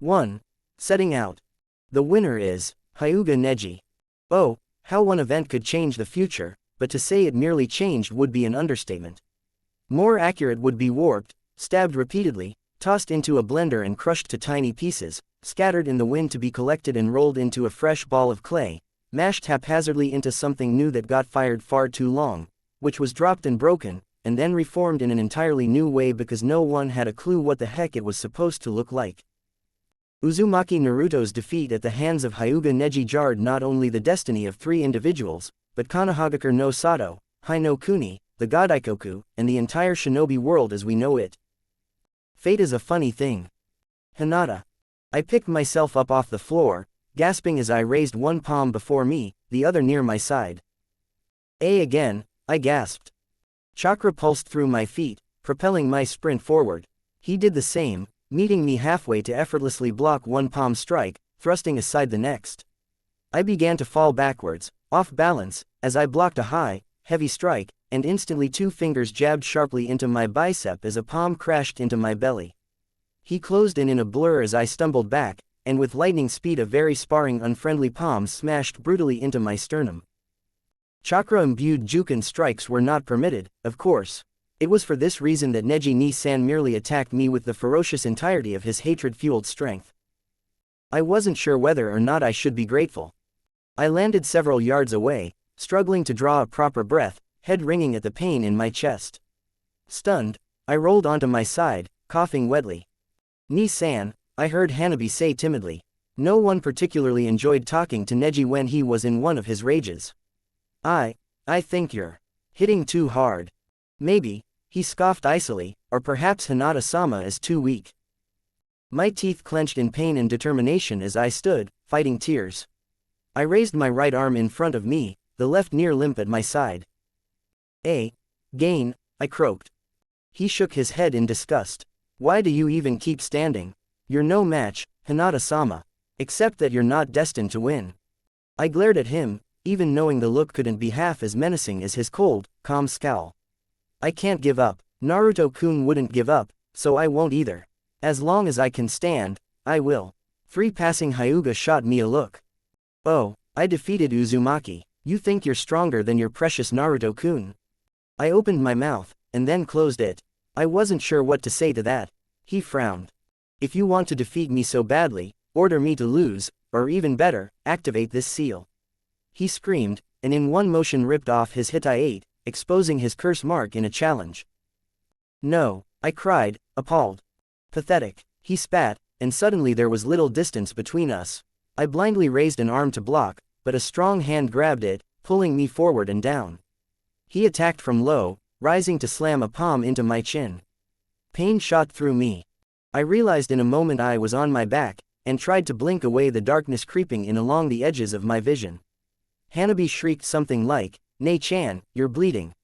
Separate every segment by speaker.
Speaker 1: 1. Setting out. The winner is Hyuga Neji. Oh, how one event could change the future, but to say it merely changed would be an understatement. More accurate would be warped, stabbed repeatedly, tossed into a blender and crushed to tiny pieces, scattered in the wind to be collected and rolled into a fresh ball of clay, mashed haphazardly into something new that got fired far too long, which was dropped and broken, and then reformed in an entirely new way because no one had a clue what the heck it was supposed to look like. Uzumaki Naruto's defeat at the hands of Hyuga Neji jarred not only the destiny of 3 individuals, but Konohagakure no Sato, Hai no Kuni, the Godaikoku, and the entire shinobi world as we know it. Fate is a funny thing. Hinata. I picked myself up off the floor, gasping as I raised one palm before me, the other near my side. Again, I gasped. Chakra pulsed through my feet, propelling my sprint forward. He did the same, meeting me halfway to effortlessly block one palm strike, thrusting aside the next. I began to fall backwards, off balance, as I blocked a high, heavy strike, and instantly 2 fingers jabbed sharply into my bicep as a palm crashed into my belly. He closed in a blur as I stumbled back, and with lightning speed a very sparring unfriendly palm smashed brutally into my sternum. Chakra-imbued Juken strikes were not permitted, of course. It was for this reason that Neji Ni-san merely attacked me with the ferocious entirety of his hatred-fueled strength. I wasn't sure whether or not I should be grateful. I landed several yards away, struggling to draw a proper breath, head ringing at the pain in my chest. Stunned, I rolled onto my side, coughing wetly. Ni-san, I heard Hanabi say timidly. No one particularly enjoyed talking to Neji when he was in one of his rages. I think you're hitting too hard. Maybe, he scoffed icily, or perhaps Hinata-sama is too weak. My teeth clenched in pain and determination as I stood, fighting tears. I raised my right arm in front of me, the left near limp at my side. Gain, I croaked. He shook his head in disgust. Why do you even keep standing? You're no match, Hinata-sama. Except that you're not destined to win. I glared at him, even knowing the look couldn't be half as menacing as his cold, calm scowl. I can't give up. Naruto-kun wouldn't give up, so I won't either. As long as I can stand, I will. 3 passing Hyuga shot me a look. Oh, I defeated Uzumaki. You think you're stronger than your precious Naruto-kun. I opened my mouth, and then closed it. I wasn't sure what to say to that. He frowned. If you want to defeat me so badly, order me to lose, or even better, activate this seal. He screamed, and in one motion ripped off his Hitai-8, exposing his curse mark in a challenge. No, I cried, appalled. Pathetic. He spat, and suddenly there was little distance between us. I blindly raised an arm to block, but a strong hand grabbed it, pulling me forward and down. He attacked from low, rising to slam a palm into my chin. Pain shot through me. I realized in a moment I was on my back, and tried to blink away the darkness creeping in along the edges of my vision. Hanabi shrieked something like, "Nei-chan, you're bleeding.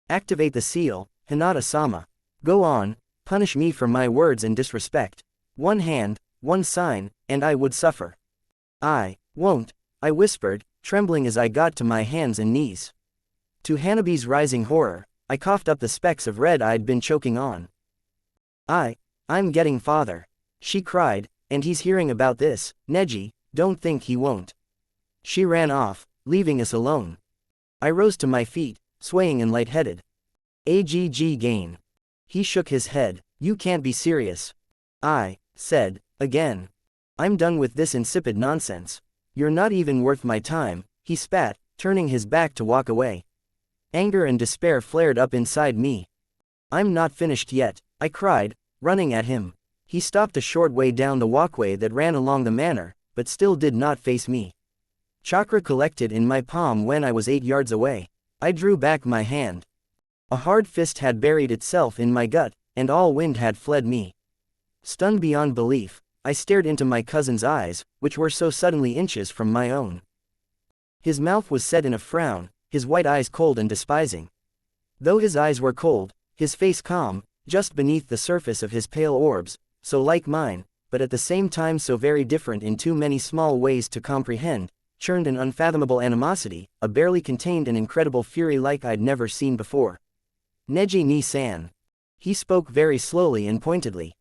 Speaker 1: Activate the seal, Hinata-sama. Go on, punish me for my words and disrespect. One hand, one sign, and I would suffer." "I won't," I whispered, trembling as I got to my hands and knees. To Hanabi's rising horror, I coughed up the specks of red I'd been choking on. I'm getting father," she cried, "and he's hearing about this. Neji, don't think he won't." She ran off, leaving us alone. I rose to my feet, swaying and lightheaded. "AGG gain." He shook his head. "You can't be serious." I said, again. "I'm done with this insipid nonsense. You're not even worth my time," he spat, turning his back to walk away. Anger and despair flared up inside me. "I'm not finished yet," I cried, running at him. He stopped a short way down the walkway that ran along the manor, but still did not face me. Chakra collected in my palm when I was 8 yards away. I drew back my hand. A hard fist had buried itself in my gut, and all wind had fled me. Stunned beyond belief, I stared into my cousin's eyes, which were so suddenly inches from my own. His mouth was set in a frown, his white eyes cold and despising. Though his eyes were cold, his face calm, just beneath the surface of his pale orbs, so like mine, but at the same time so very different in too many small ways to comprehend, churned an unfathomable animosity, a barely contained and incredible fury like I'd never seen before. "Neji Ni-san." He spoke very slowly and pointedly.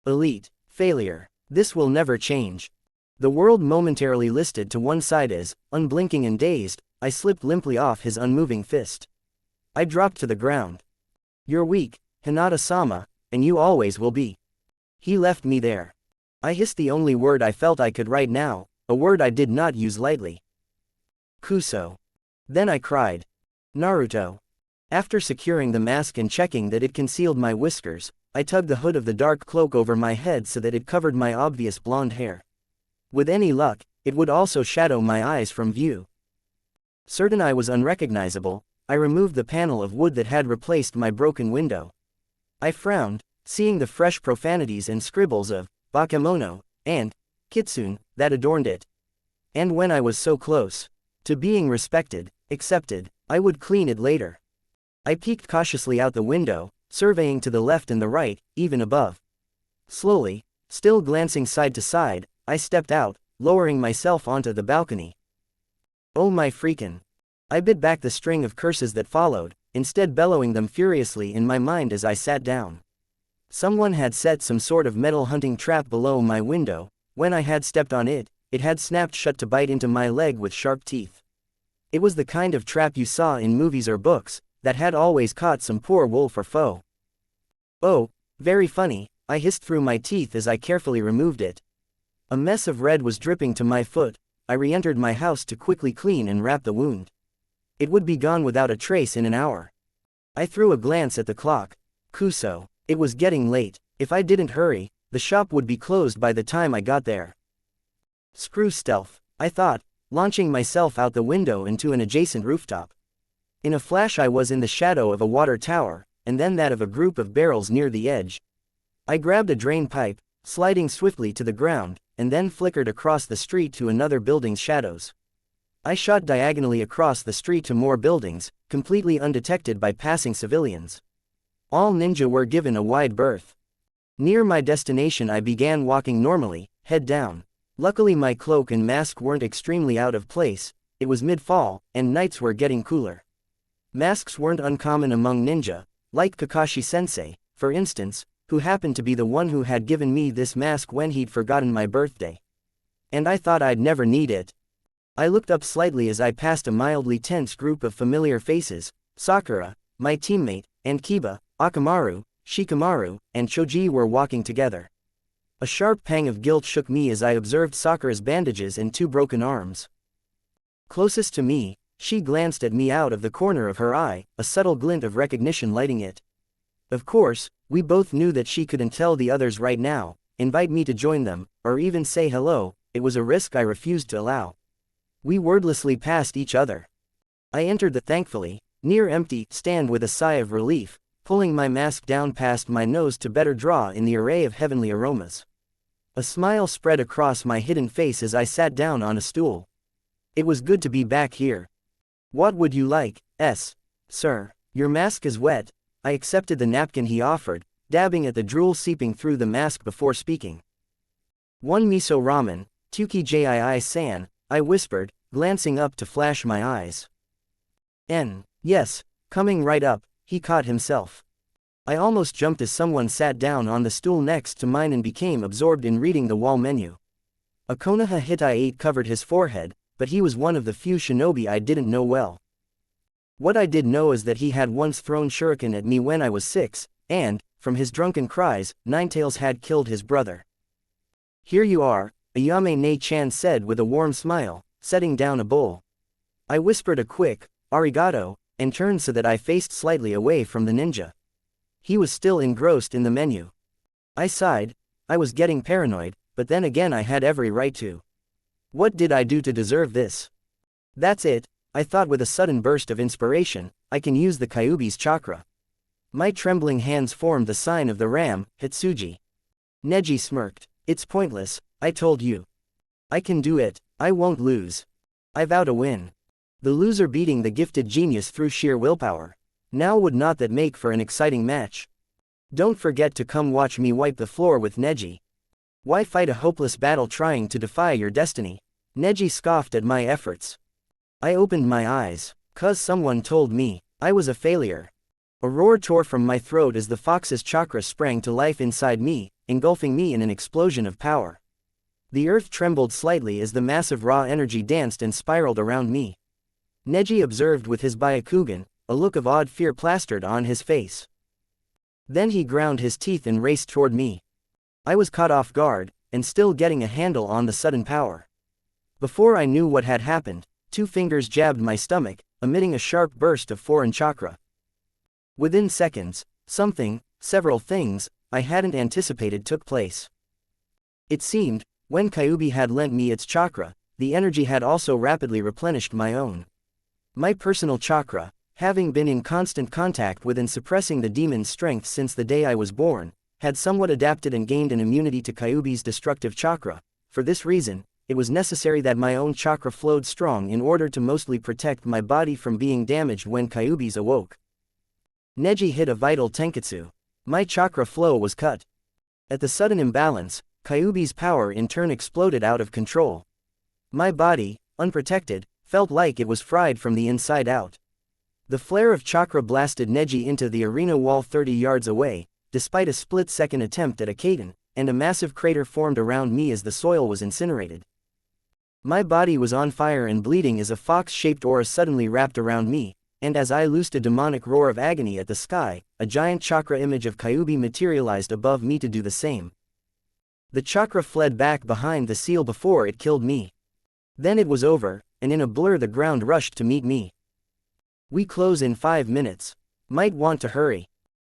Speaker 1: "Elite. Failure. This will never change. The world momentarily listed to one side as, unblinking and dazed, I slipped limply off his unmoving fist. I dropped to the ground. You're weak, Hinata-sama, and you always will be. He left me there. I hissed the only word I felt I could right now, a word I did not use lightly. Kuso. Then I cried. Naruto. After securing the mask and checking that it concealed my whiskers, I tugged the hood of the dark cloak over my head so that it covered my obvious blonde hair. With any luck, it would also shadow my eyes from view. Certain I was unrecognizable, I removed the panel of wood that had replaced my broken window. I frowned, seeing the fresh profanities and scribbles of bakemono and kitsune that adorned it. And when I was so close to being respected, accepted, I would clean it later. I peeked cautiously out the window, surveying to the left and the right, even above. Slowly, still glancing side to side, I stepped out, lowering myself onto the balcony. Oh my freakin'. I bit back the string of curses that followed, instead bellowing them furiously in my mind as I sat down. Someone had set some sort of metal hunting trap below my window. When I had stepped on it, it had snapped shut to bite into my leg with sharp teeth. It was the kind of trap you saw in movies or books, that had always caught some poor wolf or foe. Oh, very funny, I hissed through my teeth as I carefully removed it. A mess of red was dripping to my foot. I re-entered my house to quickly clean and wrap the wound. It would be gone without a trace in an hour. I threw a glance at the clock. Kuso. It was getting late. If I didn't hurry, the shop would be closed by the time I got there. Screw stealth, I thought, launching myself out the window into an adjacent rooftop. In a flash I was in the shadow of a water tower, and then that of a group of barrels near the edge. I grabbed a drain pipe, sliding swiftly to the ground, and then flickered across the street to another building's shadows. I shot diagonally across the street to more buildings, completely undetected by passing civilians. All ninja were given a wide berth. Near my destination I began walking normally, head down. Luckily my cloak and mask weren't extremely out of place. It was mid-fall, and nights were getting cooler. Masks weren't uncommon among ninja, like Kakashi-sensei, for instance, who happened to be the one who had given me this mask when he'd forgotten my birthday. And I thought I'd never need it. I looked up slightly as I passed a mildly tense group of familiar faces. Sakura, my teammate, and Kiba, Akamaru, Shikamaru, and Choji were walking together. A sharp pang of guilt shook me as I observed Sakura's bandages and 2 broken arms. Closest to me, she glanced at me out of the corner of her eye, a subtle glint of recognition lighting it. Of course, we both knew that she couldn't tell the others right now, invite me to join them, or even say hello. It was a risk I refused to allow. We wordlessly passed each other. I entered the thankfully near-empty stand with a sigh of relief, pulling my mask down past my nose to better draw in the array of heavenly aromas. A smile spread across my hidden face as I sat down on a stool. It was good to be back here. What would you like, sir? Your mask is wet. I accepted the napkin he offered, dabbing at the drool seeping through the mask before speaking. 1 miso ramen, Tukijii-san, I whispered, glancing up to flash my eyes. Yes, coming right up, he caught himself. I almost jumped as someone sat down on the stool next to mine and became absorbed in reading the wall menu. A Konoha Hittite covered his forehead, but he was one of the few shinobi I didn't know well. What I did know is that he had once thrown shuriken at me when I was 6, and, from his drunken cries, Ninetales had killed his brother. Here you are, Ayame Ne-chan said with a warm smile, setting down a bowl. I whispered a quick, arigato, and turned so that I faced slightly away from the ninja. He was still engrossed in the menu. I sighed. I was getting paranoid, but then again I had every right to. What did I do to deserve this? That's it, I thought with a sudden burst of inspiration. I can use the Kyuubi's chakra. My trembling hands formed the sign of the ram, Hitsuji. Neji smirked. It's pointless, I told you. I can do it, I won't lose. I vow to win. The loser beating the gifted genius through sheer willpower. Now would not that make for an exciting match? Don't forget to come watch me wipe the floor with Neji. Why fight a hopeless battle trying to defy your destiny? Neji scoffed at my efforts. I opened my eyes. 'Cause someone told me I was a failure. A roar tore from my throat as the fox's chakra sprang to life inside me, engulfing me in an explosion of power. The earth trembled slightly as the massive raw energy danced and spiraled around me. Neji observed with his Byakugan, a look of odd fear plastered on his face. Then he ground his teeth and raced toward me. I was caught off guard, and still getting a handle on the sudden power. Before I knew what had happened, 2 fingers jabbed my stomach, emitting a sharp burst of foreign chakra. Within seconds, several things, I hadn't anticipated took place. It seemed, when Kyuubi had lent me its chakra, the energy had also rapidly replenished my own. My personal chakra, having been in constant contact with and suppressing the demon's strength since the day I was born, had somewhat adapted and gained an immunity to Kyuubi's destructive chakra. For this reason, it was necessary that my own chakra flowed strong in order to mostly protect my body from being damaged when Kyuubi's awoke. Neji hit a vital tenketsu. My chakra flow was cut. At the sudden imbalance, Kyuubi's power in turn exploded out of control. My body, unprotected, felt like it was fried from the inside out. The flare of chakra blasted Neji into the arena wall 30 yards away, despite a split-second attempt at a Kaiden, and a massive crater formed around me as the soil was incinerated. My body was on fire and bleeding as a fox-shaped aura suddenly wrapped around me, and as I loosed a demonic roar of agony at the sky, a giant chakra image of Kyuubi materialized above me to do the same. The chakra fled back behind the seal before it killed me. Then it was over, and in a blur the ground rushed to meet me. We close in 5 minutes. Might want to hurry.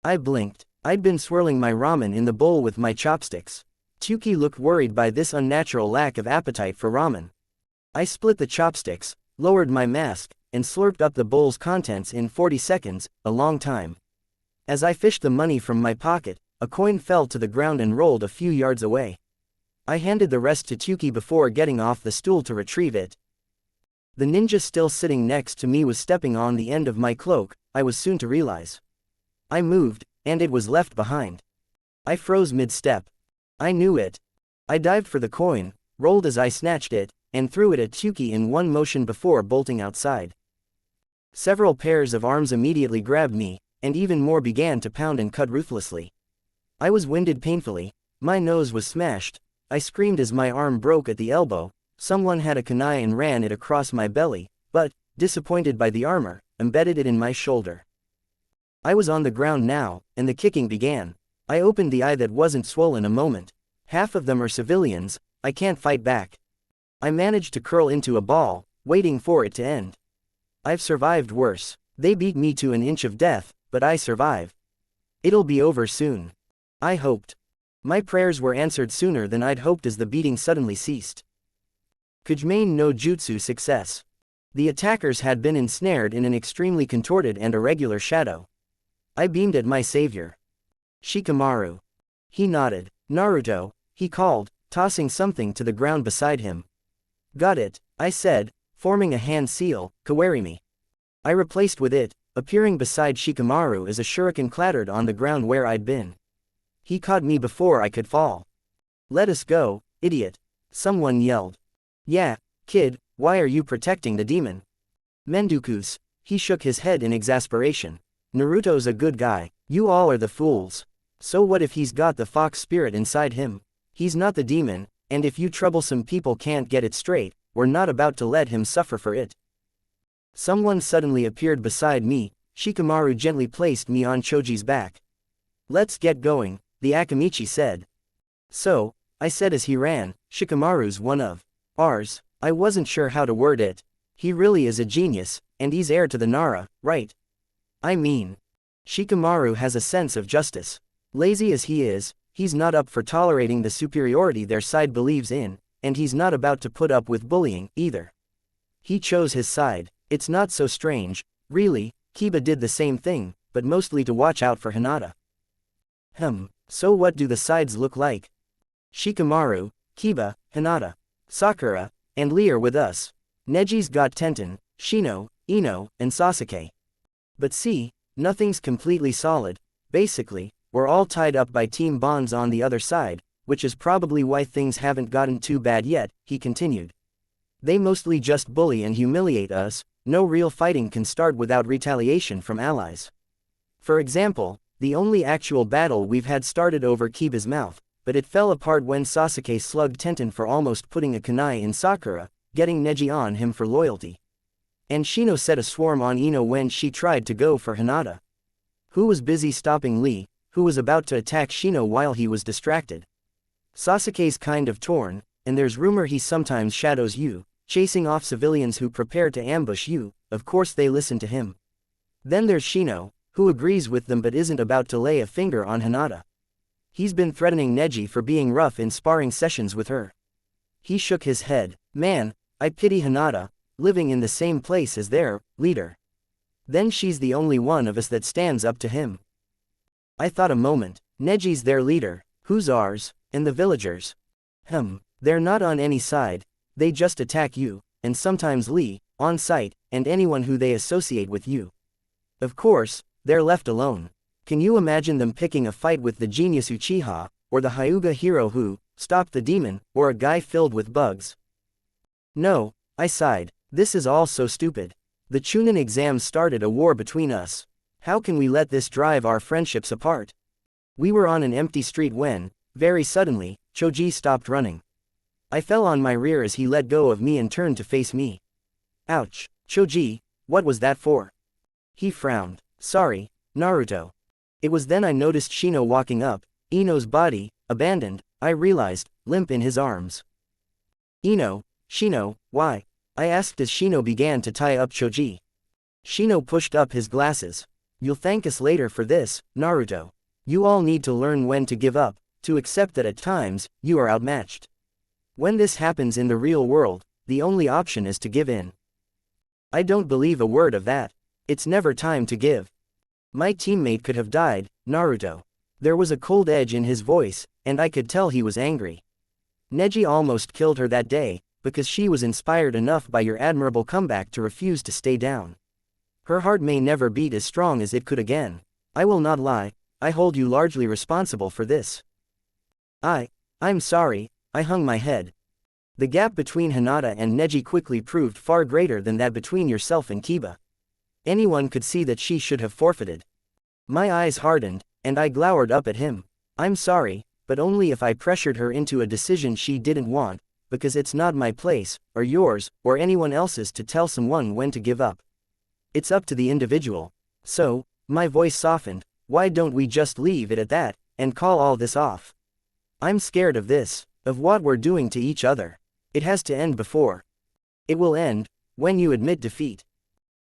Speaker 1: I blinked. I'd been swirling my ramen in the bowl with my chopsticks. Tsuki looked worried by this unnatural lack of appetite for ramen. I split the chopsticks, lowered my mask, and slurped up the bowl's contents in 40 seconds, a long time. As I fished the money from my pocket, a coin fell to the ground and rolled a few yards away. I handed the rest to Tsuki before getting off the stool to retrieve it. The ninja still sitting next to me was stepping on the end of my cloak, I was soon to realize. I moved, and it was left behind. I froze mid-step. I knew it. I dived for the coin, rolled as I snatched it, and threw it at Tsuki in one motion before bolting outside. Several pairs of arms immediately grabbed me, and even more began to pound and cut ruthlessly. I was winded painfully, my nose was smashed, I screamed as my arm broke at the elbow. Someone had a kunai and ran it across my belly, but, disappointed by the armor, embedded it in my shoulder. I was on the ground now, and the kicking began. I opened the eye that wasn't swollen a moment. Half of them are civilians, I can't fight back. I managed to curl into a ball, waiting for it to end. I've survived worse. They beat me to an inch of death, but I survive. It'll be over soon. I hoped. My prayers were answered sooner than I'd hoped as the beating suddenly ceased. Kujumain no Jutsu success. The attackers had been ensnared in an extremely contorted and irregular shadow. I beamed at my savior. Shikamaru. He nodded. Naruto, he called, tossing something to the ground beside him. Got it, I said, forming a hand seal, kawarimi. I replaced with it, appearing beside Shikamaru as a shuriken clattered on the ground where I'd been. He caught me before I could fall. Let us go, idiot. Someone yelled. Yeah, kid, why are you protecting the demon? Mendukus, he shook his head in exasperation. Naruto's a good guy, you all are the fools. So what if he's got the fox spirit inside him? He's not the demon, and if you troublesome people can't get it straight, we're not about to let him suffer for it. Someone suddenly appeared beside me. Shikamaru gently placed me on Choji's back. Let's get going, the Akamichi said. So, I said as he ran, Shikamaru's one of ours. I wasn't sure how to word it. He really is a genius, and he's heir to the Nara, right? I mean, Shikamaru has a sense of justice. Lazy as he is, he's not up for tolerating the superiority their side believes in, and he's not about to put up with bullying, either. He chose his side. It's not so strange, really. Kiba did the same thing, but mostly to watch out for Hinata. So what do the sides look like? Shikamaru, Kiba, Hinata, Sakura, and Lee are with us. Neji's got Tenten, Shino, Ino, and Sasuke. But see, nothing's completely solid. Basically, we're all tied up by team bonds on the other side, which is probably why things haven't gotten too bad yet, he continued. They mostly just bully and humiliate us. No real fighting can start without retaliation from allies. For example, the only actual battle we've had started over Kiba's mouth, but it fell apart when Sasuke slugged Tenten for almost putting a kunai in Sakura, getting Neji on him for loyalty. And Shino set a swarm on Ino when she tried to go for Hinata, who was busy stopping Lee, who was about to attack Shino while he was distracted. Sasuke's kind of torn, and there's rumor he sometimes shadows you, chasing off civilians who prepare to ambush you. Of course they listen to him. Then there's Shino, who agrees with them but isn't about to lay a finger on Hinata. He's been threatening Neji for being rough in sparring sessions with her. He shook his head. Man, I pity Hinata, living in the same place as their leader. Then she's the only one of us that stands up to him. I thought a moment. Neji's their leader, who's ours, and the villagers? They're not on any side, they just attack you, and sometimes Lee, on sight, and anyone who they associate with you. Of course, they're left alone. Can you imagine them picking a fight with the genius Uchiha, or the Hyuga hero who stopped the demon, or a guy filled with bugs? No, I sighed. This is all so stupid. The Chunin exams started a war between us. How can we let this drive our friendships apart? We were on an empty street when, very suddenly, Choji stopped running. I fell on my rear as he let go of me and turned to face me. Ouch, Choji, what was that for? He frowned. Sorry, Naruto. It was then I noticed Shino walking up, Ino's body, abandoned, I realized, limp in his arms. Shino, why? I asked as Shino began to tie up Choji. Shino pushed up his glasses. You'll thank us later for this, Naruto. You all need to learn when to give up, to accept that at times, you are outmatched. When this happens in the real world, the only option is to give in. I don't believe a word of that. It's never time to give. My teammate could have died, Naruto. There was a cold edge in his voice, and I could tell he was angry. Neji almost killed her that day, because she was inspired enough by your admirable comeback to refuse to stay down. Her heart may never beat as strong as it could again. I will not lie, I hold you largely responsible for this. I'm sorry, I hung my head. The gap between Hinata and Neji quickly proved far greater than that between yourself and Kiba. Anyone could see that she should have forfeited. My eyes hardened, and I glowered up at him. I'm sorry, but only if I pressured her into a decision she didn't want, because it's not my place, or yours, or anyone else's to tell someone when to give up. It's up to the individual. So, my voice softened, why don't we just leave it at that, and call all this off? I'm scared of this, of what we're doing to each other. It has to end before. It will end, when you admit defeat.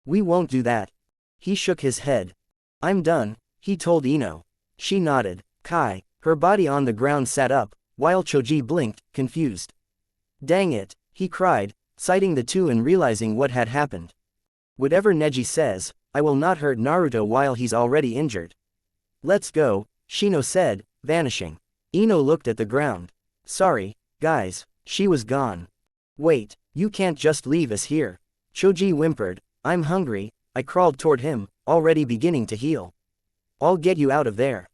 Speaker 1: We won't do that. He shook his head. I'm done, he told Ino. She nodded. Kai, her body on the ground sat up, while Choji blinked, confused. Dang it, he cried, citing the two and realizing what had happened. Whatever Neji says, I will not hurt Naruto while he's already injured. Let's go, Shino said, vanishing. Ino looked at the ground. Sorry, guys, she was gone. Wait, you can't just leave us here. Choji whimpered. I'm hungry. I crawled toward him, already beginning to heal. I'll get you out of there.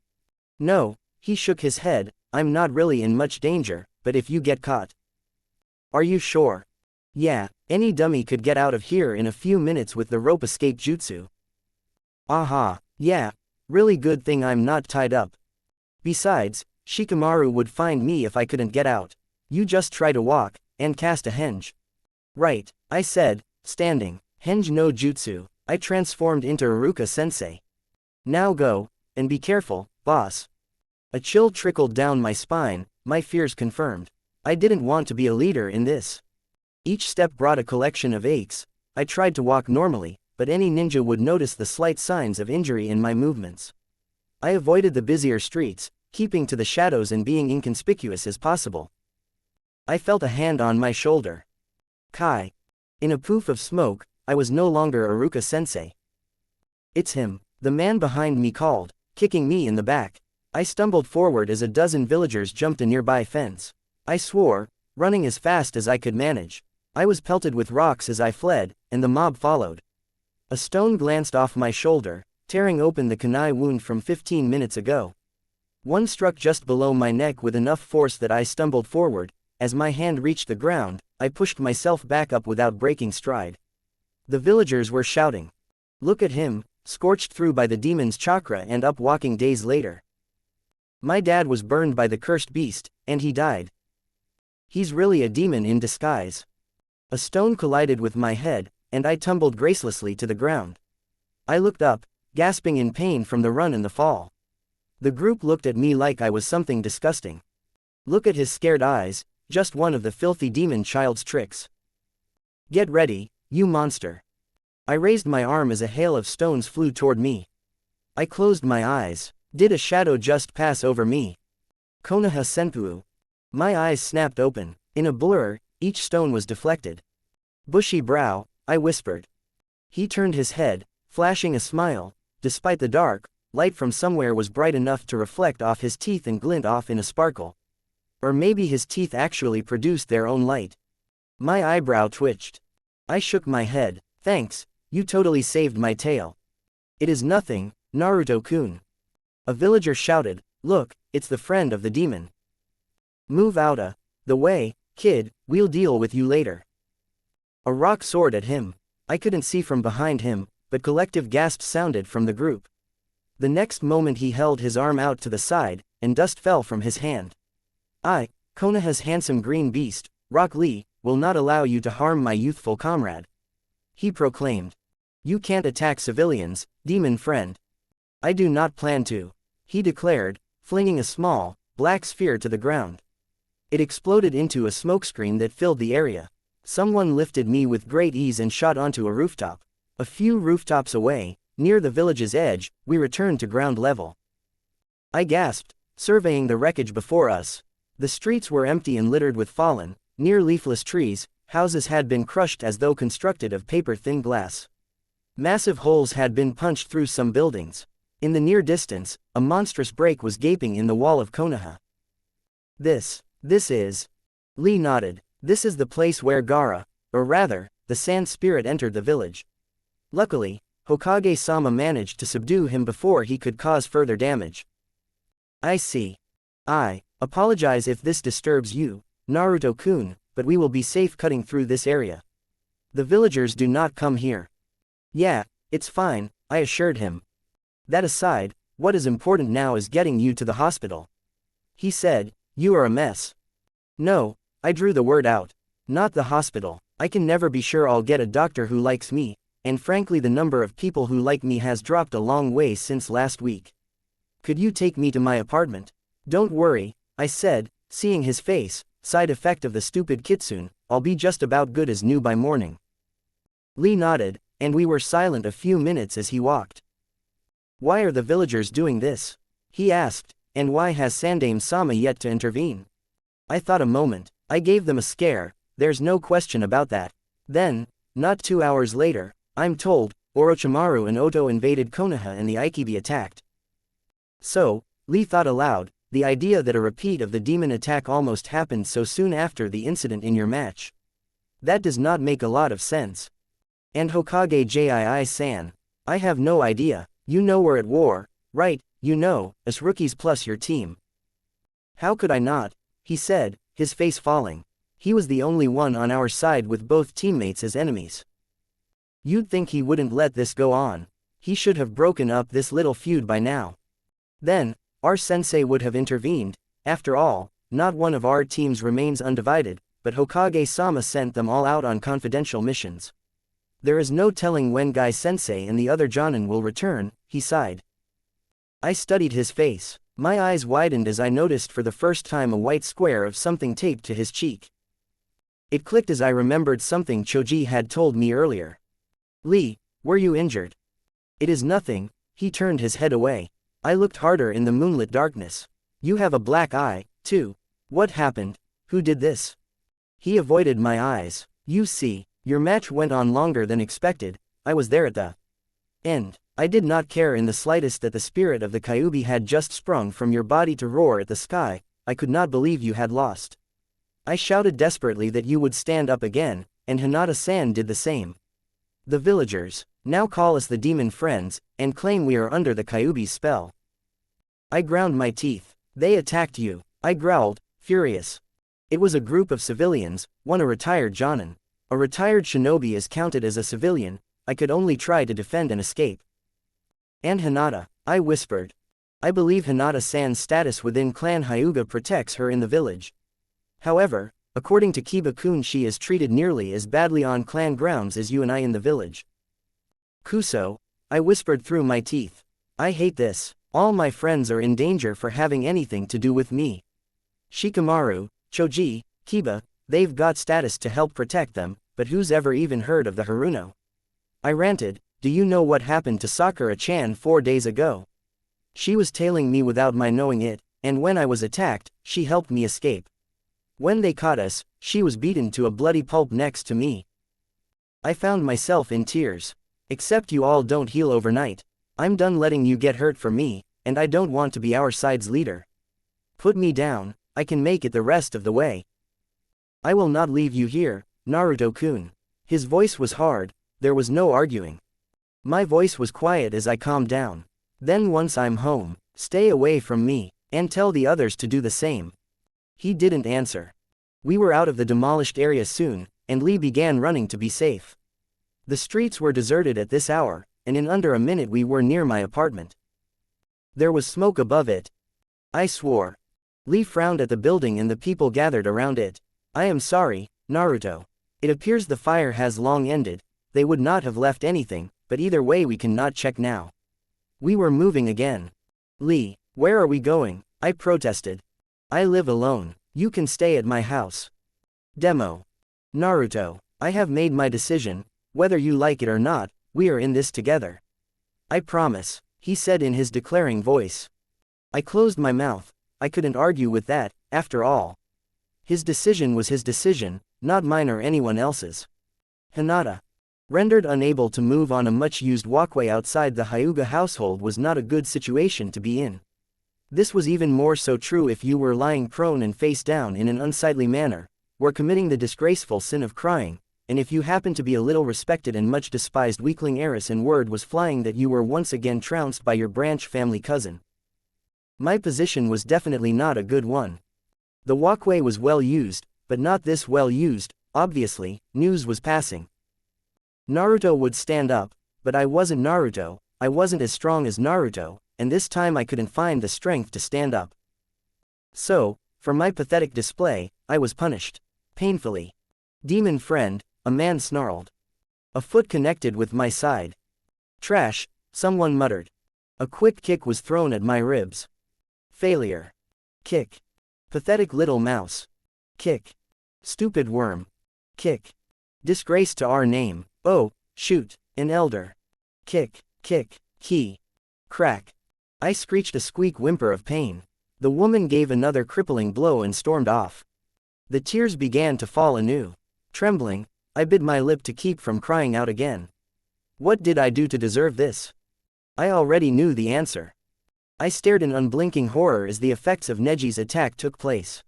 Speaker 1: No, he shook his head, I'm not really in much danger, but if you get caught. Are you sure? Yeah, any dummy could get out of here in a few minutes with the rope escape jutsu. Aha, yeah, really good thing I'm not tied up. Besides, Shikamaru would find me if I couldn't get out. You just try to walk, and cast a henge. Right, I said, standing. Henge no jutsu, I transformed into Iruka-sensei. Now go, and be careful, boss. A chill trickled down my spine, my fears confirmed. I didn't want to be a leader in this. Each step brought a collection of aches. I tried to walk normally, but any ninja would notice the slight signs of injury in my movements. I avoided the busier streets, keeping to the shadows and being inconspicuous as possible. I felt a hand on my shoulder. Kai. In a poof of smoke, I was no longer Iruka-sensei. It's him, the man behind me called, kicking me in the back. I stumbled forward as a dozen villagers jumped a nearby fence. I swore, running as fast as I could manage. I was pelted with rocks as I fled, and the mob followed. A stone glanced off my shoulder, tearing open the kunai wound from 15 minutes ago. One struck just below my neck with enough force that I stumbled forward. As my hand reached the ground, I pushed myself back up without breaking stride. The villagers were shouting. Look at him, scorched through by the demon's chakra and up walking days later. My dad was burned by the cursed beast, and he died. He's really a demon in disguise. A stone collided with my head, and I tumbled gracelessly to the ground. I looked up, gasping in pain from the run and the fall. The group looked at me like I was something disgusting. Look at his scared eyes, just one of the filthy demon child's tricks. Get ready, you monster. I raised my arm as a hail of stones flew toward me. I closed my eyes. Did a shadow just pass over me? Konoha senpu. My eyes snapped open. In a blur, each stone was deflected. Bushy brow, I whispered. He turned his head, flashing a smile. Despite the dark, light from somewhere was bright enough to reflect off his teeth and glint off in a sparkle. Or maybe his teeth actually produced their own light. My eyebrow twitched. I shook my head. Thanks, you totally saved my tail. It is nothing, Naruto-kun. A villager shouted, look, it's the friend of the demon. Move outta the way, kid, we'll deal with you later. A rock soared at him. I couldn't see from behind him, but collective gasps sounded from the group. The next moment he held his arm out to the side, and dust fell from his hand. I, Konoha's handsome green beast, Rock Lee, will not allow you to harm my youthful comrade. He proclaimed. You can't attack civilians, demon friend. I do not plan to. He declared, flinging a small, black sphere to the ground. It exploded into a smokescreen that filled the area. Someone lifted me with great ease and shot onto a rooftop. A few rooftops away, near the village's edge, we returned to ground level. I gasped, surveying the wreckage before us. The streets were empty and littered with fallen, near leafless trees. Houses had been crushed as though constructed of paper-thin glass. Massive holes had been punched through some buildings. In the near distance, a monstrous break was gaping in the wall of Konoha. This is... Lee nodded. This is the place where Gaara, or rather, the sand spirit entered the village. Luckily, Hokage-sama managed to subdue him before he could cause further damage. I see. I apologize if this disturbs you, Naruto-kun, but we will be safe cutting through this area. The villagers do not come here. Yeah, it's fine, I assured him. That aside, what is important now is getting you to the hospital. He said, you are a mess. No, I drew the word out. Not the hospital. I can never be sure I'll get a doctor who likes me, and frankly the number of people who like me has dropped a long way since last week. Could you take me to my apartment? Don't worry, I said, seeing his face, side effect of the stupid kitsune, I'll be just about good as new by morning. Lee nodded, and we were silent a few minutes as he walked. Why are the villagers doing this? He asked, and why has Sandaime-sama yet to intervene? I thought a moment. I gave them a scare, there's no question about that. Then, not 2 hours later, I'm told, Orochimaru and Oto invaded Konoha and the Aikibi attacked. So, Lee thought aloud, the idea that a repeat of the demon attack almost happened so soon after the incident in your match. That does not make a lot of sense. And Hokage Jii-san, I have no idea. You know we're at war, right? You know, us rookies plus your team. How could I not? He said, his face falling. He was the only one on our side with both teammates as enemies. You'd think he wouldn't let this go on. He should have broken up this little feud by now. Then, our sensei would have intervened. After all, not one of our teams remains undivided, but Hokage-sama sent them all out on confidential missions. There is no telling when Guy-sensei and the other Jonin will return, he sighed. I studied his face. My eyes widened as I noticed for the first time a white square of something taped to his cheek. It clicked as I remembered something Choji had told me earlier. Lee, were you injured? It is nothing. He turned his head away. I looked harder in the moonlit darkness. You have a black eye, too. What happened? Who did this? He avoided my eyes. You see, your match went on longer than expected. I was there at the end. I did not care in the slightest that the spirit of the Kyuubi had just sprung from your body to roar at the sky. I could not believe you had lost. I shouted desperately that you would stand up again, and Hinata-san did the same. The villagers now call us the demon friends, and claim we are under the Kyuubi's spell. I ground my teeth. They attacked you. I growled, furious. It was a group of civilians, one a retired Jonin. A retired shinobi is counted as a civilian. I could only try to defend and escape. And Hinata, I whispered. I believe Hinata-san's status within Clan Hyuga protects her in the village. However, according to Kiba-kun, she is treated nearly as badly on clan grounds as you and I in the village. Kuso, I whispered through my teeth. I hate this. All my friends are in danger for having anything to do with me. Shikamaru, Choji, Kiba, they've got status to help protect them, but who's ever even heard of the Haruno? I ranted, do you know what happened to Sakura-chan 4 days ago? She was tailing me without my knowing it, and when I was attacked, she helped me escape. When they caught us, she was beaten to a bloody pulp next to me. I found myself in tears. Except you all don't heal overnight. I'm done letting you get hurt for me, and I don't want to be our side's leader. Put me down, I can make it the rest of the way. I will not leave you here, Naruto-kun. His voice was hard, there was no arguing. My voice was quiet as I calmed down. Then once I'm home, stay away from me, and tell the others to do the same. He didn't answer. We were out of the demolished area soon, and Lee began running to be safe. The streets were deserted at this hour, and in under a minute we were near my apartment. There was smoke above it. I swore. Lee frowned at the building and the people gathered around it. I am sorry, Naruto. It appears the fire has long ended. They would not have left anything, but either way we cannot check now. We were moving again. Lee, where are we going? I protested. I live alone. You can stay at my house. Demo. Naruto, I have made my decision. Whether you like it or not, we are in this together. I promise, he said in his declaring voice. I closed my mouth. I couldn't argue with that, after all. His decision was his decision, not mine or anyone else's. Hinata. Rendered unable to move on a much-used walkway outside the Hyuga household was not a good situation to be in. This was even more so true if you were lying prone and face down in an unsightly manner, were committing the disgraceful sin of crying, and if you happened to be a little respected and much despised weakling heiress and word was flying that you were once again trounced by your branch family cousin. My position was definitely not a good one. The walkway was well used, but not this well used. Obviously, news was passing. Naruto would stand up, but I wasn't Naruto, I wasn't as strong as Naruto, and this time I couldn't find the strength to stand up. So, for my pathetic display, I was punished. Painfully. Demon friend, a man snarled. A foot connected with my side. Trash, someone muttered. A quick kick was thrown at my ribs. Failure. Kick. Pathetic little mouse. Kick. Stupid worm. Kick. Disgrace to our name. Oh, shoot, an elder. Kick, kick, key. Crack. I screeched a squeak whimper of pain. The woman gave another crippling blow and stormed off. The tears began to fall anew. Trembling, I bit my lip to keep from crying out again. What did I do to deserve this? I already knew the answer. I stared in unblinking horror as the effects of Neji's attack took place.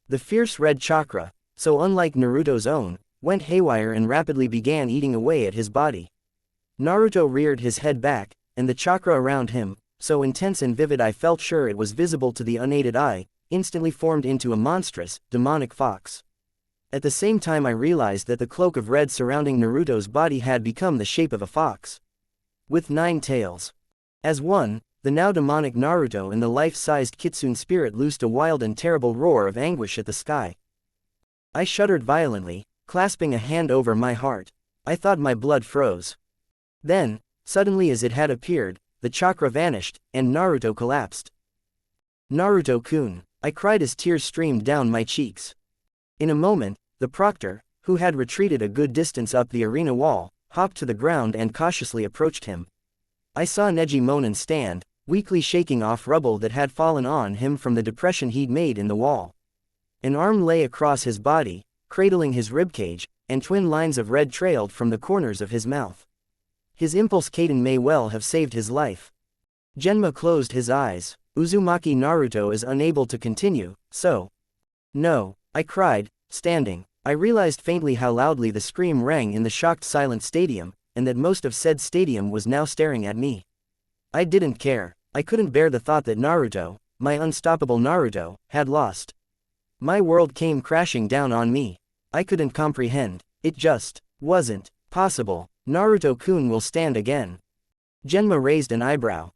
Speaker 1: The fierce red chakra, so unlike Naruto's own, went haywire and rapidly began eating away at his body. Naruto reared his head back, and the chakra around him, so intense and vivid I felt sure it was visible to the unaided eye, instantly formed into a monstrous, demonic fox. At the same time I realized that the cloak of red surrounding Naruto's body had become the shape of a fox. With 9 tails. As one, the now demonic Naruto and the life-sized kitsune spirit loosed a wild and terrible roar of anguish at the sky. I shuddered violently, clasping a hand over my heart. I thought my blood froze. Then, suddenly as it had appeared, the chakra vanished, and Naruto collapsed. Naruto-kun, I cried as tears streamed down my cheeks. In a moment, the proctor, who had retreated a good distance up the arena wall, hopped to the ground and cautiously approached him. I saw Neji Monin stand, weakly shaking off rubble that had fallen on him from the depression he'd made in the wall. An arm lay across his body, cradling his ribcage, and twin lines of red trailed from the corners of his mouth. His impulse Kaden may well have saved his life. Genma closed his eyes. Uzumaki Naruto is unable to continue, so. No, I cried, standing. I realized faintly how loudly the scream rang in the shocked silent stadium, and that most of said stadium was now staring at me. I didn't care. I couldn't bear the thought that Naruto, my unstoppable Naruto, had lost. My world came crashing down on me. I couldn't comprehend. It just wasn't possible. Naruto-kun will stand again. Genma raised an eyebrow.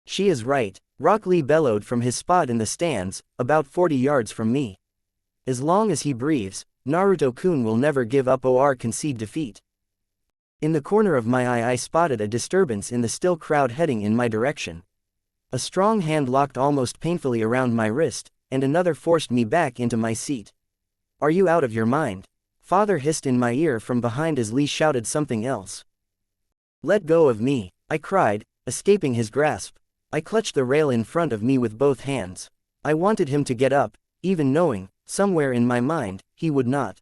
Speaker 1: She is right. Rock Lee bellowed from his spot in the stands, about 40 yards from me. As long as he breathes, Naruto-kun will never give up or concede defeat. In the corner of my eye I spotted a disturbance in the still crowd heading in my direction. A strong hand locked almost painfully around my wrist, and another forced me back into my seat. "Are you out of your mind?" Father hissed in my ear from behind as Lee shouted something else. "Let go of me," I cried, escaping his grasp. I clutched the rail in front of me with both hands. I wanted him to get up, even knowing, somewhere in my mind, he would not.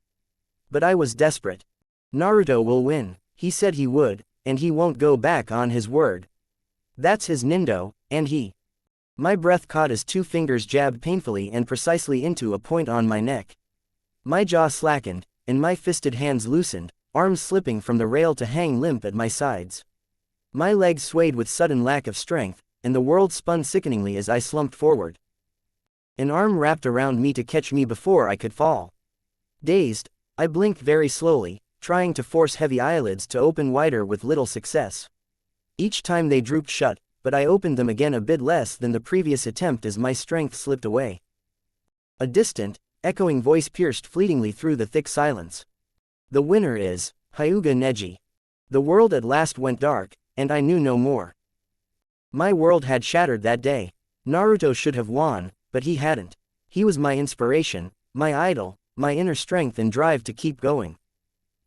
Speaker 1: But I was desperate. "Naruto will win," he said he would, and he won't go back on his word. That's his nindo, and he. My breath caught as 2 fingers jabbed painfully and precisely into a point on my neck. My jaw slackened, and my fisted hands loosened, arms slipping from the rail to hang limp at my sides. My legs swayed with sudden lack of strength, and the world spun sickeningly as I slumped forward. An arm wrapped around me to catch me before I could fall. Dazed, I blinked very slowly, trying to force heavy eyelids to open wider with little success. Each time they drooped shut, but I opened them again a bit less than the previous attempt as my strength slipped away. A distant, echoing voice pierced fleetingly through the thick silence. "The winner is Hyuga Neji." The world at last went dark, and I knew no more. My world had shattered that day. Naruto should have won, but he hadn't. He was my inspiration, my idol, my inner strength and drive to keep going.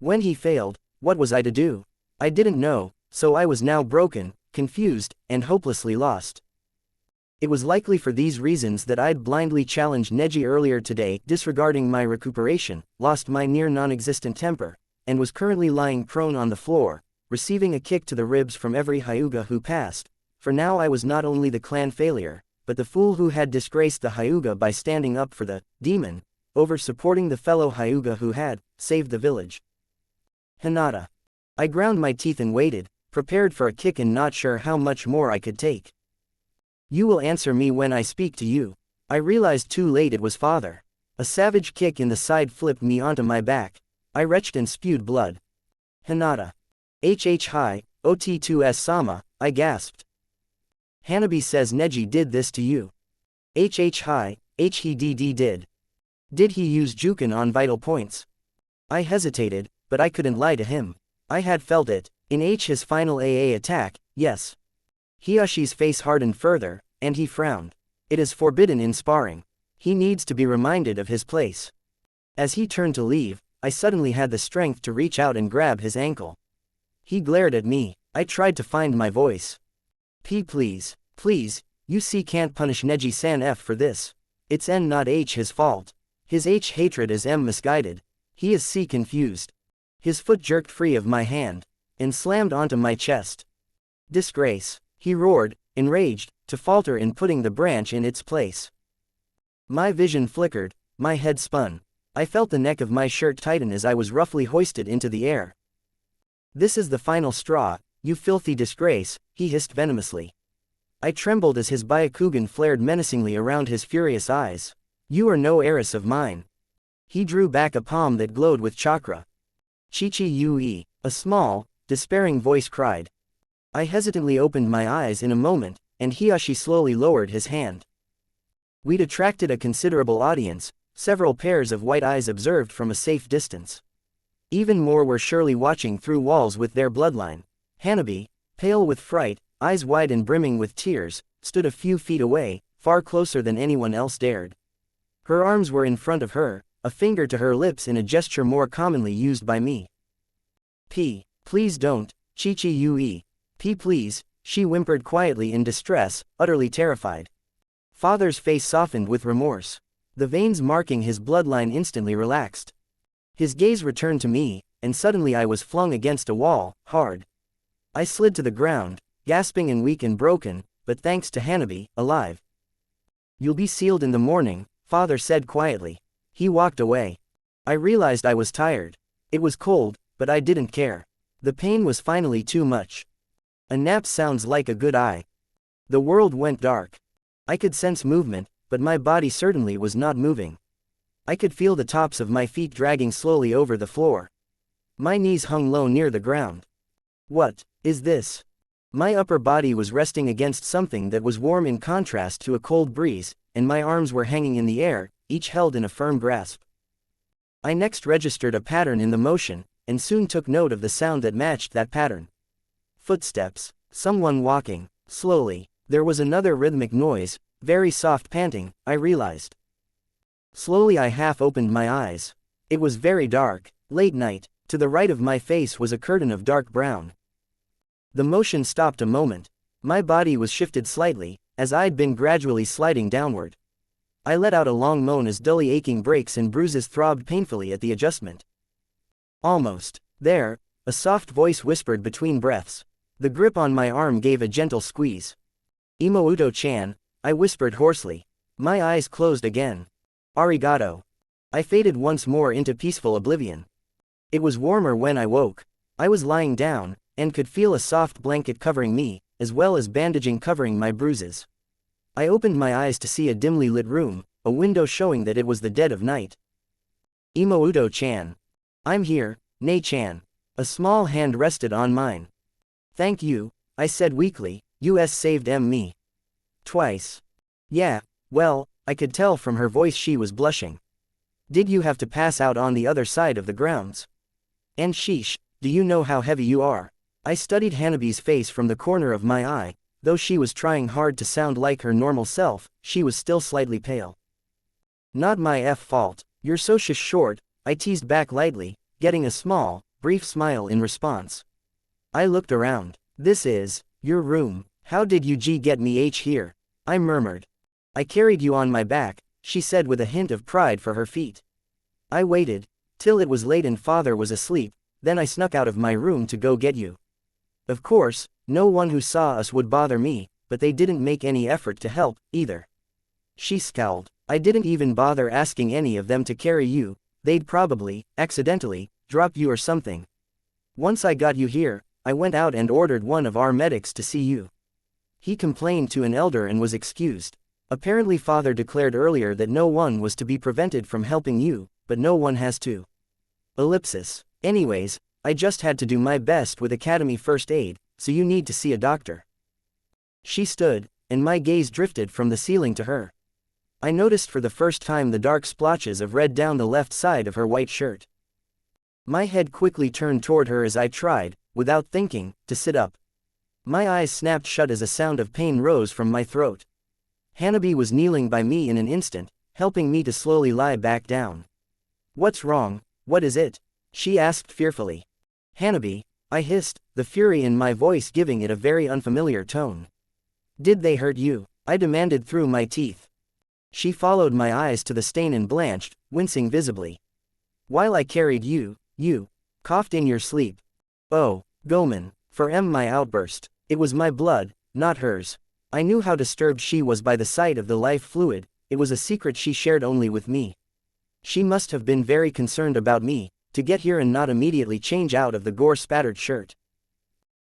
Speaker 1: When he failed, what was I to do? I didn't know, so I was now broken, confused, and hopelessly lost. It was likely for these reasons that I'd blindly challenged Neji earlier today, disregarding my recuperation, lost my near non-existent temper, and was currently lying prone on the floor, receiving a kick to the ribs from every Hyuga who passed. For now I was not only the clan failure, but the fool who had disgraced the Hyuga by standing up for the demon, over supporting the fellow Hyuga who had saved the village. Hinata. I ground my teeth and waited, prepared for a kick and not sure how much more I could take. "You will answer me when I speak to you." I realized too late it was father. A savage kick in the side flipped me onto my back. I retched and spewed blood. "Hinata. Hi, Ot2S-sama," I gasped. "Hanabi says Neji did this to you." Hi, he did. Did he use Juken on vital points? I hesitated, but I couldn't lie to him. I had felt it. In his final AA attack, yes. Hiyashi's face hardened further, and he frowned. It is forbidden in sparring. He needs to be reminded of his place. As he turned to leave, I suddenly had the strength to reach out and grab his ankle. He glared at me. I tried to find my voice. Please, you can't punish Neji-san F for this. It's N not his fault. His hatred is misguided. He is confused. His foot jerked free of my hand, and slammed onto my chest. Disgrace, he roared, enraged, to falter in putting the branch in its place. My vision flickered, my head spun. I felt the neck of my shirt tighten as I was roughly hoisted into the air. "This is the final straw, you filthy disgrace," he hissed venomously. I trembled as his Byakugan flared menacingly around his furious eyes. "You are no heiress of mine." He drew back a palm that glowed with chakra. "Chi-Chi-Ue," a small, despairing voice cried. I hesitantly opened my eyes in a moment, and Hiyashi slowly lowered his hand. We'd attracted a considerable audience, several pairs of white eyes observed from a safe distance. Even more were surely watching through walls with their bloodline. Hanabi, pale with fright, eyes wide and brimming with tears, stood a few feet away, far closer than anyone else dared. Her arms were in front of her, a finger to her lips in a gesture more commonly used by me. Please don't, Chi-Chi-Ue. Please, she whimpered quietly in distress, utterly terrified. Father's face softened with remorse. The veins marking his bloodline instantly relaxed. His gaze returned to me, and suddenly I was flung against a wall, hard. I slid to the ground, gasping and weak and broken, but thanks to Hanabi, alive. "You'll be sealed in the morning," father said quietly. He walked away. I realized I was tired. It was cold, but I didn't care. The pain was finally too much. A nap sounds like a good eye. The world went dark. I could sense movement, but my body certainly was not moving. I could feel the tops of my feet dragging slowly over the floor. My knees hung low near the ground. What is this? My upper body was resting against something that was warm in contrast to a cold breeze, and my arms were hanging in the air, each held in a firm grasp. I next registered a pattern in the motion, and soon took note of the sound that matched that pattern. Footsteps. Someone walking. Slowly. There was another rhythmic noise, very soft panting, I realized. Slowly I half opened my eyes. It was very dark, late night. To the right of my face was a curtain of dark brown. The motion stopped a moment. My body was shifted slightly, as I'd been gradually sliding downward. I let out a long moan as dully aching breaks and bruises throbbed painfully at the adjustment. Almost. There, a soft voice whispered between breaths. The grip on my arm gave a gentle squeeze. Imouto-chan, I whispered hoarsely. My eyes closed again. Arigato. I faded once more into peaceful oblivion. It was warmer when I woke. I was lying down, and could feel a soft blanket covering me, as well as bandaging covering my bruises. I opened my eyes to see a dimly lit room, a window showing that it was the dead of night. Imouto-chan. I'm here, Nei-chan. A small hand rested on mine. Thank you, I said weakly, you saved me. Twice. Yeah, well, I could tell from her voice she was blushing. Did you have to pass out on the other side of the grounds? And sheesh, do you know how heavy you are? I studied Hanabi's face from the corner of my eye. Though she was trying hard to sound like her normal self, she was still slightly pale. Not my fault, you're so short, I teased back lightly, getting a small, brief smile in response. I looked around. This is your room. How did you get me here? I murmured. I carried you on my back, she said with a hint of pride for her feet. I waited till it was late and father was asleep, then I snuck out of my room to go get you. Of course, no one who saw us would bother me, but they didn't make any effort to help, either. She scowled. I didn't even bother asking any of them to carry you, they'd probably, accidentally, drop you or something. Once I got you here, I went out and ordered one of our medics to see you. He complained to an elder and was excused. Apparently father declared earlier that no one was to be prevented from helping you, but no one has to. Ellipsis. Anyways, I just had to do my best with academy first aid, so you need to see a doctor. She stood, and my gaze drifted from the ceiling to her. I noticed for the first time the dark splotches of red down the left side of her white shirt. My head quickly turned toward her as I tried, without thinking, to sit up. My eyes snapped shut as a sound of pain rose from my throat. Hanabi was kneeling by me in an instant, helping me to slowly lie back down. What's wrong? What is it? She asked fearfully. Hanabi, I hissed, the fury in my voice giving it a very unfamiliar tone. Did they hurt you? I demanded through my teeth. She followed my eyes to the stain and blanched, wincing visibly. While I carried you coughed in your sleep. Oh, Gomen, for my outburst. It was my blood, not hers. I knew how disturbed she was by the sight of the life fluid, it was a secret she shared only with me. She must have been very concerned about me, to get here and not immediately change out of the gore-spattered shirt.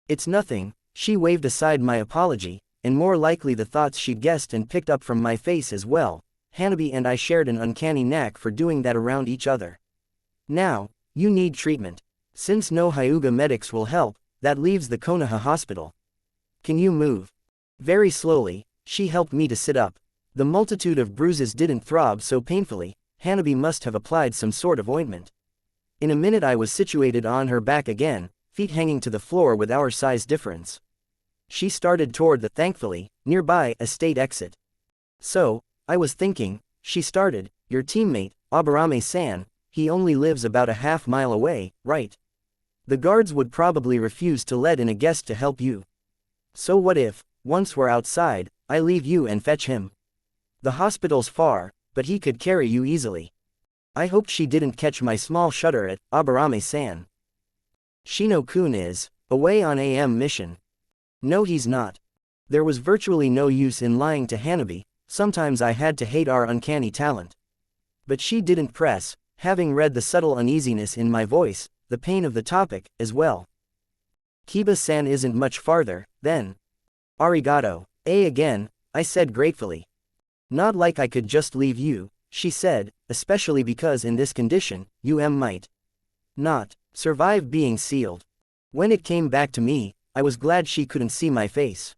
Speaker 1: It's nothing, she waved aside my apology, and more likely the thoughts she'd guessed and picked up from my face as well. Hanabi and I shared an uncanny knack for doing that around each other. Now, you need treatment. Since no Hyuga medics will help, that leaves the Konoha hospital. Can you move? Very slowly, she helped me to sit up. The multitude of bruises didn't throb so painfully, Hanabi must have applied some sort of ointment. In a minute I was situated on her back again, feet hanging to the floor with our size difference. She started toward the, thankfully, nearby estate exit. So, I was thinking, she started, your teammate, Aburame-san, he only lives about a half-mile away, right? The guards would probably refuse to let in a guest to help you. So what if, once we're outside, I leave you and fetch him? The hospital's far, but he could carry you easily. I hoped she didn't catch my small shudder at Aburame-san. Shino-kun is away on mission. No, he's not. There was virtually no use in lying to Hanabi, sometimes I had to hate our uncanny talent. But she didn't press, having read the subtle uneasiness in my voice, the pain of the topic, as well. Kiba-san isn't much farther, then. Arigato. Again, I said gratefully. Not like I could just leave you, she said, especially because in this condition, you might not survive being sealed. When it came back to me, I was glad she couldn't see my face.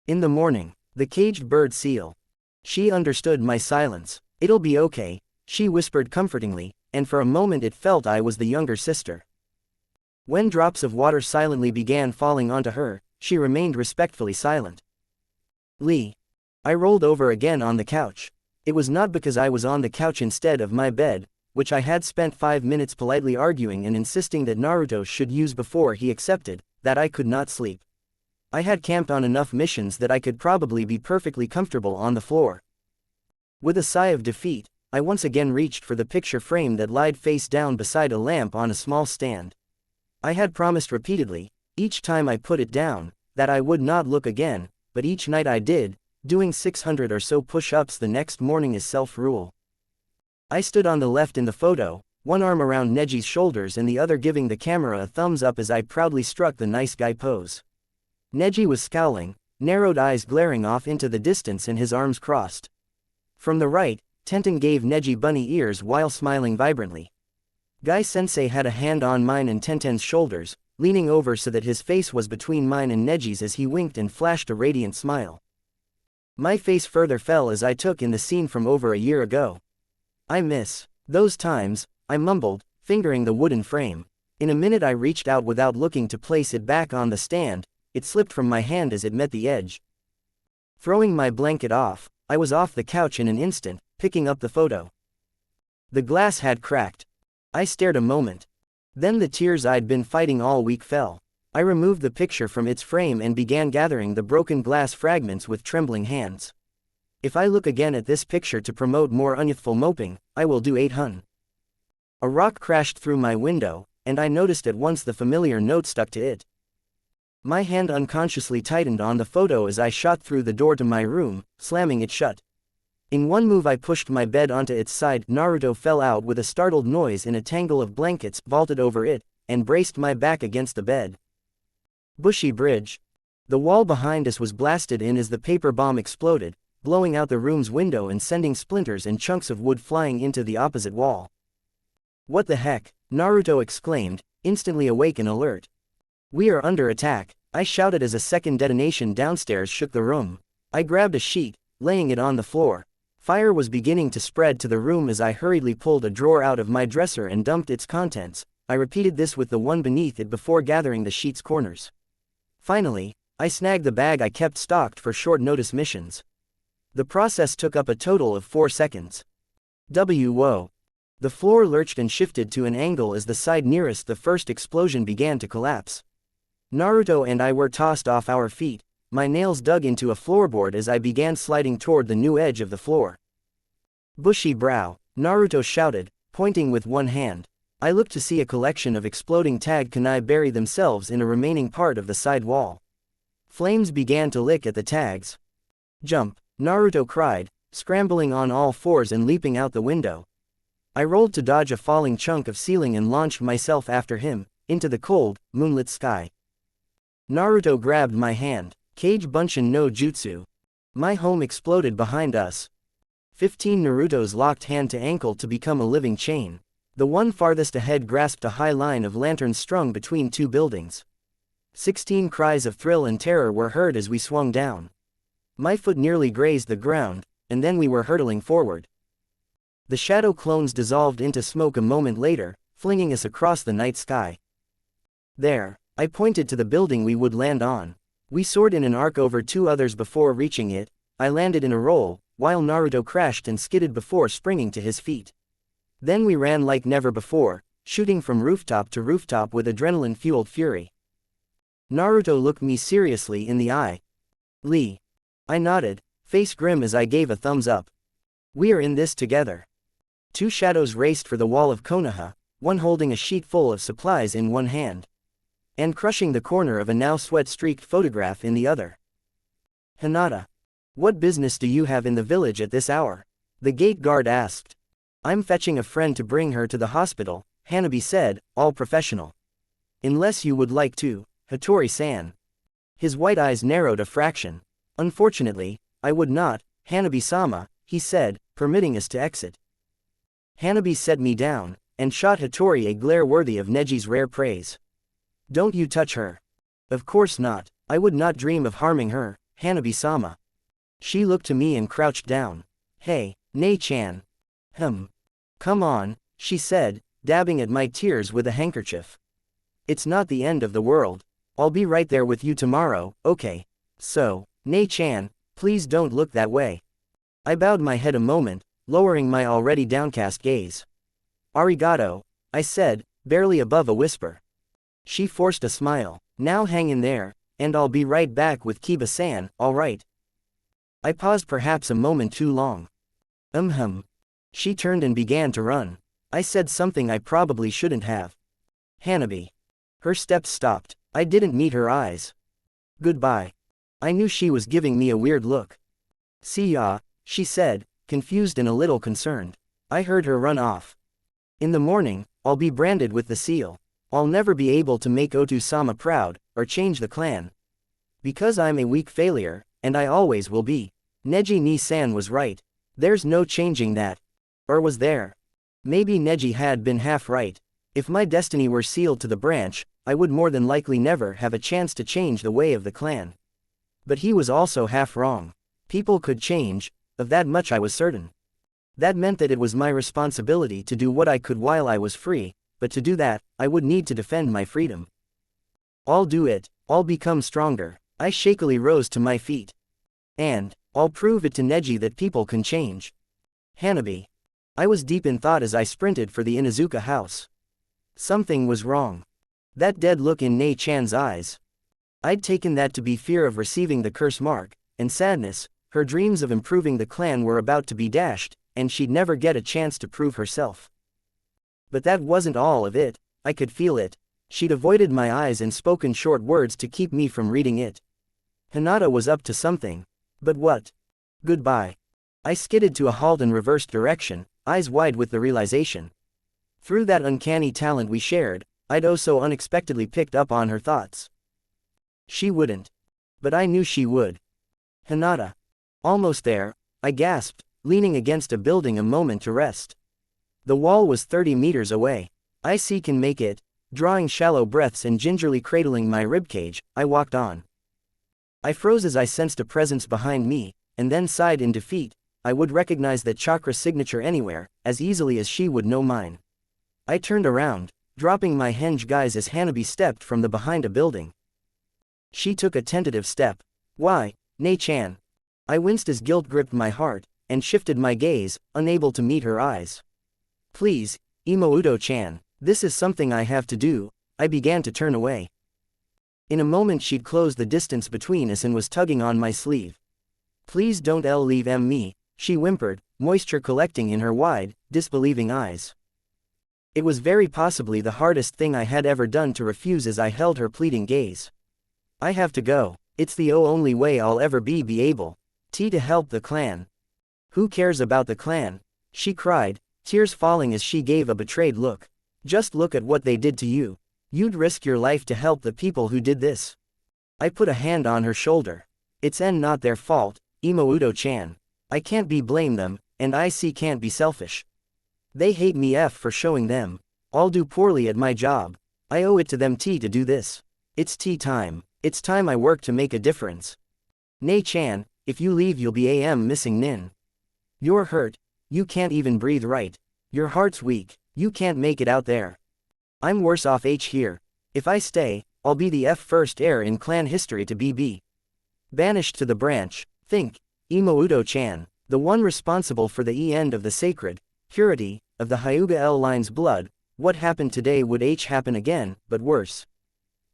Speaker 1: In the morning, the caged bird seal. She understood my silence. It'll be okay, she whispered comfortingly, and for a moment it felt I was the younger sister. When drops of water silently began falling onto her, she remained respectfully silent. Lee. I rolled over again on the couch. It was not because I was on the couch instead of my bed, which I had spent 5 minutes politely arguing and insisting that Naruto should use before he accepted, that I could not sleep. I had camped on enough missions that I could probably be perfectly comfortable on the floor. With a sigh of defeat, I once again reached for the picture frame that lied face down beside a lamp on a small stand. I had promised repeatedly, each time I put it down, that I would not look again, but each night I did, doing 600 or so push-ups the next morning as self-rule. I stood on the left in the photo, one arm around Neji's shoulders and the other giving the camera a thumbs up as I proudly struck the nice guy pose. Neji was scowling, narrowed eyes glaring off into the distance and his arms crossed. From the right, Tenten gave Neji bunny ears while smiling vibrantly. Guy-sensei had a hand on mine and Tenten's shoulders, leaning over so that his face was between mine and Neji's as he winked and flashed a radiant smile. My face further fell as I took in the scene from over a year ago. I miss those times, I mumbled, fingering the wooden frame. In a minute I reached out without looking to place it back on the stand, it slipped from my hand as it met the edge. Throwing my blanket off, I was off the couch in an instant, picking up the photo. The glass had cracked. I stared a moment. Then the tears I'd been fighting all week fell. I removed the picture from its frame and began gathering the broken glass fragments with trembling hands. If I look again at this picture to promote more unyouthful moping, I will do 8 hun. A rock crashed through my window, and I noticed at once the familiar note stuck to it. My hand unconsciously tightened on the photo as I shot through the door to my room, slamming it shut. In one move I pushed my bed onto its side. Naruto fell out with a startled noise in a tangle of blankets, vaulted over it, and braced my back against the bed. Bushy bridge. The wall behind us was blasted in as the paper bomb exploded, blowing out the room's window and sending splinters and chunks of wood flying into the opposite wall. What the heck? Naruto exclaimed, instantly awake and alert. We are under attack, I shouted as a second detonation downstairs shook the room. I grabbed a sheet, laying it on the floor. Fire was beginning to spread to the room as I hurriedly pulled a drawer out of my dresser and dumped its contents. I repeated this with the one beneath it before gathering the sheet's corners. Finally, I snagged the bag I kept stocked for short notice missions. The process took up a total of 4 seconds. Whoa. The floor lurched and shifted to an angle as the side nearest the first explosion began to collapse. Naruto and I were tossed off our feet, my nails dug into a floorboard as I began sliding toward the new edge of the floor. Bushy brow, Naruto shouted, pointing with one hand. I looked to see a collection of exploding tag kunai bury themselves in a remaining part of the side wall. Flames began to lick at the tags. Jump, Naruto cried, scrambling on all fours and leaping out the window. I rolled to dodge a falling chunk of ceiling and launched myself after him, into the cold, moonlit sky. Naruto grabbed my hand. Kage Bunshin no Jutsu. My home exploded behind us. 15 Narutos locked hand to ankle to become a living chain. The one farthest ahead grasped a high line of lanterns strung between 2 buildings. 16 cries of thrill and terror were heard as we swung down. My foot nearly grazed the ground, and then we were hurtling forward. The shadow clones dissolved into smoke a moment later, flinging us across the night sky. There, I pointed to the building we would land on. We soared in an arc over 2 others before reaching it. I landed in a roll, while Naruto crashed and skidded before springing to his feet. Then we ran like never before, shooting from rooftop to rooftop with adrenaline-fueled fury. Naruto looked me seriously in the eye. Lee. I nodded, face grim as I gave a thumbs up. We are in this together. 2 shadows raced for the wall of Konoha, one holding a sheet full of supplies in one hand, and crushing the corner of a now sweat-streaked photograph in the other. Hinata. What business do you have in the village at this hour? The gate guard asked. I'm fetching a friend to bring her to the hospital, Hanabi said, all professional. Unless you would like to, Hattori-san. His white eyes narrowed a fraction. Unfortunately, I would not, Hanabi-sama, he said, permitting us to exit. Hanabi set me down, and shot Hattori a glare worthy of Neji's rare praise. Don't you touch her. Of course not, I would not dream of harming her, Hanabi-sama. She looked to me and crouched down. Hey, Nei-chan. Come on, she said, dabbing at my tears with a handkerchief. It's not the end of the world. I'll be right there with you tomorrow, okay? So, Nei-chan, please don't look that way. I bowed my head a moment, lowering my already downcast gaze. Arigato, I said, barely above a whisper. She forced a smile. Now hang in there, and I'll be right back with Kiba-san, alright? I paused perhaps a moment too long. She turned and began to run. I said something I probably shouldn't have. Hanabi. Her steps stopped. I didn't meet her eyes. Goodbye. I knew she was giving me a weird look. See ya, she said, confused and a little concerned. I heard her run off. In the morning, I'll be branded with the seal. I'll never be able to make Otu-sama proud, or change the clan. Because I'm a weak failure, and I always will be. Neji ni-san was right. There's no changing that. Or was there? Maybe Neji had been half right. If my destiny were sealed to the branch, I would more than likely never have a chance to change the way of the clan. But he was also half wrong. People could change, of that much I was certain. That meant that it was my responsibility to do what I could while I was free, but to do that, I would need to defend my freedom. I'll do it, I'll become stronger. I shakily rose to my feet. And, I'll prove it to Neji that people can change. Hanabi. I was deep in thought as I sprinted for the Inuzuka house. Something was wrong. That dead look in Nei-chan's eyes. I'd taken that to be fear of receiving the curse mark, and sadness. Her dreams of improving the clan were about to be dashed, and she'd never get a chance to prove herself. But that wasn't all of it. I could feel it. She'd avoided my eyes and spoken short words to keep me from reading it. Hinata was up to something. But what? Goodbye. I skidded to a halt and reversed direction, eyes wide with the realization. Through that uncanny talent we shared, I'd oh so unexpectedly picked up on her thoughts. She wouldn't. But I knew she would. Hinata. Almost there, I gasped, leaning against a building a moment to rest. The wall was 30 meters away. I can make it. Drawing shallow breaths and gingerly cradling my ribcage, I walked on. I froze as I sensed a presence behind me, and then sighed in defeat. I would recognize that chakra signature anywhere, as easily as she would know mine. I turned around, dropping my henge guise as Hanabi stepped from the behind a building. She took a tentative step. Why, Nei-chan. I winced as guilt gripped my heart, and shifted my gaze, unable to meet her eyes. Please, Imouto-chan, this is something I have to do. I began to turn away. In a moment she'd closed the distance between us and was tugging on my sleeve. Please don't leave me, she whimpered, moisture collecting in her wide, disbelieving eyes. It was very possibly the hardest thing I had ever done to refuse as I held her pleading gaze. I have to go. It's the only way I'll ever be able to help the clan. Who cares about the clan? She cried, tears falling as she gave a betrayed look. Just look at what they did to you. You'd risk your life to help the people who did this. I put a hand on her shoulder. It's not their fault, Imouto-chan. I can't blame them, and I can't be selfish. They hate me for showing them. I'll do poorly at my job. I owe it to them to do this. It's time. It's time I work to make a difference. Nei-chan, if you leave you'll be missing Nin. You're hurt. You can't even breathe right. Your heart's weak. You can't make it out there. I'm worse off here. If I stay, I'll be the first heir in clan history to be banished to the branch. Think, Imouto-chan, the one responsible for the end of the sacred purity of the Hyuga L line's blood. What happened today would happen again, but worse.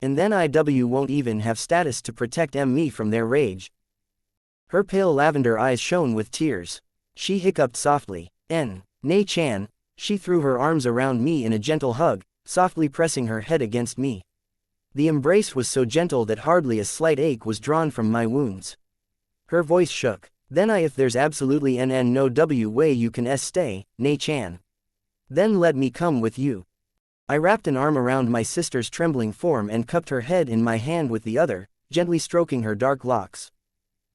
Speaker 1: And then IW won't even have status to protect me from their rage. Her pale lavender eyes shone with tears. She hiccuped softly. Nei-chan. She threw her arms around me in a gentle hug, softly pressing her head against me. The embrace was so gentle that hardly a slight ache was drawn from my wounds. Her voice shook. Then if there's absolutely no way you can stay, Nei-chan. Then let me come with you. I wrapped an arm around my sister's trembling form and cupped her head in my hand with the other, gently stroking her dark locks.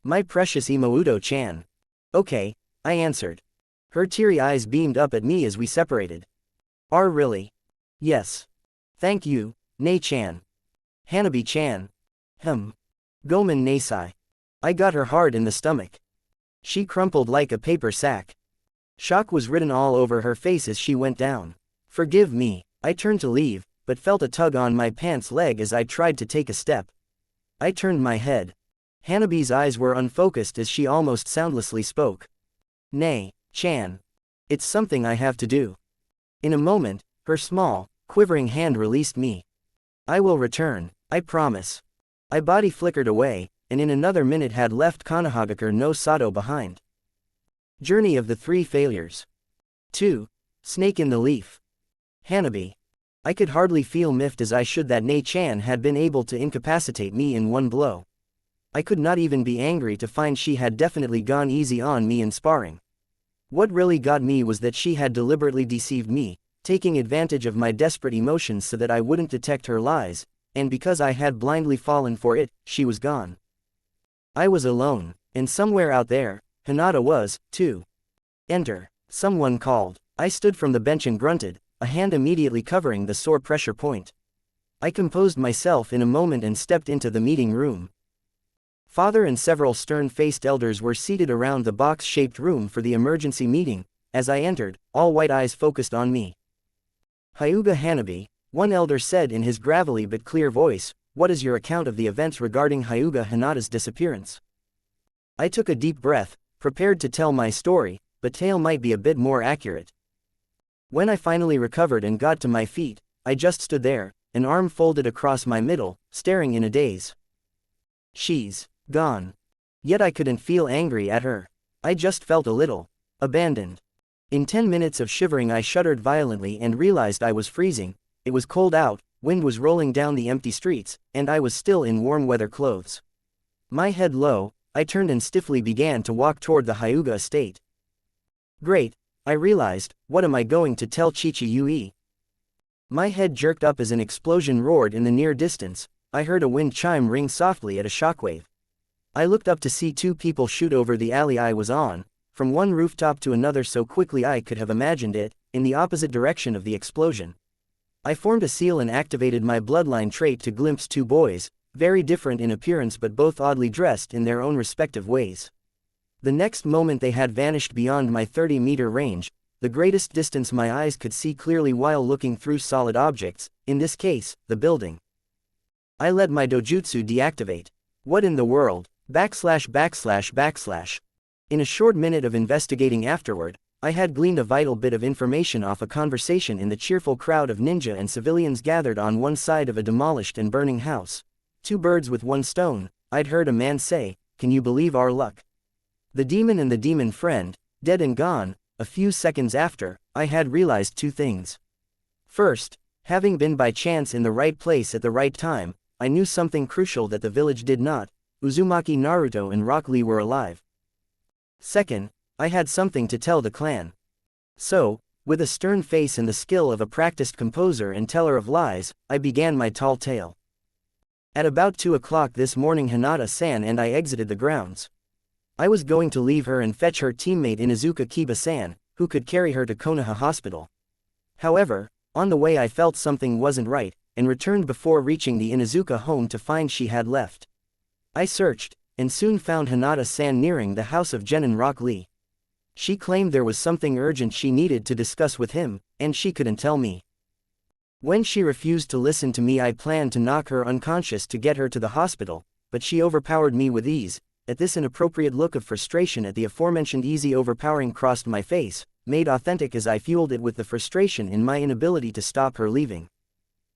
Speaker 1: My precious Imouto-chan. Okay, I answered. Her teary eyes beamed up at me as we separated. Really? Yes. Thank you, Nei-chan. Hanabi-chan. Gomen Nasai. I got her hard in the stomach. She crumpled like a paper sack. Shock was written all over her face as she went down. Forgive me. I turned to leave, but felt a tug on my pants leg as I tried to take a step. I turned my head. Hanabi's eyes were unfocused as she almost soundlessly spoke. Nay, Chan. It's something I have to do. In a moment, her small, quivering hand released me. I will return, I promise. My body flickered away, and in another minute had left Konohagakure no Sato behind. Journey of the Three Failures. 2. Snake in the Leaf. Hanabi. I could hardly feel miffed as I should that Nei-chan had been able to incapacitate me in one blow. I could not even be angry to find she had definitely gone easy on me in sparring. What really got me was that she had deliberately deceived me, taking advantage of my desperate emotions so that I wouldn't detect her lies, and because I had blindly fallen for it, she was gone. I was alone, and somewhere out there, Hinata was, too. Enter. Someone called. I stood from the bench and grunted, a hand immediately covering the sore pressure point. I composed myself in a moment and stepped into the meeting room. Father and several stern-faced elders were seated around the box-shaped room for the emergency meeting. As I entered, all white eyes focused on me. Hyuga Hanabi, one elder said in his gravelly but clear voice, what is your account of the events regarding Hyuga Hinata's disappearance? I took a deep breath, prepared to tell my story, but tale might be a bit more accurate. When I finally recovered and got to my feet, I just stood there, an arm folded across my middle, staring in a daze. She's gone. Yet I couldn't feel angry at her. I just felt a little abandoned. In 10 minutes of shivering I shuddered violently and realized I was freezing. It was cold out, wind was rolling down the empty streets, and I was still in warm weather clothes. My head low, I turned and stiffly began to walk toward the Hyuga estate. Great, I realized, what am I going to tell Chichi-Yui? My head jerked up as an explosion roared in the near distance. I heard a wind chime ring softly at a shockwave. I looked up to see two people shoot over the alley I was on, from one rooftop to another so quickly I could have imagined it, in the opposite direction of the explosion. I formed a seal and activated my bloodline trait to glimpse two boys, very different in appearance but both oddly dressed in their own respective ways. The next moment they had vanished beyond my 30-meter range, the greatest distance my eyes could see clearly while looking through solid objects, in this case, the building. I let my dojutsu deactivate. What in the world? ////. In a short minute of investigating afterward, I had gleaned a vital bit of information off a conversation in the cheerful crowd of ninja and civilians gathered on one side of a demolished and burning house. Two birds with one stone, I'd heard a man say, can you believe our luck? The demon and the demon friend, dead and gone. A few seconds after, I had realized two things. First, having been by chance in the right place at the right time, I knew something crucial that the village did not. Uzumaki Naruto and Rock Lee were alive. Second, I had something to tell the clan. So, with a stern face and the skill of a practiced composer and teller of lies, I began my tall tale. At about 2 o'clock this morning Hinata-san and I exited the grounds. I was going to leave her and fetch her teammate Inuzuka Kiba-san, who could carry her to Konoha Hospital. However, on the way I felt something wasn't right, and returned before reaching the Inuzuka home to find she had left. I searched, and soon found Hinata-san nearing the house of Genin Rock Lee. She claimed there was something urgent she needed to discuss with him, and she couldn't tell me. When she refused to listen to me I planned to knock her unconscious to get her to the hospital, but she overpowered me with ease. At this inappropriate look of frustration at the aforementioned easy overpowering crossed my face, made authentic as I fueled it with the frustration in my inability to stop her leaving.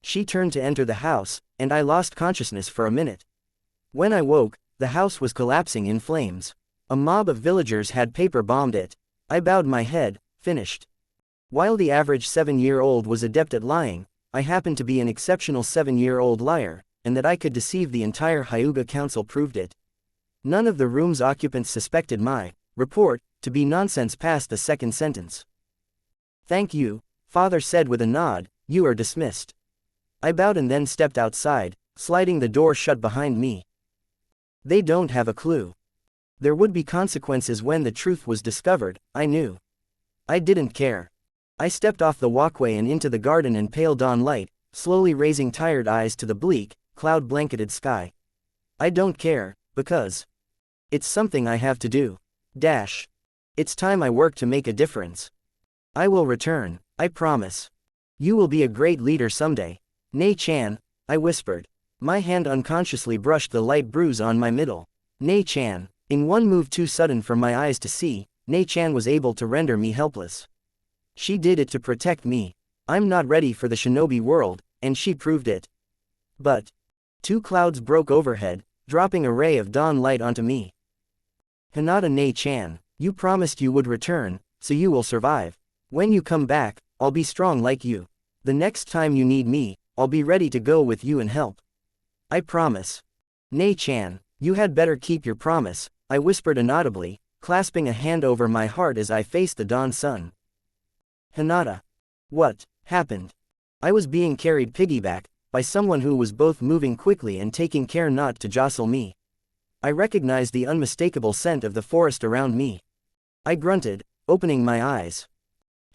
Speaker 1: She turned to enter the house, and I lost consciousness for a minute. When I woke, the house was collapsing in flames. A mob of villagers had paper bombed it. I bowed my head, finished. While the average 7-year-old was adept at lying, I happened to be an exceptional 7-year-old liar, and that I could deceive the entire Hyuga Council proved it. None of the room's occupants suspected my report to be nonsense past the second sentence. Thank you, father said with a nod, you are dismissed. I bowed and then stepped outside, sliding the door shut behind me. They don't have a clue. There would be consequences when the truth was discovered, I knew. I didn't care. I stepped off the walkway and into the garden and pale dawn light, slowly raising tired eyes to the bleak, cloud-blanketed sky. I don't care, because it's something I have to do. Dash. It's time I work to make a difference. I will return, I promise. You will be a great leader someday. Nei-chan, I whispered. My hand unconsciously brushed the light bruise on my middle. Nei-chan. In one move too sudden for my eyes to see, Nei-chan was able to render me helpless. She did it to protect me. I'm not ready for the shinobi world, and she proved it. But two clouds broke overhead, dropping a ray of dawn light onto me. Hinata Nei-chan, you promised you would return, so you will survive. When you come back, I'll be strong like you. The next time you need me, I'll be ready to go with you and help. I promise. Nei-chan, you had better keep your promise, I whispered inaudibly, clasping a hand over my heart as I faced the dawn sun. Hinata. What happened? I was being carried piggyback by someone who was both moving quickly and taking care not to jostle me. I recognized the unmistakable scent of the forest around me. I grunted, opening my eyes.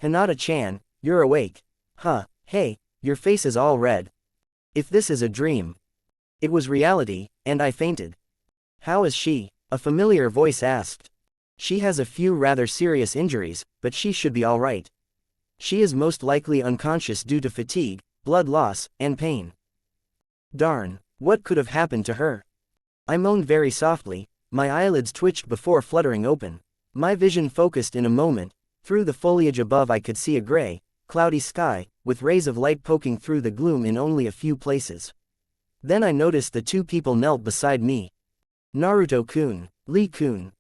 Speaker 1: Hinata-chan, you're awake. Huh, hey, your face is all red. If this is a dream. It was reality, and I fainted. How is she? A familiar voice asked. She has a few rather serious injuries, but she should be all right. She is most likely unconscious due to fatigue, blood loss, and pain. Darn, what could have happened to her? I moaned very softly, my eyelids twitched before fluttering open. My vision focused in a moment. Through the foliage above I could see a gray, cloudy sky, with rays of light poking through the gloom in only a few places. Then I noticed the two people knelt beside me. Naruto-kun, Lee-kun.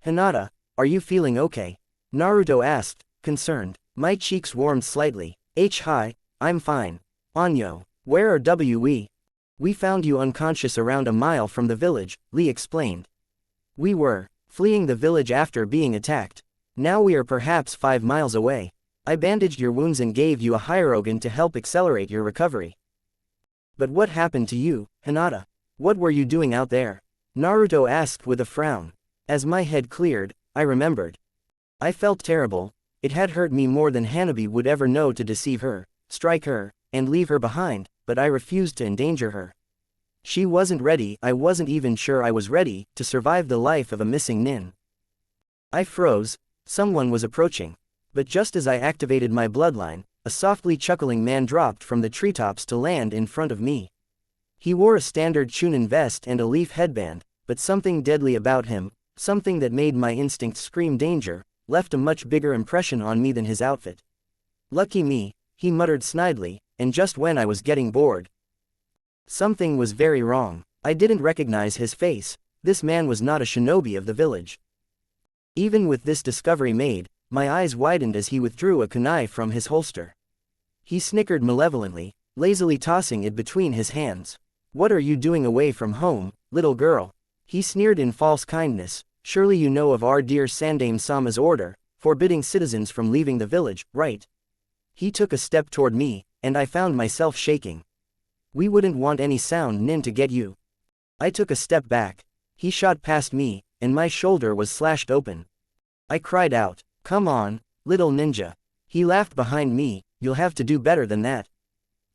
Speaker 1: Hinata, are you feeling okay? Naruto asked, concerned. My cheeks warmed slightly. Hi, I'm fine. Anyo, where are we? We found you unconscious around a mile from the village, Lee explained. We were fleeing the village after being attacked. Now we are perhaps 5 miles away. I bandaged your wounds and gave you a hierogan to help accelerate your recovery. But what happened to you, Hinata? What were you doing out there? Naruto asked with a frown. As my head cleared, I remembered. I felt terrible. It had hurt me more than Hanabi would ever know to deceive her, strike her, and leave her behind, but I refused to endanger her. She wasn't ready, I wasn't even sure I was ready, to survive the life of a missing nin. I froze. Someone was approaching. But just as I activated my bloodline, a softly chuckling man dropped from the treetops to land in front of me. He wore a standard chunin vest and a leaf headband, but something deadly about him, something that made my instincts scream danger, left a much bigger impression on me than his outfit. Lucky me, he muttered snidely, and just when I was getting bored. Something was very wrong. I didn't recognize his face. This man was not a shinobi of the village. Even with this discovery made, my eyes widened as he withdrew a kunai from his holster. He snickered malevolently, lazily tossing it between his hands. What are you doing away from home, little girl? He sneered in false kindness. Surely you know of our dear Sandame-sama's order, forbidding citizens from leaving the village, right? He took a step toward me, and I found myself shaking. We wouldn't want any sound nin to get you. I took a step back. He shot past me, and my shoulder was slashed open. I cried out, "Come on, little ninja." He laughed behind me, "You'll have to do better than that."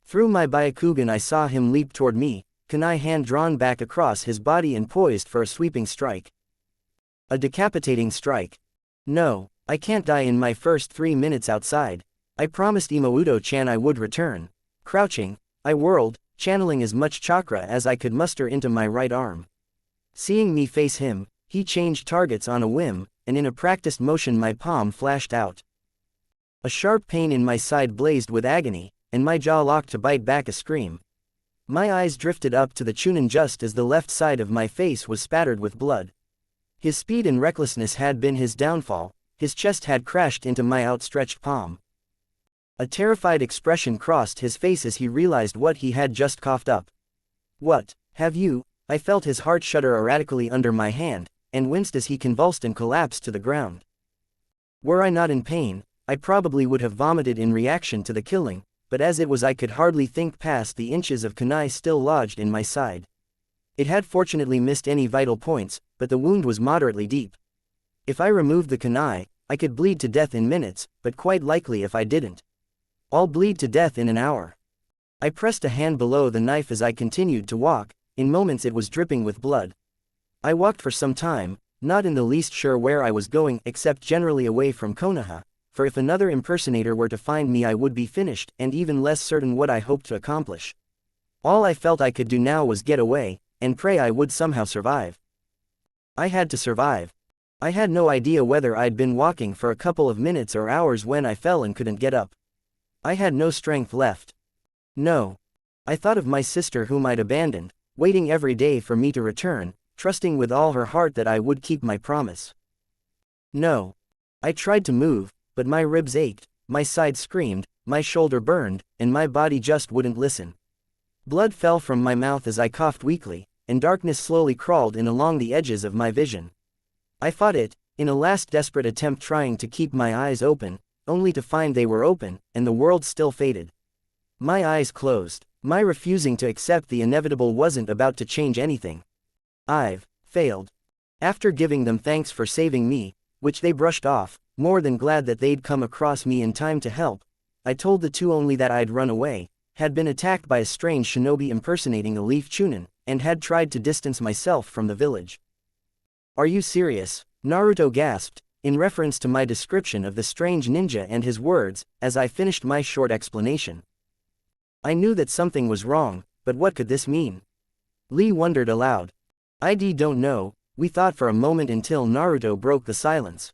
Speaker 1: Through my Byakugan I saw him leap toward me, kunai hand drawn back across his body and poised for a sweeping strike. A decapitating strike. No, I can't die in my first 3 minutes outside. I promised Imouto-chan I would return. Crouching, I whirled, channeling as much chakra as I could muster into my right arm. Seeing me face him, he changed targets on a whim, and in a practiced motion my palm flashed out. A sharp pain in my side blazed with agony, and my jaw locked to bite back a scream. My eyes drifted up to the chunin just as the left side of my face was spattered with blood. His speed and recklessness had been his downfall. His chest had crashed into my outstretched palm. A terrified expression crossed his face as he realized what he had just coughed up. "What, have you?" I felt his heart shudder erratically under my hand, and winced as he convulsed and collapsed to the ground. Were I not in pain, I probably would have vomited in reaction to the killing, but as it was I could hardly think past the inches of kunai still lodged in my side. It had fortunately missed any vital points, but the wound was moderately deep. If I removed the kunai, I could bleed to death in minutes, but quite likely if I didn't, I'll bleed to death in an hour. I pressed a hand below the knife as I continued to walk, in moments it was dripping with blood. I walked for some time, not in the least sure where I was going except generally away from Konoha, for if another impersonator were to find me I would be finished and even less certain what I hoped to accomplish. All I felt I could do now was get away, and pray I would somehow survive. I had to survive. I had no idea whether I'd been walking for a couple of minutes or hours when I fell and couldn't get up. I had no strength left. No. I thought of my sister whom I'd abandoned, waiting every day for me to return, trusting with all her heart that I would keep my promise. No. I tried to move, but my ribs ached, my side screamed, my shoulder burned, and my body just wouldn't listen. Blood fell from my mouth as I coughed weakly, and darkness slowly crawled in along the edges of my vision. I fought it, in a last desperate attempt trying to keep my eyes open, only to find they were open, and the world still faded. My eyes closed. My refusing to accept the inevitable wasn't about to change anything. I've failed. After giving them thanks for saving me, which they brushed off, more than glad that they'd come across me in time to help, I told the two only that I'd run away, had been attacked by a strange shinobi impersonating a leaf chunin, and had tried to distance myself from the village. Are you serious? Naruto gasped, in reference to my description of the strange ninja and his words, as I finished my short explanation. I knew that something was wrong, but what could this mean? Lee wondered aloud. I don't know, we thought for a moment until Naruto broke the silence.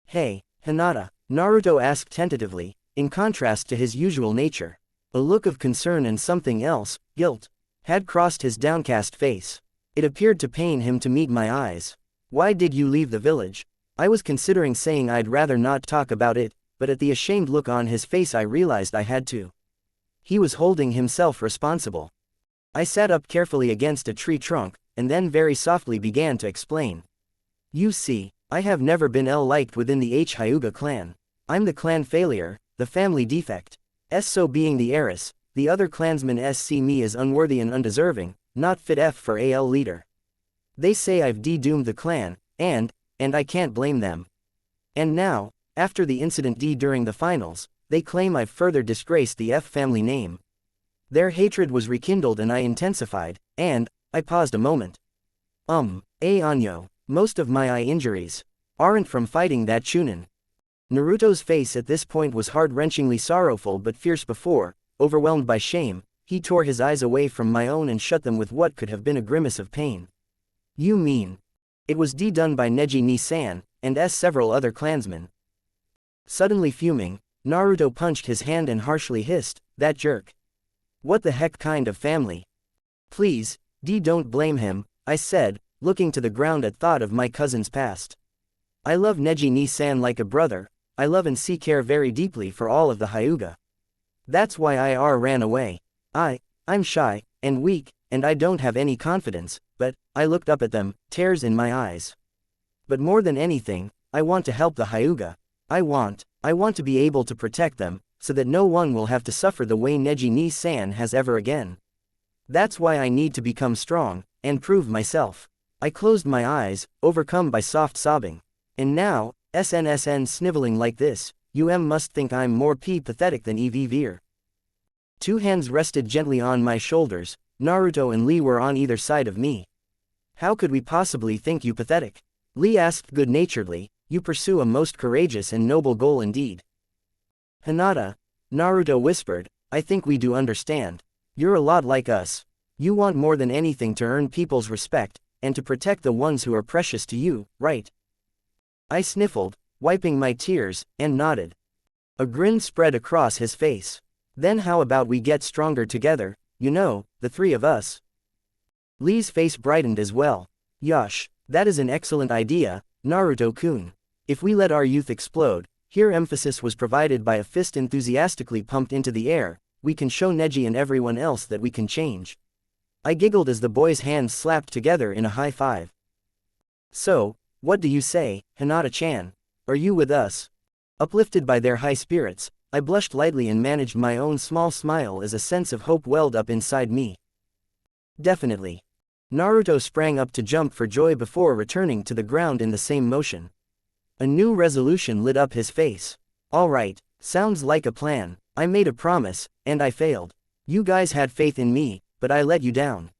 Speaker 1: Hey, Hinata, Naruto asked tentatively, in contrast to his usual nature. A look of concern and something else, guilt, had crossed his downcast face. It appeared to pain him to meet my eyes. Why did you leave the village? I was considering saying I'd rather not talk about it, but at the ashamed look on his face I realized I had to. He was holding himself responsible. I sat up carefully against a tree trunk, and then very softly began to explain. You see, I have never been liked within the Hyuga clan. I'm the clan failure, the family defect. So being the heiress, the other clansmen see me as unworthy and undeserving, not fit for AL leader. They say I've doomed the clan, and I can't blame them. And now, after the incident during the finals, they claim I've further disgraced the family name. Their hatred was rekindled and I intensified, and I paused a moment. Anyo, most of my eye injuries aren't from fighting that chunin. Naruto's face at this point was heart-wrenchingly sorrowful but fierce before, overwhelmed by shame, he tore his eyes away from my own and shut them with what could have been a grimace of pain. You mean? It was done by Neji Ni-san, and several other clansmen. Suddenly fuming, Naruto punched his hand and harshly hissed, that jerk. What the heck kind of family? Please, don't blame him, I said, looking to the ground at thought of my cousin's past. I love Neji Ni-san like a brother, I love and care very deeply for all of the Hyuga. That's why I ran away. I'm shy, and weak, and I don't have any confidence, but, I looked up at them, tears in my eyes. But more than anything, I want to help the Hyuga. I want to be able to protect them, so that no one will have to suffer the way Neji Ni-san has ever again. That's why I need to become strong, and prove myself. I closed my eyes, overcome by soft sobbing. And now, SNSN sniveling like this, must think I'm more pathetic than Veer. Two hands rested gently on my shoulders, Naruto and Lee were on either side of me. How could we possibly think you pathetic? Lee asked good-naturedly, you pursue a most courageous and noble goal indeed. Hinata, Naruto whispered, I think we do understand. You're a lot like us. You want more than anything to earn people's respect, and to protect the ones who are precious to you, right? I sniffled, wiping my tears, and nodded. A grin spread across his face. Then how about we get stronger together, the three of us? Lee's face brightened as well. Yosh, that is an excellent idea, Naruto-kun. If we let our youth explode, here emphasis was provided by a fist enthusiastically pumped into the air, we can show Neji and everyone else that we can change. I giggled as the boys' hands slapped together in a high five. So, what do you say, Hinata-chan? Are you with us? Uplifted by their high spirits, I blushed lightly and managed my own small smile as a sense of hope welled up inside me. Definitely. Naruto sprang up to jump for joy before returning to the ground in the same motion. A new resolution lit up his face. All right, sounds like a plan. I made a promise, and I failed. You guys had faith in me, but I let you down.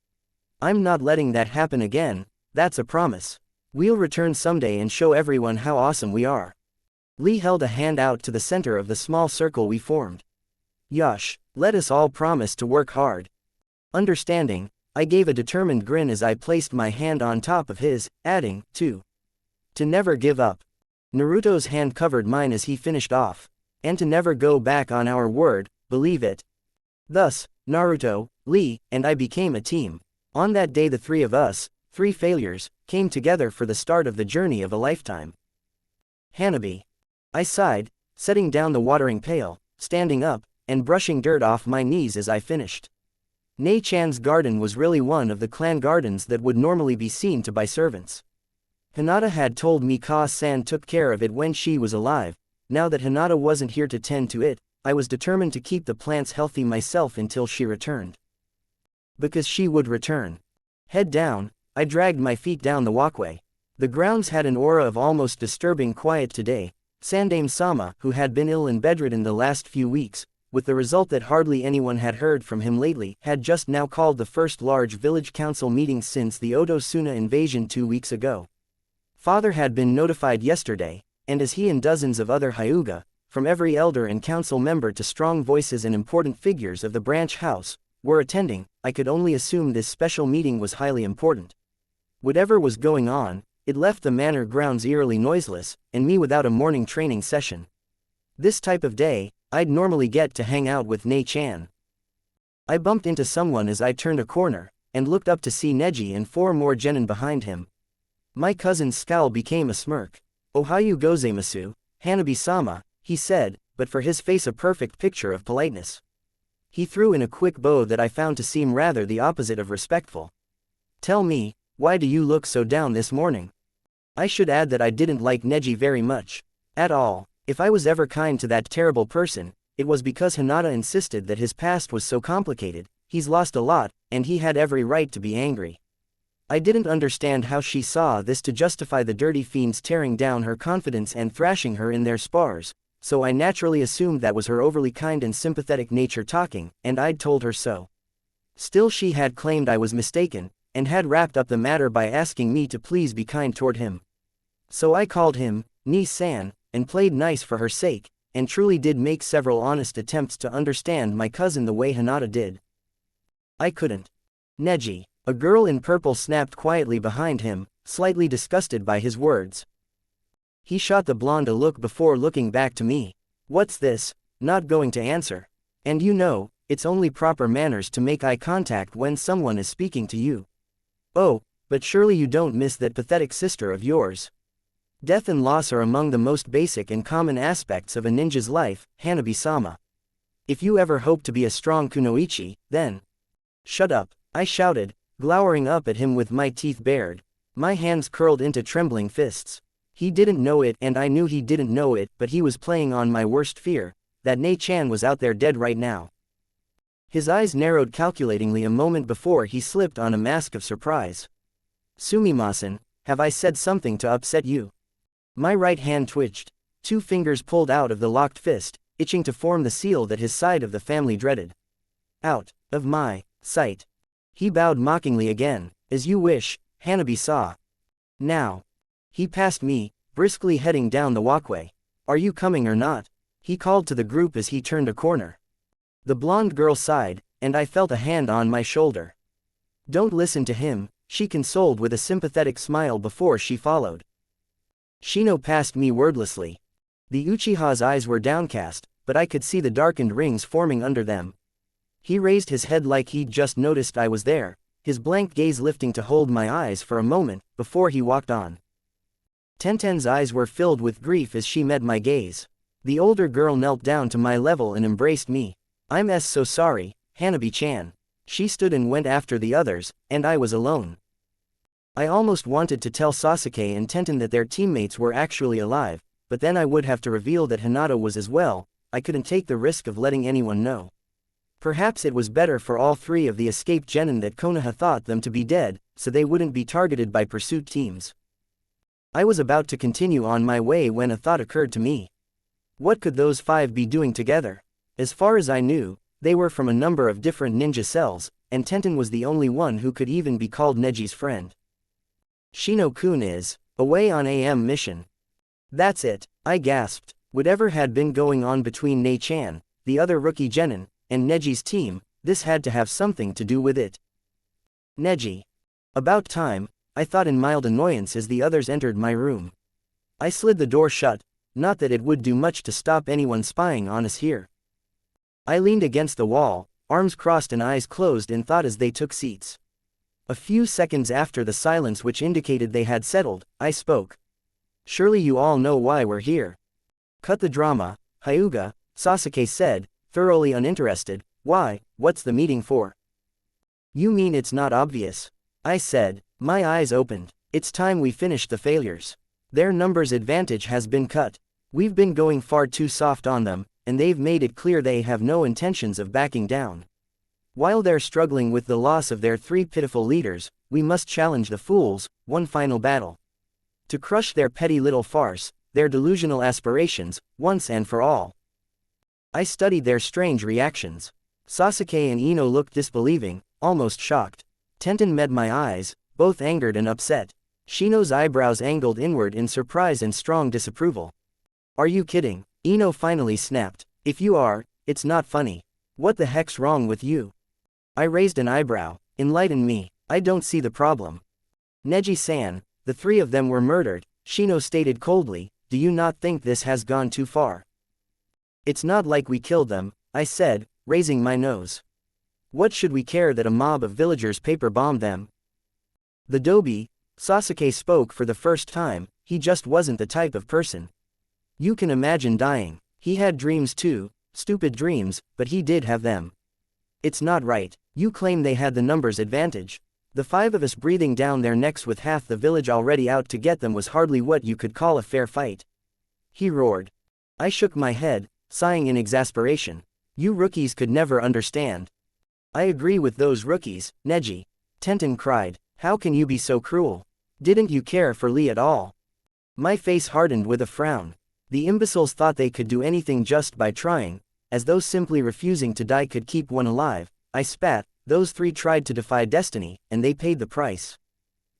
Speaker 1: I'm not letting that happen again, that's a promise. We'll return someday and show everyone how awesome we are. Lee held a hand out to the center of the small circle we formed. Yosh, let us all promise to work hard. Understanding, I gave a determined grin as I placed my hand on top of his, adding, to never give up. Naruto's hand covered mine as he finished off. And to never go back on our word, believe it. Thus, Naruto, Lee, and I became a team. On that day the three of us, three failures, came together for the start of the journey of a lifetime. Hanabi. I sighed, setting down the watering pail, standing up, and brushing dirt off my knees as I finished. Nei-chan's garden was really one of the clan gardens that would normally be seen to by servants. Hinata had told me Ka-san took care of it when she was alive. Now that Hinata wasn't here to tend to it, I was determined to keep the plants healthy myself until she returned. Because she would return. Head down, I dragged my feet down the walkway. The grounds had an aura of almost disturbing quiet today. Sandaime-sama, who had been ill and bedridden the last few weeks, with the result that hardly anyone had heard from him lately, had just now called the first large village council meeting since the Oto-suna invasion 2 weeks ago. Father had been notified yesterday, and as he and dozens of other Hyuga, from every elder and council member to strong voices and important figures of the branch house, were attending, I could only assume this special meeting was highly important. Whatever was going on, it left the manor grounds eerily noiseless, and me without a morning training session. This type of day, I'd normally get to hang out with Nei-chan. I bumped into someone as I turned a corner, and looked up to see Neji and 4 more genin behind him. My cousin's scowl became a smirk. Ohayo gozaimasu, Hanabi-sama, he said, but for his face a perfect picture of politeness. He threw in a quick bow that I found to seem rather the opposite of respectful. Tell me, why do you look so down this morning? I should add that I didn't like Neji very much. At all. If I was ever kind to that terrible person, it was because Hinata insisted that his past was so complicated, he's lost a lot, and he had every right to be angry. I didn't understand how she saw this to justify the dirty fiends tearing down her confidence and thrashing her in their spars, so I naturally assumed that was her overly kind and sympathetic nature talking, and I'd told her so. Still she had claimed I was mistaken, and had wrapped up the matter by asking me to please be kind toward him. So I called him, Ni-san, and played nice for her sake, and truly did make several honest attempts to understand my cousin the way Hinata did. I couldn't. Neji, a girl in purple, snapped quietly behind him, slightly disgusted by his words. He shot the blonde a look before looking back to me. What's this? Not going to answer. And you know, it's only proper manners to make eye contact when someone is speaking to you. Oh, but surely you don't miss that pathetic sister of yours. Death and loss are among the most basic and common aspects of a ninja's life, Hanabi-sama. If you ever hope to be a strong kunoichi, then... Shut up, I shouted, glowering up at him with my teeth bared. My hands curled into trembling fists. He didn't know it and I knew he didn't know it, but he was playing on my worst fear, that Nei-chan was out there dead right now. His eyes narrowed calculatingly a moment before he slipped on a mask of surprise. Sumimasen, have I said something to upset you? My right hand twitched. 2 fingers pulled out of the locked fist, itching to form the seal that his side of the family dreaded. Out of my sight. He bowed mockingly again. As you wish, Hanabi-sa. Now. He passed me, briskly heading down the walkway. Are you coming or not? He called to the group as he turned a corner. The blonde girl sighed, and I felt a hand on my shoulder. Don't listen to him, she consoled with a sympathetic smile before she followed. Shino passed me wordlessly. The Uchiha's eyes were downcast, but I could see the darkened rings forming under them. He raised his head like he'd just noticed I was there, his blank gaze lifting to hold my eyes for a moment, before he walked on. Tenten's eyes were filled with grief as she met my gaze. The older girl knelt down to my level and embraced me. I'm so sorry, Hanabi-chan. She stood and went after the others, and I was alone. I almost wanted to tell Sasuke and Tenten that their teammates were actually alive, but then I would have to reveal that Hinata was as well. I couldn't take the risk of letting anyone know. Perhaps it was better for all 3 of the escaped genin that Konoha thought them to be dead, so they wouldn't be targeted by pursuit teams. I was about to continue on my way when a thought occurred to me. What could those 5 be doing together? As far as I knew, they were from a number of different ninja cells, and Tenten was the only one who could even be called Neji's friend. Shino-kun is away on AM mission. That's it, I gasped. Whatever had been going on between Nei-chan, the other rookie genin, and Neji's team, this had to have something to do with it. Neji. About time, I thought in mild annoyance as the others entered my room. I slid the door shut, not that it would do much to stop anyone spying on us here. I leaned against the wall, arms crossed and eyes closed in thought as they took seats. A few seconds after the silence which indicated they had settled, I spoke. Surely you all know why we're here. Cut the drama, Hyuga, Sasuke said, thoroughly uninterested. Why, what's the meeting for? You mean it's not obvious? I said, my eyes opened. It's time we finished the failures. Their numbers advantage has been cut. We've been going far too soft on them, and they've made it clear they have no intentions of backing down. While they're struggling with the loss of their 3 pitiful leaders, we must challenge the fools, one final battle. To crush their petty little farce, their delusional aspirations, once and for all. I studied their strange reactions. Sasuke and Ino looked disbelieving, almost shocked. Tenten met my eyes, both angered and upset. Shino's eyebrows angled inward in surprise and strong disapproval. Are you kidding? Ino finally snapped. If you are, it's not funny. What the heck's wrong with you? I raised an eyebrow. Enlighten me. I don't see the problem. Neji-san, the 3 of them were murdered, Shino stated coldly. Do you not think this has gone too far? It's not like we killed them, I said, raising my nose. What should we care that a mob of villagers paper-bombed them? The Dobi, Sasuke spoke for the first time, he just wasn't the type of person. You can imagine dying. He had dreams too, stupid dreams, but he did have them. It's not right. You claim they had the numbers advantage. The 5 of us breathing down their necks with half the village already out to get them was hardly what you could call a fair fight. He roared. I shook my head, sighing in exasperation. You rookies could never understand. I agree with those rookies, Neji. Tenten cried. How can you be so cruel? Didn't you care for Lee at all? My face hardened with a frown. The imbeciles thought they could do anything just by trying, as though simply refusing to die could keep one alive. I spat. Those 3 tried to defy destiny, and they paid the price.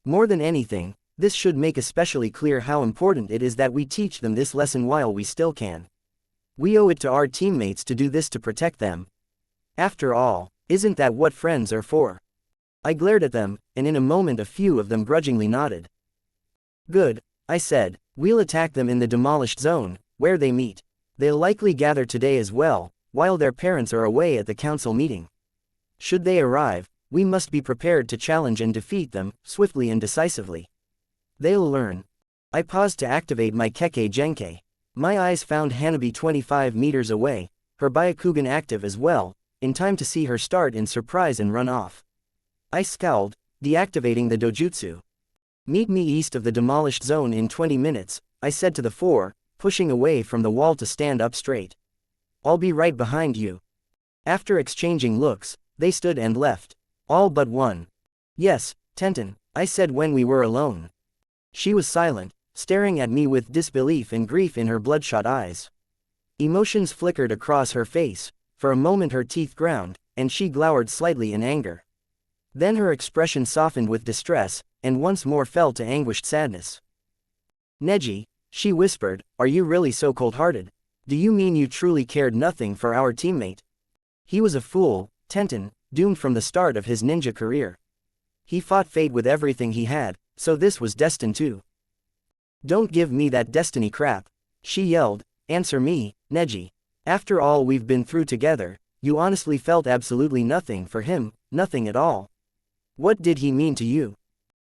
Speaker 1: More than anything, this should make especially clear how important it is that we teach them this lesson while we still can. We owe it to our teammates to do this to protect them. After all, isn't that what friends are for? I glared at them, and in a moment a few of them grudgingly nodded. Good, I said, we'll attack them in the demolished zone, where they meet. They'll likely gather today as well, while their parents are away at the council meeting. Should they arrive, we must be prepared to challenge and defeat them, swiftly and decisively. They'll learn. I paused to activate my Kekkei Genkai. My eyes found Hanabi 25 meters away, her Byakugan active as well, in time to see her start in surprise and run off. I scowled, deactivating the dojutsu. Meet me east of the demolished zone in 20 minutes, I said to the 4, pushing away from the wall to stand up straight. I'll be right behind you. After exchanging looks, they stood and left. All but one. Yes, Tenten, I said when we were alone. She was silent, staring at me with disbelief and grief in her bloodshot eyes. Emotions flickered across her face. For a moment her teeth ground, and she glowered slightly in anger. Then her expression softened with distress, and once more fell to anguished sadness. Neji, she whispered, are you really so cold-hearted? Do you mean you truly cared nothing for our teammate? He was a fool, Tenten, doomed from the start of his ninja career. He fought fate with everything he had, so this was destined too. Don't give me that destiny crap, she yelled. Answer me, Neji. After all we've been through together, you honestly felt absolutely nothing for him, nothing at all. What did he mean to you?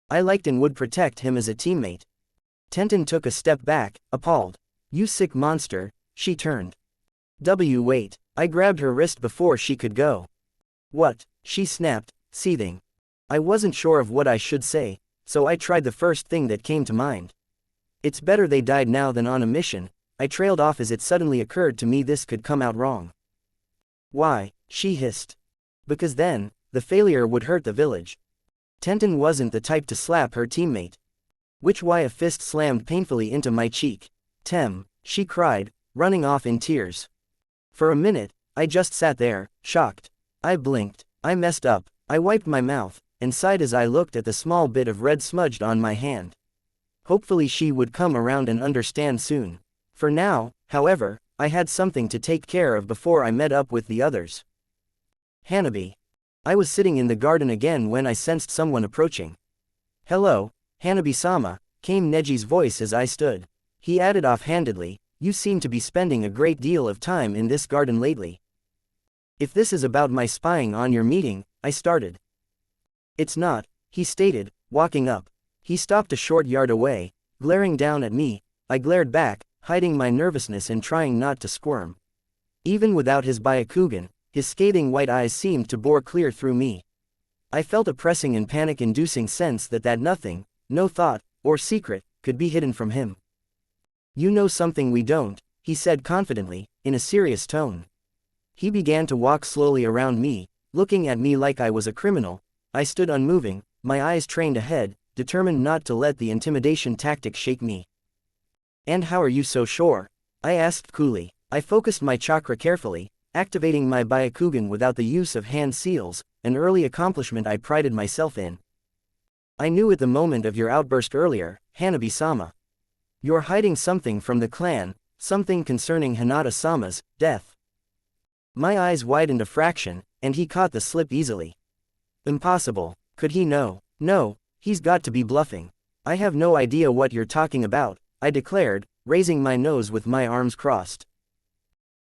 Speaker 1: I liked and would protect him as a teammate. Tenten took a step back, appalled. You sick monster, she turned. Wait. I grabbed her wrist before she could go. What? She snapped, seething. I wasn't sure of what I should say, so I tried the first thing that came to mind. It's better they died now than on a mission. I trailed off as it suddenly occurred to me this could come out wrong. Why? She hissed. Because then, the failure would hurt the village. Tenten wasn't the type to slap her teammate. Which why a fist slammed painfully into my cheek. Tem, she cried, running off in tears. For a minute, I just sat there, shocked. I blinked. I messed up. I wiped my mouth, and sighed as I looked at the small bit of red smudged on my hand. Hopefully she would come around and understand soon. For now, however, I had something to take care of before I met up with the others. Hanabi. I was sitting in the garden again when I sensed someone approaching. Hello, Hanabi-sama, came Neji's voice as I stood. He added offhandedly, you seem to be spending a great deal of time in this garden lately. If this is about my spying on your meeting, I started. It's not, he stated, walking up. He stopped a short yard away, glaring down at me. I glared back, hiding my nervousness and trying not to squirm. Even without his Byakugan, his scathing white eyes seemed to bore clear through me. I felt a pressing and panic-inducing sense that nothing, no thought, or secret, could be hidden from him. You know something we don't, he said confidently, in a serious tone. He began to walk slowly around me, looking at me like I was a criminal. I stood unmoving, my eyes trained ahead, determined not to let the intimidation tactic shake me. And how are you so sure? I asked coolly. I focused my chakra carefully, activating my Byakugan without the use of hand seals, an early accomplishment I prided myself in. I knew at the moment of your outburst earlier, Hanabi-sama. You're hiding something from the clan, something concerning Hinata-sama's death. My eyes widened a fraction, and he caught the slip easily. Impossible. Could he know? No, he's got to be bluffing. I have no idea what you're talking about, I declared, raising my nose with my arms crossed.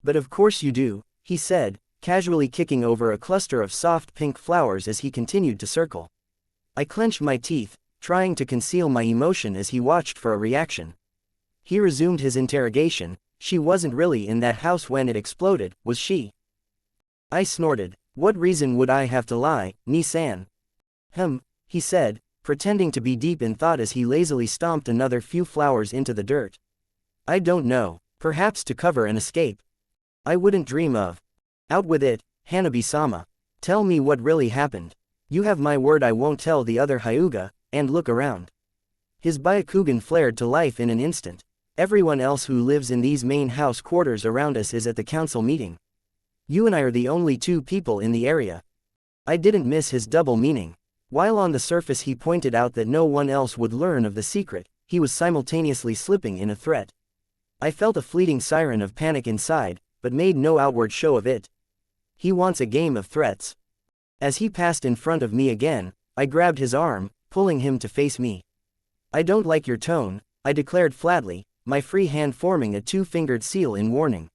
Speaker 1: But of course you do, he said, casually kicking over a cluster of soft pink flowers as he continued to circle. I clenched my teeth, trying to conceal my emotion as he watched for a reaction. He resumed his interrogation. She wasn't really in that house when it exploded, was she? I snorted. What reason would I have to lie, Ni-san? He said, pretending to be deep in thought as he lazily stomped another few flowers into the dirt. I don't know, perhaps to cover an escape. I wouldn't dream of. Out with it, Hanabi-sama. Tell me what really happened. You have my word I won't tell the other Hyuga, and look around. His Byakugan flared to life in an instant. Everyone else who lives in these main house quarters around us is at the council meeting. You and I are the only two people in the area. I didn't miss his double meaning. While on the surface he pointed out that no one else would learn of the secret, he was simultaneously slipping in a threat. I felt a fleeting siren of panic inside, but made no outward show of it. He wants a game of threats. As he passed in front of me again, I grabbed his arm, pulling him to face me. I don't like your tone, I declared flatly, my free hand forming a two-fingered seal in warning.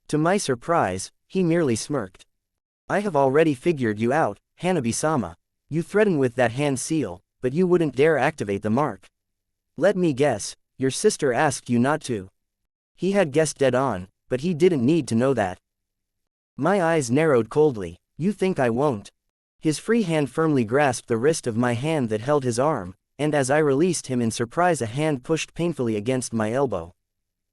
Speaker 1: To my surprise, he merely smirked. I have already figured you out, Hanabi-sama. You threaten with that hand seal, but you wouldn't dare activate the mark. Let me guess, your sister asked you not to. He had guessed dead on, but he didn't need to know that. My eyes narrowed coldly. You think I won't? His free hand firmly grasped the wrist of my hand that held his arm, and as I released him in surprise a hand pushed painfully against my elbow.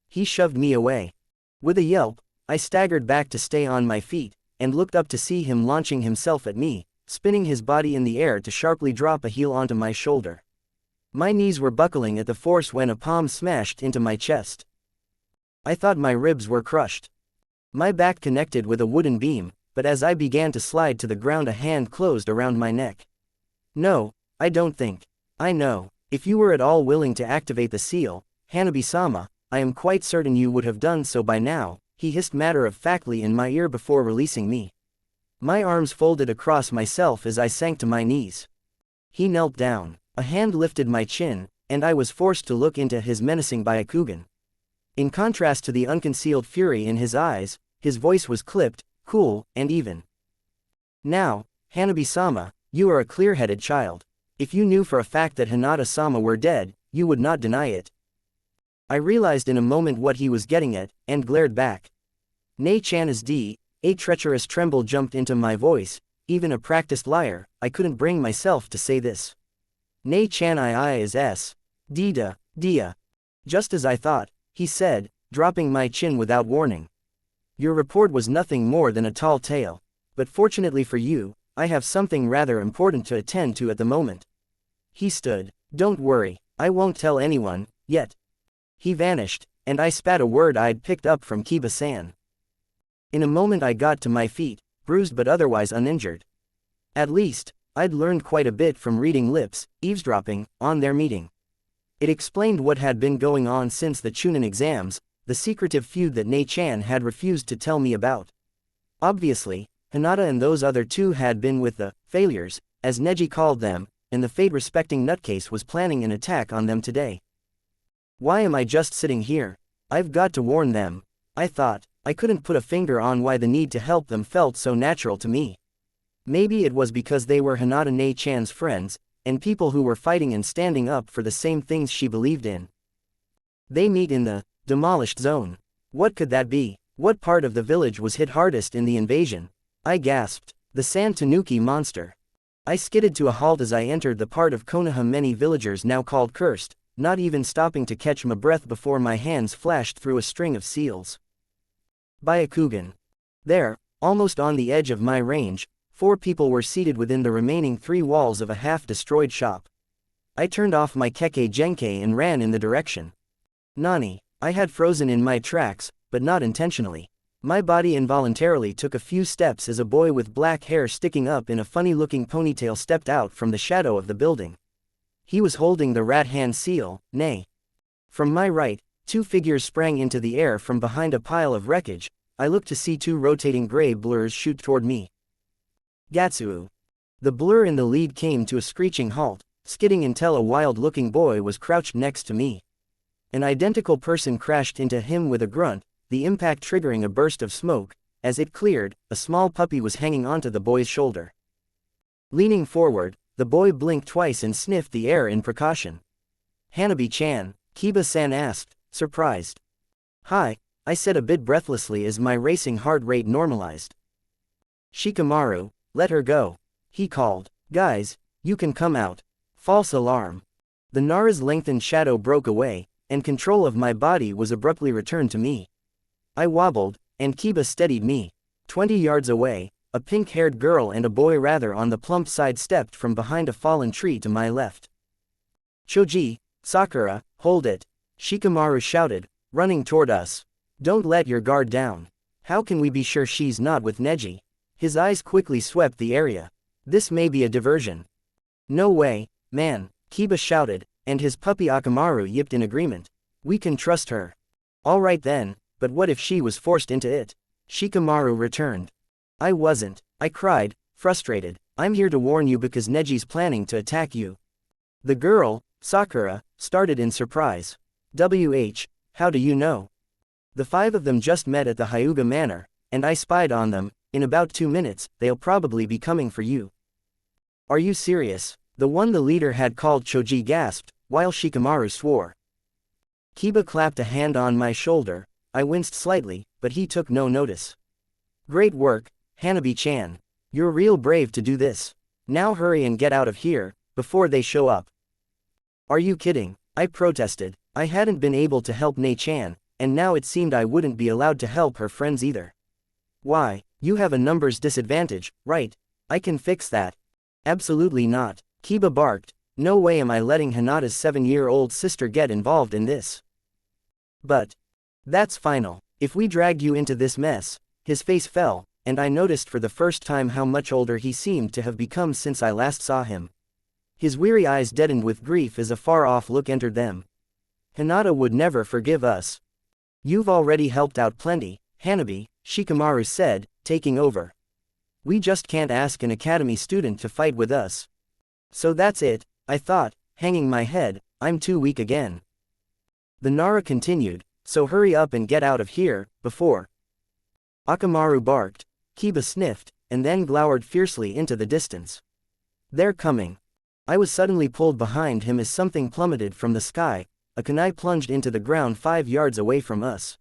Speaker 1: He shoved me away. With a yelp, I staggered back to stay on my feet, and looked up to see him launching himself at me, spinning his body in the air to sharply drop a heel onto my shoulder. My knees were buckling at the force when a palm smashed into my chest. I thought my ribs were crushed. My back connected with a wooden beam, but as I began to slide to the ground a hand closed around my neck. No, I don't think. I know, if you were at all willing to activate the seal, Hanabi-sama, I am quite certain you would have done so by now, he hissed matter-of-factly in my ear before releasing me. My arms folded across myself as I sank to my knees. He knelt down. A hand lifted my chin, and I was forced to look into his menacing Byakugan. In contrast to the unconcealed fury in his eyes, his voice was clipped, cool, and even. Now, Hanabi-sama, you are a clear-headed child. If you knew for a fact that Hinata-sama were dead, you would not deny it. I realized in a moment what he was getting at, and glared back. Nei-chan is D. A treacherous tremble jumped into my voice. Even a practiced liar, I couldn't bring myself to say this. Nei-chan I is S. Dida, Dia. Just as I thought, he said, dropping my chin without warning. Your report was nothing more than a tall tale. But fortunately for you, I have something rather important to attend to at the moment. He stood. Don't worry, I won't tell anyone, yet. He vanished, and I spat a word I'd picked up from Kiba-san. In a moment I got to my feet, bruised but otherwise uninjured. At least, I'd learned quite a bit from reading lips, eavesdropping, on their meeting. It explained what had been going on since the Chunin exams, the secretive feud that Nei-chan had refused to tell me about. Obviously, Hinata and those other two had been with the failures, as Neji called them, and the fate-respecting nutcase was planning an attack on them today. Why am I just sitting here? I've got to warn them, I thought. I couldn't put a finger on why the need to help them felt so natural to me. Maybe it was because they were Hinata Nei-chan's friends, and people who were fighting and standing up for the same things she believed in. They meet in the demolished zone. What could that be? What part of the village was hit hardest in the invasion? I gasped. The San Tanuki monster. I skidded to a halt as I entered the part of Konoha many villagers now called cursed, not even stopping to catch my breath before my hands flashed through a string of seals. Byakugan. There, almost on the edge of my range, 4 people were seated within the remaining 3 walls of a half-destroyed shop. I turned off my Kekkei Genkei and ran in the direction. Nani. I had frozen in my tracks, but not intentionally. My body involuntarily took a few steps as a boy with black hair sticking up in a funny-looking ponytail stepped out from the shadow of the building. He was holding the rat hand seal, nay. From my right, 2 figures sprang into the air from behind a pile of wreckage. I looked to see 2 rotating gray blurs shoot toward me. Gatsuo. The blur in the lead came to a screeching halt, skidding until a wild-looking boy was crouched next to me. An identical person crashed into him with a grunt, the impact triggering a burst of smoke. As it cleared, a small puppy was hanging onto the boy's shoulder. Leaning forward, the boy blinked twice and sniffed the air in precaution. Hanabi-chan, Kiba-san asked, surprised. Hi, I said a bit breathlessly as my racing heart rate normalized. Shikamaru, let her go. He called. Guys, you can come out. False alarm. The Nara's lengthened shadow broke away, and control of my body was abruptly returned to me. I wobbled, and Kiba steadied me. 20 yards away, a pink-haired girl and a boy rather on the plump side stepped from behind a fallen tree to my left. Choji, Sakura, hold it. Shikamaru shouted, running toward us. Don't let your guard down. How can we be sure she's not with Neji? His eyes quickly swept the area. This may be a diversion. No way, man, Kiba shouted, and his puppy Akamaru yipped in agreement. We can trust her. All right then, but what if she was forced into it? Shikamaru returned. I wasn't, I cried, frustrated. I'm here to warn you because Neji's planning to attack you. The girl, Sakura, started in surprise. How do you know? The 5 of them just met at the Hyuga Manor, and I spied on them. In about 2 minutes, they'll probably be coming for you. Are you serious? The one the leader had called Choji gasped, while Shikamaru swore. Kiba clapped a hand on my shoulder. I winced slightly, but he took no notice. Great work, Hanabi-chan. You're real brave to do this. Now hurry and get out of here, before they show up. Are you kidding? I protested. I hadn't been able to help Nei-chan, and now it seemed I wouldn't be allowed to help her friends either. Why, you have a numbers disadvantage, right? I can fix that. Absolutely not, Kiba barked. No way am I letting Hinata's 7-year-old sister get involved in this. But that's final. If we dragged you into this mess. His face fell, and I noticed for the first time how much older he seemed to have become since I last saw him. His weary eyes deadened with grief as a far-off look entered them. Hinata would never forgive us. You've already helped out plenty, Hanabi, Shikamaru said, taking over. We just can't ask an academy student to fight with us. So that's it, I thought, hanging my head. I'm too weak again. The Nara continued, so hurry up and get out of here, before. Akamaru barked, Kiba sniffed, and then glowered fiercely into the distance. They're coming. I was suddenly pulled behind him as something plummeted from the sky. A kunai plunged into the ground 5 yards away from us.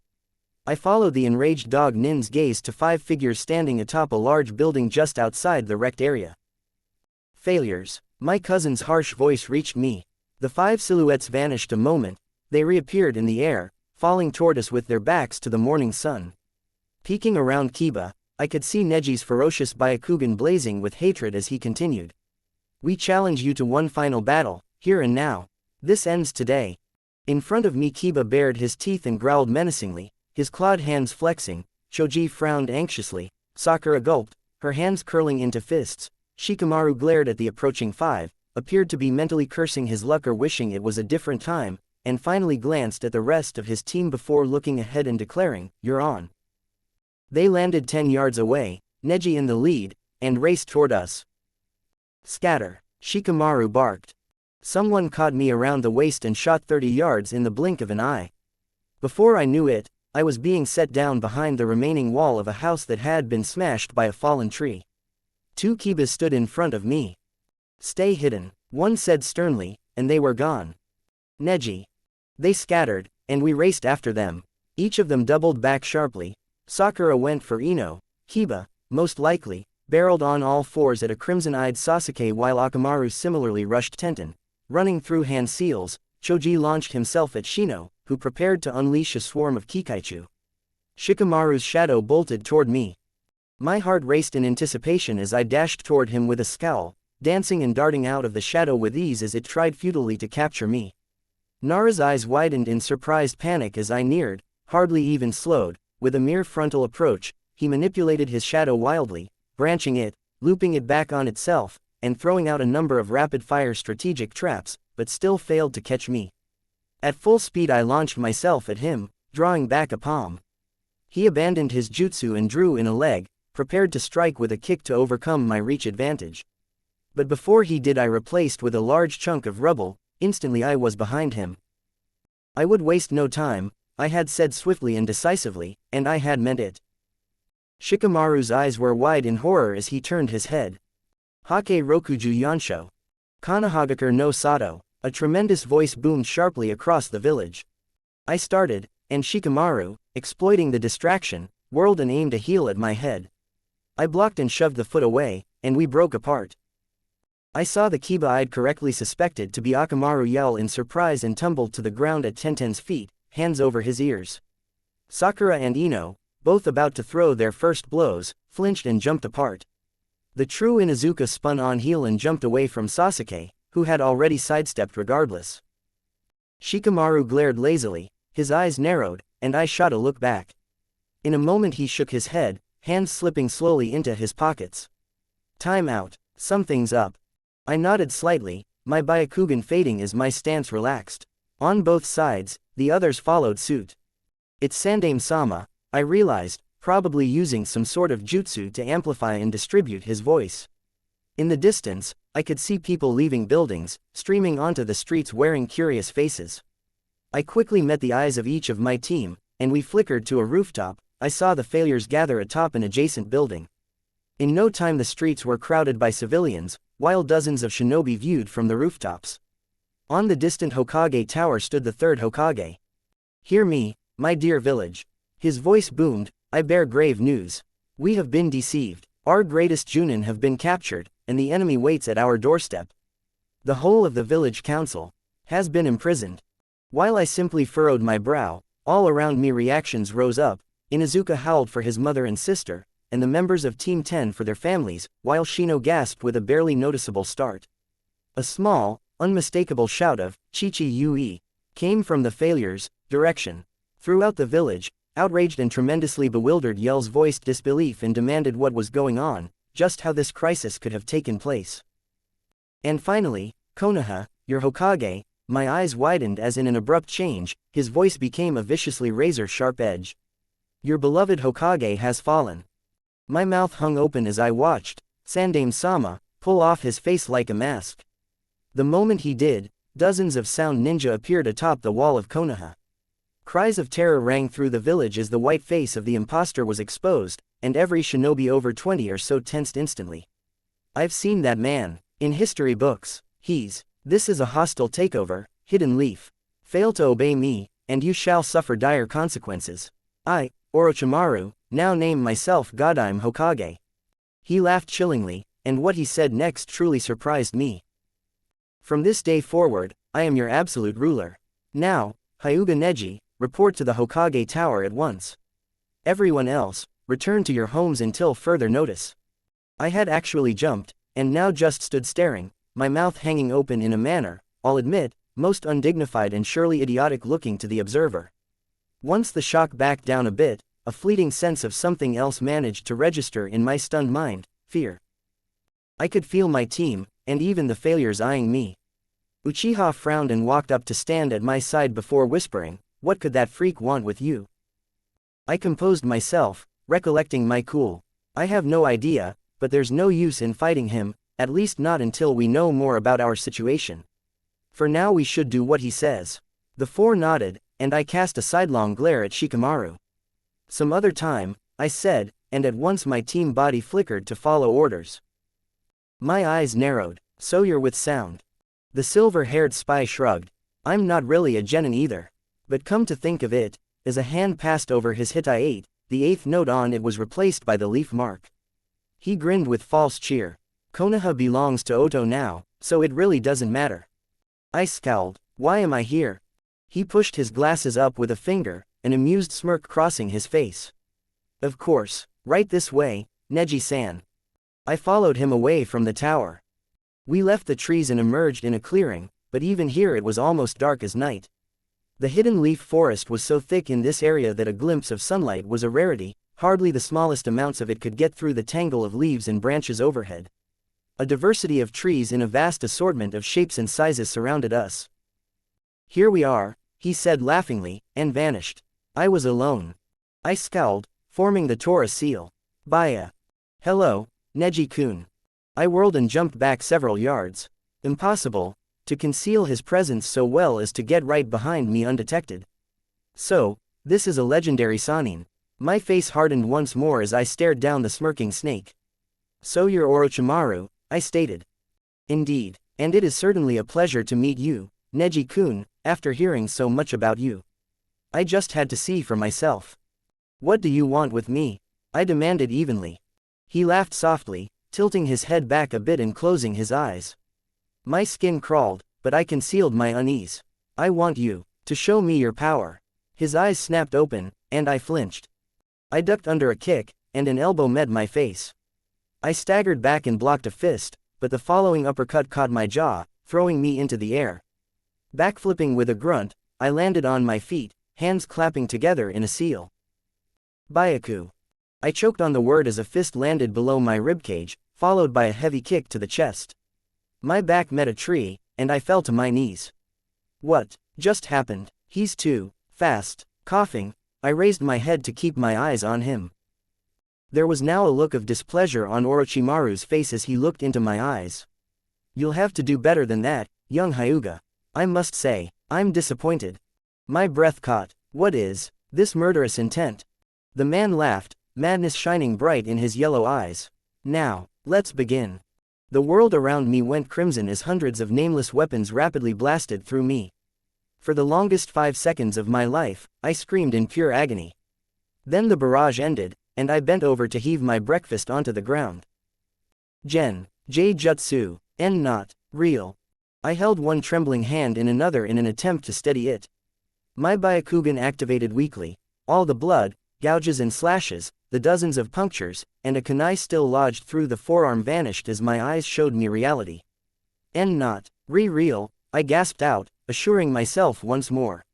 Speaker 1: I followed the enraged dog Nin's gaze to 5 figures standing atop a large building just outside the wrecked area. Failures. My cousin's harsh voice reached me. The 5 silhouettes vanished a moment. They reappeared in the air, falling toward us with their backs to the morning sun. Peeking around Kiba, I could see Neji's ferocious Byakugan blazing with hatred as he continued. We challenge you to one final battle, here and now. This ends today. In front of me Kiba bared his teeth and growled menacingly, his clawed hands flexing. Choji frowned anxiously. Sakura gulped, her hands curling into fists. Shikamaru glared at the approaching five, appeared to be mentally cursing his luck or wishing it was a different time, and finally glanced at the rest of his team before looking ahead and declaring, "You're on." They landed 10 yards away, Neji in the lead, and raced toward us. "Scatter," Shikamaru barked. Someone caught me around the waist and shot 30 yards in the blink of an eye. Before I knew it, I was being set down behind the remaining wall of a house that had been smashed by a fallen tree. 2 kibas stood in front of me. "Stay hidden," one said sternly, and they were gone. "Neji." They scattered, and we raced after them. Each of them doubled back sharply. Sakura went for Ino. Kiba, most likely, barreled on all fours at a crimson-eyed Sasuke while Akamaru similarly rushed Tenten. Running through hand seals, Choji launched himself at Shino, who prepared to unleash a swarm of Kikaichu. Shikamaru's shadow bolted toward me. My heart raced in anticipation as I dashed toward him with a scowl, dancing and darting out of the shadow with ease as it tried futilely to capture me. Nara's eyes widened in surprised panic as I neared, hardly even slowed. With a mere frontal approach, he manipulated his shadow wildly, branching it, looping it back on itself, and throwing out a number of rapid-fire strategic traps, but still failed to catch me. At full speed I launched myself at him, drawing back a palm. He abandoned his jutsu and drew in a leg, prepared to strike with a kick to overcome my reach advantage. But before he did I replaced with a large chunk of rubble. Instantly I was behind him. I would waste no time, I had said swiftly and decisively, and I had meant it. Shikamaru's eyes were wide in horror as he turned his head. "Hake Rokuju Yansho. Konohagakure no Sato." A tremendous voice boomed sharply across the village. I started, and Shikamaru, exploiting the distraction, whirled and aimed a heel at my head. I blocked and shoved the foot away, and we broke apart. I saw the Kiba I'd correctly suspected to be Akamaru yell in surprise and tumbled to the ground at Tenten's feet, hands over his ears. Sakura and Ino, both about to throw their first blows, flinched and jumped apart. The true Inuzuka spun on heel and jumped away from Sasuke, who had already sidestepped regardless. Shikamaru glared lazily, his eyes narrowed, and I shot a look back. In a moment he shook his head, hands slipping slowly into his pockets. "Time out, something's up." I nodded slightly, my Byakugan fading as my stance relaxed. On both sides, the others followed suit. "It's Sandaime-sama," I realized, probably using some sort of jutsu to amplify and distribute his voice. In the distance, I could see people leaving buildings, streaming onto the streets wearing curious faces. I quickly met the eyes of each of my team, and we flickered to a rooftop. I saw the failures gather atop an adjacent building. In no time the streets were crowded by civilians, while dozens of shinobi viewed from the rooftops. On the distant Hokage tower stood the third Hokage. "Hear me, my dear village." His voice boomed, "I bear grave news. We have been deceived. Our greatest Junin have been captured, and the enemy waits at our doorstep. The whole of the village council has been imprisoned." While I simply furrowed my brow, all around me reactions rose up. Inuzuka howled for his mother and sister, and the members of Team 10 for their families, while Shino gasped with a barely noticeable start. A small, unmistakable shout of "Chi-Chi Ue" came from the failures' direction. Throughout the village, outraged and tremendously bewildered yells voiced disbelief and demanded what was going on, just how this crisis could have taken place. And finally, "Konoha, your Hokage." My eyes widened as in an abrupt change, his voice became a viciously razor-sharp edge. "Your beloved Hokage has fallen." My mouth hung open as I watched Sandaime-sama pull off his face like a mask. The moment he did, dozens of sound ninja appeared atop the wall of Konoha. Cries of terror rang through the village as the white face of the imposter was exposed, and every shinobi over 20 or so tensed instantly. "I've seen that man in history books. This is a hostile takeover, Hidden Leaf. Fail to obey me, and you shall suffer dire consequences. I, Orochimaru, now name myself Godime Hokage." He laughed chillingly, and what he said next truly surprised me. "From this day forward, I am your absolute ruler. Now, Hyuga Neji, report to the Hokage Tower at once. Everyone else, return to your homes until further notice." I had actually jumped, and now just stood staring, my mouth hanging open in a manner, I'll admit, most undignified and surely idiotic looking to the observer. Once the shock backed down a bit, a fleeting sense of something else managed to register in my stunned mind: fear. I could feel my team, and even the failures eyeing me. Uchiha frowned and walked up to stand at my side before whispering, "What could that freak want with you?" I composed myself, recollecting my cool. "I have no idea, but there's no use in fighting him, at least not until we know more about our situation. For now we should do what he says." The four nodded, and I cast a sidelong glare at Shikamaru. "Some other time," I said, and at once my team body flickered to follow orders. My eyes narrowed. "So you're with sound." The silver-haired spy shrugged. "I'm not really a genin either. But come to think of it," as a hand passed over his hitai-8, the 8th note on it was replaced by the leaf mark. He grinned with false cheer. "Konoha belongs to Oto now, so it really doesn't matter." I scowled. "Why am I here?" He pushed his glasses up with a finger, an amused smirk crossing his face. "Of course, right this way, Neji-san." I followed him away from the tower. We left the trees and emerged in a clearing, but even here it was almost dark as night. The hidden leaf forest was so thick in this area that a glimpse of sunlight was a rarity, hardly the smallest amounts of it could get through the tangle of leaves and branches overhead. A diversity of trees in a vast assortment of shapes and sizes surrounded us. "Here we are," he said laughingly, and vanished. I was alone. I scowled, forming the Tora seal. "Baya." "Hello, Neji-kun." I whirled and jumped back several yards. Impossible to conceal his presence so well as to get right behind me undetected. "So, this is a legendary Sannin." My face hardened once more as I stared down the smirking snake. "So you're Orochimaru," I stated. "Indeed, and it is certainly a pleasure to meet you, Neji-kun, after hearing so much about you. I just had to see for myself." "What do you want with me?" I demanded evenly. He laughed softly, tilting his head back a bit and closing his eyes. My skin crawled, but I concealed my unease. "I want you to show me your power." His eyes snapped open, and I flinched. I ducked under a kick, and an elbow met my face. I staggered back and blocked a fist, but the following uppercut caught my jaw, throwing me into the air. Backflipping with a grunt, I landed on my feet, hands clapping together in a seal. "Byaku." I choked on the word as a fist landed below my ribcage, followed by a heavy kick to the chest. My back met a tree, and I fell to my knees. What just happened? He's too fast. Coughing, I raised my head to keep my eyes on him. There was now a look of displeasure on Orochimaru's face as he looked into my eyes. "You'll have to do better than that, young Hyuga. I must say, I'm disappointed." My breath caught. What is this murderous intent? The man laughed, madness shining bright in his yellow eyes. "Now, let's begin." The world around me went crimson as hundreds of nameless weapons rapidly blasted through me. For the longest 5 seconds of my life, I screamed in pure agony. Then the barrage ended, and I bent over to heave my breakfast onto the ground. Jutsu, and not real. I held one trembling hand in another in an attempt to steady it. My Byakugan activated weakly. All the blood, gouges and slashes, the dozens of punctures, and a kunai still lodged through the forearm vanished as my eyes showed me reality. "And not real," I gasped out, assuring myself once more.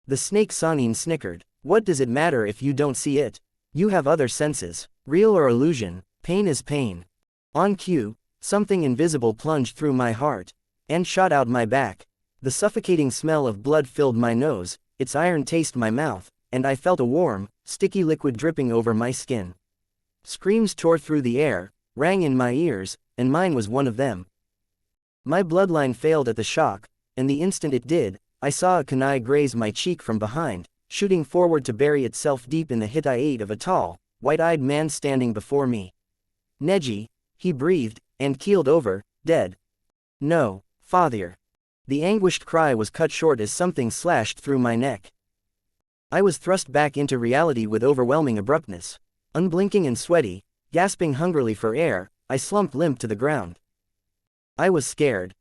Speaker 1: The snake Sannin snickered. "What does it matter if you don't see it? You have other senses. Real or illusion, pain is pain." On cue, something invisible plunged through my heart and shot out my back. The suffocating smell of blood filled my nose, its iron taste my mouth, and I felt a warm, sticky liquid dripping over my skin. Screams tore through the air, rang in my ears, and mine was one of them. My bloodline failed at the shock, and the instant it did, I saw a kunai graze my cheek from behind, shooting forward to bury itself deep in the hitai of a tall, white-eyed man standing before me. "Neji," he breathed, and keeled over, dead. "No, father." The anguished cry was cut short as something slashed through my neck. I was thrust back into reality with overwhelming abruptness. Unblinking and sweaty, gasping hungrily for air, I slumped limp to the ground. I was scared.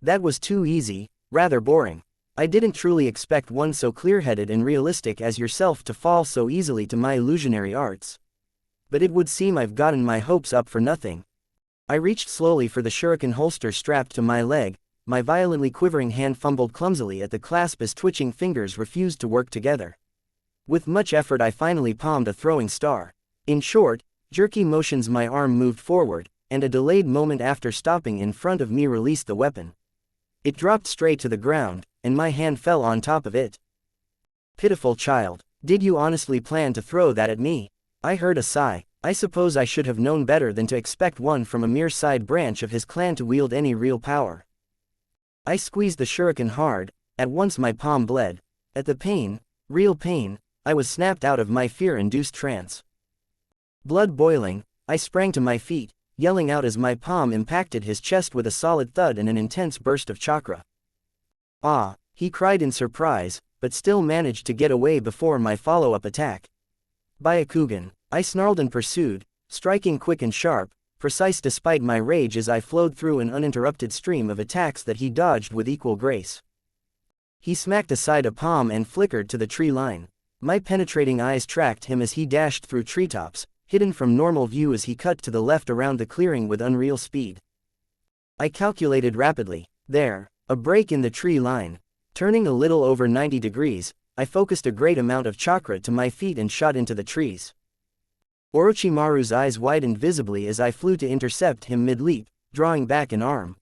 Speaker 1: That was too easy, rather boring. I didn't truly expect one so clear-headed and realistic as yourself to fall so easily to my illusionary arts. But it would seem I've gotten my hopes up for nothing. I reached slowly for the shuriken holster strapped to my leg, my violently quivering hand fumbled clumsily at the clasp as twitching fingers refused to work together. With much effort I finally palmed a throwing star. In short, jerky motions my arm moved forward, and a delayed moment after stopping in front of me released the weapon. It dropped straight to the ground, and my hand fell on top of it. Pitiful child, did you honestly plan to throw that at me? I heard a sigh. I suppose I should have known better than to expect one from a mere side branch of his clan to wield any real power. I squeezed the shuriken hard. At once my palm bled. At the pain, real pain, I was snapped out of my fear-induced trance. Blood boiling, I sprang to my feet, yelling out as my palm impacted his chest with a solid thud and an intense burst of chakra. Ah, he cried in surprise, but still managed to get away before my follow-up attack. Byakugan, I snarled and pursued, striking quick and sharp, precise despite my rage as I flowed through an uninterrupted stream of attacks that he dodged with equal grace. He smacked aside a palm and flickered to the tree line. My penetrating eyes tracked him as he dashed through treetops, hidden from normal view as he cut to the left around the clearing with unreal speed. I calculated rapidly. There, a break in the tree line. Turning a little over 90 degrees, I focused a great amount of chakra to my feet and shot into the trees. Orochimaru's eyes widened visibly as I flew to intercept him mid-leap, drawing back an arm.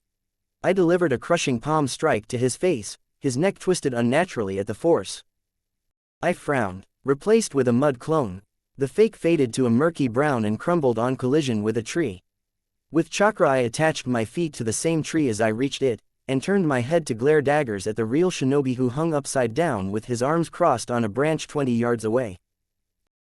Speaker 1: I delivered a crushing palm strike to his face, his neck twisted unnaturally at the force. I frowned. Replaced with a mud clone. The fake faded to a murky brown and crumbled on collision with a tree. With chakra I attached my feet to the same tree as I reached it, and turned my head to glare daggers at the real shinobi who hung upside down with his arms crossed on a branch 20 yards away.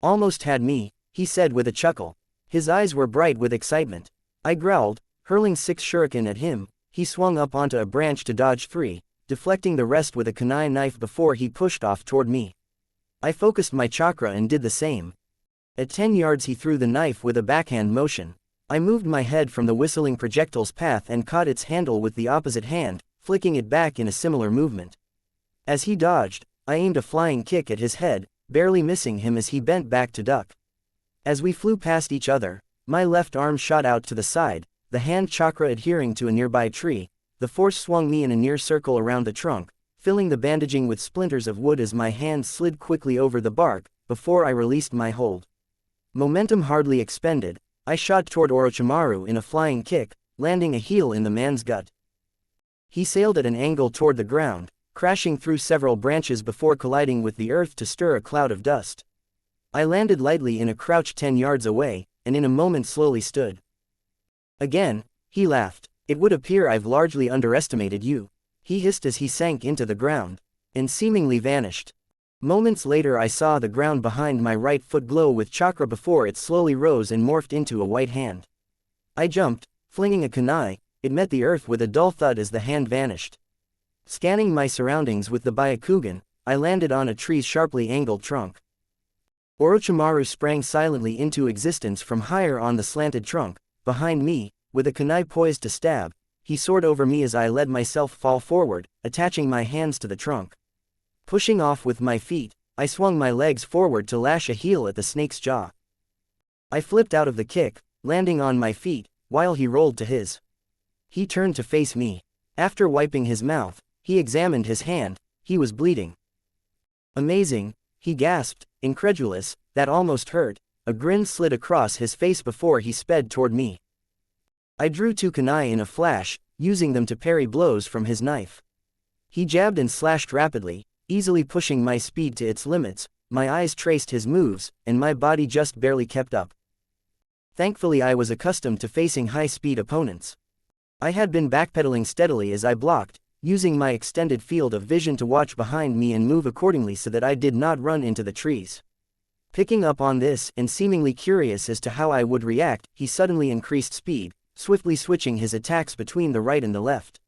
Speaker 1: Almost had me, he said with a chuckle. His eyes were bright with excitement. I growled, hurling 6 shuriken at him. He swung up onto a branch to dodge 3, deflecting the rest with a kunai knife before he pushed off toward me. I focused my chakra and did the same. At 10 yards he threw the knife with a backhand motion. I moved my head from the whistling projectile's path and caught its handle with the opposite hand, flicking it back in a similar movement. As he dodged, I aimed a flying kick at his head, barely missing him as he bent back to duck. As we flew past each other, my left arm shot out to the side, the hand chakra adhering to a nearby tree. The force swung me in a near circle around the trunk, filling the bandaging with splinters of wood as my hand slid quickly over the bark, before I released my hold. Momentum hardly expended, I shot toward Orochimaru in a flying kick, landing a heel in the man's gut. He sailed at an angle toward the ground, crashing through several branches before colliding with the earth to stir a cloud of dust. I landed lightly in a crouch 10 yards away, and in a moment slowly stood. Again, he laughed. It would appear I've largely underestimated you. He hissed as he sank into the ground, and seemingly vanished. Moments later I saw the ground behind my right foot glow with chakra before it slowly rose and morphed into a white hand. I jumped, flinging a kunai. It met the earth with a dull thud as the hand vanished. Scanning my surroundings with the Byakugan, I landed on a tree's sharply angled trunk. Orochimaru sprang silently into existence from higher on the slanted trunk, behind me, with a kunai poised to stab. He soared over me as I let myself fall forward, attaching my hands to the trunk. Pushing off with my feet, I swung my legs forward to lash a heel at the snake's jaw. I flipped out of the kick, landing on my feet, while he rolled to his. He turned to face me. After wiping his mouth, he examined his hand. He was bleeding. Amazing, he gasped, incredulous. That almost hurt. A grin slid across his face before he sped toward me. I drew 2 kunai in a flash, using them to parry blows from his knife. He jabbed and slashed rapidly, easily pushing my speed to its limits. My eyes traced his moves, and my body just barely kept up. Thankfully I was accustomed to facing high-speed opponents. I had been backpedaling steadily as I blocked, using my extended field of vision to watch behind me and move accordingly so that I did not run into the trees. Picking up on this and seemingly curious as to how I would react, he suddenly increased speed, swiftly switching his attacks between the right and the left.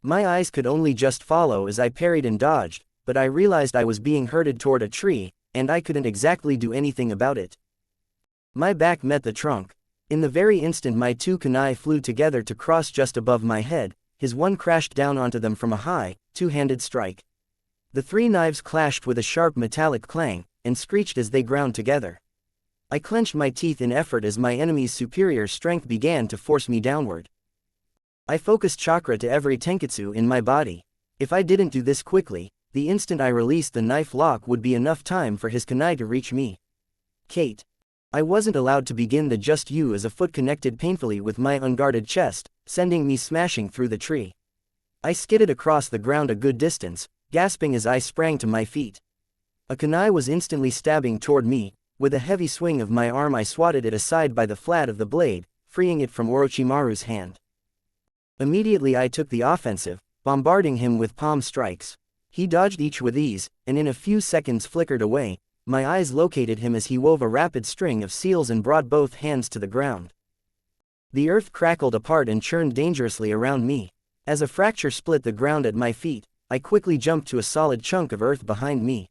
Speaker 1: My eyes could only just follow as I parried and dodged, but I realized I was being herded toward a tree, and I couldn't exactly do anything about it. My back met the trunk. In the very instant my 2 kunai flew together to cross just above my head, his one crashed down onto them from a high, 2-handed strike. The 3 knives clashed with a sharp metallic clang, and screeched as they ground together. I clenched my teeth in effort as my enemy's superior strength began to force me downward. I focused chakra to every tenketsu in my body. If I didn't do this quickly, the instant I released the knife lock would be enough time for his kunai to reach me. Kate. I wasn't allowed to begin the just you as a foot connected painfully with my unguarded chest, sending me smashing through the tree. I skidded across the ground a good distance, gasping as I sprang to my feet. A kunai was instantly stabbing toward me. With a heavy swing of my arm I swatted it aside by the flat of the blade, freeing it from Orochimaru's hand. Immediately I took the offensive, bombarding him with palm strikes. He dodged each with ease, and in a few seconds flickered away. My eyes located him as he wove a rapid string of seals and brought both hands to the ground. The earth crackled apart and churned dangerously around me. As a fracture split the ground at my feet, I quickly jumped to a solid chunk of earth behind me.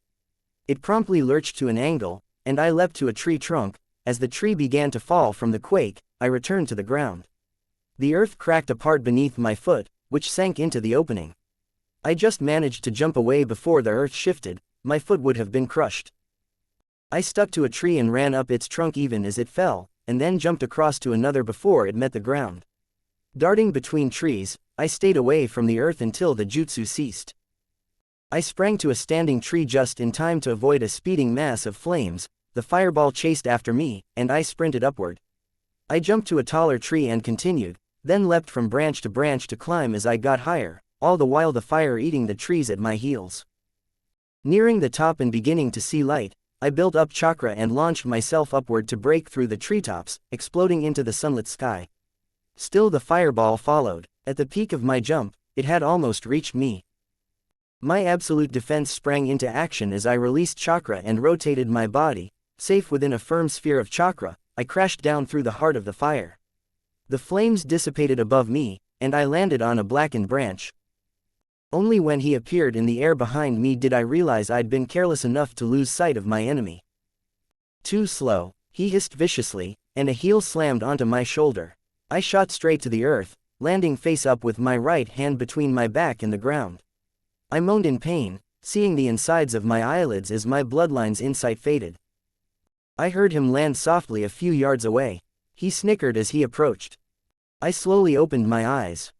Speaker 1: It promptly lurched to an angle, and I leapt to a tree trunk. As the tree began to fall from the quake, I returned to the ground. The earth cracked apart beneath my foot, which sank into the opening. I just managed to jump away before the earth shifted. My foot would have been crushed. I stuck to a tree and ran up its trunk even as it fell, and then jumped across to another before it met the ground. Darting between trees, I stayed away from the earth until the jutsu ceased. I sprang to a standing tree just in time to avoid a speeding mass of flames. The fireball chased after me, and I sprinted upward. I jumped to a taller tree and continued, then leapt from branch to climb as I got higher, all the while the fire eating the trees at my heels. Nearing the top and beginning to see light, I built up chakra and launched myself upward to break through the treetops, exploding into the sunlit sky. Still the fireball followed. At the peak of my jump, it had almost reached me. My absolute defense sprang into action as I released chakra and rotated my body. Safe within a firm sphere of chakra, I crashed down through the heart of the fire. The flames dissipated above me, and I landed on a blackened branch. Only when he appeared in the air behind me did I realize I'd been careless enough to lose sight of my enemy. Too slow, he hissed viciously, and a heel slammed onto my shoulder. I shot straight to the earth, landing face up with my right hand between my back and the ground. I moaned in pain, seeing the insides of my eyelids as my bloodline's insight faded. I heard him land softly a few yards away. He snickered as he approached. I slowly opened my eyes.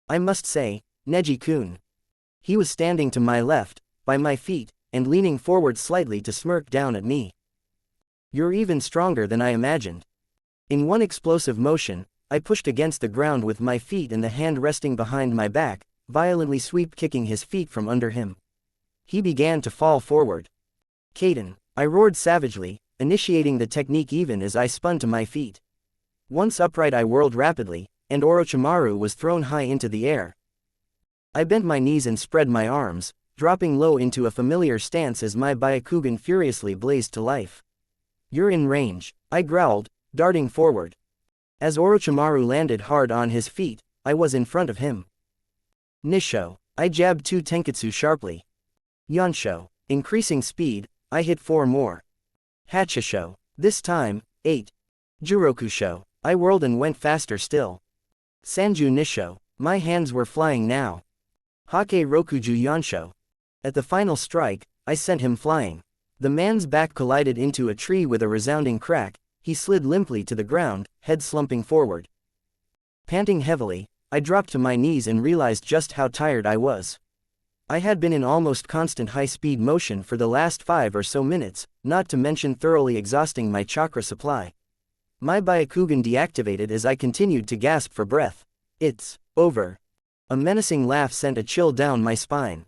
Speaker 1: I must say, Neji-kun. He was standing to my left, by my feet, and leaning forward slightly to smirk down at me. You're even stronger than I imagined. In one explosive motion, I pushed against the ground with my feet and the hand resting behind my back, violently sweep-kicking his feet from under him. He began to fall forward. Kaden, I roared savagely, initiating the technique even as I spun to my feet. Once upright I whirled rapidly, and Orochimaru was thrown high into the air. I bent my knees and spread my arms, dropping low into a familiar stance as my Byakugan furiously blazed to life. You're in range, I growled, darting forward. As Orochimaru landed hard on his feet, I was in front of him. Nisho, I jabbed 2 tenketsu sharply. Yonsho, increasing speed, I hit 4 more. Hachisho, this time, 8. Jurokusho, I whirled and went faster still. Sanju Nisho, my hands were flying now. Hake Rokuju Yonsho. At the final strike, I sent him flying. The man's back collided into a tree with a resounding crack. He slid limply to the ground, head slumping forward. Panting heavily, I dropped to my knees and realized just how tired I was. I had been in almost constant high-speed motion for the last 5 or so minutes, not to mention thoroughly exhausting my chakra supply. My Byakugan deactivated as I continued to gasp for breath. It's over. A menacing laugh sent a chill down my spine.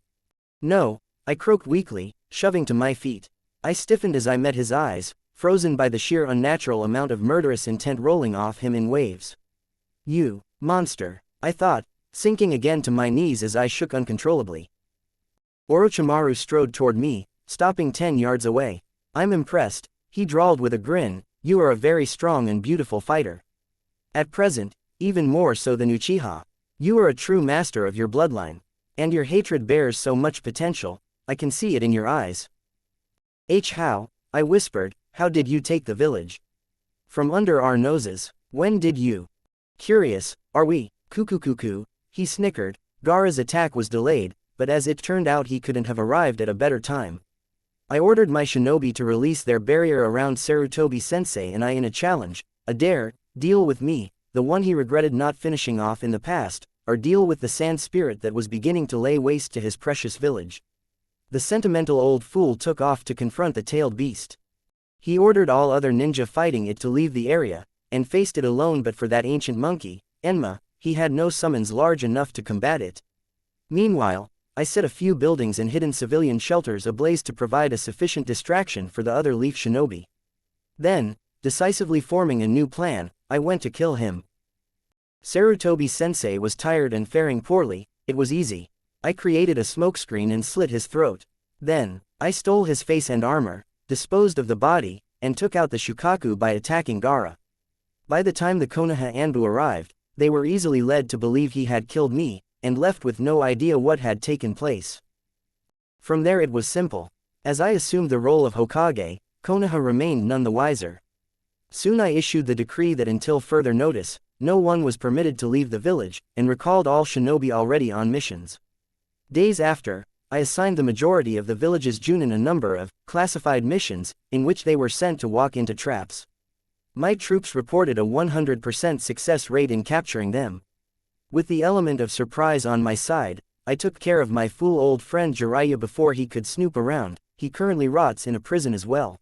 Speaker 1: No, I croaked weakly, shoving to my feet. I stiffened as I met his eyes, frozen by the sheer unnatural amount of murderous intent rolling off him in waves. You monster, I thought, sinking again to my knees as I shook uncontrollably. Orochimaru strode toward me, stopping 10 yards away. I'm impressed, he drawled with a grin. You are a very strong and beautiful fighter. At present, even more so than Uchiha. You are a true master of your bloodline. And your hatred bears so much potential, I can see it in your eyes. How, I whispered, how did you take the village? From under our noses, when did you? Curious, are we? Kuku, he snickered. Gaara's attack was delayed, but as it turned out he couldn't have arrived at a better time. I ordered my shinobi to release their barrier around Sarutobi-sensei and I in a challenge, a dare, deal with me, the one he regretted not finishing off in the past, or deal with the sand spirit that was beginning to lay waste to his precious village. The sentimental old fool took off to confront the tailed beast. He ordered all other ninja fighting it to leave the area, and faced it alone, but for that ancient monkey, Enma, he had no summons large enough to combat it. Meanwhile, I set a few buildings and hidden civilian shelters ablaze to provide a sufficient distraction for the other leaf shinobi. Then, decisively forming a new plan, I went to kill him. Sarutobi-sensei was tired and faring poorly. It was easy. I created a smokescreen and slit his throat. Then, I stole his face and armor, disposed of the body, and took out the Shukaku by attacking Gaara. By the time the Konoha Anbu arrived, they were easily led to believe he had killed me, and left with no idea what had taken place. From there it was simple. As I assumed the role of Hokage, Konoha remained none the wiser. Soon I issued the decree that until further notice, no one was permitted to leave the village, and recalled all shinobi already on missions. Days after, I assigned the majority of the village's junin a number of classified missions, in which they were sent to walk into traps. My troops reported a 100% success rate in capturing them. With the element of surprise on my side, I took care of my fool old friend Jiraiya before he could snoop around. He currently rots in a prison as well.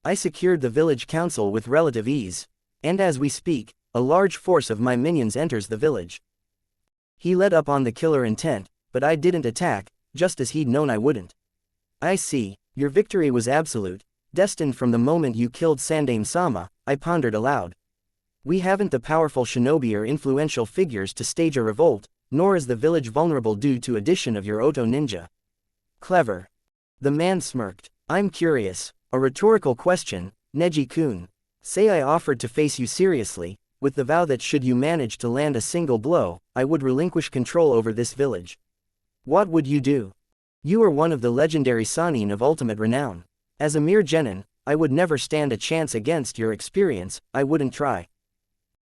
Speaker 1: I secured the village council with relative ease, and as we speak, a large force of my minions enters the village. He led up on the killer intent, but I didn't attack, just as he'd known I wouldn't. I see, your victory was absolute, destined from the moment you killed Sandaime-sama, I pondered aloud. We haven't the powerful shinobi or influential figures to stage a revolt, nor is the village vulnerable due to addition of your Oto ninja. Clever. The man smirked. I'm curious. A rhetorical question, Neji-kun. Say I offered to face you seriously, with the vow that should you manage to land a single blow, I would relinquish control over this village. What would you do? You are one of the legendary Sannin of ultimate renown. As a mere genin, I would never stand a chance against your experience, I wouldn't try.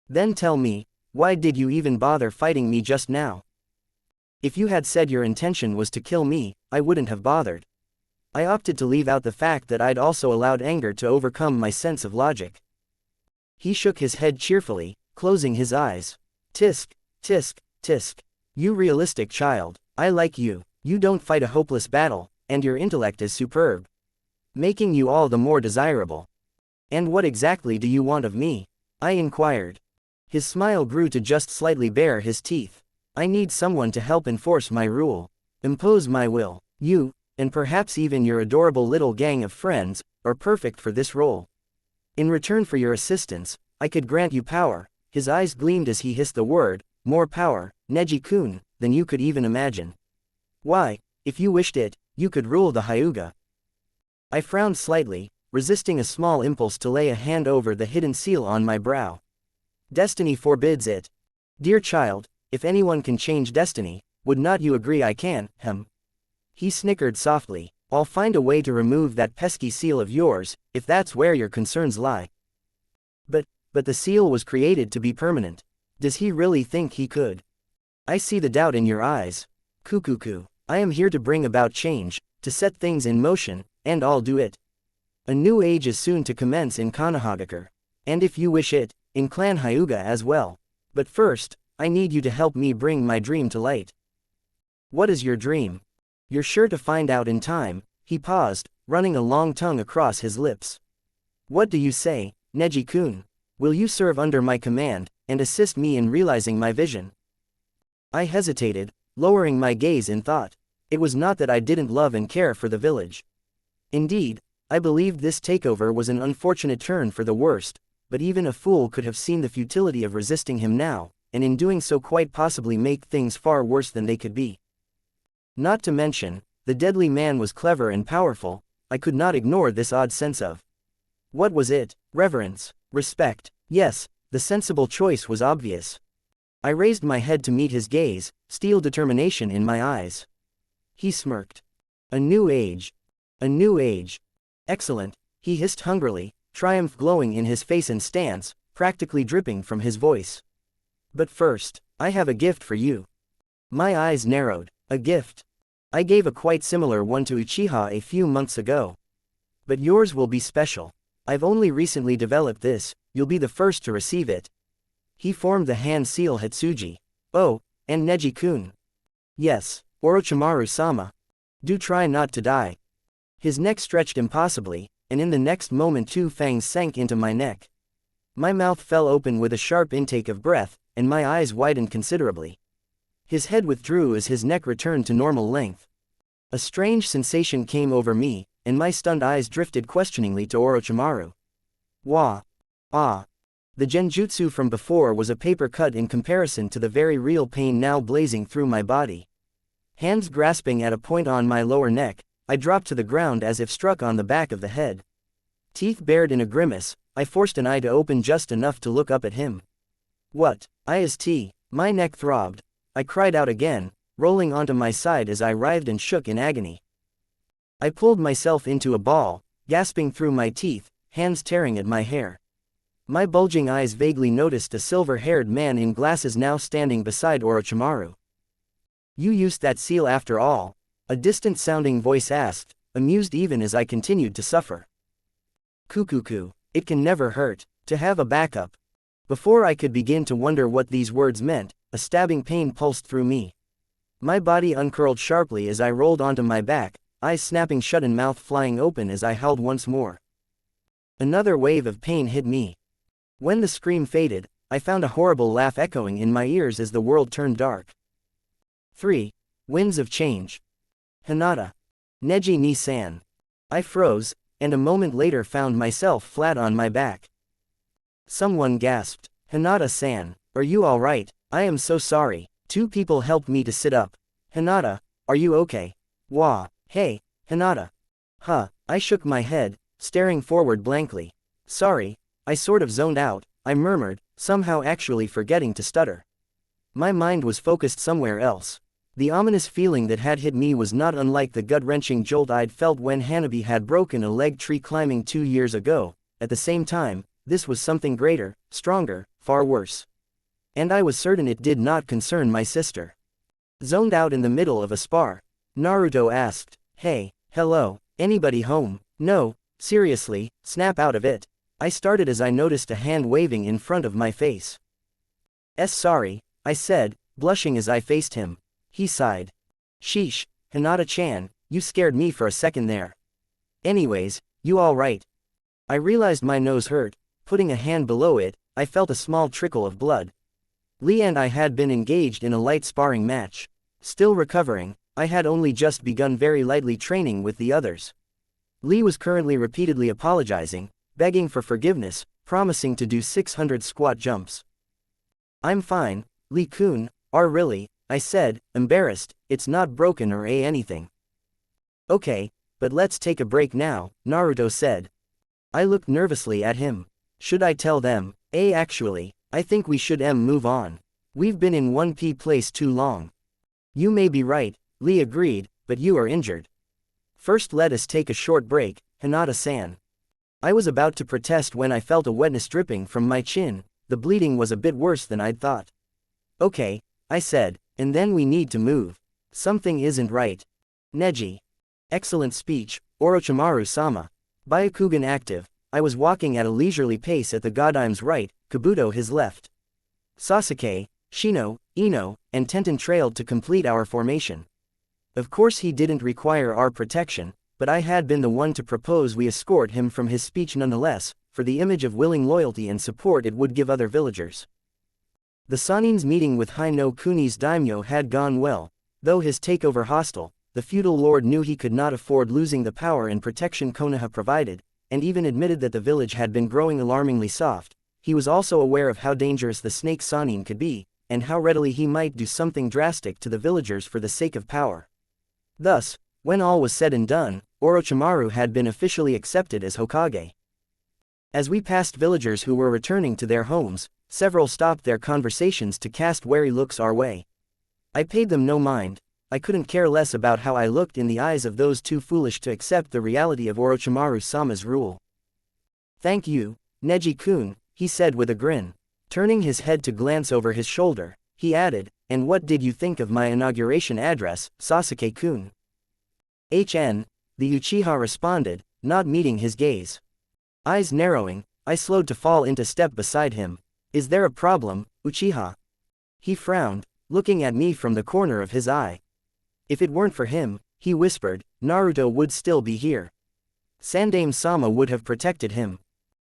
Speaker 1: Then tell me, why did you even bother fighting me just now? If you had said your intention was to kill me, I wouldn't have bothered. I opted to leave out the fact that I'd also allowed anger to overcome my sense of logic. He shook his head cheerfully, closing his eyes. Tisk, tisk, tisk. You realistic child, I like you. You don't fight a hopeless battle, and your intellect is superb, making you all the more desirable. And what exactly do you want of me? I inquired. His smile grew to just slightly bare his teeth. I need someone to help enforce my rule, impose my will. You, and perhaps even your adorable little gang of friends, are perfect for this role. In return for your assistance, I could grant you power. His eyes gleamed as he hissed the word, more power, Neji-kun, than you could even imagine. Why, if you wished it, you could rule the Hyuga. I frowned slightly, resisting a small impulse to lay a hand over the hidden seal on my brow. Destiny forbids it. Dear child, if anyone can change destiny, would not you agree I can, He snickered softly. I'll find a way to remove that pesky seal of yours, if that's where your concerns lie. But the seal was created to be permanent. Does he really think he could? I see the doubt in your eyes. Kukuku. I am here to bring about change, to set things in motion, and I'll do it. A new age is soon to commence in Konohagakure. And if you wish it, in Clan Hyuga as well. But first, I need you to help me bring my dream to light. What is your dream? You're sure to find out in time. He paused, running a long tongue across his lips. What do you say, Neji-kun? Will you serve under my command, and assist me in realizing my vision? I hesitated, lowering my gaze in thought. It was not that I didn't love and care for the village. Indeed, I believed this takeover was an unfortunate turn for the worst, but even a fool could have seen the futility of resisting him now, and in doing so quite possibly make things far worse than they could be. Not to mention, the deadly man was clever and powerful. I could not ignore this odd sense of. What was it? Reverence, respect. Yes, the sensible choice was obvious. I raised my head to meet his gaze, steel determination in my eyes. He smirked. A new age. A new age. Excellent, he hissed hungrily, triumph glowing in his face and stance, practically dripping from his voice. But first, I have a gift for you. My eyes narrowed. A gift? I gave a quite similar one to Uchiha a few months ago. But yours will be special. I've only recently developed this, you'll be the first to receive it. He formed the hand seal Hitsuji. Oh, and Neji-kun. Yes, Orochimaru-sama. Do try not to die. His neck stretched impossibly, and in the next moment 2 fangs sank into my neck. My mouth fell open with a sharp intake of breath, and my eyes widened considerably. His head withdrew as his neck returned to normal length. A strange sensation came over me, and my stunned eyes drifted questioningly to Orochimaru. Wah! Ah! The genjutsu from before was a paper cut in comparison to the very real pain now blazing through my body. Hands grasping at a point on my lower neck, I dropped to the ground as if struck on the back of the head. Teeth bared in a grimace, I forced an eye to open just enough to look up at him. What? IST, my neck throbbed. I cried out again, rolling onto my side as I writhed and shook in agony. I pulled myself into a ball, gasping through my teeth, hands tearing at my hair. My bulging eyes vaguely noticed a silver-haired man in glasses now standing beside Orochimaru. You used that seal after all? A distant-sounding voice asked, amused even as I continued to suffer. Kukuku, it can never hurt to have a backup. Before I could begin to wonder what these words meant, a stabbing pain pulsed through me. My body uncurled sharply as I rolled onto my back, eyes snapping shut and mouth flying open as I howled once more. Another wave of pain hit me. When the scream faded, I found a horrible laugh echoing in my ears as the world turned dark. 3. Winds of Change. Hinata. Neji ni san. I froze, and a moment later found myself flat on my back. Someone gasped, Hinata-san, are you alright? I am so sorry. 2 people helped me to sit up. Hinata, are you okay? Wah, hey, Hinata. Huh, I shook my head, staring forward blankly. Sorry, I sort of zoned out, I murmured, somehow actually forgetting to stutter. My mind was focused somewhere else. The ominous feeling that had hit me was not unlike the gut-wrenching jolt I'd felt when Hanabi had broken a leg tree climbing 2 years ago. At the same time, this was something greater, stronger, far worse. And I was certain it did not concern my sister. Zoned out in the middle of a spar, Naruto asked, Hey, hello, anybody home? No, seriously, snap out of it. I started as I noticed a hand waving in front of my face. Sorry, I said, blushing as I faced him. He sighed. Sheesh, Hinata-chan, you scared me for a second there. Anyways, you alright? I realized my nose hurt. Putting a hand below it, I felt a small trickle of blood. Lee and I had been engaged in a light sparring match. Still recovering, I had only just begun very lightly training with the others. Lee was currently repeatedly apologizing, begging for forgiveness, promising to do 600 squat jumps. I'm fine, Lee-kun, really, I said, embarrassed, it's not broken or anything. Okay, but let's take a break now, Naruto said. I looked nervously at him. Should I tell them? Actually, I think we should move on. We've been in one place too long. You may be right, Lee agreed, but you are injured. First let us take a short break, Hinata-san. I was about to protest when I felt a wetness dripping from my chin. The bleeding was a bit worse than I'd thought. Okay, I said, and then we need to move. Something isn't right. Neji. Excellent speech, Orochimaru-sama. Byakugan active. I was walking at a leisurely pace at the Godime's right, Kabuto his left. Sasuke, Shino, Ino, and Tenten trailed to complete our formation. Of course he didn't require our protection, but I had been the one to propose we escort him from his speech nonetheless, for the image of willing loyalty and support it would give other villagers. The Sanin's meeting with Hi-no Kuni's daimyo had gone well. Though his takeover hostile, the feudal lord knew he could not afford losing the power and protection Konoha provided, and even admitted that the village had been growing alarmingly soft. He was also aware of how dangerous the snake Sanin could be, and how readily he might do something drastic to the villagers for the sake of power. Thus, when all was said and done, Orochimaru had been officially accepted as Hokage. As we passed villagers who were returning to their homes, several stopped their conversations to cast wary looks our way. I paid them no mind. I couldn't care less about how I looked in the eyes of those too foolish to accept the reality of Orochimaru-sama's rule. Thank you, Neji-kun, he said with a grin. Turning his head to glance over his shoulder, he added, and what did you think of my inauguration address, Sasuke-kun? The Uchiha responded, not meeting his gaze. Eyes narrowing, I slowed to fall into step beside him. Is there a problem, Uchiha? He frowned, looking at me from the corner of his eye. If it weren't for him, he whispered, Naruto would still be here. Sandame-sama would have protected him.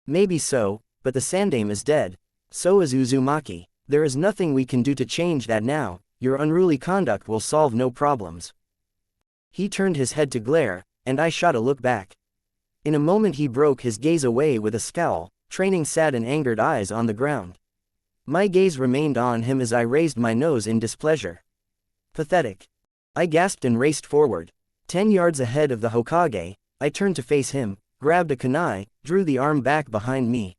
Speaker 1: Maybe so, but the Sandame is dead. So is Uzumaki. There is nothing we can do to change that now. Your unruly conduct will solve no problems. He turned his head to glare, and I shot a look back. In a moment he broke his gaze away with a scowl, training sad and angered eyes on the ground. My gaze remained on him as I raised my nose in displeasure. Pathetic. I gasped and raced forward. 10 yards ahead of the Hokage, I turned to face him, grabbed a kunai, drew the arm back behind me,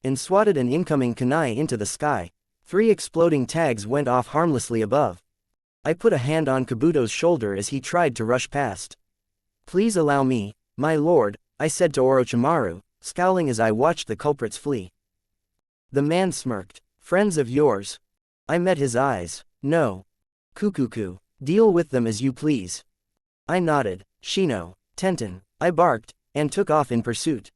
Speaker 1: and swatted an incoming kunai into the sky. 3 exploding tags went off harmlessly above. I put a hand on Kabuto's shoulder as he tried to rush past. Please allow me, my lord, I said to Orochimaru, scowling as I watched the culprits flee. The man smirked. Friends of yours? I met his eyes. No. Kukuku. Deal with them as you please. I nodded. Shino. Tenten. I barked, and took off in pursuit.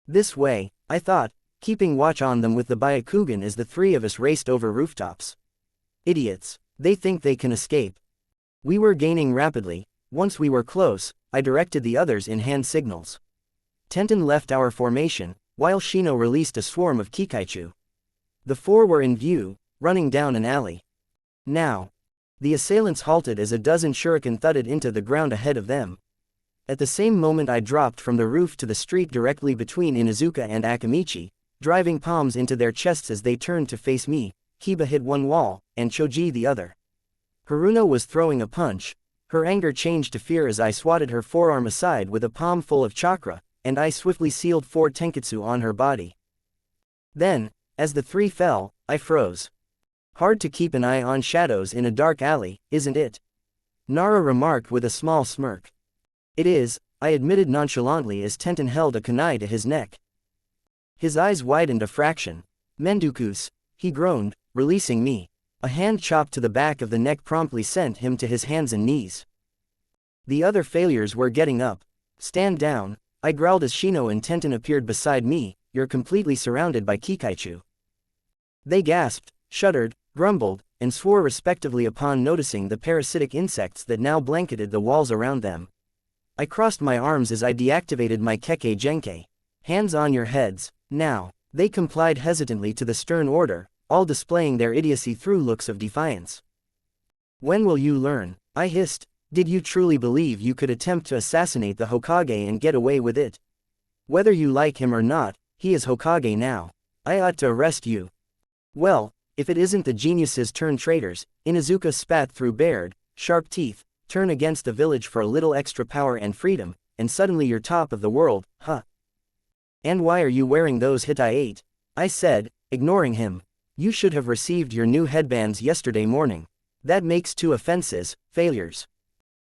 Speaker 1: This way, I thought, keeping watch on them with the Byakugan as the 3 of us raced over rooftops. Idiots. They think they can escape. We were gaining rapidly. Once we were close, I directed the others in hand signals. Tenten left our formation, while Shino released a swarm of Kikaichu. The 4 were in view, running down an alley. Now. The assailants halted as a dozen shuriken thudded into the ground ahead of them. At the same moment I dropped from the roof to the street directly between Inuzuka and Akamichi, driving palms into their chests as they turned to face me. Kiba hit one wall, and Choji the other. Haruno was throwing a punch. Her anger changed to fear as I swatted her forearm aside with a palm full of chakra, and I swiftly sealed 4 tenketsu on her body. Then, as the 3 fell, I froze. Hard to keep an eye on shadows in a dark alley, isn't it? Nara remarked with a small smirk. It is, I admitted nonchalantly as Tenten held a kunai to his neck. His eyes widened a fraction. Mendukus, he groaned, releasing me. A hand chop to the back of the neck promptly sent him to his hands and knees. The other failures were getting up. Stand down, I growled as Shino and Tenten appeared beside me. You're completely surrounded by Kikaichu. They gasped, shuddered, grumbled, and swore respectively upon noticing the parasitic insects that now blanketed the walls around them. I crossed my arms as I deactivated my Kekkei Genkai. Hands on your heads, now. They complied hesitantly to the stern order, all displaying their idiocy through looks of defiance. When will you learn? I hissed. Did you truly believe you could attempt to assassinate the Hokage and get away with it? Whether you like him or not, he is Hokage now. I ought to arrest you. Well, if it isn't the geniuses turned traitors, Inuzuka spat through bared, sharp teeth, turn against the village for a little extra power and freedom, and suddenly you're top of the world, huh? And why are you wearing those Hittite? I said, ignoring him. You should have received your new headbands yesterday morning. That makes 2 offenses, failures.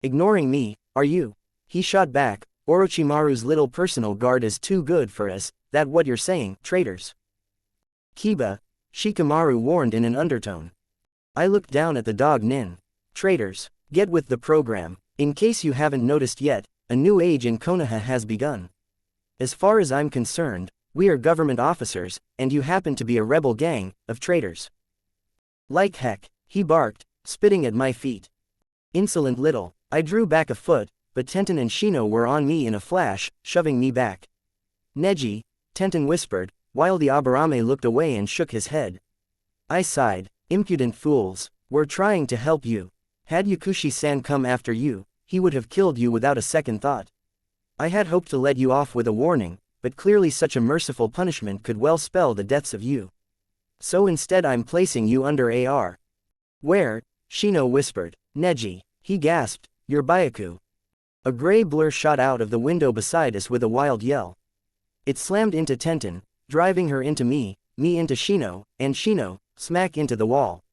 Speaker 1: Ignoring me, are you? He shot back, Orochimaru's little personal guard is too good for us, that what you're saying, traitors? Kiba, Shikamaru warned in an undertone. I looked down at the dog Nin. Traitors, get with the program. In case you haven't noticed yet, a new age in Konoha has begun. As far as I'm concerned, we are government officers, and you happen to be a rebel gang of traitors. Like heck, he barked, spitting at my feet. Insolent little. I drew back a foot, but Tenten and Shino were on me in a flash, shoving me back. Neji, Tenten whispered, while the Aburame looked away and shook his head. I sighed. Impudent fools. We're trying to help you. Had Yakushi-san come after you, he would have killed you without a second thought. I had hoped to let you off with a warning, but clearly such a merciful punishment could well spell the deaths of you. So instead I'm placing you under AR. Where? Shino whispered. Neji. He gasped. Your Byaku. A gray blur shot out of the window beside us with a wild yell. It slammed into Tenten, driving her into me into Shino, and Shino, smack into the wall.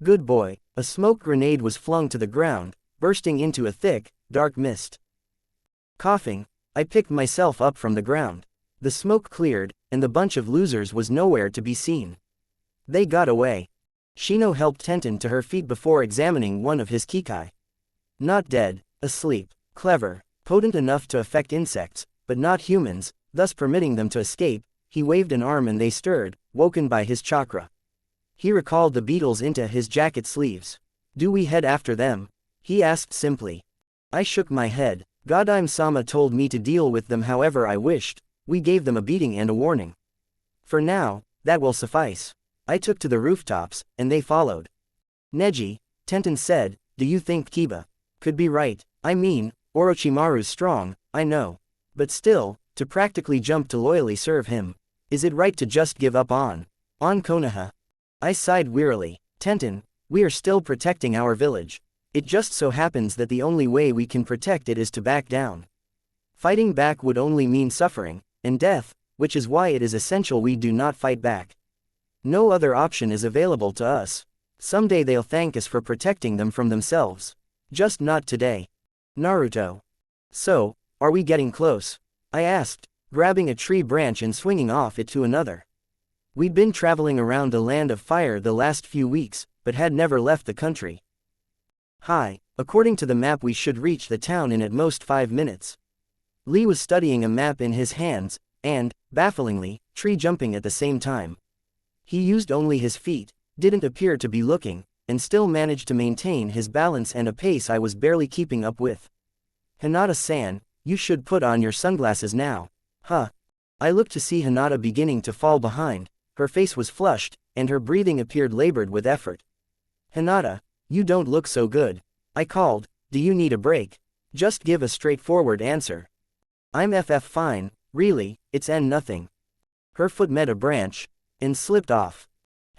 Speaker 1: Good boy. A smoke grenade was flung to the ground, bursting into a thick, dark mist. Coughing, I picked myself up from the ground. The smoke cleared, and the bunch of losers was nowhere to be seen. They got away. Shino helped Tenten to her feet before examining one of his Kikai. Not dead, asleep, clever, potent enough to affect insects, but not humans, thus permitting them to escape. He waved an arm and they stirred, woken by his chakra. He recalled the beetles into his jacket sleeves. Do we head after them? He asked simply. I shook my head. Godime-sama told me to deal with them however I wished. We gave them a beating and a warning. For now, that will suffice. I took to the rooftops, and they followed. Neji, Tenten said, do you think Kiba could be right? I mean, Orochimaru's strong, I know. But still, to practically jump to loyally serve him. Is it right to just give up on Konoha? I sighed wearily. Tenten, we are still protecting our village. It just so happens that the only way we can protect it is to back down. Fighting back would only mean suffering and death, which is why it is essential we do not fight back. No other option is available to us. Someday they'll thank us for protecting them from themselves. Just not today. Naruto. So, are we getting close? I asked, grabbing a tree branch and swinging off it to another. We'd been traveling around the land of fire the last few weeks, but had never left the country. Hi, according to the map we should reach the town in at most 5 minutes. Lee was studying a map in his hands, and, bafflingly, tree jumping at the same time. He used only his feet, didn't appear to be looking, and still managed to maintain his balance and a pace I was barely keeping up with. Hinata-san, you should put on your sunglasses now. Huh. I looked to see Hinata beginning to fall behind, her face was flushed, and her breathing appeared labored with effort. Hinata, you don't look so good. I called, do you need a break? Just give a straightforward answer. I'm fine, really, it's nothing. Her foot met a branch, and slipped off.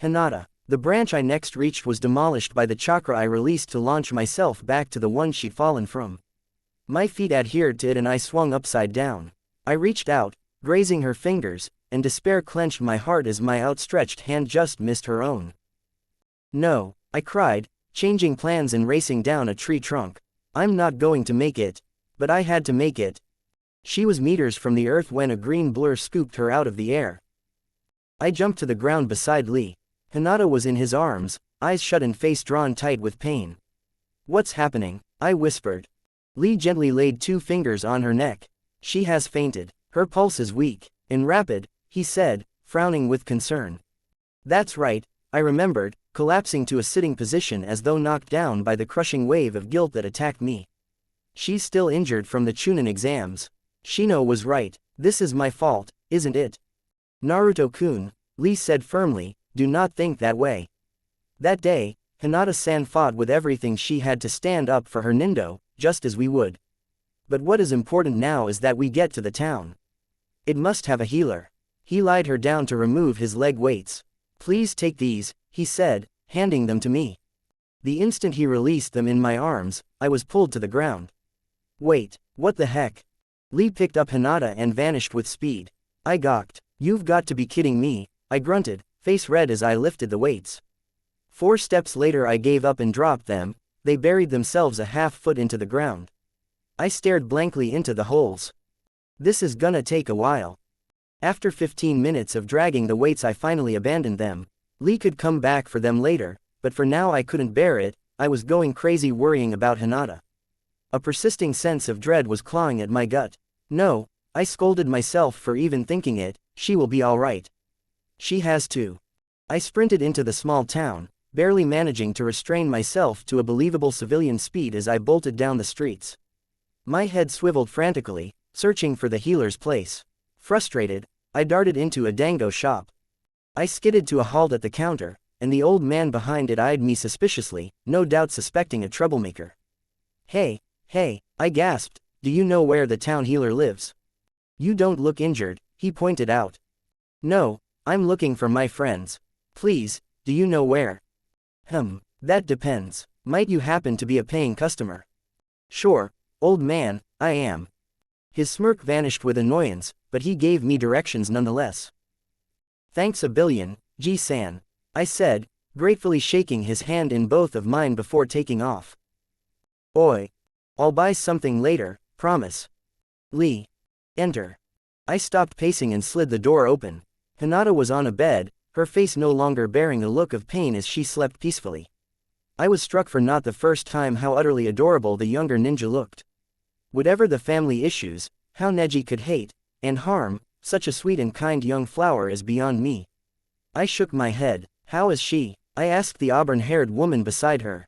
Speaker 1: Hinata, the branch I next reached was demolished by the chakra I released to launch myself back to the one she'd fallen from. My feet adhered to it and I swung upside down. I reached out, grazing her fingers, and despair clenched my heart as my outstretched hand just missed her own. No, I cried, changing plans and racing down a tree trunk. I'm not going to make it. But I had to make it. She was meters from the earth when a green blur scooped her out of the air. I jumped to the ground beside Lee. Hinata was in his arms, eyes shut and face drawn tight with pain. What's happening? I whispered. Lee gently laid 2 fingers on her neck. She has fainted. Her pulse is weak and rapid, he said, frowning with concern. That's right, I remembered, collapsing to a sitting position as though knocked down by the crushing wave of guilt that attacked me. She's still injured from the Chunin exams. Shino was right, this is my fault, isn't it? Naruto-kun, Lee said firmly, do not think that way. That day, Hinata-san fought with everything she had to stand up for her Nindo, just as we would. But what is important now is that we get to the town. It must have a healer. He lied her down to remove his leg weights. Please take these, he said, handing them to me. The instant he released them in my arms, I was pulled to the ground. Wait, what the heck? Lee picked up Hinata and vanished with speed. I gawked. You've got to be kidding me, I grunted, face red as I lifted the weights. 4 steps later I gave up and dropped them, they buried themselves a half-foot into the ground. I stared blankly into the holes. This is gonna take a while. After 15 minutes of dragging the weights I finally abandoned them. Lee could come back for them later, but for now I couldn't bear it, I was going crazy worrying about Hinata. A persisting sense of dread was clawing at my gut. No, I scolded myself for even thinking it, she will be alright. She has to. I sprinted into the small town, barely managing to restrain myself to a believable civilian speed as I bolted down the streets. My head swiveled frantically, searching for the healer's place. Frustrated, I darted into a dango shop. I skidded to a halt at the counter, and the old man behind it eyed me suspiciously, no doubt suspecting a troublemaker. Hey, I gasped, do you know where the town healer lives? You don't look injured, he pointed out. No, I'm looking for my friends. Please, do you know where? That depends. Might you happen to be a paying customer? Sure, old man, I am. His smirk vanished with annoyance, but he gave me directions nonetheless. Thanks a billion, G-san, I said, gratefully shaking his hand in both of mine before taking off. Oi. I'll buy something later, promise. Lee. Enter. I stopped pacing and slid the door open. Hinata was on a bed, her face no longer bearing a look of pain as she slept peacefully. I was struck for not the first time how utterly adorable the younger ninja looked. Whatever the family issues, how Neji could hate and harm such a sweet and kind young flower is beyond me. I shook my head. How is she? I asked the auburn-haired woman beside her.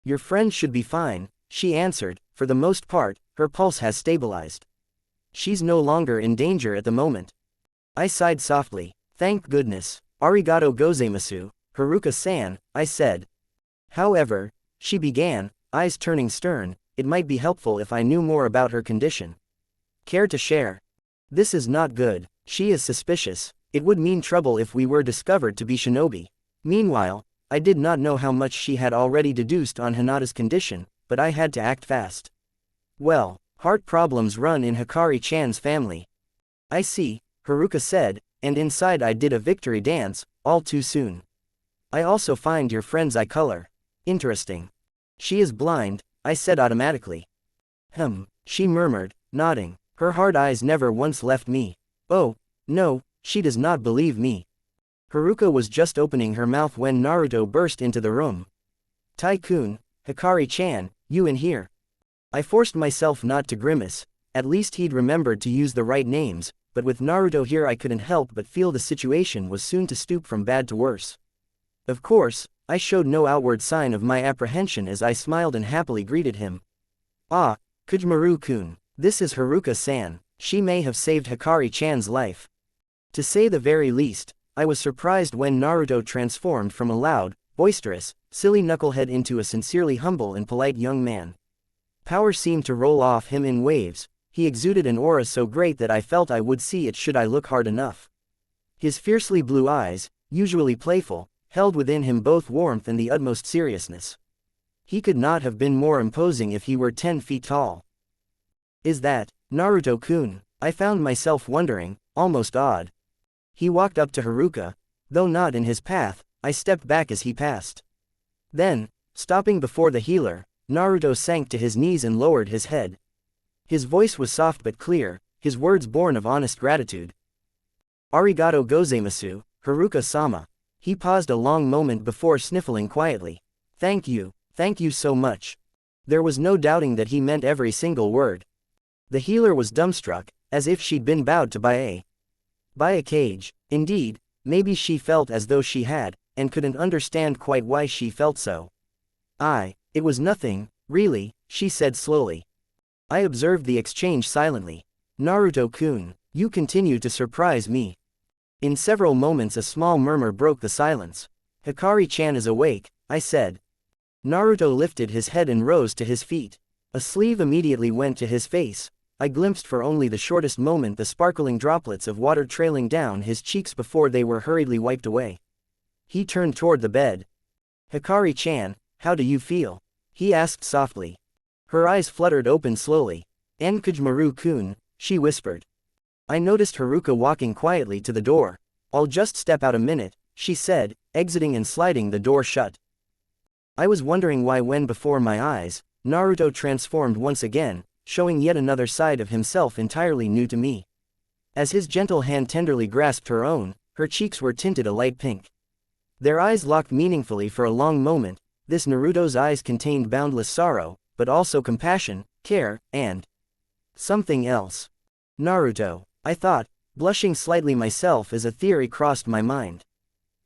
Speaker 1: Your friend should be fine, she answered, for the most part, her pulse has stabilized. She's no longer in danger at the moment. I sighed softly. Thank goodness. Arigato gozaimasu, Haruka-san, I said. However, she began, eyes turning stern, it might be helpful if I knew more about her condition. Care to share? This is not good. She is suspicious. It would mean trouble if we were discovered to be shinobi. Meanwhile, I did not know how much she had already deduced on Hinata's condition, but I had to act fast. Well, heart problems run in Hikari-chan's family. I see, Haruka said, and inside I did a victory dance, all too soon. I also find your friend's eye color interesting. She is blind, I said automatically. She murmured, nodding. Her hard eyes never once left me. Oh, no, she does not believe me. Haruka was just opening her mouth when Naruto burst into the room. Tai-kun, Hikari-chan, you in here. I forced myself not to grimace, at least he'd remembered to use the right names, but with Naruto here I couldn't help but feel the situation was soon to stoop from bad to worse. Of course, I showed no outward sign of my apprehension as I smiled and happily greeted him. Ah, Kujimaru-kun, this is Haruka-san, she may have saved Hikari-chan's life. To say the very least, I was surprised when Naruto transformed from a loud, boisterous, silly knucklehead into a sincerely humble and polite young man. Power seemed to roll off him in waves, he exuded an aura so great that I felt I would see it should I look hard enough. His fiercely blue eyes, usually playful, held within him both warmth and the utmost seriousness. He could not have been more imposing if he were 10 feet tall. Is that, Naruto-kun? I found myself wondering, almost awed. He walked up to Haruka, though not in his path, I stepped back as he passed. Then, stopping before the healer, Naruto sank to his knees and lowered his head. His voice was soft but clear, his words born of honest gratitude. Arigato gozaimasu, Haruka-sama. He paused a long moment before sniffling quietly. Thank you so much. There was no doubting that he meant every single word. The healer was dumbstruck, as if she'd been bowed to by a cage. Indeed, maybe she felt as though she had, and couldn't understand quite why she felt so. It was nothing, really, she said slowly. I observed the exchange silently. Naruto-kun, you continue to surprise me. In several moments a small murmur broke the silence. Hikari-chan is awake, I said. Naruto lifted his head and rose to his feet. A sleeve immediately went to his face. I glimpsed for only the shortest moment the sparkling droplets of water trailing down his cheeks before they were hurriedly wiped away. He turned toward the bed. Hikari-chan, how do you feel? He asked softly. Her eyes fluttered open slowly. Kujimaru-kun, she whispered. I noticed Haruka walking quietly to the door. I'll just step out a minute, she said, exiting and sliding the door shut. I was wondering why when before my eyes, Naruto transformed once again, showing yet another side of himself entirely new to me. As his gentle hand tenderly grasped her own, her cheeks were tinted a light pink. Their eyes locked meaningfully for a long moment. This Naruto's eyes contained boundless sorrow, but also compassion, care, and something else. Naruto, I thought, blushing slightly myself as a theory crossed my mind.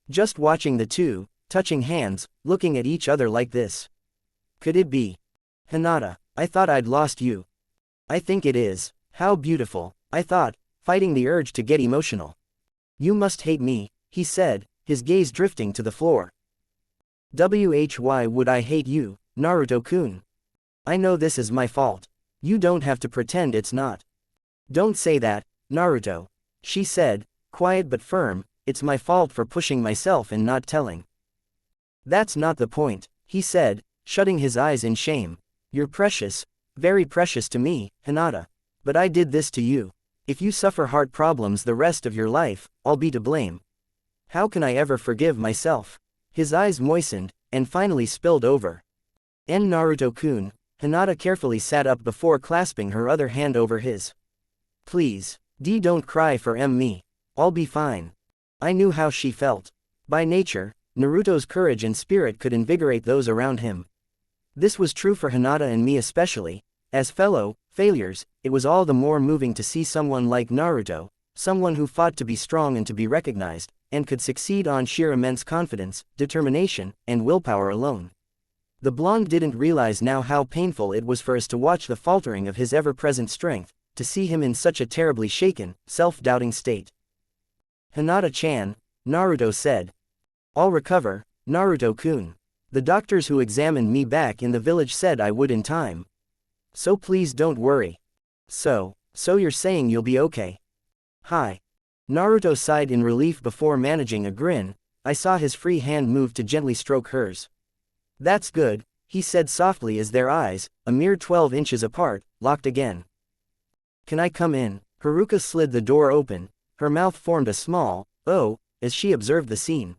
Speaker 1: Just watching the two, touching hands, looking at each other like this. Could it be? Hinata, I thought I'd lost you. I think it is. How beautiful, I thought, fighting the urge to get emotional. You must hate me, he said, his gaze drifting to the floor. Why would I hate you, Naruto-kun? I know this is my fault. You don't have to pretend it's not. Don't say that, Naruto, she said, quiet but firm, it's my fault for pushing myself and not telling. That's not the point, he said, shutting his eyes in shame. You're precious, very precious to me, Hinata. But I did this to you. If you suffer heart problems the rest of your life, I'll be to blame. How can I ever forgive myself? His eyes moistened, and finally spilled over. Naruto-kun, Hinata carefully sat up before clasping her other hand over his. Please, don't cry for me. I'll be fine. I knew how she felt. By nature, Naruto's courage and spirit could invigorate those around him. This was true for Hinata and me especially. As fellow failures, it was all the more moving to see someone like Naruto, someone who fought to be strong and to be recognized, and could succeed on sheer immense confidence, determination, and willpower alone. The blonde didn't realize now how painful it was for us to watch the faltering of his ever-present strength, to see him in such a terribly shaken, self-doubting state. Hinata-chan, Naruto said. I'll recover, Naruto-kun. The doctors who examined me back in the village said I would in time. So please don't worry. So you're saying you'll be okay? Hi. Naruto sighed in relief before managing a grin. I saw his free hand move to gently stroke hers. That's good, he said softly as their eyes, a mere 12 inches apart, locked again. Can I come in? Haruka slid the door open. Her mouth formed a small "oh" as she observed the scene.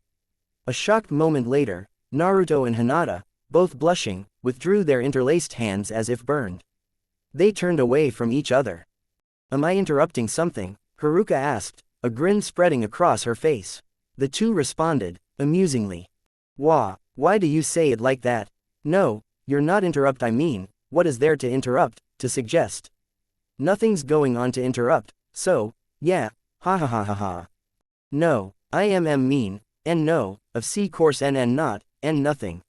Speaker 1: A shocked moment later, Naruto and Hinata, both blushing, withdrew their interlaced hands as if burned. They turned away from each other. Am I interrupting something? Haruka asked, a grin spreading across her face. The two responded, amusingly. Why do you say it like that? No, you're not I mean, what is there to interrupt, to suggest? Nothing's going on to interrupt, so, yeah, ha ha ha ha ha. No, I mean, and no, of course and not, and nothing.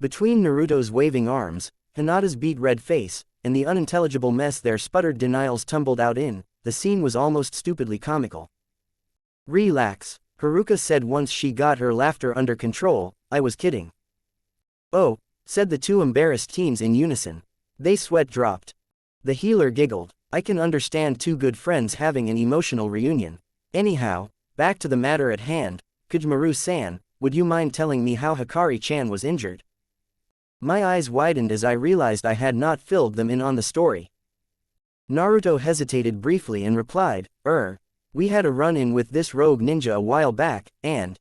Speaker 1: Between Naruto's waving arms, Hinata's beet red face, and the unintelligible mess their sputtered denials tumbled out in, the scene was almost stupidly comical. Relax, Haruka said once she got her laughter under control. I was kidding. Oh, said the two embarrassed teens in unison. They sweat dropped. The healer giggled. I can understand two good friends having an emotional reunion. Anyhow, back to the matter at hand. Kujmaru-san, would you mind telling me how Hikari-chan was injured? My eyes widened as I realized I had not filled them in on the story. Naruto hesitated briefly and replied, we had a run-in with this rogue ninja a while back, and...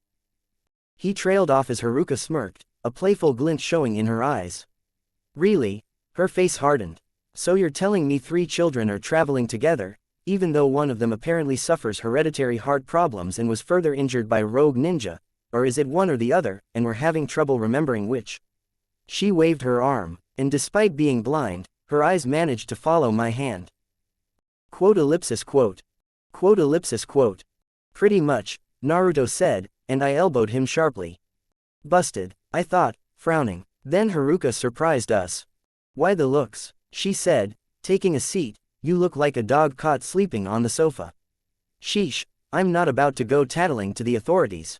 Speaker 1: He trailed off as Haruka smirked, a playful glint showing in her eyes. Really? Her face hardened. So you're telling me 3 children are traveling together, even though one of them apparently suffers hereditary heart problems and was further injured by a rogue ninja, or is it one or the other, and we're having trouble remembering which? She waved her arm, and despite being blind, her eyes managed to follow my hand. Quote ellipsis quote. Quote ellipsis quote. Pretty much, Naruto said, and I elbowed him sharply. Busted, I thought, frowning. Then Haruka surprised us. Why the looks, she said, taking a seat, you look like a dog caught sleeping on the sofa. Sheesh, I'm not about to go tattling to the authorities.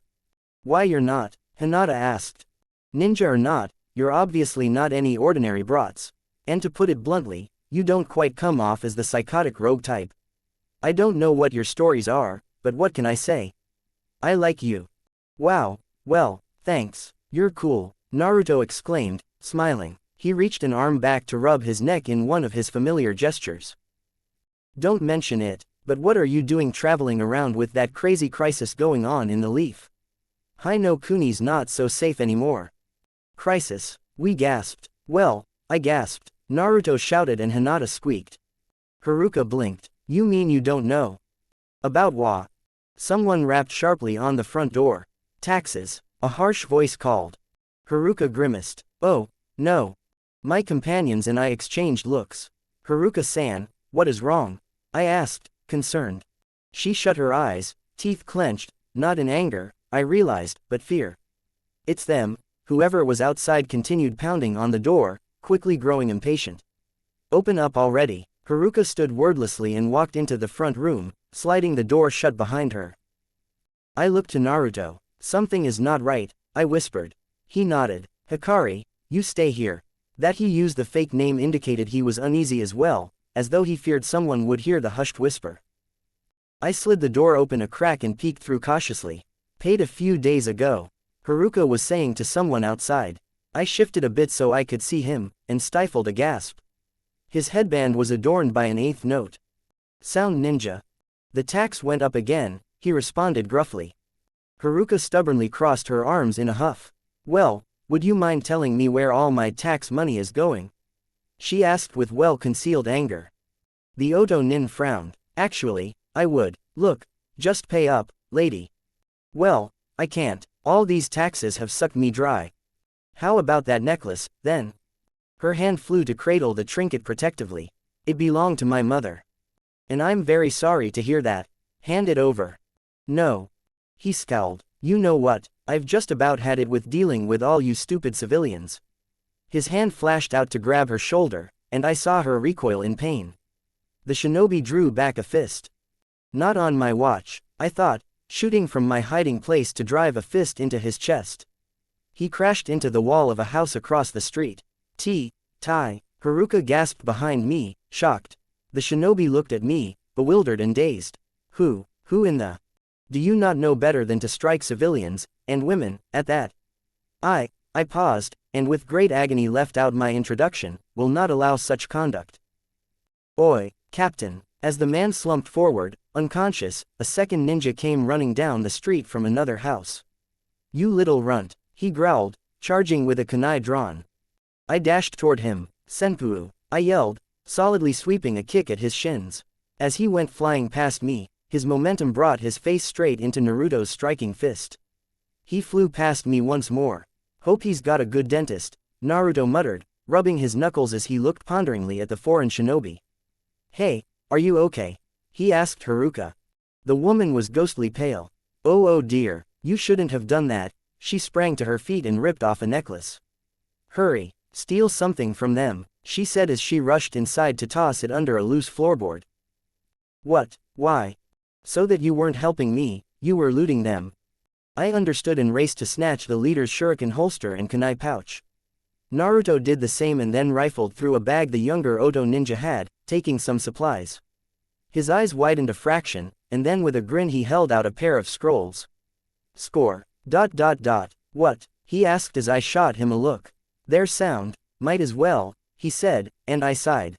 Speaker 1: Why you're not? Hinata asked. Ninja or not, you're obviously not any ordinary brats. And to put it bluntly, you don't quite come off as the psychotic rogue type. I don't know what your stories are, but what can I say? I like you. Wow, well, thanks, you're cool, Naruto exclaimed, smiling. He reached an arm back to rub his neck in one of his familiar gestures. Don't mention it, but what are you doing traveling around with that crazy crisis going on in the leaf? Hi-no Kuni's not so safe anymore. Crisis, we gasped. Well, I gasped, Naruto shouted and Hinata squeaked. Haruka blinked. You mean you don't know? About what? Someone rapped sharply on the front door. Taxes, a harsh voice called. Haruka grimaced. Oh, no. My companions and I exchanged looks. Haruka-san, what is wrong? I asked, concerned. She shut her eyes, teeth clenched, not in anger, I realized, but fear. It's them. Whoever was outside continued pounding on the door, quickly growing impatient. Open up already. Haruka stood wordlessly and walked into the front room, sliding the door shut behind her. I looked to Naruto. Something is not right, I whispered. He nodded. Hikari, you stay here. That he used the fake name indicated he was uneasy as well, as though he feared someone would hear the hushed whisper. I slid the door open a crack and peeked through cautiously. Paid a few days ago. Haruka was saying to someone outside. I shifted a bit so I could see him, and stifled a gasp. His headband was adorned by an 8th note. Sound ninja. The tax went up again, he responded gruffly. Haruka stubbornly crossed her arms in a huff. Well, would you mind telling me where all my tax money is going? She asked with well-concealed anger. The Oto Nin frowned. Actually, I would. Look, just pay up, lady. Well, I can't. All these taxes have sucked me dry. How about that necklace, then? Her hand flew to cradle the trinket protectively. It belonged to my mother. And I'm very sorry to hear that. Hand it over. No. He scowled. You know what, I've just about had it with dealing with all you stupid civilians. His hand flashed out to grab her shoulder, and I saw her recoil in pain. The shinobi drew back a fist. Not on my watch, I thought, shooting from my hiding place to drive a fist into his chest. He crashed into the wall of a house across the street. Tai, Haruka gasped behind me, shocked. The shinobi looked at me, bewildered and dazed. Who in the... Do you not know better than to strike civilians, and women, at that? I paused, and with great agony left out my introduction, will not allow such conduct. Oi, Captain. As the man slumped forward, unconscious, a second ninja came running down the street from another house. You little runt, he growled, charging with a kunai drawn. I dashed toward him. Senpuu, I yelled, solidly sweeping a kick at his shins. As he went flying past me, his momentum brought his face straight into Naruto's striking fist. He flew past me once more. Hope he's got a good dentist, Naruto muttered, rubbing his knuckles as he looked ponderingly at the foreign shinobi. Hey, are you okay? He asked Haruka. The woman was ghostly pale. Oh dear, you shouldn't have done that. She sprang to her feet and ripped off a necklace. Hurry, steal something from them, she said as she rushed inside to toss it under a loose floorboard. What? Why? So that you weren't helping me, you were looting them. I understood and raced to snatch the leader's shuriken holster and kunai pouch. Naruto did the same and then rifled through a bag the younger Oto ninja had, taking some supplies. His eyes widened a fraction, and then with a grin he held out a pair of scrolls. Score. ... What? He asked as I shot him a look. They're sound, might as well, he said, and I sighed.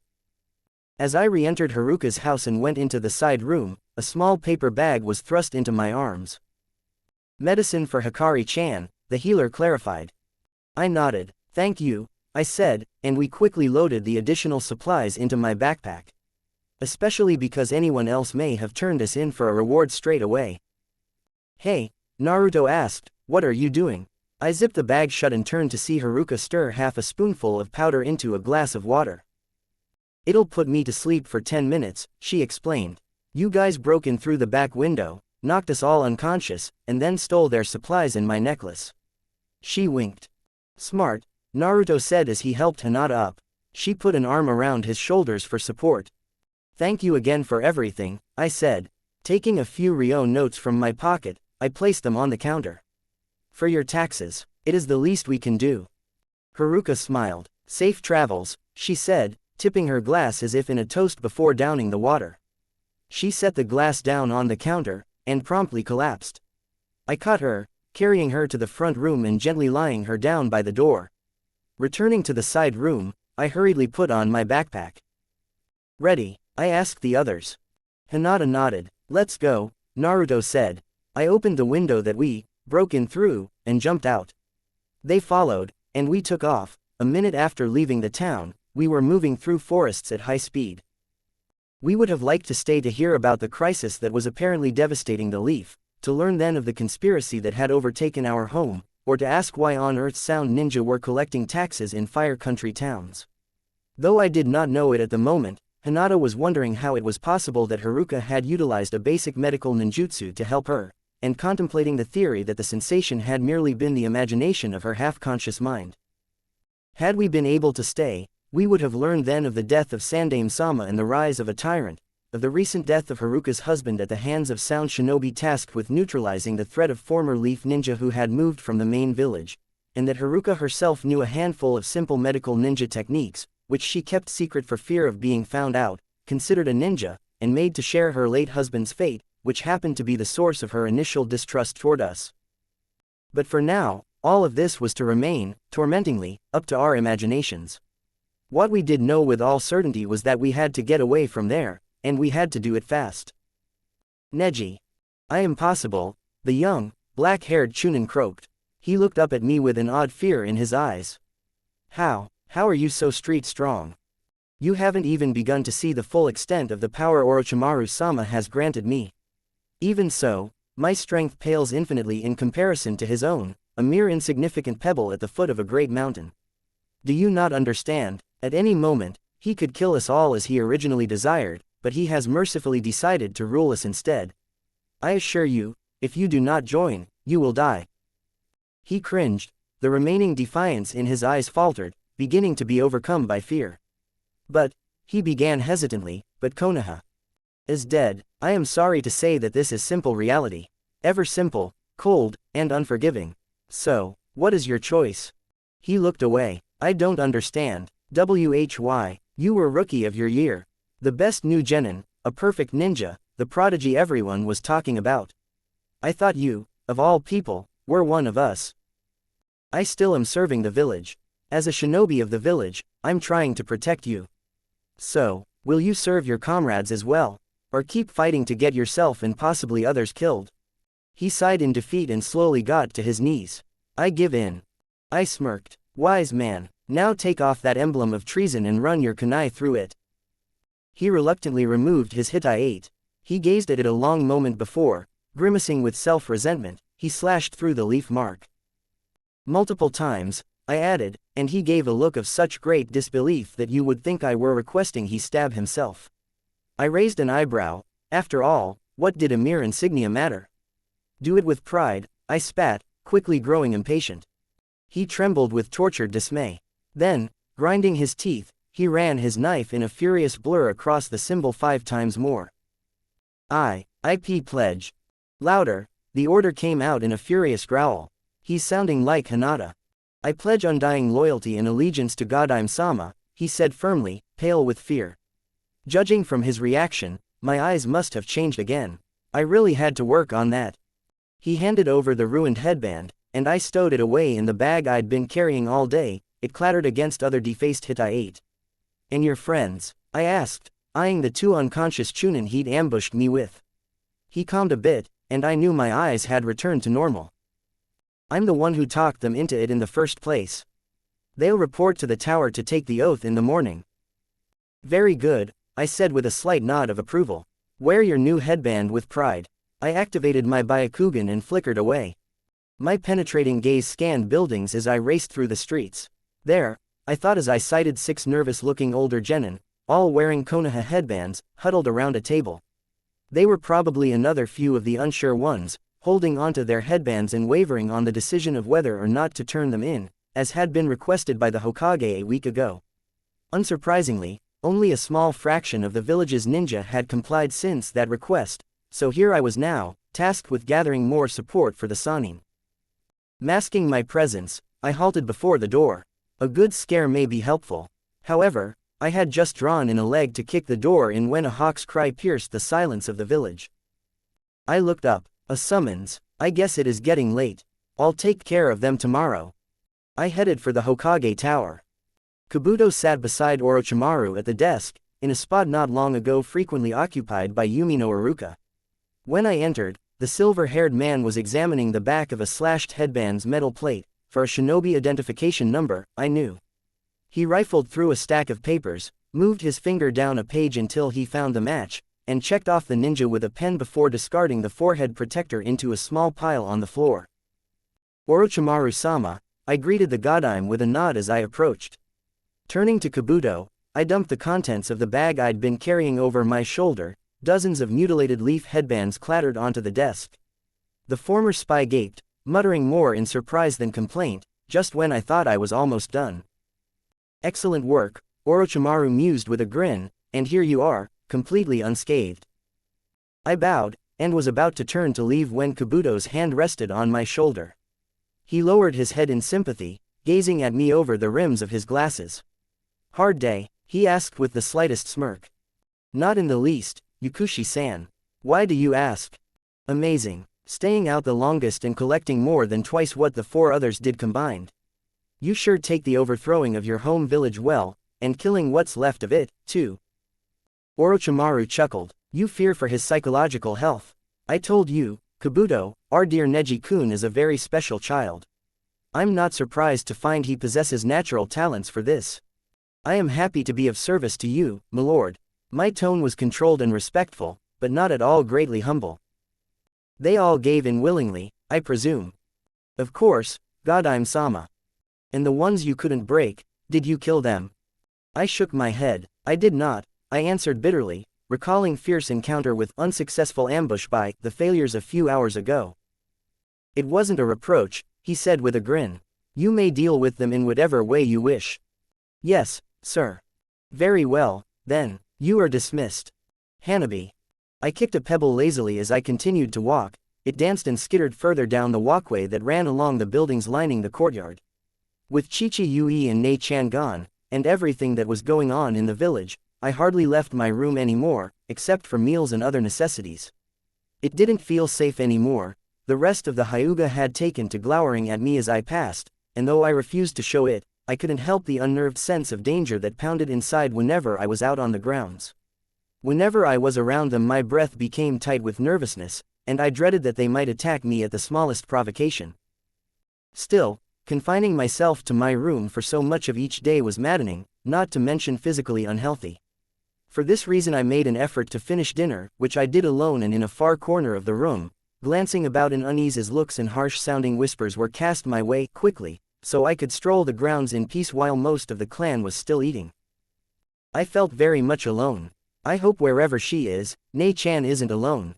Speaker 1: As I re-entered Haruka's house and went into the side room, a small paper bag was thrust into my arms. Medicine for Hikari-chan, the healer clarified. I nodded. Thank you, I said, and we quickly loaded the additional supplies into my backpack. Especially because anyone else may have turned us in for a reward straight away. Hey, Naruto asked, what are you doing? I zipped the bag shut and turned to see Haruka stir half a spoonful of powder into a glass of water. It'll put me to sleep for 10 minutes, she explained. You guys broke in through the back window, knocked us all unconscious, and then stole their supplies and my necklace. She winked. Smart, Naruto said as he helped Hinata up. She put an arm around his shoulders for support. Thank you again for everything, I said. Taking a few Ryo notes from my pocket, I placed them on the counter. For your taxes, it is the least we can do. Haruka smiled. Safe travels, she said, tipping her glass as if in a toast before downing the water. She set the glass down on the counter, and promptly collapsed. I caught her, carrying her to the front room and gently lying her down by the door. Returning to the side room, I hurriedly put on my backpack. Ready? I asked the others. Hinata nodded. Let's go, Naruto said. I opened the window that we broke in through, and jumped out. They followed, and we took off. A minute after leaving the town, we were moving through forests at high speed. We would have liked to stay to hear about the crisis that was apparently devastating the Leaf, to learn then of the conspiracy that had overtaken our home, or to ask why on earth sound ninja were collecting taxes in Fire Country towns. Though I did not know it at the moment, Hinata was wondering how it was possible that Haruka had utilized a basic medical ninjutsu to help her, and contemplating the theory that the sensation had merely been the imagination of her half-conscious mind. Had we been able to stay, we would have learned then of the death of Sandaime Sama and the rise of a tyrant, of the recent death of Haruka's husband at the hands of sound shinobi tasked with neutralizing the threat of former Leaf ninja who had moved from the main village, and that Haruka herself knew a handful of simple medical ninja techniques, which she kept secret for fear of being found out, considered a ninja, and made to share her late husband's fate, which happened to be the source of her initial distrust toward us. But for now, all of this was to remain, tormentingly, up to our imaginations. What we did know with all certainty was that we had to get away from there, and we had to do it fast. Neji. I am possible, the young, black-haired Chunin croaked. He looked up at me with an odd fear in his eyes. How are you so street strong? You haven't even begun to see the full extent of the power Orochimaru-sama has granted me. Even so, my strength pales infinitely in comparison to his own, a mere insignificant pebble at the foot of a great mountain. Do you not understand? At any moment, he could kill us all as he originally desired, but he has mercifully decided to rule us instead. I assure you, if you do not join, you will die. He cringed, the remaining defiance in his eyes faltered, beginning to be overcome by fear. But, he began hesitantly, but Konoha is dead. I am sorry to say that this is simple reality. Ever simple, cold, and unforgiving. So, what is your choice? He looked away. I don't understand. Why? You were rookie of your year. The best new genin, a perfect ninja, the prodigy everyone was talking about. I thought you, of all people, were one of us. I still am serving the village. As a shinobi of the village, I'm trying to protect you. So, will you serve your comrades as well, or keep fighting to get yourself and possibly others killed? He sighed in defeat and slowly got to his knees. I give in. I smirked. Wise man, now take off that emblem of treason and run your kunai through it. He reluctantly removed his hinata. He gazed at it a long moment before, grimacing with self-resentment, he slashed through the leaf mark. Multiple times, I added, and he gave a look of such great disbelief that you would think I were requesting he stab himself. I raised an eyebrow. After all, what did a mere insignia matter? Do it with pride, I spat, quickly growing impatient. He trembled with tortured dismay. Then, grinding his teeth, he ran his knife in a furious blur across the symbol 5 times more. IP pledge. Louder, the order came out in a furious growl. He's sounding like Hinata. I pledge undying loyalty and allegiance to Godime-sama, he said firmly, pale with fear. Judging from his reaction, my eyes must have changed again. I really had to work on that. He handed over the ruined headband, and I stowed it away in the bag I'd been carrying all day. It clattered against other defaced hinata. And your friends? I asked, eyeing the 2 unconscious chunin he'd ambushed me with. He calmed a bit, and I knew my eyes had returned to normal. I'm the one who talked them into it in the first place. They'll report to the tower to take the oath in the morning. Very good, I said with a slight nod of approval. Wear your new headband with pride. I activated my Byakugan and flickered away. My penetrating gaze scanned buildings as I raced through the streets. There, I thought as I sighted 6 nervous-looking older genin, all wearing Konoha headbands, huddled around a table. They were probably another few of the unsure ones, holding onto their headbands and wavering on the decision of whether or not to turn them in, as had been requested by the Hokage a week ago. Unsurprisingly, only a small fraction of the village's ninja had complied since that request, so here I was now, tasked with gathering more support for the Sannin. Masking my presence, I halted before the door. A good scare may be helpful. However, I had just drawn in a leg to kick the door in when a hawk's cry pierced the silence of the village. I looked up. A summons. I guess it is getting late. I'll take care of them tomorrow. I headed for the Hokage Tower. Kabuto sat beside Orochimaru at the desk, in a spot not long ago frequently occupied by Yumi no Iruka. When I entered, the silver-haired man was examining the back of a slashed headband's metal plate. For a shinobi identification number, I knew. He rifled through a stack of papers, moved his finger down a page until he found the match, and checked off the ninja with a pen before discarding the forehead protector into a small pile on the floor. Orochimaru-sama, I greeted the Godime with a nod as I approached. Turning to Kabuto, I dumped the contents of the bag I'd been carrying over my shoulder. Dozens of mutilated leaf headbands clattered onto the desk. The former spy gaped, muttering more in surprise than complaint, just when I thought I was almost done. Excellent work, Orochimaru mused with a grin, and here you are, completely unscathed. I bowed, and was about to turn to leave when Kabuto's hand rested on my shoulder. He lowered his head in sympathy, gazing at me over the rims of his glasses. Hard day, he asked with the slightest smirk. Not in the least, Yukushi-san. Why do you ask? Amazing. Staying out the longest and collecting more than twice what the 4 others did combined. You sure take the overthrowing of your home village well, and killing what's left of it, too. Orochimaru chuckled. You fear for his psychological health. I told you, Kabuto, our dear Neji-kun is a very special child. I'm not surprised to find he possesses natural talents for this. I am happy to be of service to you, my lord. My tone was controlled and respectful, but not at all greatly humble. They all gave in willingly, I presume. Of course, Godime-sama. And the ones you couldn't break, did you kill them? I shook my head. I did not, I answered bitterly, recalling fierce encounter with unsuccessful ambush by the failures a few hours ago. It wasn't a reproach, he said with a grin. You may deal with them in whatever way you wish. Yes, sir. Very well, then, you are dismissed. Hanabi. I kicked a pebble lazily as I continued to walk. It danced and skittered further down the walkway that ran along the buildings lining the courtyard. With Chichi Yui and Nei-chan gone, and everything that was going on in the village, I hardly left my room anymore, except for meals and other necessities. It didn't feel safe anymore. The rest of the Hyuga had taken to glowering at me as I passed, and though I refused to show it, I couldn't help the unnerved sense of danger that pounded inside whenever I was out on the grounds. Whenever I was around them, my breath became tight with nervousness, and I dreaded that they might attack me at the smallest provocation. Still, confining myself to my room for so much of each day was maddening, not to mention physically unhealthy. For this reason I made an effort to finish dinner, which I did alone and in a far corner of the room, glancing about in unease as looks and harsh-sounding whispers were cast my way quickly, so I could stroll the grounds in peace while most of the clan was still eating. I felt very much alone. I hope wherever she is, Nei-chan isn't alone.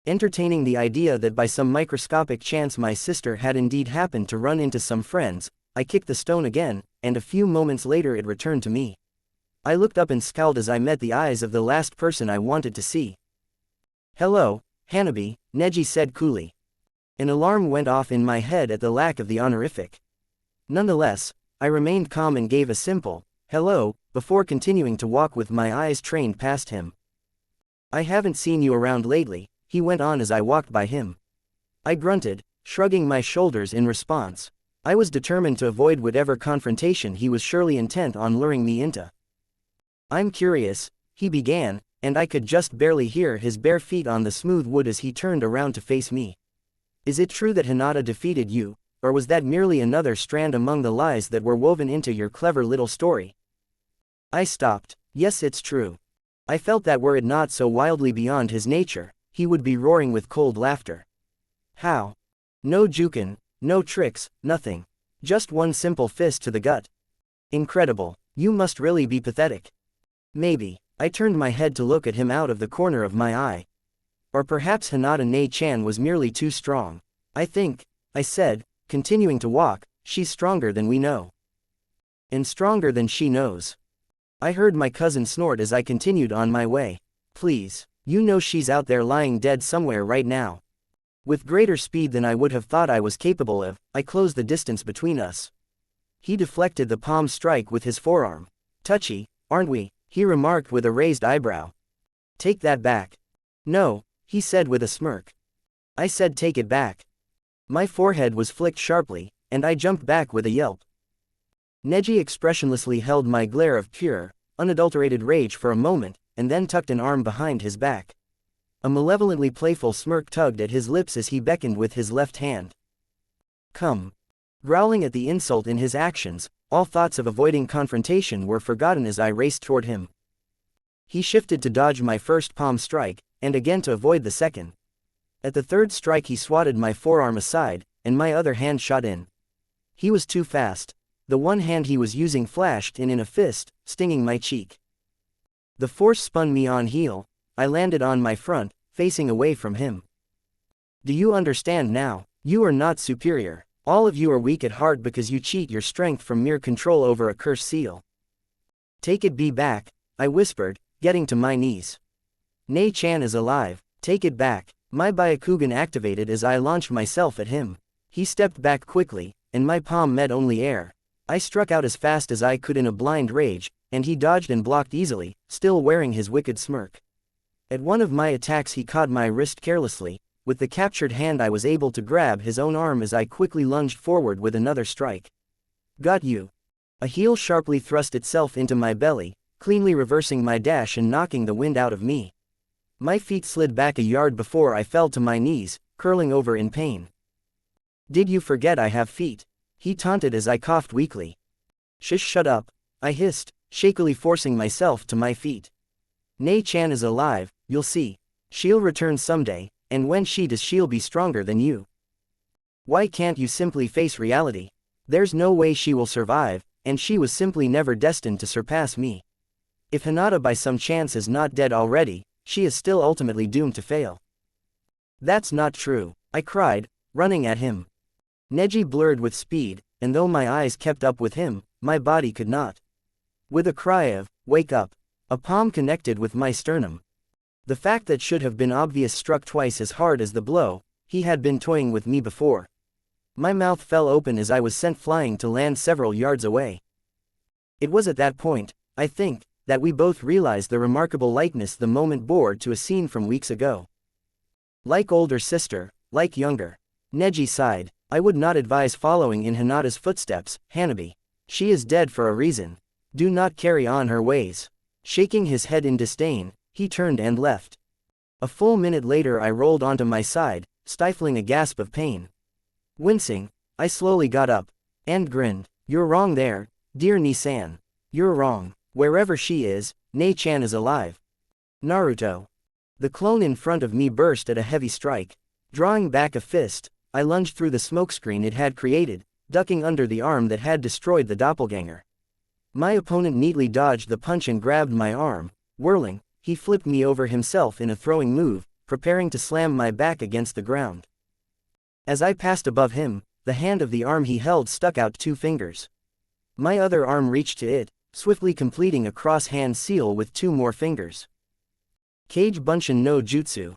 Speaker 1: Entertaining the idea that by some microscopic chance my sister had indeed happened to run into some friends, I kicked the stone again, and a few moments later it returned to me. I looked up and scowled as I met the eyes of the last person I wanted to see. "Hello, Hanabi," Neji said coolly. An alarm went off in my head at the lack of the honorific. Nonetheless, I remained calm and gave a simple, "hello," before continuing to walk with my eyes trained past him. "I haven't seen you around lately," he went on as I walked by him. I grunted, shrugging my shoulders in response. I was determined to avoid whatever confrontation he was surely intent on luring me into. "I'm curious," he began, and I could just barely hear his bare feet on the smooth wood as he turned around to face me. "Is it true that Hinata defeated you, or was that merely another strand among the lies that were woven into your clever little story?" I stopped. Yes, it's true. I felt that were it not so wildly beyond his nature, he would be roaring with cold laughter. "How? No juken, no tricks, nothing. Just one simple fist to the gut. Incredible. You must really be pathetic." "Maybe." I turned my head to look at him out of the corner of my eye. "Or perhaps Hinata Nei-chan was merely too strong. I think," I said, continuing to walk, "she's stronger than we know. And stronger than she knows." I heard my cousin snort as I continued on my way. "Please, you know she's out there lying dead somewhere right now." With greater speed than I would have thought I was capable of, I closed the distance between us. He deflected the palm strike with his forearm. "Touchy, aren't we?" he remarked with a raised eyebrow. "Take that back." "No," he said with a smirk. I said take it back. My forehead was flicked sharply, and I jumped back with a yelp. Neji expressionlessly held my glare of pure, unadulterated rage for a moment, and then tucked an arm behind his back. A malevolently playful smirk tugged at his lips as he beckoned with his left hand. "Come." Growling at the insult in his actions, all thoughts of avoiding confrontation were forgotten as I raced toward him. He shifted to dodge my first palm strike, and again to avoid the second. At the third strike he swatted my forearm aside, and my other hand shot in. He was too fast. The one hand he was using flashed in a fist, stinging my cheek. The force spun me on heel. I landed on my front, facing away from him. "Do you understand now? You are not superior. All of you are weak at heart because you cheat your strength from mere control over a cursed seal." "Take it be back," I whispered, getting to my knees. "Nei-chan is alive. Take it back." My Byakugan activated as I launched myself at him. He stepped back quickly, and my palm met only air. I struck out as fast as I could in a blind rage, and he dodged and blocked easily, still wearing his wicked smirk. At one of my attacks he caught my wrist carelessly. With the captured hand I was able to grab his own arm as I quickly lunged forward with another strike. "Got you." A heel sharply thrust itself into my belly, cleanly reversing my dash and knocking the wind out of me. My feet slid back a yard before I fell to my knees, curling over in pain. "Did you forget I have feet?" he taunted as I coughed weakly. Shut up," I hissed, shakily forcing myself to my feet. "Nei-chan is alive, you'll see. She'll return someday, and when she does she'll be stronger than you. Why can't you simply face reality? There's no way she will survive, and she was simply never destined to surpass me. If Hinata by some chance is not dead already, she is still ultimately doomed to fail." "That's not true," I cried, running at him. Neji blurred with speed, and though my eyes kept up with him, my body could not. With a cry of, "Wake up!" a palm connected with my sternum. The fact that should have been obvious struck twice as hard as the blow. He had been toying with me before. My mouth fell open as I was sent flying to land several yards away. It was at that point, I think, that we both realized the remarkable likeness the moment bore to a scene from weeks ago. Like older sister, like younger. Neji sighed. I would not advise following in Hinata's footsteps, Hanabi. She is dead for a reason. Do not carry on her ways. Shaking his head in disdain, he turned and left. A full minute later I rolled onto my side, stifling a gasp of pain. Wincing, I slowly got up, and grinned. You're wrong there, dear Ni-san. You're wrong. Wherever she is, Nei-chan is alive. Naruto. The clone in front of me burst at a heavy strike. Drawing back a fist, I lunged through the smokescreen it had created, ducking under the arm that had destroyed the doppelganger. My opponent neatly dodged the punch and grabbed my arm. Whirling, he flipped me over himself in a throwing move, preparing to slam my back against the ground. As I passed above him, the hand of the arm he held stuck out 2 fingers. My other arm reached to it, swiftly completing a cross-hand seal with 2 more fingers. Kage Bunshin no Jutsu.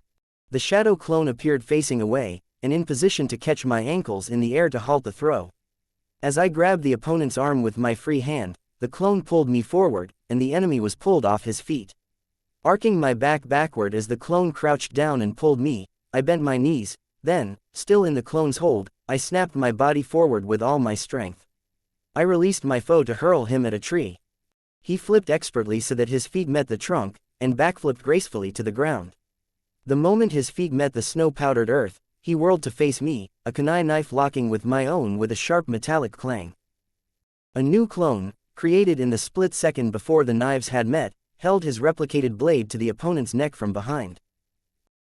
Speaker 1: The shadow clone appeared facing away, and in position to catch my ankles in the air to halt the throw. As I grabbed the opponent's arm with my free hand, the clone pulled me forward, and the enemy was pulled off his feet. Arcing my back backward as the clone crouched down and pulled me, I bent my knees, then, still in the clone's hold, I snapped my body forward with all my strength. I released my foe to hurl him at a tree. He flipped expertly so that his feet met the trunk, and backflipped gracefully to the ground. The moment his feet met the snow-powdered earth, he whirled to face me, a kunai knife locking with my own with a sharp metallic clang. A new clone, created in the split second before the knives had met, held his replicated blade to the opponent's neck from behind.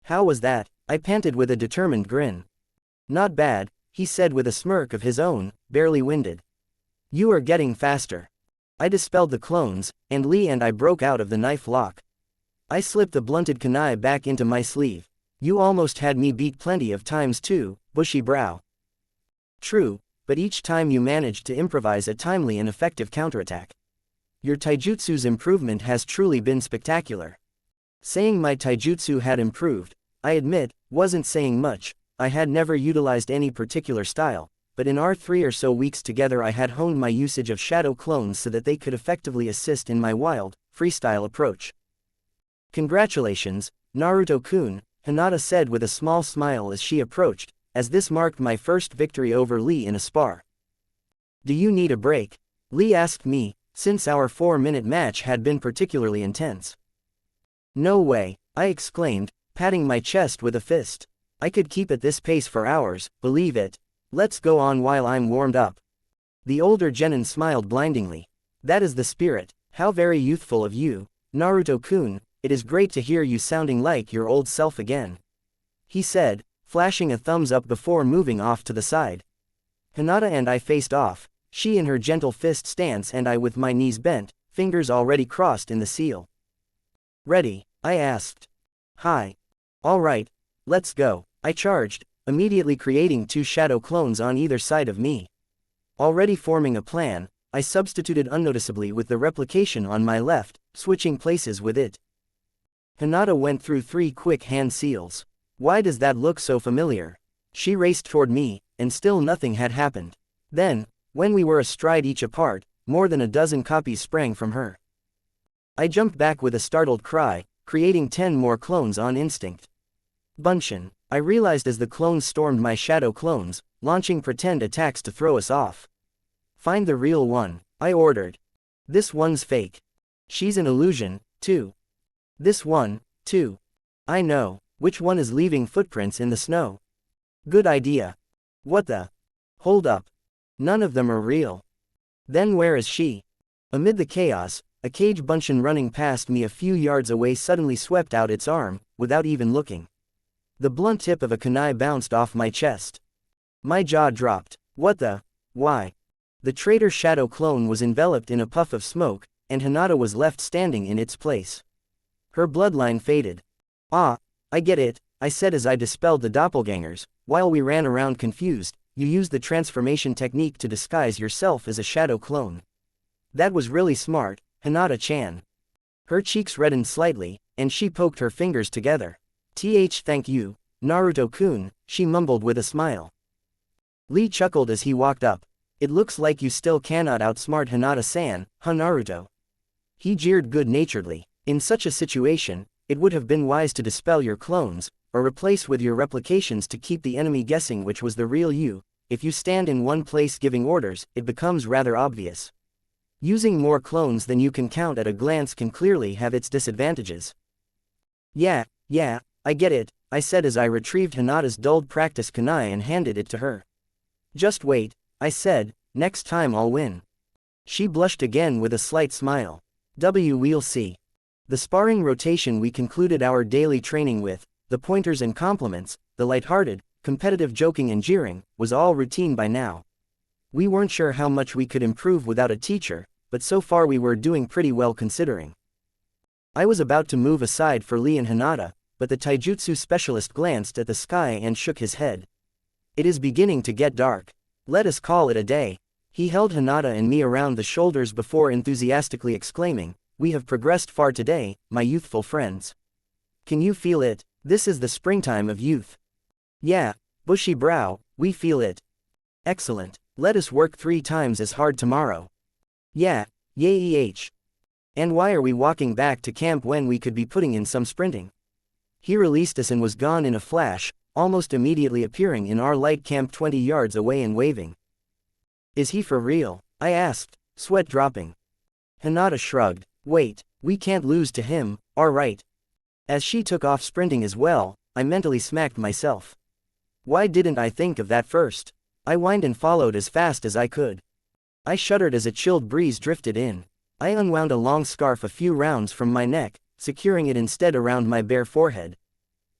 Speaker 1: How was that? I panted with a determined grin. Not bad, he said with a smirk of his own, barely winded. You are getting faster. I dispelled the clones, and Lee and I broke out of the knife lock. I slipped the blunted kunai back into my sleeve. You almost had me beat plenty of times too, bushy brow. True, but each time you managed to improvise a timely and effective counterattack. Your taijutsu's improvement has truly been spectacular. Saying my taijutsu had improved, I admit, wasn't saying much. I had never utilized any particular style, but in our 3 or so weeks together I had honed my usage of shadow clones so that they could effectively assist in my wild, freestyle approach. Congratulations, Naruto-kun, Hinata said with a small smile as she approached, as this marked my first victory over Lee in a spar. Do you need a break? Lee asked me, since our 4-minute match had been particularly intense. No way, I exclaimed, patting my chest with a fist. I could keep at this pace for hours, believe it. Let's go on while I'm warmed up. The older genin smiled blindingly. That is the spirit. How very youthful of you, Naruto-kun. It is great to hear you sounding like your old self again. He said, flashing a thumbs up before moving off to the side. Hinata and I faced off, she in her gentle fist stance and I with my knees bent, fingers already crossed in the seal. Ready? I asked. Hi. All right, let's go. I charged, immediately creating 2 shadow clones on either side of me. Already forming a plan, I substituted unnoticeably with the replication on my left, switching places with it. Hinata went through 3 quick hand seals. Why does that look so familiar? She raced toward me, and still nothing had happened. Then, when we were astride each apart, more than a dozen copies sprang from her. I jumped back with a startled cry, creating 10 more clones on instinct. Bunshin, I realized as the clones stormed my shadow clones, launching pretend attacks to throw us off. Find the real one, I ordered. This one's fake. She's an illusion, too. This one, too. I know, which one is leaving footprints in the snow? Good idea. What the? Hold up. None of them are real. Then where is she? Amid the chaos, a Kage Bunshin running past me a few yards away suddenly swept out its arm, without even looking. The blunt tip of a kunai bounced off my chest. My jaw dropped. What the? Why? The traitor shadow clone was enveloped in a puff of smoke, and Hinata was left standing in its place. Her bloodline faded. Ah, I get it, I said as I dispelled the doppelgangers. While we ran around confused, you used the transformation technique to disguise yourself as a shadow clone. That was really smart, Hinata-chan. Her cheeks reddened slightly, and she poked her fingers together. Thank you, Naruto-kun, she mumbled with a smile. Lee chuckled as he walked up. It looks like you still cannot outsmart Hinata-san, huh Naruto? He jeered good-naturedly. In such a situation, it would have been wise to dispel your clones, or replace with your replications to keep the enemy guessing which was the real you. If you stand in one place giving orders, it becomes rather obvious. Using more clones than you can count at a glance can clearly have its disadvantages. Yeah, I get it, I said as I retrieved Hinata's dulled practice kunai and handed it to her. Just wait, I said, next time I'll win. She blushed again with a slight smile. We'll see. The sparring rotation we concluded our daily training with, the pointers and compliments, the light-hearted, competitive joking and jeering, was all routine by now. We weren't sure how much we could improve without a teacher, but so far we were doing pretty well considering. I was about to move aside for Lee and Hinata, but the taijutsu specialist glanced at the sky and shook his head. It is beginning to get dark. Let us call it a day. He held Hinata and me around the shoulders before enthusiastically exclaiming, we have progressed far today, my youthful friends. Can you feel it? This is the springtime of youth. Yeah, bushy brow, we feel it. Excellent. Let us work 3 times as hard tomorrow. Yeah, yay. And why are we walking back to camp when we could be putting in some sprinting? He released us and was gone in a flash, almost immediately appearing in our light camp 20 yards away and waving. Is he for real? I asked, sweat dropping. Hinata shrugged. Wait, we can't lose to him, alright. As she took off sprinting as well, I mentally smacked myself. Why didn't I think of that first? I whined and followed as fast as I could. I shuddered as a chilled breeze drifted in. I unwound a long scarf a few rounds from my neck, securing it instead around my bare forehead.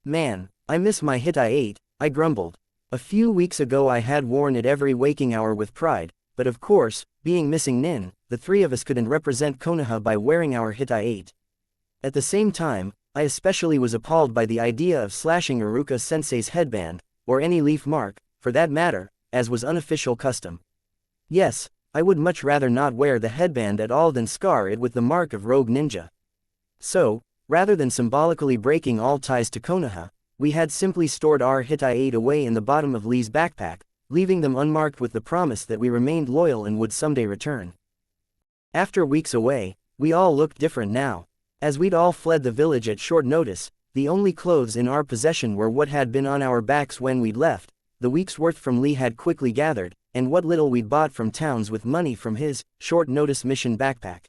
Speaker 1: Man, I miss my hitai, I grumbled. A few weeks ago I had worn it every waking hour with pride, but of course, being missing Nin, the 3 of us couldn't represent Konoha by wearing our hitai. At the same time, I especially was appalled by the idea of slashing Iruka-sensei's headband, or any leaf mark, for that matter, as was unofficial custom. Yes, I would much rather not wear the headband at all than scar it with the mark of rogue ninja. So, rather than symbolically breaking all ties to Konoha, we had simply stored our hitai away in the bottom of Lee's backpack, leaving them unmarked with the promise that we remained loyal and would someday return. After weeks away, we all looked different now. As we'd all fled the village at short notice, the only clothes in our possession were what had been on our backs when we'd left, the week's worth from Lee had quickly gathered, and what little we'd bought from towns with money from his short-notice mission backpack.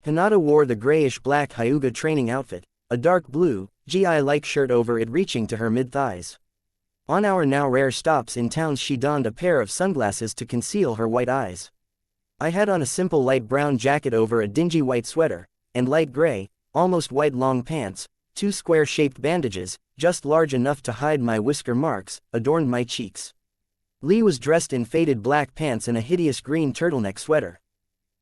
Speaker 1: Hinata wore the grayish-black Hyuga training outfit, a dark blue, GI-like shirt over it reaching to her mid-thighs. On our now rare stops in towns she donned a pair of sunglasses to conceal her white eyes. I had on a simple light brown jacket over a dingy white sweater, and light gray, almost white long pants, 2 square-shaped bandages, just large enough to hide my whisker marks, adorned my cheeks. Lee was dressed in faded black pants and a hideous green turtleneck sweater.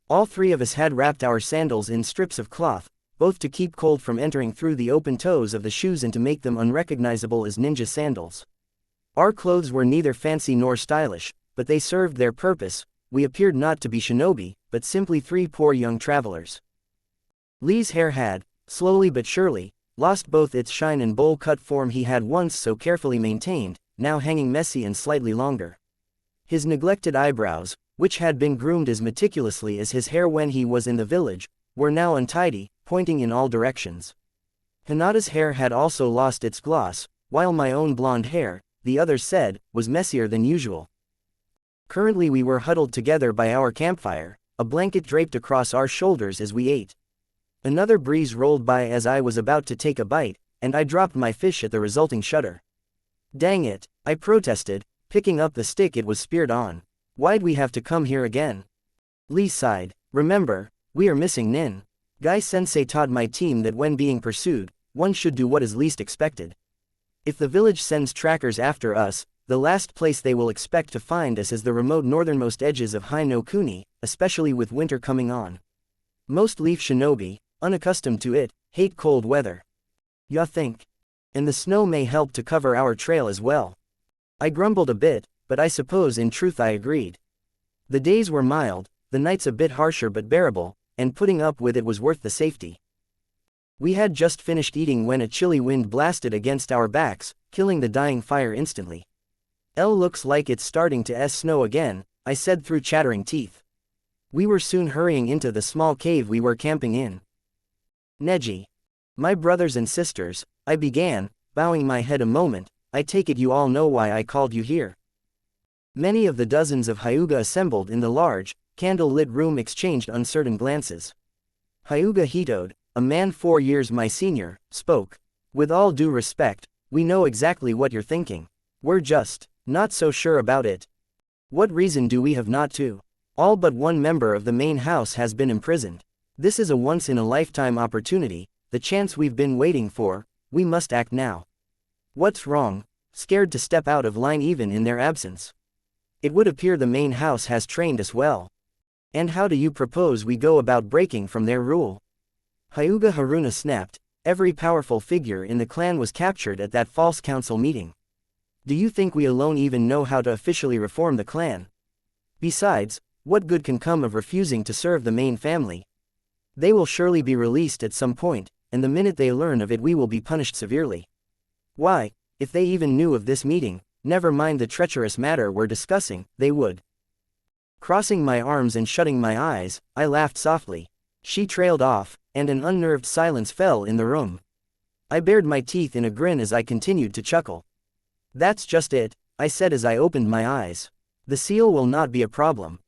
Speaker 1: All 3 of us had wrapped our sandals in strips of cloth, both to keep cold from entering through the open toes of the shoes and to make them unrecognizable as ninja sandals. Our clothes were neither fancy nor stylish, but they served their purpose. We appeared not to be shinobi, but simply 3 poor young travelers. Lee's hair had, slowly but surely, lost both its shine and bowl-cut form he had once so carefully maintained, now hanging messy and slightly longer. His neglected eyebrows, which had been groomed as meticulously as his hair when he was in the village, were now untidy, pointing in all directions. Hinata's hair had also lost its gloss, while my own blonde hair, the others said, was messier than usual. Currently we were huddled together by our campfire, a blanket draped across our shoulders as we ate. Another breeze rolled by as I was about to take a bite, and I dropped my fish at the resulting shudder. Dang it, I protested, picking up the stick it was speared on. Why'd we have to come here again? Lee sighed. Remember, we are missing Nin. Guy-sensei taught my team that when being pursued, one should do what is least expected. If the village sends trackers after us, the last place they will expect to find us is the remote northernmost edges of Hai no Kuni, especially with winter coming on. Most leaf shinobi, unaccustomed to it, hate cold weather. Ya think? And the snow may help to cover our trail as well. I grumbled a bit, but I suppose in truth I agreed. The days were mild, the nights a bit harsher but bearable, and putting up with it was worth the safety. We had just finished eating when a chilly wind blasted against our backs, killing the dying fire instantly. Looks like it's starting to snow again, I said through chattering teeth. We were soon hurrying into the small cave we were camping in. Neji. My brothers and sisters, I began, bowing my head a moment, I take it you all know why I called you here. Many of the dozens of Hyuga assembled in the large, candle-lit room exchanged uncertain glances. Hyuga Hitode, a man 4 years my senior, spoke. With all due respect, we know exactly what you're thinking. We're just not so sure about it. What reason do we have not to? All but one member of the main house has been imprisoned. This is a once-in-a-lifetime opportunity, the chance we've been waiting for, we must act now. What's wrong? Scared to step out of line even in their absence? It would appear the main house has trained us well. And how do you propose we go about breaking from their rule? Hyuga Haruna snapped. Every powerful figure in the clan was captured at that false council meeting. Do you think we alone even know how to officially reform the clan? Besides, what good can come of refusing to serve the main family? They will surely be released at some point, and the minute they learn of it we will be punished severely. Why, if they even knew of this meeting, never mind the treacherous matter we're discussing, they would. Crossing my arms and shutting my eyes, I laughed softly. She trailed off, and an unnerved silence fell in the room. I bared my teeth in a grin as I continued to chuckle. That's just it, I said as I opened my eyes. The seal will not be a problem.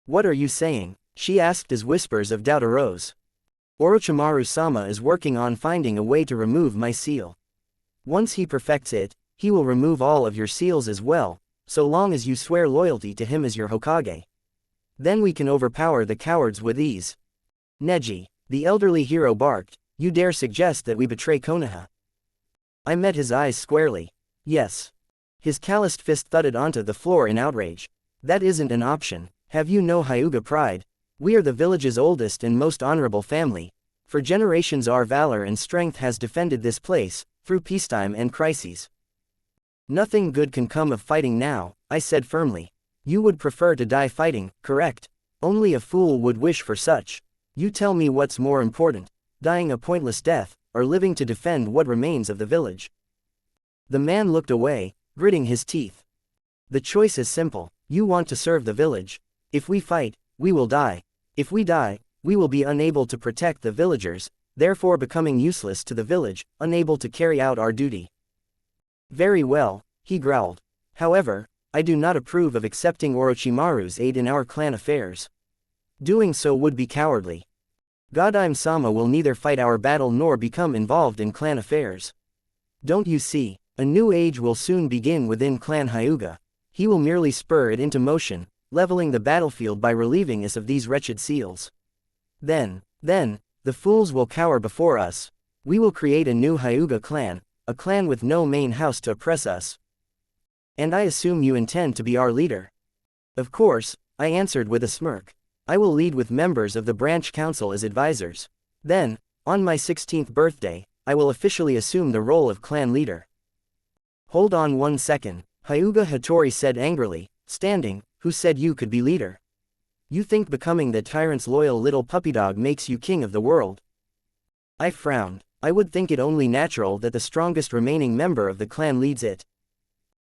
Speaker 1: What are you saying? She asked as whispers of doubt arose. Orochimaru-sama is working on finding a way to remove my seal. Once he perfects it, he will remove all of your seals as well, so long as you swear loyalty to him as your Hokage. Then we can overpower the cowards with ease. Neji, the elderly hero barked, you dare suggest that we betray Konoha? I met his eyes squarely. Yes. His calloused fist thudded onto the floor in outrage. That isn't an option. Have you no Hyuga pride? We are the village's oldest and most honorable family. For generations our valor and strength has defended this place, through peacetime and crises. Nothing good can come of fighting now, I said firmly. You would prefer to die fighting, correct? Only a fool would wish for such. You tell me what's more important, dying a pointless death, or living to defend what remains of the village. The man looked away, gritting his teeth. The choice is simple. You want to serve the village. If we fight, we will die. If we die, we will be unable to protect the villagers, therefore becoming useless to the village, unable to carry out our duty. Very well, he growled. However, I do not approve of accepting Orochimaru's aid in our clan affairs. Doing so would be cowardly. Godime-sama will neither fight our battle nor become involved in clan affairs. Don't you see? A new age will soon begin within Clan Hyuga. He will merely spur it into motion, leveling the battlefield by relieving us of these wretched seals. Then, the fools will cower before us. We will create a new Hyuga clan, a clan with no main house to oppress us. And I assume you intend to be our leader. Of course, I answered with a smirk. I will lead with members of the branch council as advisors. Then, on my 16th birthday, I will officially assume the role of clan leader. Hold on 1 second, Hyuga Hattori said angrily, standing, who said you could be leader? You think becoming the tyrant's loyal little puppy dog makes you king of the world? I frowned. I would think it only natural that the strongest remaining member of the clan leads it.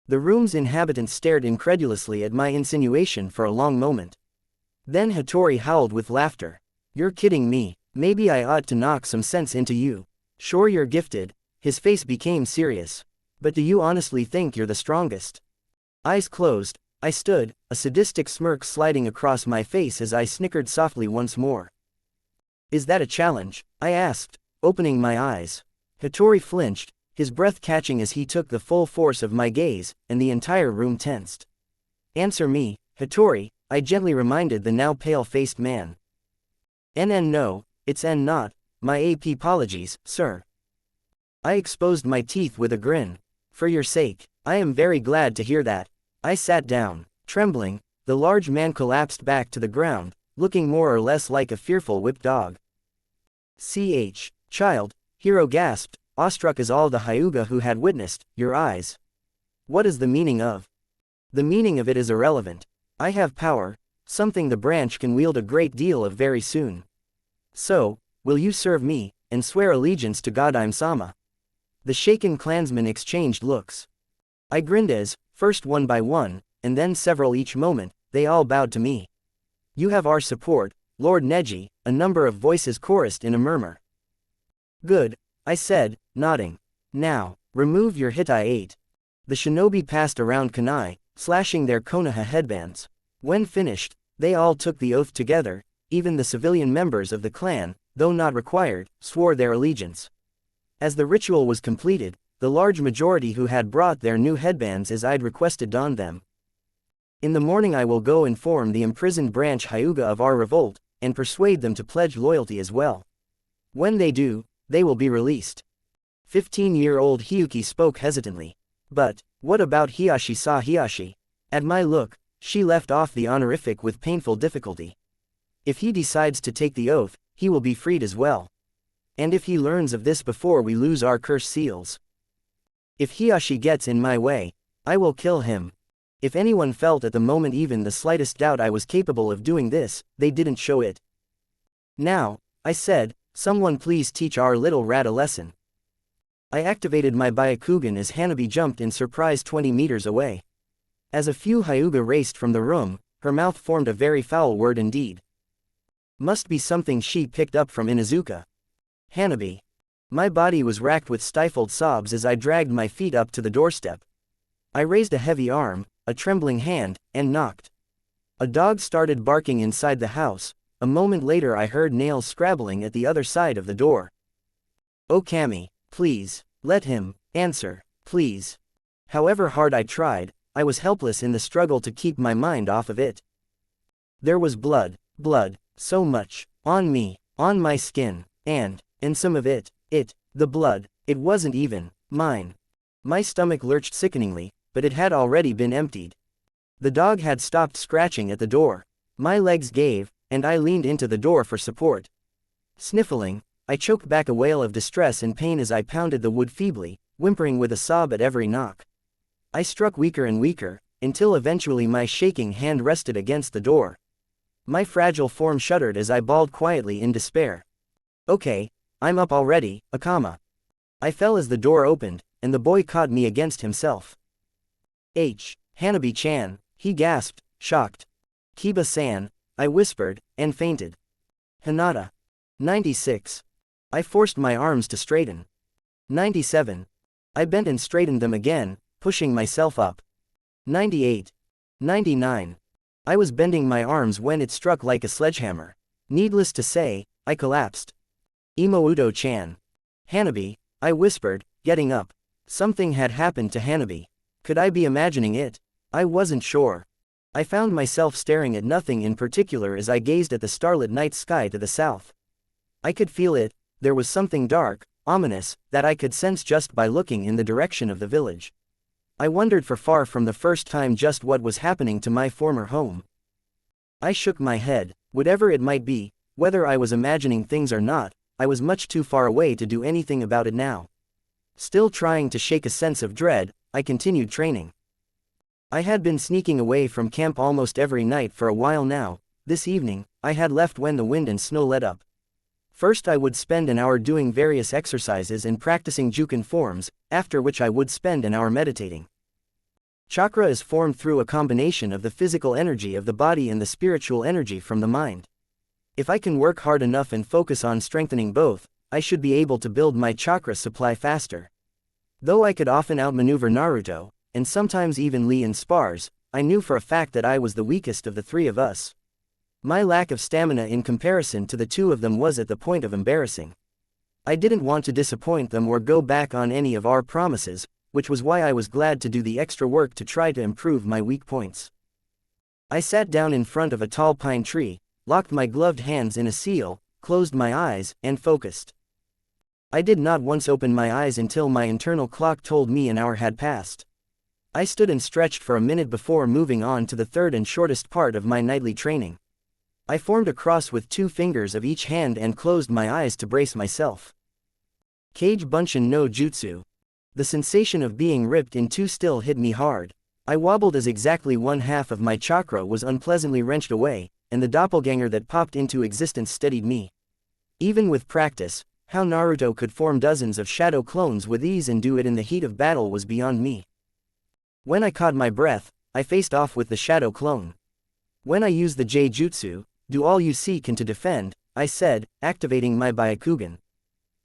Speaker 1: The room's inhabitants stared incredulously at my insinuation for a long moment. Then Hattori howled with laughter. You're kidding me, maybe I ought to knock some sense into you. Sure you're gifted, his face became serious. But do you honestly think you're the strongest? Eyes closed, I stood, a sadistic smirk sliding across my face as I snickered softly once more. Is that a challenge? I asked, opening my eyes. Hattori flinched, his breath catching as he took the full force of my gaze, and the entire room tensed. Answer me, Hattori, I gently reminded the now pale-faced man. No, it's not, my apologies, sir. I exposed my teeth with a grin. For your sake, I am very glad to hear that. I sat down, trembling, the large man collapsed back to the ground, looking more or less like a fearful whipped dog. Child, Hiro gasped, awestruck as all the Hyuga who had witnessed, your eyes. What is the meaning of? The meaning of it is irrelevant. I have power, something the branch can wield a great deal of very soon. So, will you serve me, and swear allegiance to Godime-sama? The shaken clansmen exchanged looks. I grinned as, first one by one, and then several each moment, they all bowed to me. You have our support, Lord Neji, a number of voices chorused in a murmur. Good, I said, nodding. Now, remove your Hitai 8. The shinobi passed around kunai, slashing their Konoha headbands. When finished, they all took the oath together, even the civilian members of the clan, though not required, swore their allegiance. As the ritual was completed, the large majority who had brought their new headbands as I'd requested donned them. In the morning I will go inform the imprisoned branch Hyuga of our revolt, and persuade them to pledge loyalty as well. When they do, they will be released. 15-year-old Hiyuki spoke hesitantly. But, what about Hiyashi? At my look, she left off the honorific with painful difficulty. If he decides to take the oath, he will be freed as well. And if he learns of this before we lose our curse seals. If Hiyashi gets in my way, I will kill him. If anyone felt at the moment even the slightest doubt I was capable of doing this, they didn't show it. Now, I said, someone please teach our little rat a lesson. I activated my Byakugan as Hanabi jumped in surprise 20 meters away. As a few Hyuga raced from the room, her mouth formed a very foul word indeed. Must be something she picked up from Inuzuka. Hanabi. My body was racked with stifled sobs as I dragged my feet up to the doorstep. I raised a heavy arm, a trembling hand, and knocked. A dog started barking inside the house. A moment later I heard nails scrabbling at the other side of the door. Oh Kami, please, let him answer, please. However hard I tried, I was helpless in the struggle to keep my mind off of it. There was blood, so much, on me, on my skin, and some of it, the blood, it wasn't even mine. My stomach lurched sickeningly, but it had already been emptied. The dog had stopped scratching at the door. My legs gave, and I leaned into the door for support. Sniffling, I choked back a wail of distress and pain as I pounded the wood feebly, whimpering with a sob at every knock. I struck weaker and weaker, until eventually my shaking hand rested against the door. My fragile form shuddered as I bawled quietly in despair. Okay, I'm up already, Akama. I fell as the door opened, and the boy caught me against himself. Hanabi-chan, he gasped, shocked. Kiba-san, I whispered, and fainted. Hinata. 96. I forced my arms to straighten. 97. I bent and straightened them again, pushing myself up. 98. 99. I was bending my arms when it struck like a sledgehammer. Needless to say, I collapsed. Imouto-chan. Hanabi, I whispered, getting up. Something had happened to Hanabi. Could I be imagining it? I wasn't sure. I found myself staring at nothing in particular as I gazed at the starlit night sky to the south. I could feel it, there was something dark, ominous, that I could sense just by looking in the direction of the village. I wondered for far from the first time just what was happening to my former home. I shook my head. Whatever it might be, whether I was imagining things or not, I was much too far away to do anything about it now. Still trying to shake a sense of dread, I continued training. I had been sneaking away from camp almost every night for a while now. This evening, I had left when the wind and snow let up. First I would spend an hour doing various exercises and practicing juken forms, after which I would spend an hour meditating. Chakra is formed through a combination of the physical energy of the body and the spiritual energy from the mind. If I can work hard enough and focus on strengthening both, I should be able to build my chakra supply faster. Though I could often outmaneuver Naruto, and sometimes even Lee in spars, I knew for a fact that I was the weakest of the three of us. My lack of stamina in comparison to the two of them was at the point of embarrassing. I didn't want to disappoint them or go back on any of our promises, which was why I was glad to do the extra work to try to improve my weak points. I sat down in front of a tall pine tree, locked my gloved hands in a seal, closed my eyes, and focused. I did not once open my eyes until my internal clock told me an hour had passed. I stood and stretched for a minute before moving on to the third and shortest part of my nightly training. I formed a cross with 2 fingers of each hand and closed my eyes to brace myself. Kage Bunshin no Jutsu. The sensation of being ripped in two still hit me hard. I wobbled as exactly 1/2 of my chakra was unpleasantly wrenched away, and the doppelganger that popped into existence steadied me. Even with practice, how Naruto could form dozens of shadow clones with ease and do it in the heat of battle was beyond me. When I caught my breath, I faced off with the shadow clone. When I use the J-jutsu, do all you seek and to defend, I said, activating my Byakugan.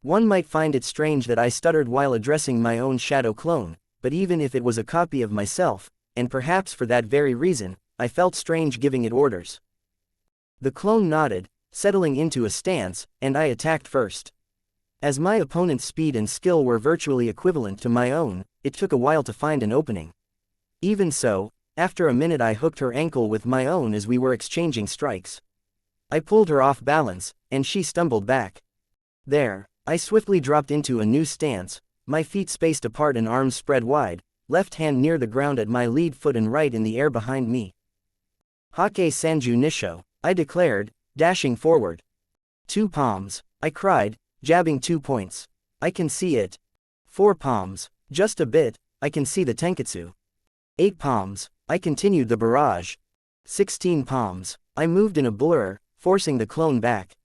Speaker 1: One might find it strange that I stuttered while addressing my own shadow clone, but even if it was a copy of myself, and perhaps for that very reason, I felt strange giving it orders. The clone nodded, settling into a stance, and I attacked first. As my opponent's speed and skill were virtually equivalent to my own, it took a while to find an opening. Even so, after a minute I hooked her ankle with my own as we were exchanging strikes. I pulled her off balance, and she stumbled back. There, I swiftly dropped into a new stance, my feet spaced apart and arms spread wide, left hand near the ground at my lead foot and right in the air behind me. Hake Sanju Nisho, I declared, dashing forward. 2 palms, I cried, jabbing 2 points. I can see it. 4 palms, just a bit, I can see the tenketsu. 8 palms, I continued the barrage. 16 palms, I moved in a blur, forcing the clone back.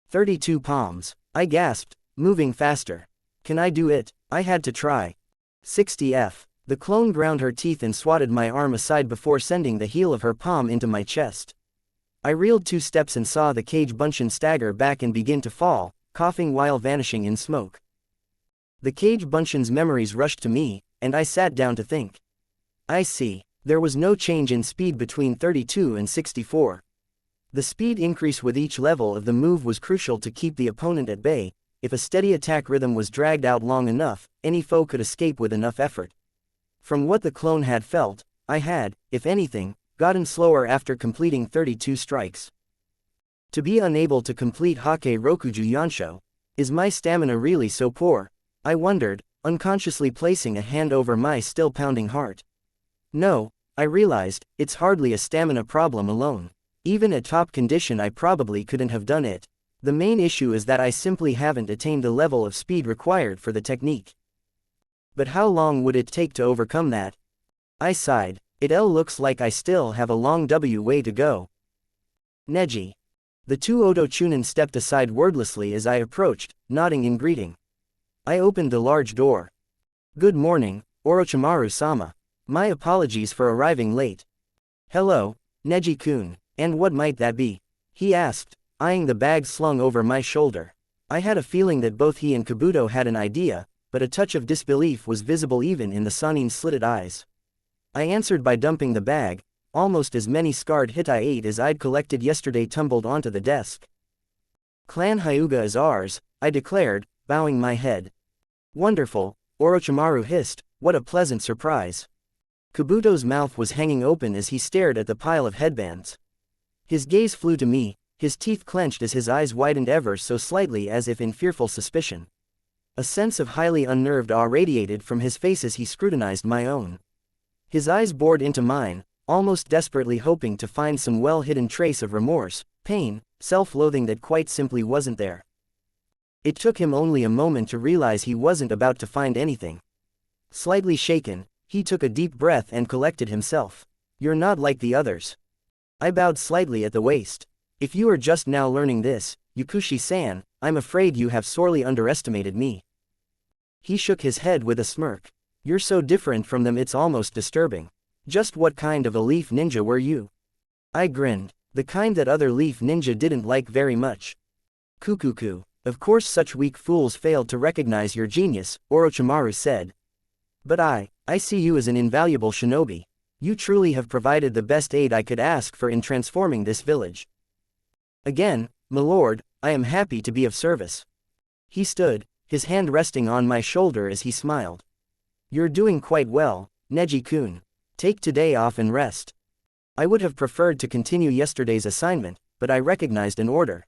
Speaker 1: 32 palms, I gasped, moving faster. Can I do it? I had to try. 60 the clone ground her teeth and swatted my arm aside before sending the heel of her palm into my chest. I reeled 2 steps and saw the Kage Bunshin stagger back and begin to fall, coughing while vanishing in smoke. The Kage Bunshin's memories rushed to me, and I sat down to think. I see, there was no change in speed between 32 and 64. The speed increase with each level of the move was crucial to keep the opponent at bay. If a steady attack rhythm was dragged out long enough, any foe could escape with enough effort. From what the clone had felt, I had, if anything, gotten slower after completing 32 strikes. To be unable to complete Hake Rokuju Yansho, is my stamina really so poor? I wondered, unconsciously placing a hand over my still pounding heart. No, I realized, it's hardly a stamina problem alone. Even at top condition I probably couldn't have done it. The main issue is that I simply haven't attained the level of speed required for the technique. But how long would it take to overcome that? I sighed. It looks like I still have a long way to go. Neji. The 2 Oto Chunin stepped aside wordlessly as I approached, nodding in greeting. I opened the large door. Good morning, Orochimaru-sama. My apologies for arriving late. Hello, Neji-kun, and what might that be? He asked, eyeing the bag slung over my shoulder. I had a feeling that both he and Kabuto had an idea, but a touch of disbelief was visible even in the Sanin's slitted eyes. I answered by dumping the bag. Almost as many scarred Hittite as I'd collected yesterday tumbled onto the desk. Clan Hyuga is ours, I declared, bowing my head. Wonderful, Orochimaru hissed, what a pleasant surprise. Kabuto's mouth was hanging open as he stared at the pile of headbands. His gaze flew to me, his teeth clenched as his eyes widened ever so slightly as if in fearful suspicion. A sense of highly unnerved awe radiated from his face as he scrutinized my own. His eyes bored into mine, almost desperately hoping to find some well-hidden trace of remorse, pain, self-loathing that quite simply wasn't there. It took him only a moment to realize he wasn't about to find anything. Slightly shaken, he took a deep breath and collected himself. You're not like the others. I bowed slightly at the waist. If you are just now learning this, Yukushi-san, I'm afraid you have sorely underestimated me. He shook his head with a smirk. You're so different from them it's almost disturbing. Just what kind of a leaf ninja were you? I grinned. The kind that other leaf ninja didn't like very much. Kukuku. Of course such weak fools failed to recognize your genius, Orochimaru said. But I see you as an invaluable shinobi. You truly have provided the best aid I could ask for in transforming this village. Again, my lord, I am happy to be of service. He stood, his hand resting on my shoulder as he smiled. You're doing quite well, Neji-kun. Take today off and rest. I would have preferred to continue yesterday's assignment, but I recognized an order.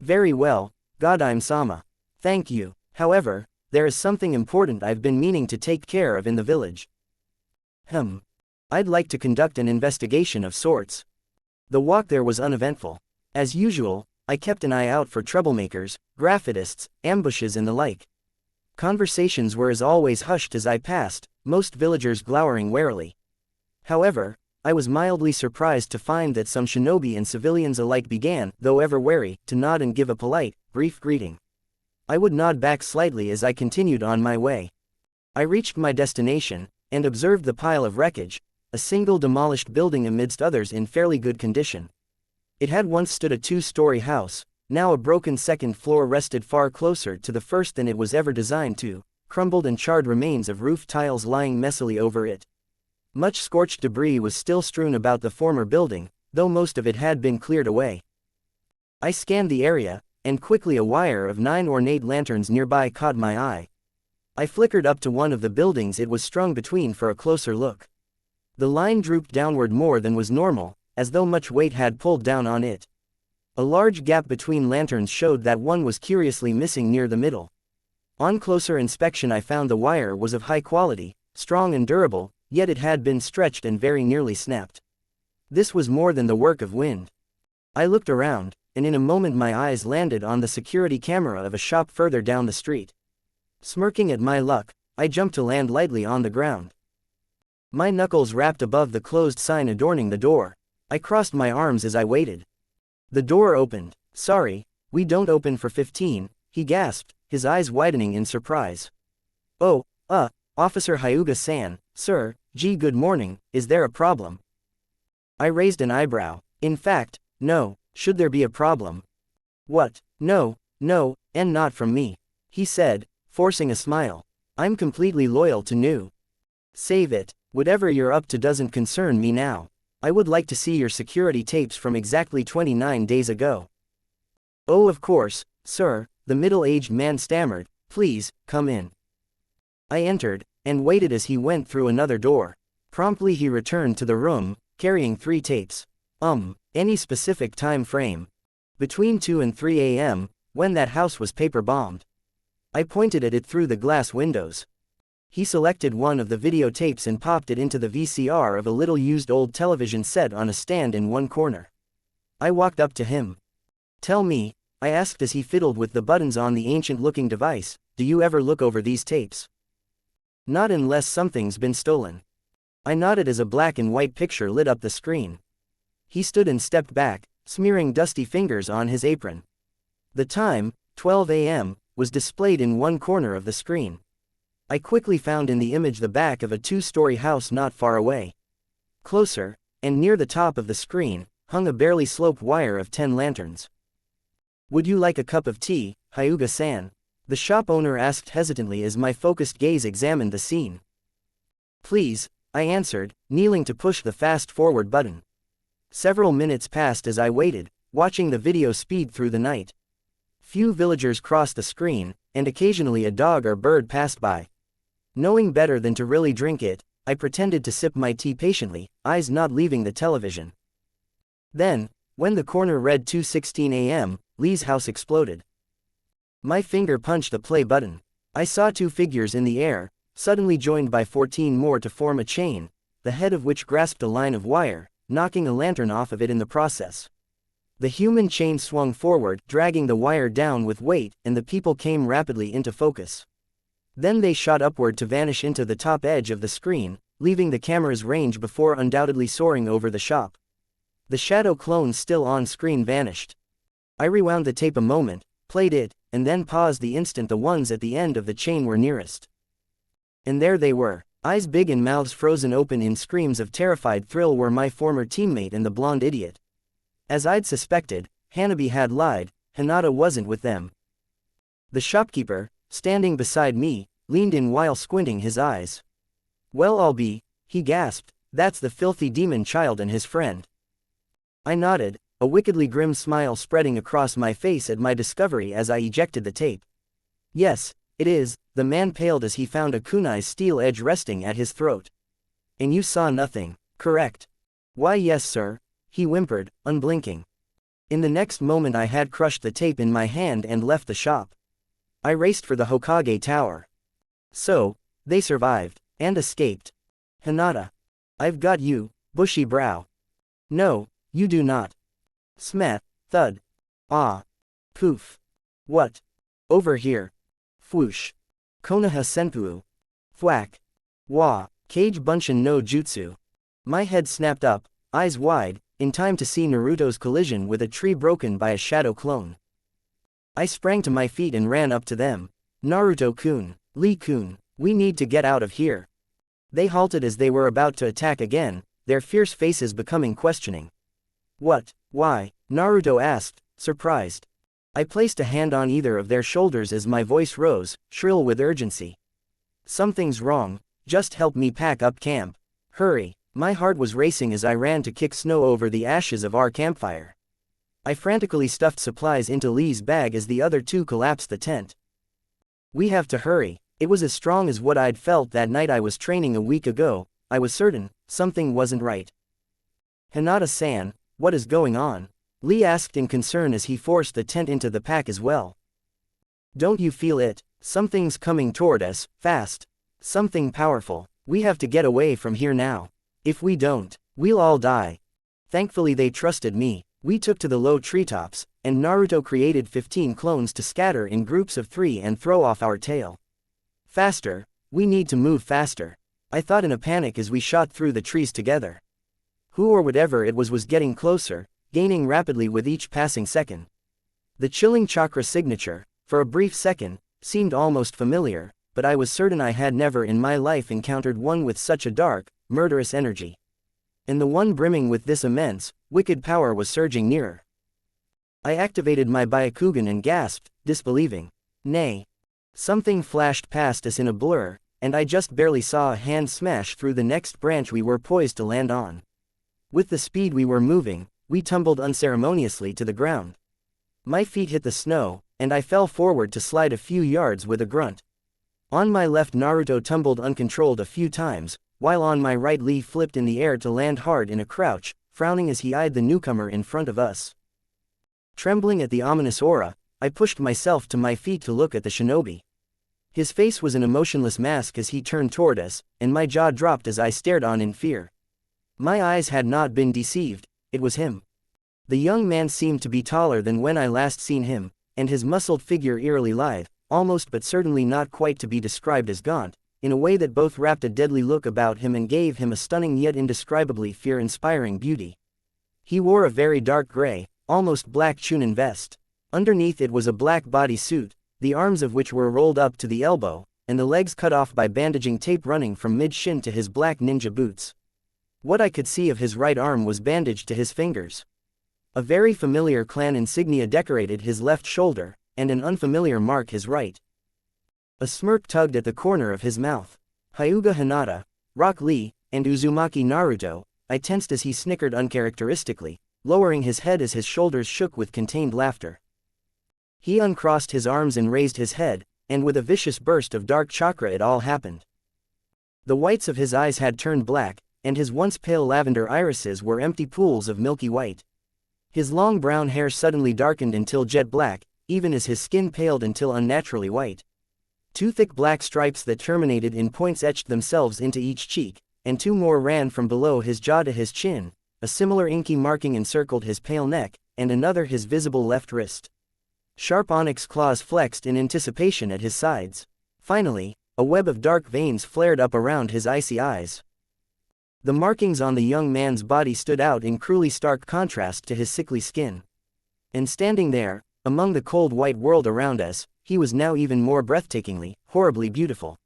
Speaker 1: Very well, Godime-sama. Thank you. However, there is something important I've been meaning to take care of in the village. I'd like to conduct an investigation of sorts. The walk there was uneventful. As usual, I kept an eye out for troublemakers, graffitists, ambushes and the like. Conversations were as always hushed as I passed, most villagers glowering warily. However, I was mildly surprised to find that some shinobi and civilians alike began, though ever wary, to nod and give a polite, brief greeting. I would nod back slightly as I continued on my way. I reached my destination, and observed the pile of wreckage, a single demolished building amidst others in fairly good condition. It had once stood a 2-story house, now a broken second floor rested far closer to the first than it was ever designed to, crumbled and charred remains of roof tiles lying messily over it. Much scorched debris was still strewn about the former building, though most of it had been cleared away. I scanned the area, and quickly a wire of 9 ornate lanterns nearby caught my eye. I flickered up to one of the buildings it was strung between for a closer look. The line drooped downward more than was normal, as though much weight had pulled down on it. A large gap between lanterns showed that one was curiously missing near the middle. On closer inspection I found the wire was of high quality, strong and durable, yet it had been stretched and very nearly snapped. This was more than the work of wind. I looked around, and in a moment my eyes landed on the security camera of a shop further down the street. Smirking at my luck, I jumped to land lightly on the ground. My knuckles rapped above the closed sign adorning the door. I crossed my arms as I waited. The door opened. "Sorry, we don't open for 15, he gasped, his eyes widening in surprise. "Oh, Officer Hyuga-san, sir, gee good morning, is there a problem?" I raised an eyebrow. "In fact, no, should there be a problem?" "What? No, and not from me," he said, forcing a smile. "I'm completely loyal to New. Save it, whatever you're up to doesn't concern me now. I would like to see your security tapes from exactly 29 days ago." "Oh of course, sir," the middle-aged man stammered, "please, come in." I entered, and waited as he went through another door. Promptly he returned to the room, carrying 3 tapes. Any specific time frame?" "Between 2 and 3 a.m., when that house was paper-bombed." I pointed at it through the glass windows. He selected one of the videotapes and popped it into the VCR of a little used old television set on a stand in one corner. I walked up to him. "Tell me," I asked as he fiddled with the buttons on the ancient-looking device, "do you ever look over these tapes?" "Not unless something's been stolen." I nodded as a black and white picture lit up the screen. He stood and stepped back, smearing dusty fingers on his apron. The time, 12 a.m., was displayed in one corner of the screen. I quickly found in the image the back of a 2-story house not far away. Closer, and near the top of the screen, hung a barely sloped wire of 10 lanterns. "Would you like a cup of tea, Hyuga-san?" the shop owner asked hesitantly as my focused gaze examined the scene. "Please," I answered, kneeling to push the fast-forward button. Several minutes passed as I waited, watching the video speed through the night. Few villagers crossed the screen, and occasionally a dog or bird passed by. Knowing better than to really drink it, I pretended to sip my tea patiently, eyes not leaving the television. Then, when the corner read 2:16 a.m., Lee's house exploded. My finger punched the play button. I saw 2 figures in the air, suddenly joined by 14 more to form a chain, the head of which grasped a line of wire, knocking a lantern off of it in the process. The human chain swung forward, dragging the wire down with weight, and the people came rapidly into focus. Then they shot upward to vanish into the top edge of the screen, leaving the camera's range before undoubtedly soaring over the shop. The shadow clones still on screen vanished. I rewound the tape a moment, played it, and then paused the instant the ones at the end of the chain were nearest. And there they were, eyes big and mouths frozen open in screams of terrified thrill, were my former teammate and the blonde idiot. As I'd suspected, Hanabi had lied, Hinata wasn't with them. The shopkeeper, standing beside me, leaned in while squinting his eyes. "Well I'll be," he gasped, "that's the filthy demon child and his friend." I nodded, a wickedly grim smile spreading across my face at my discovery as I ejected the tape. "Yes, it is," the man paled as he found a kunai's steel edge resting at his throat. "And you saw nothing, correct?" "Why yes sir," he whimpered, unblinking. In the next moment I had crushed the tape in my hand and left the shop. I raced for the Hokage Tower. So, they survived, and escaped. "Hinata. I've got you," bushy brow. "No, you do not." Smack, thud. Ah. Poof. "What? Over here." Whoosh. Konoha senpuu. Thwack. Wa. Kage bunshin no jutsu. My head snapped up, eyes wide, in time to see Naruto's collision with a tree broken by a shadow clone. I sprang to my feet and ran up to them. Naruto-kun, Lee-kun, we need to get out of here. They halted as they were about to attack again, their fierce faces becoming questioning. What? Why? Naruto asked, surprised. I placed a hand on either of their shoulders as my voice rose, shrill with urgency. Something's wrong, just help me pack up camp. Hurry. My heart was racing as I ran to kick snow over the ashes of our campfire. I frantically stuffed supplies into Lee's bag as the other two collapsed the tent. We have to hurry. It was as strong as what I'd felt that night I was training a week ago. I was certain something wasn't right. Hinata-san, what is going on? Lee asked in concern as he forced the tent into the pack as well. Don't you feel it? Something's coming toward us, fast. Something powerful. We have to get away from here now. If we don't, we'll all die. Thankfully they trusted me. We took to the low treetops, and Naruto created 15 clones to scatter in groups of 3 and throw off our tail. Faster, we need to move faster. I thought in a panic as we shot through the trees together. Who or whatever it was getting closer, gaining rapidly with each passing second. The chilling chakra signature, for a brief second, seemed almost familiar, but I was certain I had never in my life encountered one with such a dark, murderous energy. And the one brimming with this immense, wicked power was surging nearer. I activated my Byakugan and gasped, disbelieving. Nay. Something flashed past us in a blur, and I just barely saw a hand smash through the next branch we were poised to land on. With the speed we were moving, we tumbled unceremoniously to the ground. My feet hit the snow, and I fell forward to slide a few yards with a grunt. On my left Naruto tumbled uncontrolled a few times, while on my right Lee flipped in the air to land hard in a crouch, frowning as he eyed the newcomer in front of us. Trembling at the ominous aura, I pushed myself to my feet to look at the shinobi. His face was an emotionless mask as he turned toward us, and my jaw dropped as I stared on in fear. My eyes had not been deceived, it was him. The young man seemed to be taller than when I last seen him, and his muscled figure eerily lithe, almost but certainly not quite to be described as gaunt, in a way that both wrapped a deadly look about him and gave him a stunning yet indescribably fear-inspiring beauty. He wore a very dark gray, almost black chunin vest. Underneath it was a black body suit, the arms of which were rolled up to the elbow, and the legs cut off by bandaging tape running from mid-shin to his black ninja boots. What I could see of his right arm was bandaged to his fingers. A very familiar clan insignia decorated his left shoulder, and an unfamiliar mark his right. A smirk tugged at the corner of his mouth. Hyuga Hinata, Rock Lee, and Uzumaki Naruto, I tensed as he snickered uncharacteristically, lowering his head as his shoulders shook with contained laughter. He uncrossed his arms and raised his head, and with a vicious burst of dark chakra it all happened. The whites of his eyes had turned black, and his once pale lavender irises were empty pools of milky white. His long brown hair suddenly darkened until jet black, even as his skin paled until unnaturally white. 2 thick black stripes that terminated in points etched themselves into each cheek, and 2 more ran from below his jaw to his chin. A similar inky marking encircled his pale neck, and another his visible left wrist. Sharp onyx claws flexed in anticipation at his sides. Finally, a web of dark veins flared up around his icy eyes. The markings on the young man's body stood out in cruelly stark contrast to his sickly skin. And standing there, among the cold white world around us, he was now even more breathtakingly, horribly beautiful.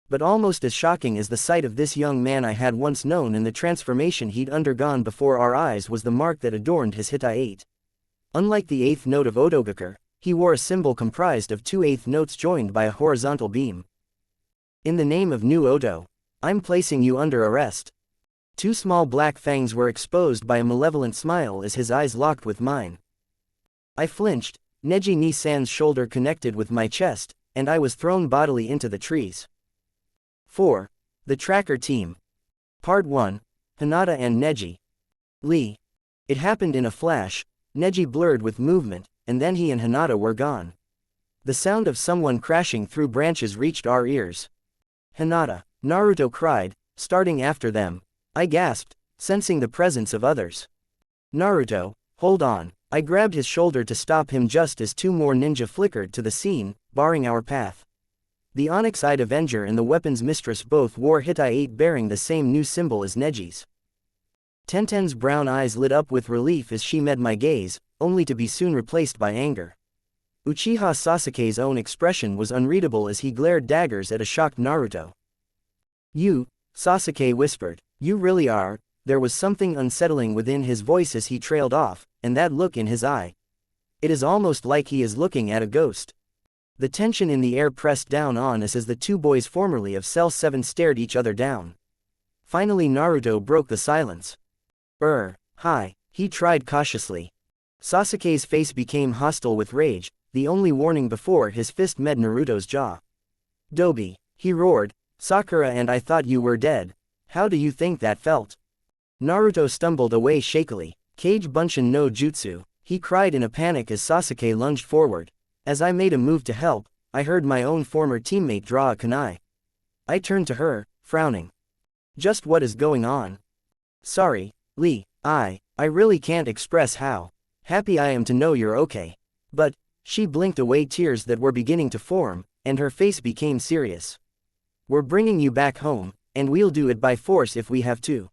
Speaker 1: But almost as shocking as the sight of this young man I had once known and the transformation he'd undergone before our eyes was the mark that adorned his Hitai-8. Unlike the 8th note of Otogakur, he wore a symbol comprised of 2 8th notes joined by a horizontal beam. In the name of New Oto, I'm placing you under arrest. 2 small black fangs were exposed by a malevolent smile as his eyes locked with mine. I flinched, Neji Ni-san's shoulder connected with my chest, and I was thrown bodily into the trees. 4. The Tracker Team. Part 1, Hinata and Neji. Lee. It happened in a flash, Neji blurred with movement, and then he and Hinata were gone. The sound of someone crashing through branches reached our ears. Hinata, Naruto cried, starting after them. I gasped, sensing the presence of others. Naruto, hold on. I grabbed his shoulder to stop him just as 2 more ninja flickered to the scene, barring our path. The onyx-eyed Avenger and the weapon's mistress both wore Hittite bearing the same new symbol as Neji's. Tenten's brown eyes lit up with relief as she met my gaze, only to be soon replaced by anger. Uchiha Sasuke's own expression was unreadable as he glared daggers at a shocked Naruto. "You," Sasuke whispered, "you really are." There was something unsettling within his voice as he trailed off, and that look in his eye. It is almost like he is looking at a ghost. The tension in the air pressed down on us as the two boys formerly of Cell 7 stared each other down. Finally Naruto broke the silence. Hi," he tried cautiously. Sasuke's face became hostile with rage, the only warning before his fist met Naruto's jaw. "Dobi," he roared, "Sakura and I thought you were dead. How do you think that felt?" Naruto stumbled away shakily. "Kage Bunshin no Jutsu," he cried in a panic as Sasuke lunged forward. As I made a move to help, I heard my own former teammate draw a kunai. I turned to her, frowning. "Just what is going on?" "Sorry, Lee, I really can't express how happy I am to know you're okay. But," she blinked away tears that were beginning to form, and her face became serious. "We're bringing you back home, and we'll do it by force if we have to."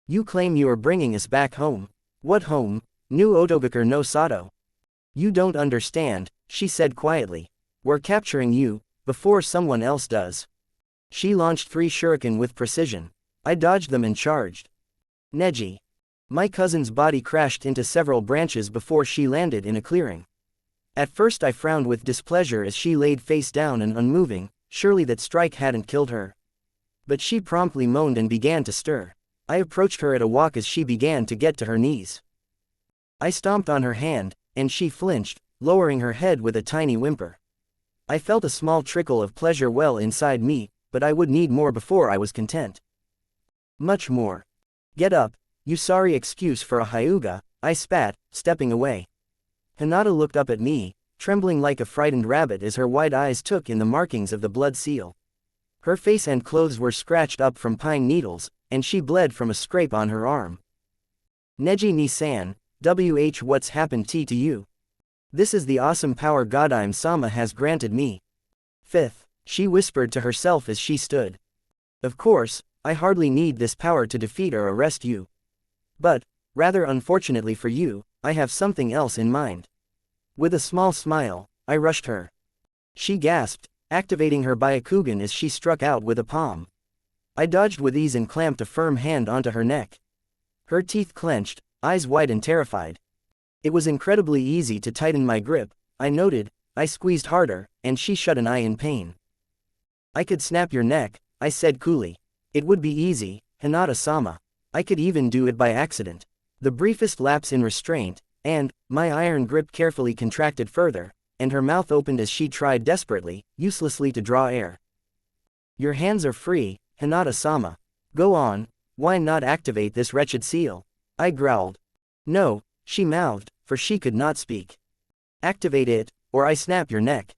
Speaker 1: "You claim you are bringing us back home? What home? New Otogakure no Sato?" "You don't understand," she said quietly. "We're capturing you, before someone else does." She launched 3 shuriken with precision. I dodged them and charged. "Neji." My cousin's body crashed into several branches before she landed in a clearing. At first I frowned with displeasure as she laid face down and unmoving, surely that strike hadn't killed her. But she promptly moaned and began to stir. I approached her at a walk as she began to get to her knees. I stomped on her hand, and she flinched, lowering her head with a tiny whimper. I felt a small trickle of pleasure well inside me, but I would need more before I was content. Much more. "Get up, you sorry excuse for a hyuga," I spat, stepping away. Hinata looked up at me, trembling like a frightened rabbit as her wide eyes took in the markings of the blood seal. Her face and clothes were scratched up from pine needles, and she bled from a scrape on her arm. "Neji ni-san, what's happened to you? This is the awesome power Godime-sama has granted me." "Fifth," she whispered to herself as she stood. "Of course, I hardly need this power to defeat or arrest you. But, rather unfortunately for you, I have something else in mind." With a small smile, I rushed her. She gasped, activating her Byakugan as she struck out with a palm. I dodged with ease and clamped a firm hand onto her neck. Her teeth clenched, eyes wide and terrified. It was incredibly easy to tighten my grip, I noted. I squeezed harder, and she shut an eye in pain. "I could snap your neck," I said coolly. "It would be easy, Hinata-sama. I could even do it by accident." The briefest lapse in restraint, and my iron grip carefully contracted further, and her mouth opened as she tried desperately, uselessly to draw air. "Your hands are free, Hinata-sama. Go on, why not activate this wretched seal?" I growled. "No," she mouthed, for she could not speak. "Activate it, or I snap your neck."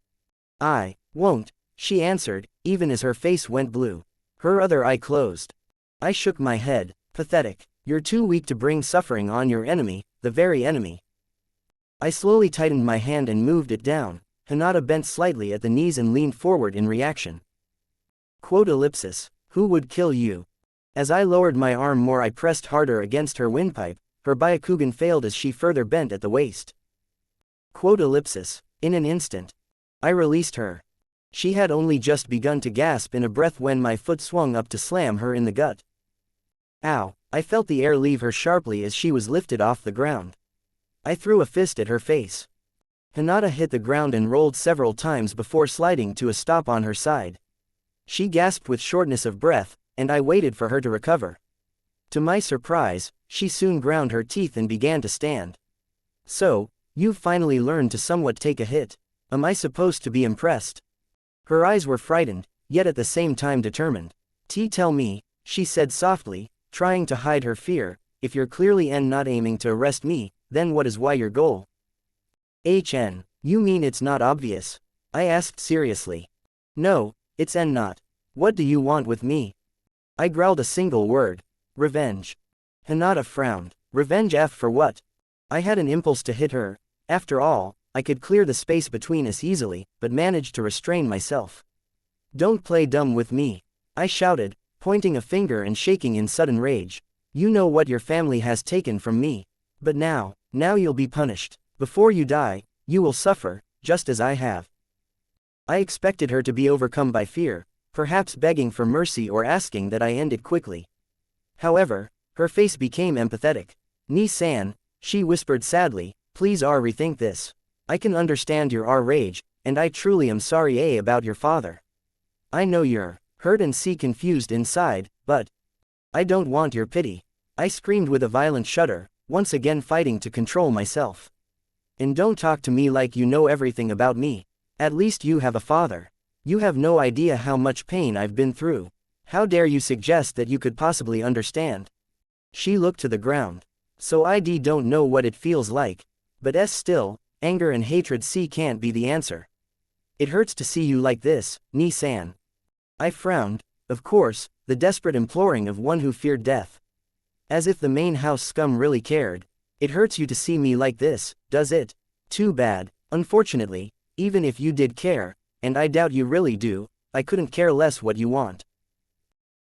Speaker 1: "I won't," she answered, even as her face went blue. Her other eye closed. I shook my head. "Pathetic. You're too weak to bring suffering on your enemy, the very enemy." I slowly tightened my hand and moved it down. Hinata bent slightly at the knees and leaned forward in reaction. "Who would kill you?" As I lowered my arm more I pressed harder against her windpipe, her Byakugan failed as she further bent at the waist. In an instant, I released her. She had only just begun to gasp in a breath when my foot swung up to slam her in the gut. Ow! I felt the air leave her sharply as she was lifted off the ground. I threw a fist at her face. Hinata hit the ground and rolled several times before sliding to a stop on her side. She gasped with shortness of breath, and I waited for her to recover. To my surprise, she soon ground her teeth and began to stand. "So, you've finally learned to somewhat take a hit. Am I supposed to be impressed?" Her eyes were frightened, yet at the same time determined. "Tell me," she said softly, trying to hide her fear, "if you're clearly not aiming to arrest me, then what is your goal?" You mean it's not obvious?" I asked seriously. "No, it's not. What do you want with me?" I growled a single word. "Revenge." Hinata frowned. "Revenge for what?" I had an impulse to hit her. After all, I could clear the space between us easily, but managed to restrain myself. Don't play dumb with me, I shouted, pointing a finger and shaking in sudden rage. You know what your family has taken from me. But now you'll be punished. Before you die, you will suffer, just as I have. I expected her to be overcome by fear, perhaps begging for mercy or asking that I end it quickly. However, her face became empathetic. Ni-san, she whispered sadly, please rethink this. I can understand your rage, and I truly am sorry about your father. I know you're hurt and confused inside, but I don't want your pity. I screamed with a violent shudder, once again fighting to control myself. And don't talk to me like you know everything about me. At least you have a father. You have no idea how much pain I've been through. How dare you suggest that you could possibly understand? She looked to the ground. So I don't know what it feels like. But still, anger and hatred can't be the answer. It hurts to see you like this, Ni-san. I frowned, of course, the desperate imploring of one who feared death. As if the main house scum really cared. It hurts you to see me like this, does it? Too bad. Unfortunately, even if you did care, and I doubt you really do, I couldn't care less what you want.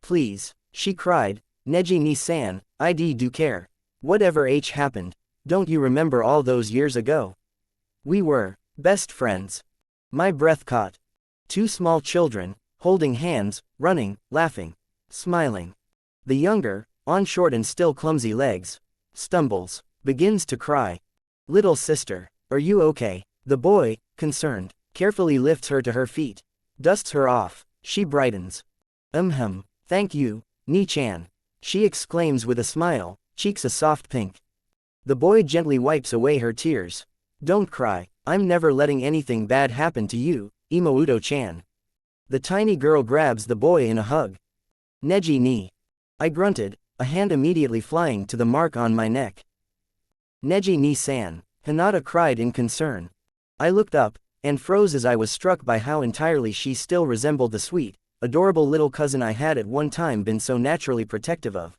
Speaker 1: Please, she cried, Neji Ni-san, I do care. Whatever happened, don't you remember all those years ago? We were best friends. My breath caught. Two small children, holding hands, running, laughing, smiling. The younger, on short and still clumsy legs, stumbles, begins to cry. Little sister, are you okay? The boy, concerned, carefully lifts her to her feet, dusts her off. She brightens. Thank you, Ni-chan. She exclaims with a smile, cheeks a soft pink. The boy gently wipes away her tears. Don't cry, I'm never letting anything bad happen to you, Imouto-chan. The tiny girl grabs the boy in a hug. Neji ni. I grunted, a hand immediately flying to the mark on my neck. Neji ni-san, Hinata cried in concern. I looked up, and froze as I was struck by how entirely she still resembled the sweet, adorable little cousin I had at one time been so naturally protective of.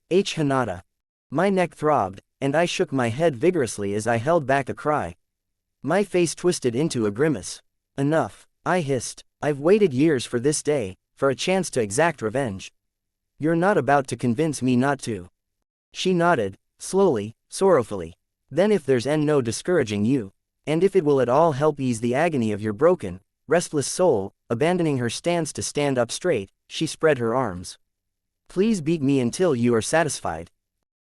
Speaker 1: Hinata. My neck throbbed, and I shook my head vigorously as I held back a cry. My face twisted into a grimace. Enough, I hissed. I've waited years for this day, for a chance to exact revenge. You're not about to convince me not to. She nodded, slowly, sorrowfully. Then if there's no discouraging you, and if it will at all help ease the agony of your broken, restless soul, abandoning her stance to stand up straight, she spread her arms. Please beat me until you are satisfied.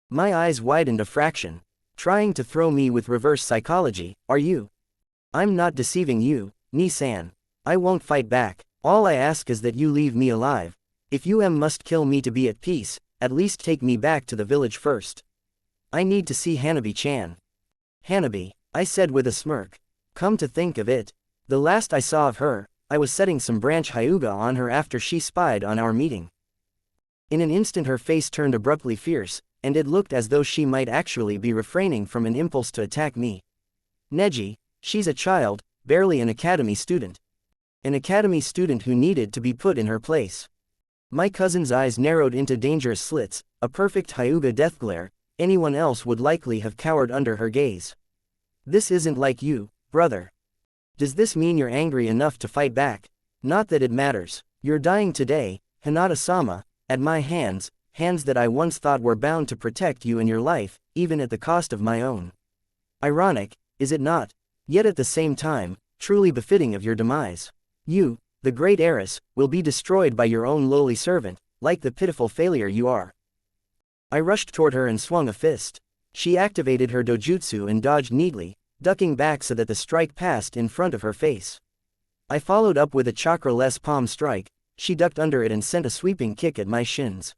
Speaker 1: My eyes widened a fraction. Trying to throw me with reverse psychology, are you? I'm not deceiving you, Ni-san. I won't fight back. All I ask is that you leave me alive. If you must kill me to be at peace, at least take me back to the village first. I need to see Hanabi-chan. Hanabi, I said with a smirk. Come to think of it, the last I saw of her, I was setting some branch hyuga on her after she spied on our meeting. In an instant her face turned abruptly fierce, and it looked as though she might actually be refraining from an impulse to attack me. Neji, she's a child, barely an academy student. An academy student who needed to be put in her place. My cousin's eyes narrowed into dangerous slits, a perfect hyuga death glare. Anyone else would likely have cowered under her gaze. This isn't like you, brother. Does this mean you're angry enough to fight back? Not that it matters. You're dying today, Hinata-sama, at my hands, hands that I once thought were bound to protect you and your life, even at the cost of my own. Ironic, is it not? Yet at the same time, truly befitting of your demise. You, the great heiress, will be destroyed by your own lowly servant, like the pitiful failure you are. I rushed toward her and swung a fist. She activated her dojutsu and dodged neatly, ducking back so that the strike passed in front of her face. I followed up with a chakra-less palm strike. She ducked under it and sent a sweeping kick at my shins.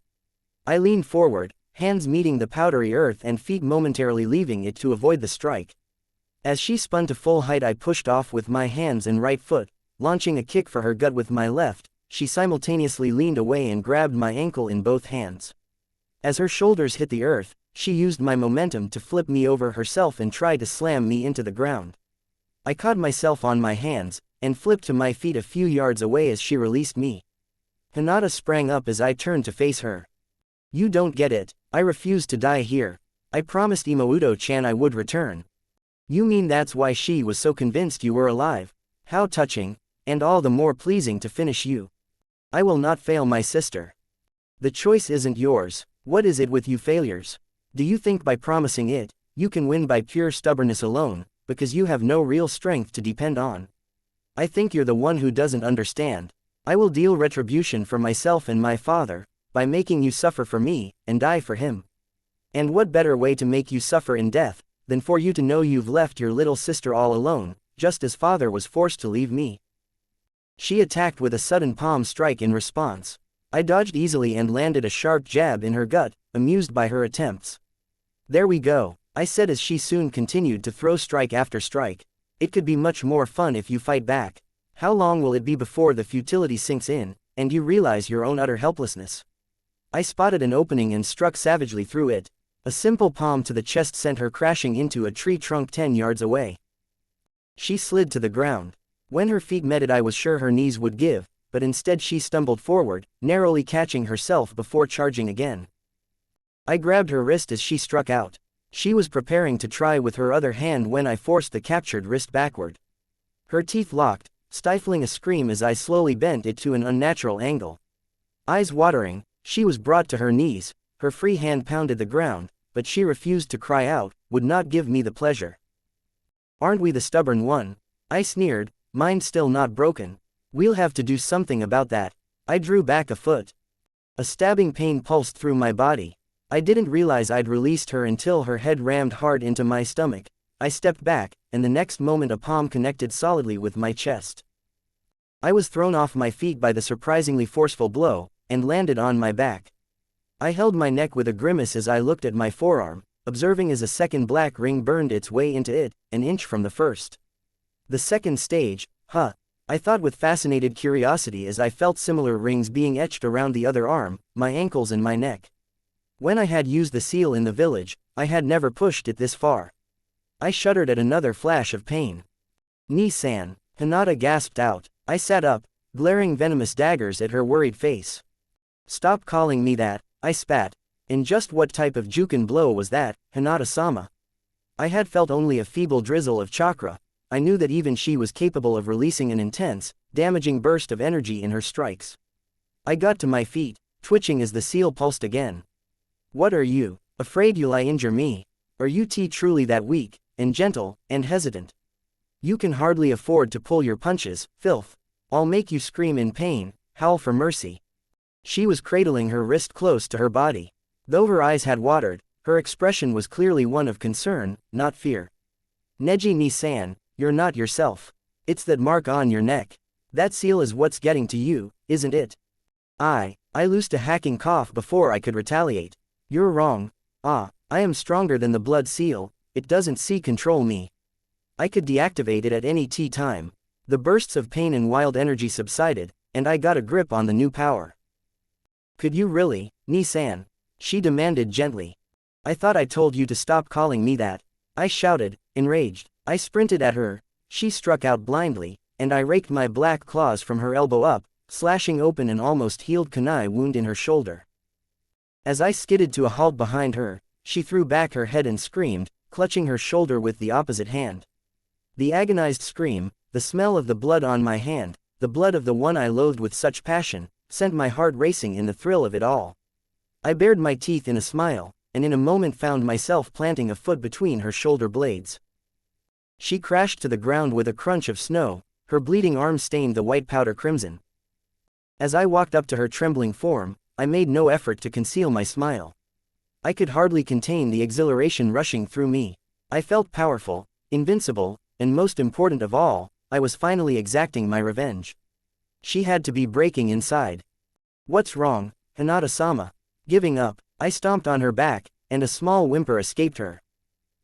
Speaker 1: I leaned forward, hands meeting the powdery earth and feet momentarily leaving it to avoid the strike. As she spun to full height I pushed off with my hands and right foot, launching a kick for her gut with my left. She simultaneously leaned away and grabbed my ankle in both hands. As her shoulders hit the earth, she used my momentum to flip me over herself and try to slam me into the ground. I caught myself on my hands, and flipped to my feet a few yards away as she released me. Hinata sprang up as I turned to face her. You don't get it, I refused to die here. I promised Imouto-chan I would return. You mean that's why she was so convinced you were alive? How touching, and all the more pleasing to finish you. I will not fail my sister. The choice isn't yours. What is it with you failures? Do you think by promising it, you can win by pure stubbornness alone, because you have no real strength to depend on? I think you're the one who doesn't understand. I will deal retribution for myself and my father, by making you suffer for me, and die for him. And what better way to make you suffer in death, than for you to know you've left your little sister all alone, just as father was forced to leave me. She attacked with a sudden palm strike in response. I dodged easily and landed a sharp jab in her gut, amused by her attempts. There we go, I said as she soon continued to throw strike after strike. It could be much more fun if you fight back. How long will it be before the futility sinks in, and you realize your own utter helplessness? I spotted an opening and struck savagely through it. A simple palm to the chest sent her crashing into a tree trunk 10 yards away. She slid to the ground. When her feet met it, I was sure her knees would give, but instead she stumbled forward, narrowly catching herself before charging again. I grabbed her wrist as she struck out. She was preparing to try with her other hand when I forced the captured wrist backward. Her teeth locked, stifling a scream as I slowly bent it to an unnatural angle. Eyes watering, she was brought to her knees, her free hand pounded the ground, but she refused to cry out, would not give me the pleasure. Aren't we the stubborn one? I sneered, mind still not broken. We'll have to do something about that. I drew back a foot. A stabbing pain pulsed through my body. I didn't realize I'd released her until her head rammed hard into my stomach. I stepped back, and the next moment a palm connected solidly with my chest. I was thrown off my feet by the surprisingly forceful blow, and landed on my back. I held my neck with a grimace as I looked at my forearm, observing as a second black ring burned its way into it, an inch from the first. The second stage, huh? I thought with fascinated curiosity as I felt similar rings being etched around the other arm, my ankles and my neck. When I had used the seal in the village, I had never pushed it this far. I shuddered at another flash of pain. "Ni-san," Hinata gasped out. I sat up, glaring venomous daggers at her worried face. "Stop calling me that," I spat. And just what type of juken blow was that, Hinata-sama? I had felt only a feeble drizzle of chakra. I knew that even she was capable of releasing an intense, damaging burst of energy in her strikes. I got to my feet, twitching as the seal pulsed again. "What are you, afraid you'll injure me? Are you truly that weak, and gentle, and hesitant? You can hardly afford to pull your punches, filth. I'll make you scream in pain, howl for mercy." She was cradling her wrist close to her body. Though her eyes had watered, her expression was clearly one of concern, not fear. "Neji Ni-san, you're not yourself. It's that mark on your neck. That seal is what's getting to you, isn't it?" I loosed a hacking cough before I could retaliate. "You're wrong. I am stronger than the blood seal, it doesn't control me. I could deactivate it at any time." The bursts of pain and wild energy subsided, and I got a grip on the new power. "Could you really, Ni-san?" she demanded gently. "I thought I told you to stop calling me that," I shouted, enraged. I sprinted at her, she struck out blindly, and I raked my black claws from her elbow up, slashing open an almost healed kunai wound in her shoulder. As I skidded to a halt behind her, she threw back her head and screamed, clutching her shoulder with the opposite hand. The agonized scream, the smell of the blood on my hand, the blood of the one I loathed with such passion, sent my heart racing in the thrill of it all. I bared my teeth in a smile, and in a moment found myself planting a foot between her shoulder blades. She crashed to the ground with a crunch of snow, her bleeding arm stained the white powder crimson. As I walked up to her trembling form, I made no effort to conceal my smile. I could hardly contain the exhilaration rushing through me. I felt powerful, invincible, and most important of all, I was finally exacting my revenge. She had to be breaking inside. "What's wrong, Hinata-sama?" Giving up, I stomped on her back, and a small whimper escaped her.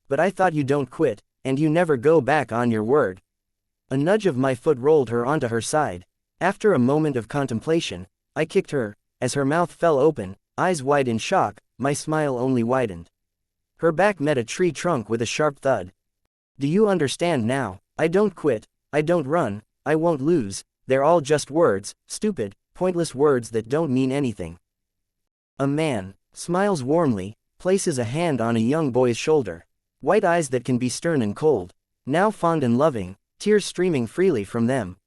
Speaker 1: "But I thought you don't quit, and you never go back on your word." A nudge of my foot rolled her onto her side. After a moment of contemplation, I kicked her. As her mouth fell open, eyes wide in shock, my smile only widened. Her back met a tree trunk with a sharp thud. "Do you understand now? I don't quit, I don't run, I won't lose. They're all just words, stupid, pointless words that don't mean anything." A man smiles warmly, places a hand on a young boy's shoulder. White eyes that can be stern and cold, now fond and loving, tears streaming freely from them.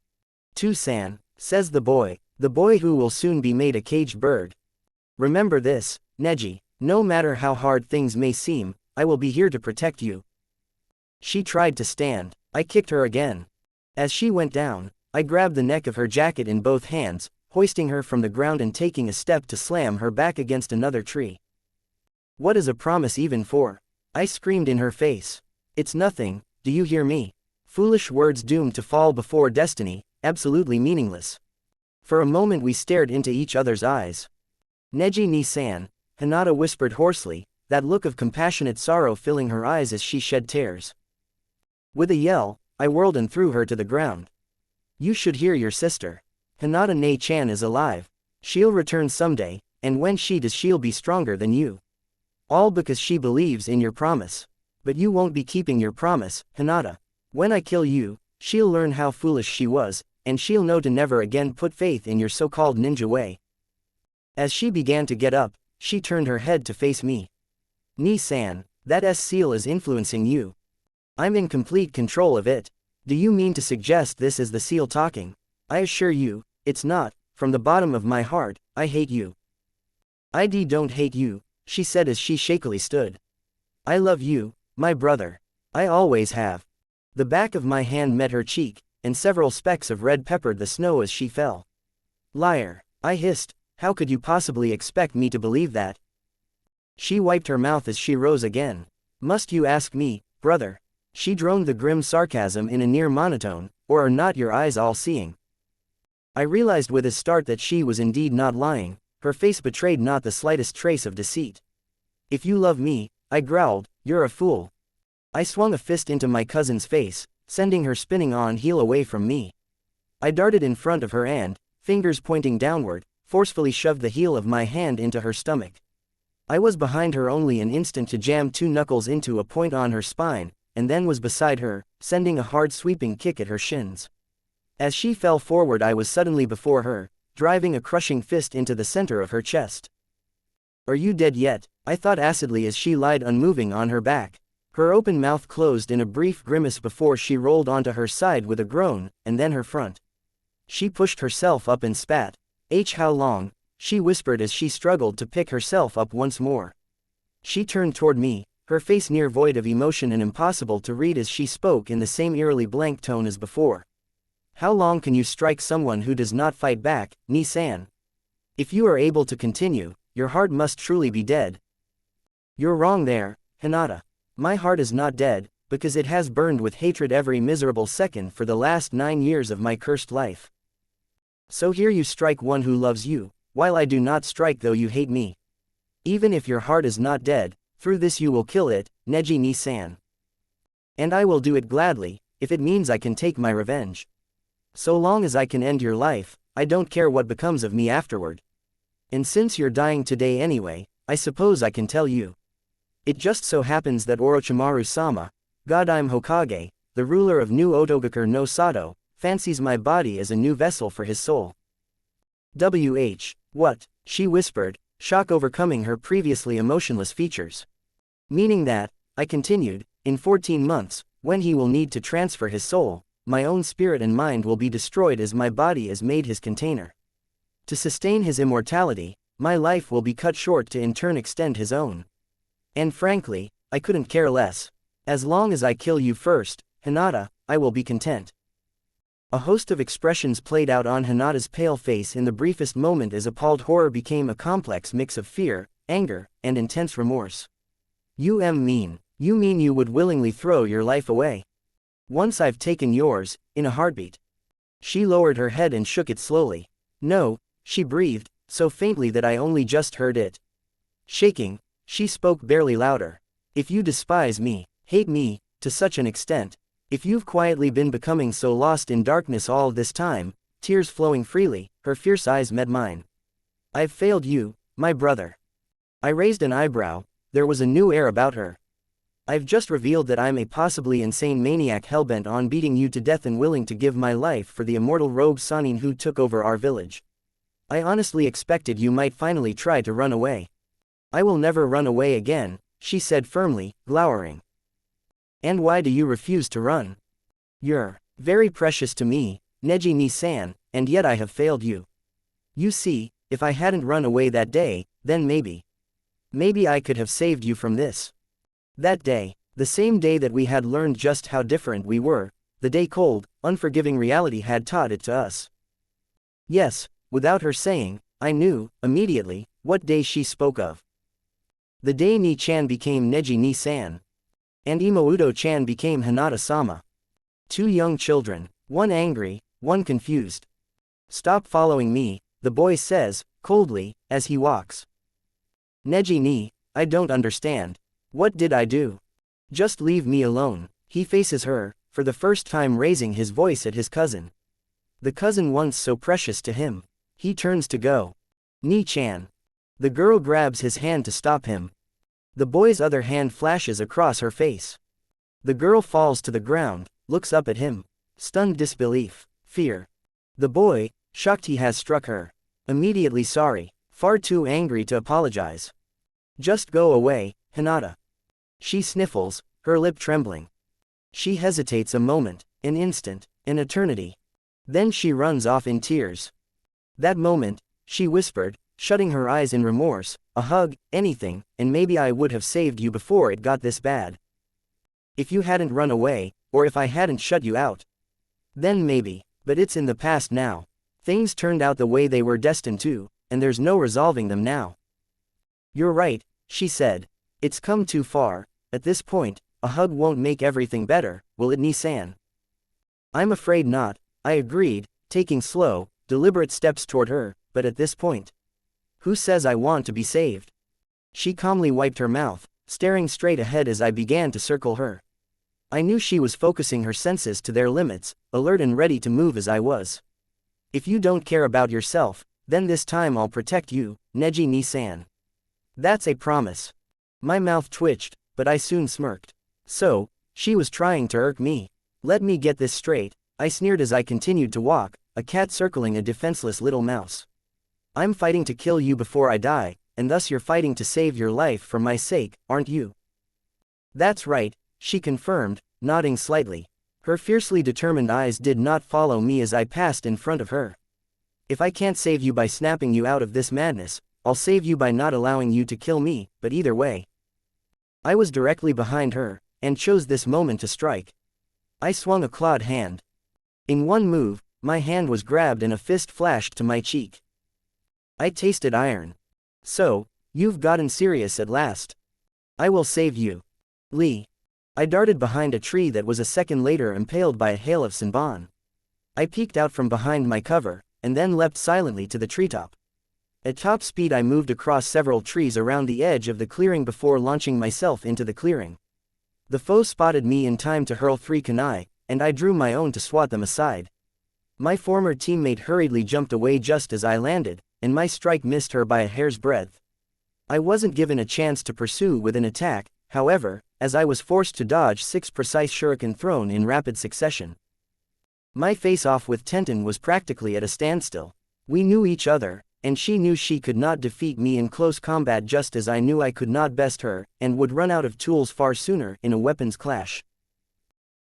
Speaker 1: "2-san," says the boy who will soon be made a caged bird. "Remember this, Neji, no matter how hard things may seem, I will be here to protect you." She tried to stand. I kicked her again. As she went down, I grabbed the neck of her jacket in both hands, hoisting her from the ground and taking a step to slam her back against another tree. "What is a promise even for?" I screamed in her face. "It's nothing, do you hear me? Foolish words doomed to fall before destiny, absolutely meaningless." For a moment we stared into each other's eyes. "Neji-ni-san," Hinata whispered hoarsely, that look of compassionate sorrow filling her eyes as she shed tears. With a yell, I whirled and threw her to the ground. "You should hear your sister. Hinata Ne-chan is alive. She'll return someday, and when she does she'll be stronger than you. All because she believes in your promise. But you won't be keeping your promise, Hinata. When I kill you, she'll learn how foolish she was, and she'll know to never again put faith in your so-called ninja way." As she began to get up, she turned her head to face me. "Ni-san, that S-seal is influencing you. I'm in complete control of it. Do you mean to suggest this is the seal talking? I assure you, it's not. From the bottom of my heart, I hate you." "I don't hate you," she said as she shakily stood. "I love you, my brother. I always have." The back of my hand met her cheek, and several specks of red peppered the snow as she fell. "Liar," I hissed, "how could you possibly expect me to believe that?" She wiped her mouth as she rose again. "Must you ask me, brother?" She droned the grim sarcasm in a near monotone, "or are not your eyes all-seeing?" I realized with a start that she was indeed not lying, her face betrayed not the slightest trace of deceit. "If you love me," I growled, "you're a fool." I swung a fist into my cousin's face, sending her spinning on heel away from me. I darted in front of her and, fingers pointing downward, forcefully shoved the heel of my hand into her stomach. I was behind her only an instant to jam two knuckles into a point on her spine, and then was beside her, sending a hard sweeping kick at her shins. As she fell forward I was suddenly before her, driving a crushing fist into the center of her chest. "Are you dead yet?" I thought acidly as she lied unmoving on her back. Her open mouth closed in a brief grimace before she rolled onto her side with a groan, and then her front. She pushed herself up and spat. How long?" she whispered as she struggled to pick herself up once more. She turned toward me, her face near void of emotion and impossible to read as she spoke in the same eerily blank tone as before. "How long can you strike someone who does not fight back, Ni-san? If you are able to continue, your heart must truly be dead." "You're wrong there, Hinata. My heart is not dead, because it has burned with hatred every miserable second for the last 9 years of my cursed life. So here you strike one who loves you, while I do not strike though you hate me. Even if your heart is not dead, through this you will kill it, Neji Ni-san. And I will do it gladly, if it means I can take my revenge. So long as I can end your life, I don't care what becomes of me afterward. And since you're dying today anyway, I suppose I can tell you. It just so happens that Orochimaru-sama, Godime Hokage, the ruler of New Otogakure no Sato, fancies my body as a new vessel for his soul." What? She whispered, shock overcoming her previously emotionless features. "Meaning that," I continued, "in 14 months, when he will need to transfer his soul, my own spirit and mind will be destroyed as my body is made his container. To sustain his immortality, my life will be cut short to in turn extend his own. And frankly, I couldn't care less. As long as I kill you first, Hinata, I will be content." A host of expressions played out on Hinata's pale face in the briefest moment as appalled horror became a complex mix of fear, anger, and intense remorse. You mean you would willingly throw your life away? Once I've taken yours, in a heartbeat." She lowered her head and shook it slowly. "No," she breathed, so faintly that I only just heard it. Shaking, she spoke barely louder. "If you despise me, hate me, to such an extent, if you've quietly been becoming so lost in darkness all this time," tears flowing freely, her fierce eyes met mine. "I've failed you, my brother." I raised an eyebrow, there was a new air about her. "I've just revealed that I'm a possibly insane maniac hellbent on beating you to death and willing to give my life for the immortal rogue Sanin who took over our village. I honestly expected you might finally try to run away." "I will never run away again," she said firmly, glowering. "And why do you refuse to run? You're very precious to me, Neji ni-san, and yet I have failed you. You see, if I hadn't run away that day, then maybe I could have saved you from this. That day, the same day that we had learned just how different we were, the day cold, unforgiving reality had taught it to us. Yes, without her saying, I knew, immediately, what day she spoke of. The day Ni-chan became Neji ni-san. And Imouto-chan became Hinata-sama. Two young children, one angry, one confused. Stop following me, the boy says, coldly, as he walks. Neji ni, I don't understand. What did I do? Just leave me alone. He faces her, for the first time raising his voice at his cousin. The cousin once so precious to him. He turns to go. Ni-chan. The girl grabs his hand to stop him. The boy's other hand flashes across her face. The girl falls to the ground, looks up at him. Stunned disbelief, fear. The boy, shocked he has struck her. Immediately sorry, far too angry to apologize. Just go away, Hinata. She sniffles, her lip trembling. She hesitates a moment, an instant, an eternity. Then she runs off in tears. That moment, she whispered, shutting her eyes in remorse, a hug, anything, and maybe I would have saved you before it got this bad. If you hadn't run away, or if I hadn't shut you out. Then maybe, but it's in the past now. Things turned out the way they were destined to, and there's no resolving them now. You're right, she said. It's come too far. At this point, a hug won't make everything better, will it, Ni-san? I'm afraid not, I agreed, taking slow, deliberate steps toward her, but at this point. Who says I want to be saved? She calmly wiped her mouth, staring straight ahead as I began to circle her. I knew she was focusing her senses to their limits, alert and ready to move as I was. If you don't care about yourself, then this time I'll protect you, Neji ni-san. That's a promise. My mouth twitched, but I soon smirked. So, she was trying to irk me. Let me get this straight, I sneered as I continued to walk, a cat circling a defenseless little mouse. I'm fighting to kill you before I die, and thus you're fighting to save your life for my sake, aren't you? That's right, she confirmed, nodding slightly. Her fiercely determined eyes did not follow me as I passed in front of her. If I can't save you by snapping you out of this madness, I'll save you by not allowing you to kill me, but either way. I was directly behind her, and chose this moment to strike. I swung a clawed hand. In one move, my hand was grabbed and a fist flashed to my cheek. I tasted iron. So, you've gotten serious at last. I will save you. Lee. I darted behind a tree that was a second later impaled by a hail of senbon. I peeked out from behind my cover, and then leapt silently to the treetop. At top speed I moved across several trees around the edge of the clearing before launching myself into the clearing. The foe spotted me in time to hurl 3 kunai, and I drew my own to swat them aside. My former teammate hurriedly jumped away just as I landed, and my strike missed her by a hair's breadth. I wasn't given a chance to pursue with an attack, however, as I was forced to dodge 6 precise shuriken thrown in rapid succession. My face-off with Tenten was practically at a standstill. We knew each other, and she knew she could not defeat me in close combat just as I knew I could not best her, and would run out of tools far sooner in a weapons clash.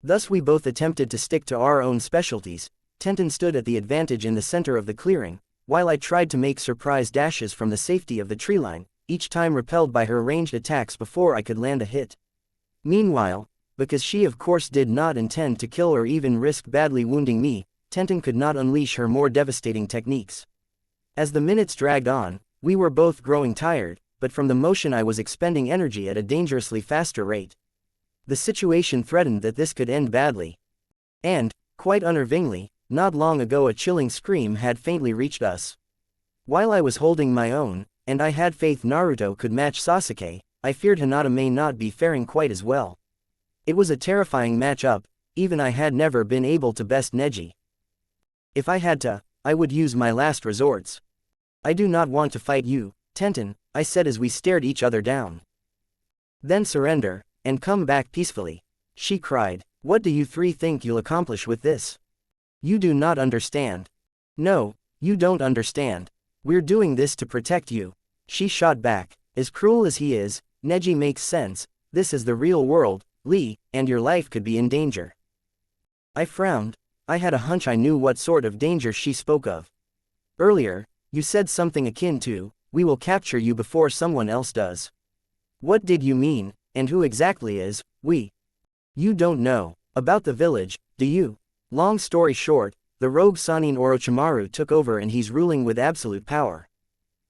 Speaker 1: Thus we both attempted to stick to our own specialties. Tenten stood at the advantage in the center of the clearing, while I tried to make surprise dashes from the safety of the treeline, each time repelled by her ranged attacks before I could land a hit. Meanwhile, because she of course did not intend to kill or even risk badly wounding me, Tenten could not unleash her more devastating techniques. As the minutes dragged on, we were both growing tired, but from the motion I was expending energy at a dangerously faster rate. The situation threatened that this could end badly. And, quite unnervingly, not long ago a chilling scream had faintly reached us. While I was holding my own, and I had faith Naruto could match Sasuke, I feared Hinata may not be faring quite as well. It was a terrifying match-up, even I had never been able to best Neji. If I had to, I would use my last resorts. I do not want to fight you, Tenten, I said as we stared each other down. Then surrender, and come back peacefully, she cried. What do you 3 think you'll accomplish with this? You do not understand. No, you don't understand. We're doing this to protect you. She shot back. As cruel as he is, Neji makes sense. This is the real world, Lee, and your life could be in danger. I frowned. I had a hunch I knew what sort of danger she spoke of. Earlier, you said something akin to, "We will capture you before someone else does." What did you mean, and who exactly is, we? You don't know about the village, do you? Long story short, the rogue Sanin Orochimaru took over and he's ruling with absolute power.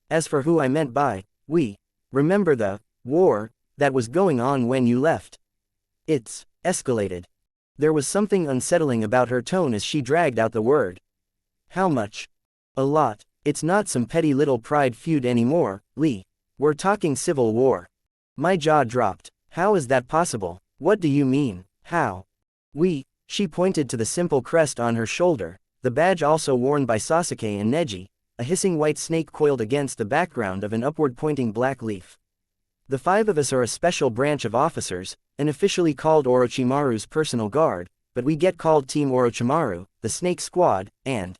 Speaker 1: As for who I meant by, we, remember the war that was going on when you left? It's escalated. There was something unsettling about her tone as she dragged out the word. How much? A lot. It's not some petty little pride feud anymore, Lee. We're talking civil war. My jaw dropped. How is that possible? What do you mean, how? She pointed to the simple crest on her shoulder, the badge also worn by Sasuke and Neji, a hissing white snake coiled against the background of an upward-pointing black leaf. The 5 of us are a special branch of officers, unofficially called Orochimaru's personal guard, but we get called Team Orochimaru, the Snake Squad, and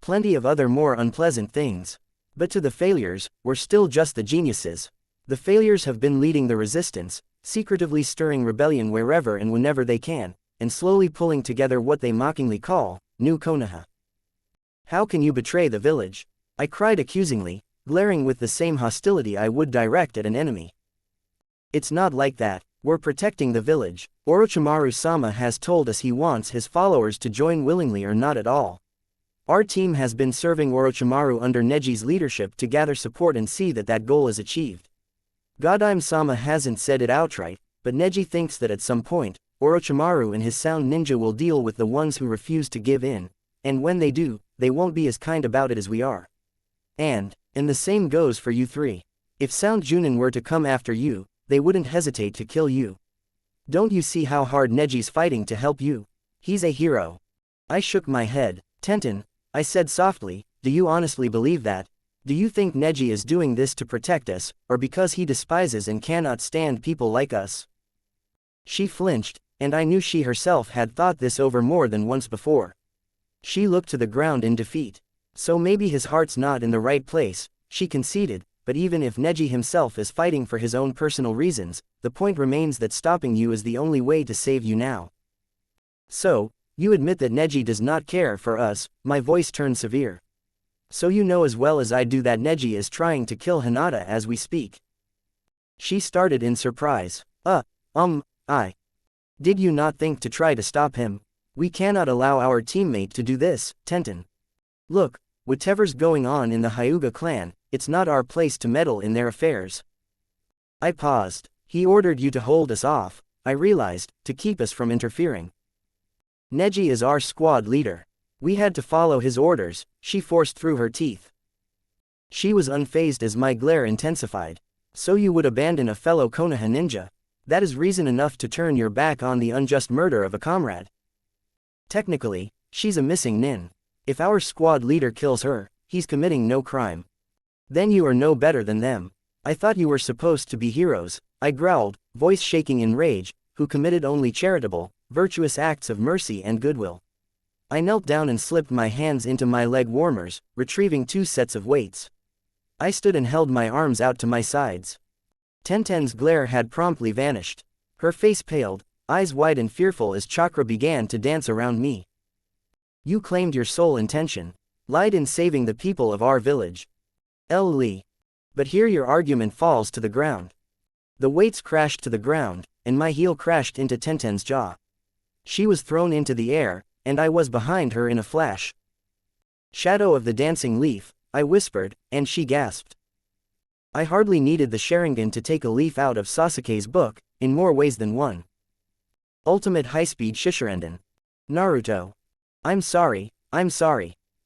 Speaker 1: plenty of other more unpleasant things. But to the failures, we're still just the geniuses. The failures have been leading the resistance, secretively stirring rebellion wherever and whenever they can, and slowly pulling together what they mockingly call, New Konoha. How can you betray the village? I cried accusingly, glaring with the same hostility I would direct at an enemy. It's not like that, we're protecting the village. Orochimaru-sama has told us he wants his followers to join willingly or not at all. Our team has been serving Orochimaru under Neji's leadership to gather support and see that that goal is achieved. Godime-sama hasn't said it outright, but Neji thinks that at some point, Orochimaru and his sound ninja will deal with the ones who refuse to give in, and when they do, they won't be as kind about it as we are. And the same goes for you 3. If Sound Junin were to come after you, they wouldn't hesitate to kill you. Don't you see how hard Neji's fighting to help you? He's a hero. I shook my head. Tenten, I said softly, do you honestly believe that? Do you think Neji is doing this to protect us, or because he despises and cannot stand people like us? She flinched, and I knew she herself had thought this over more than once before. She looked to the ground in defeat. So maybe his heart's not in the right place, she conceded, but even if Neji himself is fighting for his own personal reasons, the point remains that stopping you is the only way to save you now. So, you admit that Neji does not care for us, my voice turned severe. So you know as well as I do that Neji is trying to kill Hinata as we speak. She started in surprise. Did you not think to try to stop him? We cannot allow our teammate to do this, Tenten. Look, whatever's going on in the Hyuga clan, it's not our place to meddle in their affairs. I paused. He ordered you to hold us off, I realized, to keep us from interfering. Neji is our squad leader. We had to follow his orders, she forced through her teeth. She was unfazed as my glare intensified. So you would abandon a fellow Konoha ninja? That is reason enough to turn your back on the unjust murder of a comrade. Technically, she's a missing nin. If our squad leader kills her, he's committing no crime. Then you are no better than them. I thought you were supposed to be heroes, I growled, voice shaking in rage, who committed only charitable, virtuous acts of mercy and goodwill. I knelt down and slipped my hands into my leg warmers, retrieving 2 sets of weights. I stood and held my arms out to my sides. Tenten's glare had promptly vanished. Her face paled, eyes wide and fearful as chakra began to dance around me. You claimed your sole intention lied in saving the people of our village. Lee. But here your argument falls to the ground. The weights crashed to the ground, and my heel crashed into Tenten's jaw. She was thrown into the air, and I was behind her in a flash. Shadow of the dancing leaf, I whispered, and she gasped. I hardly needed the Sharingan to take a leaf out of Sasuke's book, in more ways than one. Ultimate high-speed Shishirendan. Naruto. I'm sorry,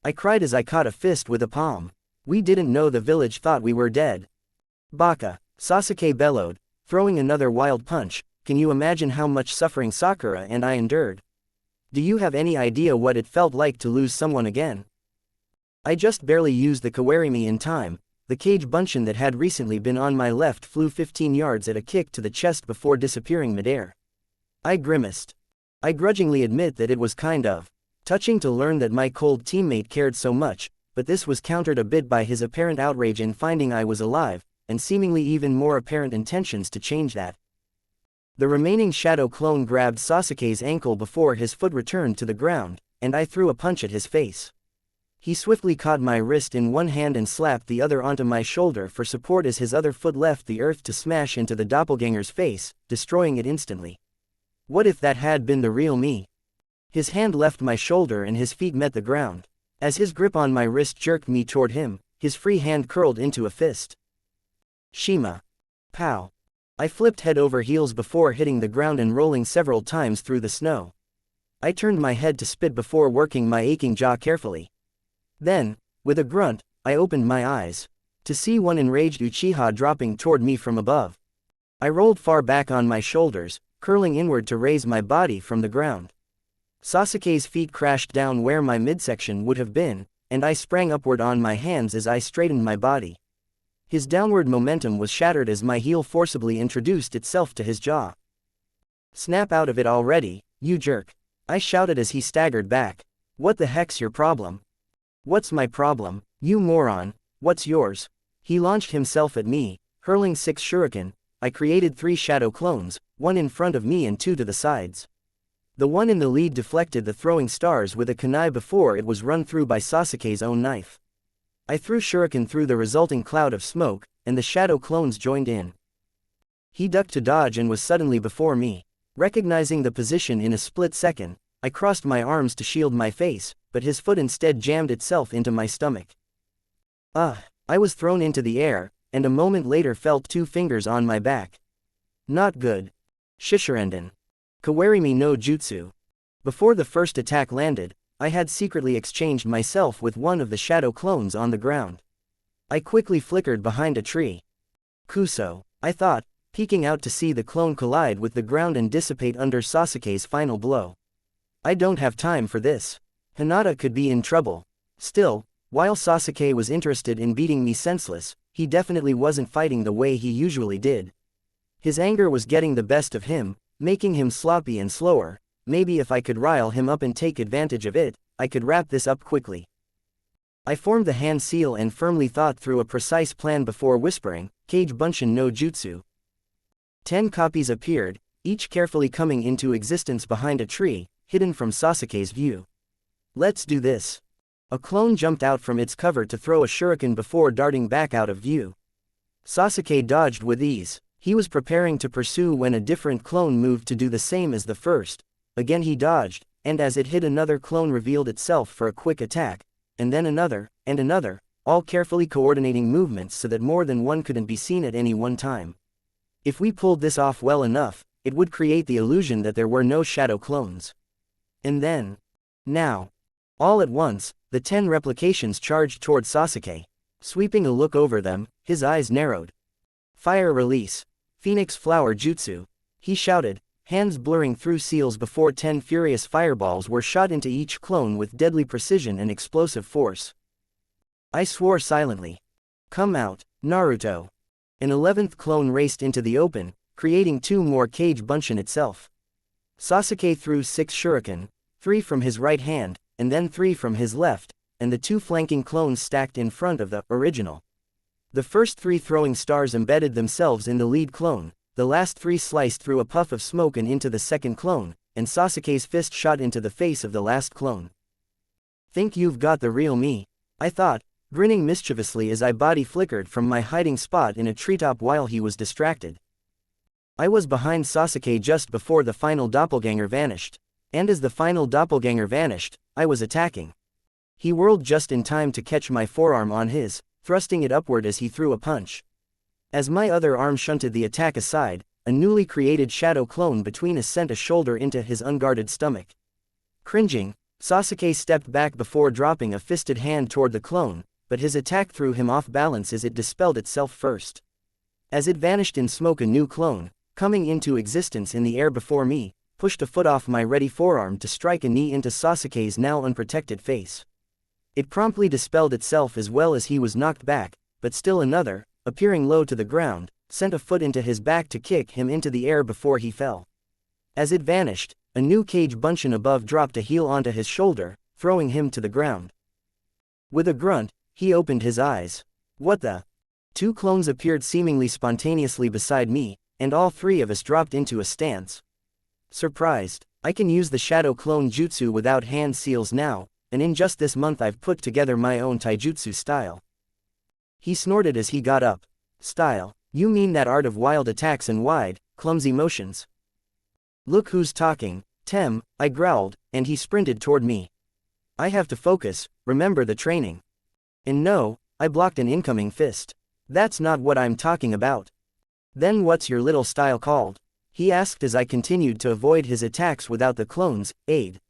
Speaker 1: I cried as I caught a fist with a palm. We didn't know the village thought we were dead. Baka, Sasuke bellowed, throwing another wild punch. Can you imagine how much suffering Sakura and I endured? Do you have any idea what it felt like to lose someone again? I just barely used the Kawarimi in time. The cage bunshin that had recently been on my left flew 15 yards at a kick to the chest before disappearing midair. I grimaced. I grudgingly admit that it was kind of touching to learn that my cold teammate cared so much, but this was countered a bit by his apparent outrage in finding I was alive, and seemingly even more apparent intentions to change that. The remaining shadow clone grabbed Sasuke's ankle before his foot returned to the ground, and I threw a punch at his face. He swiftly caught my wrist in one hand and slapped the other onto my shoulder for support as his other foot left the earth to smash into the doppelganger's face, destroying it instantly. What if that had been the real me? His hand left my shoulder and his feet met the ground. As his grip on my wrist jerked me toward him, his free hand curled into a fist. Shima. Pow. I flipped head over heels before hitting the ground and rolling several times through the snow. I turned my head to spit before working my aching jaw carefully. Then, with a grunt, I opened my eyes to see one enraged Uchiha dropping toward me from above. I rolled far back on my shoulders, curling inward to raise my body from the ground. Sasuke's feet crashed down where my midsection would have been, and I sprang upward on my hands as I straightened my body. His downward momentum was shattered as my heel forcibly introduced itself to his jaw. "Snap out of it already, you jerk," I shouted as he staggered back. "What the heck's your problem?" "What's my problem, you moron? What's yours?" He launched himself at me, hurling 6 shuriken. I created 3 shadow clones, 1 in front of me and 2 to the sides. The one in the lead deflected the throwing stars with a kunai before it was run through by Sasuke's own knife. I threw shuriken through the resulting cloud of smoke, and the shadow clones joined in. He ducked to dodge and was suddenly before me. Recognizing the position in a split second, I crossed my arms to shield my face, but his foot instead jammed itself into my stomach. I was thrown into the air, and a moment later felt 2 fingers on my back. Not good. Shishiren. Kawarimi no Jutsu. Before the first attack landed, I had secretly exchanged myself with one of the shadow clones on the ground. I quickly flickered behind a tree. Kuso, I thought, peeking out to see the clone collide with the ground and dissipate under Sasuke's final blow. I don't have time for this. Hinata could be in trouble. Still, while Sasuke was interested in beating me senseless, he definitely wasn't fighting the way he usually did. His anger was getting the best of him, making him sloppy and slower. Maybe if I could rile him up and take advantage of it, I could wrap this up quickly. I formed the hand seal and firmly thought through a precise plan before whispering, "Kage Bunshin no Jutsu." 10 copies appeared, each carefully coming into existence behind a tree, hidden from Sasuke's view. "Let's do this." A clone jumped out from its cover to throw a shuriken before darting back out of view. Sasuke dodged with ease. He was preparing to pursue when a different clone moved to do the same as the first. Again he dodged, and as it hit another clone revealed itself for a quick attack, and then another, and another, all carefully coordinating movements so that more than one couldn't be seen at any one time. If we pulled this off well enough, it would create the illusion that there were no shadow clones. And then, now, all at once, the 10 replications charged toward Sasuke. Sweeping a look over them, his eyes narrowed. "Fire release. Phoenix Flower Jutsu," he shouted, hands blurring through seals before 10 furious fireballs were shot into each clone with deadly precision and explosive force. I swore silently. "Come out, Naruto." An 11th clone raced into the open, creating 2 more Kage Bunshin itself. Sasuke threw 6 shuriken, 3 from his right hand, and then 3 from his left, and the 2 flanking clones stacked in front of the original. The first 3 throwing stars embedded themselves in the lead clone, the last 3 sliced through a puff of smoke and into the second clone, and Sasuke's fist shot into the face of the last clone. "Think you've got the real me?" I thought, grinning mischievously as I body flickered from my hiding spot in a treetop while he was distracted. I was behind Sasuke just before the final doppelganger vanished, and as the final doppelganger vanished, I was attacking. He whirled just in time to catch my forearm on his, thrusting it upward as he threw a punch. As my other arm shunted the attack aside, a newly created shadow clone between us sent a shoulder into his unguarded stomach. Cringing, Sasuke stepped back before dropping a fisted hand toward the clone, but his attack threw him off balance as it dispelled itself first. As it vanished in smoke, a new clone, coming into existence in the air before me, pushed a foot off my ready forearm to strike a knee into Sasuke's now unprotected face. It promptly dispelled itself as well as he was knocked back, but still another, appearing low to the ground, sent a foot into his back to kick him into the air before he fell. As it vanished, a new Kage Bunshin above dropped a heel onto his shoulder, throwing him to the ground. With a grunt, he opened his eyes. "What the?" 2 clones appeared seemingly spontaneously beside me, and all 3 of us dropped into a stance. Surprised, I can use the shadow clone jutsu without hand seals now, and in just this month I've put together my own taijutsu style. He snorted as he got up. Style? You mean that art of wild attacks and wide, clumsy motions? Look who's talking, Tem, I growled, and he sprinted toward me. I have to focus, remember the training. And no, I blocked an incoming fist. That's not what I'm talking about. Then what's your little style called? He asked as I continued to avoid his attacks without the clone's aid.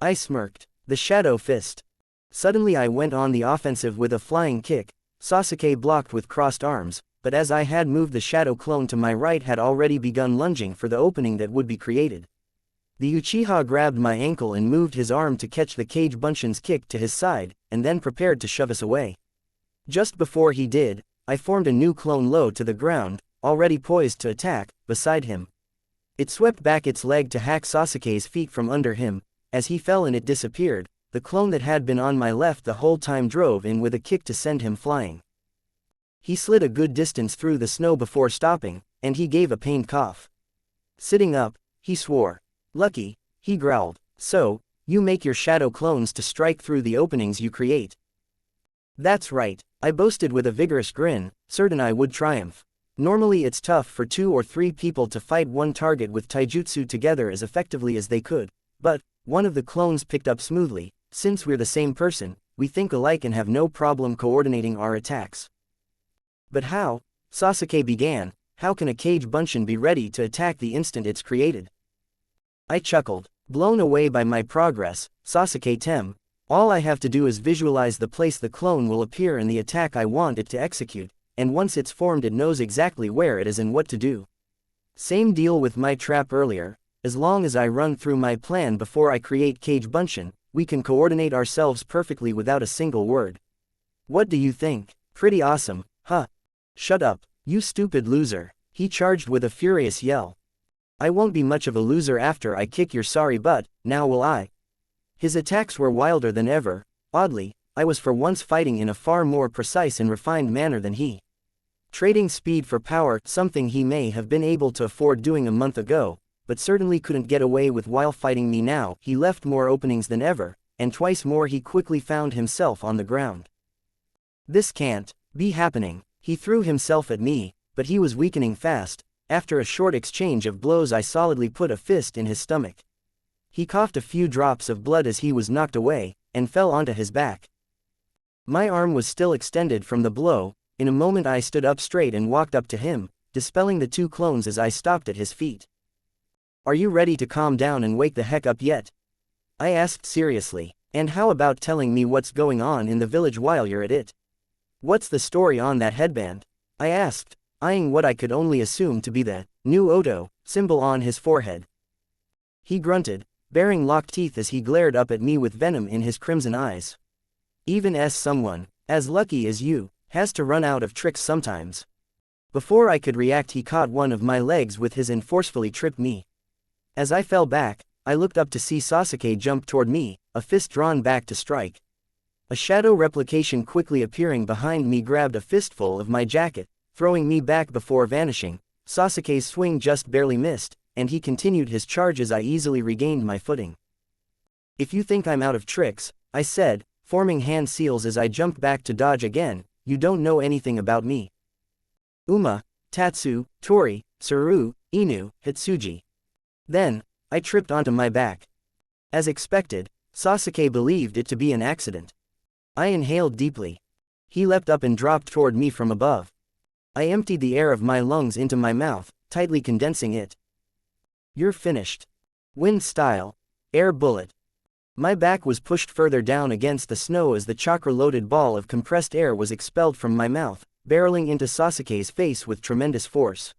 Speaker 1: I smirked. The shadow fist. Suddenly I went on the offensive with a flying kick. Sasuke blocked with crossed arms, but as I had moved, the shadow clone to my right had already begun lunging for the opening that would be created. The Uchiha grabbed my ankle and moved his arm to catch the Kage Bunshin's kick to his side, and then prepared to shove us away. Just before he did, I formed a new clone low to the ground, already poised to attack, beside him. It swept back its leg to hack Sasuke's feet from under him. As he fell and it disappeared, the clone that had been on my left the whole time drove in with a kick to send him flying. He slid a good distance through the snow before stopping, and he gave a pained cough. Sitting up, he swore. Lucky, he growled. So, you make your shadow clones to strike through the openings you create. That's right, I boasted with a vigorous grin, certain I would triumph. Normally it's tough for 2 or 3 people to fight one target with taijutsu together as effectively as they could, but one of the clones picked up smoothly. Since we're the same person, we think alike and have no problem coordinating our attacks. But how? Sasuke began. How can a Kage Bunshin be ready to attack the instant it's created? I chuckled. Blown away by my progress, Sasuke Tem, all I have to do is visualize the place the clone will appear in the attack I want it to execute, and once it's formed it knows exactly where it is and what to do. Same deal with my trap earlier. As long as I run through my plan before I create Kage Bunshin, we can coordinate ourselves perfectly without a single word. What do you think? Pretty awesome, huh? Shut up, you stupid loser, he charged with a furious yell. I won't be much of a loser after I kick your sorry butt, now will I? His attacks were wilder than ever. Oddly, I was for once fighting in a far more precise and refined manner than he. Trading speed for power, something he may have been able to afford doing a month ago, but certainly couldn't get away with while fighting me now. He left more openings than ever, and twice more he quickly found himself on the ground. This can't be happening. He threw himself at me, but he was weakening fast. After a short exchange of blows I solidly put a fist in his stomach. He coughed a few drops of blood as he was knocked away, and fell onto his back. My arm was still extended from the blow. In a moment I stood up straight and walked up to him, dispelling the 2 clones as I stopped at his feet. Are you ready to calm down and wake the heck up yet? I asked seriously. And how about telling me what's going on in the village while you're at it? What's the story on that headband? I asked, eyeing what I could only assume to be the new Oto symbol on his forehead. He grunted, baring locked teeth as he glared up at me with venom in his crimson eyes. Even someone as lucky as you has to run out of tricks sometimes. Before I could react he caught one of my legs with his and forcefully tripped me. As I fell back, I looked up to see Sasuke jump toward me, a fist drawn back to strike. A shadow replication quickly appearing behind me grabbed a fistful of my jacket, throwing me back before vanishing. Sasuke's swing just barely missed, and he continued his charge as I easily regained my footing. If you think I'm out of tricks, I said, forming hand seals as I jumped back to dodge again, you don't know anything about me. Uma, Tatsu, Tori, Saru, Inu, Hitsuji. Then, I tripped onto my back. As expected, Sasuke believed it to be an accident. I inhaled deeply. He leapt up and dropped toward me from above. I emptied the air of my lungs into my mouth, tightly condensing it. You're finished. Wind style. Air bullet. My back was pushed further down against the snow as the chakra-loaded ball of compressed air was expelled from my mouth, barreling into Sasuke's face with tremendous force.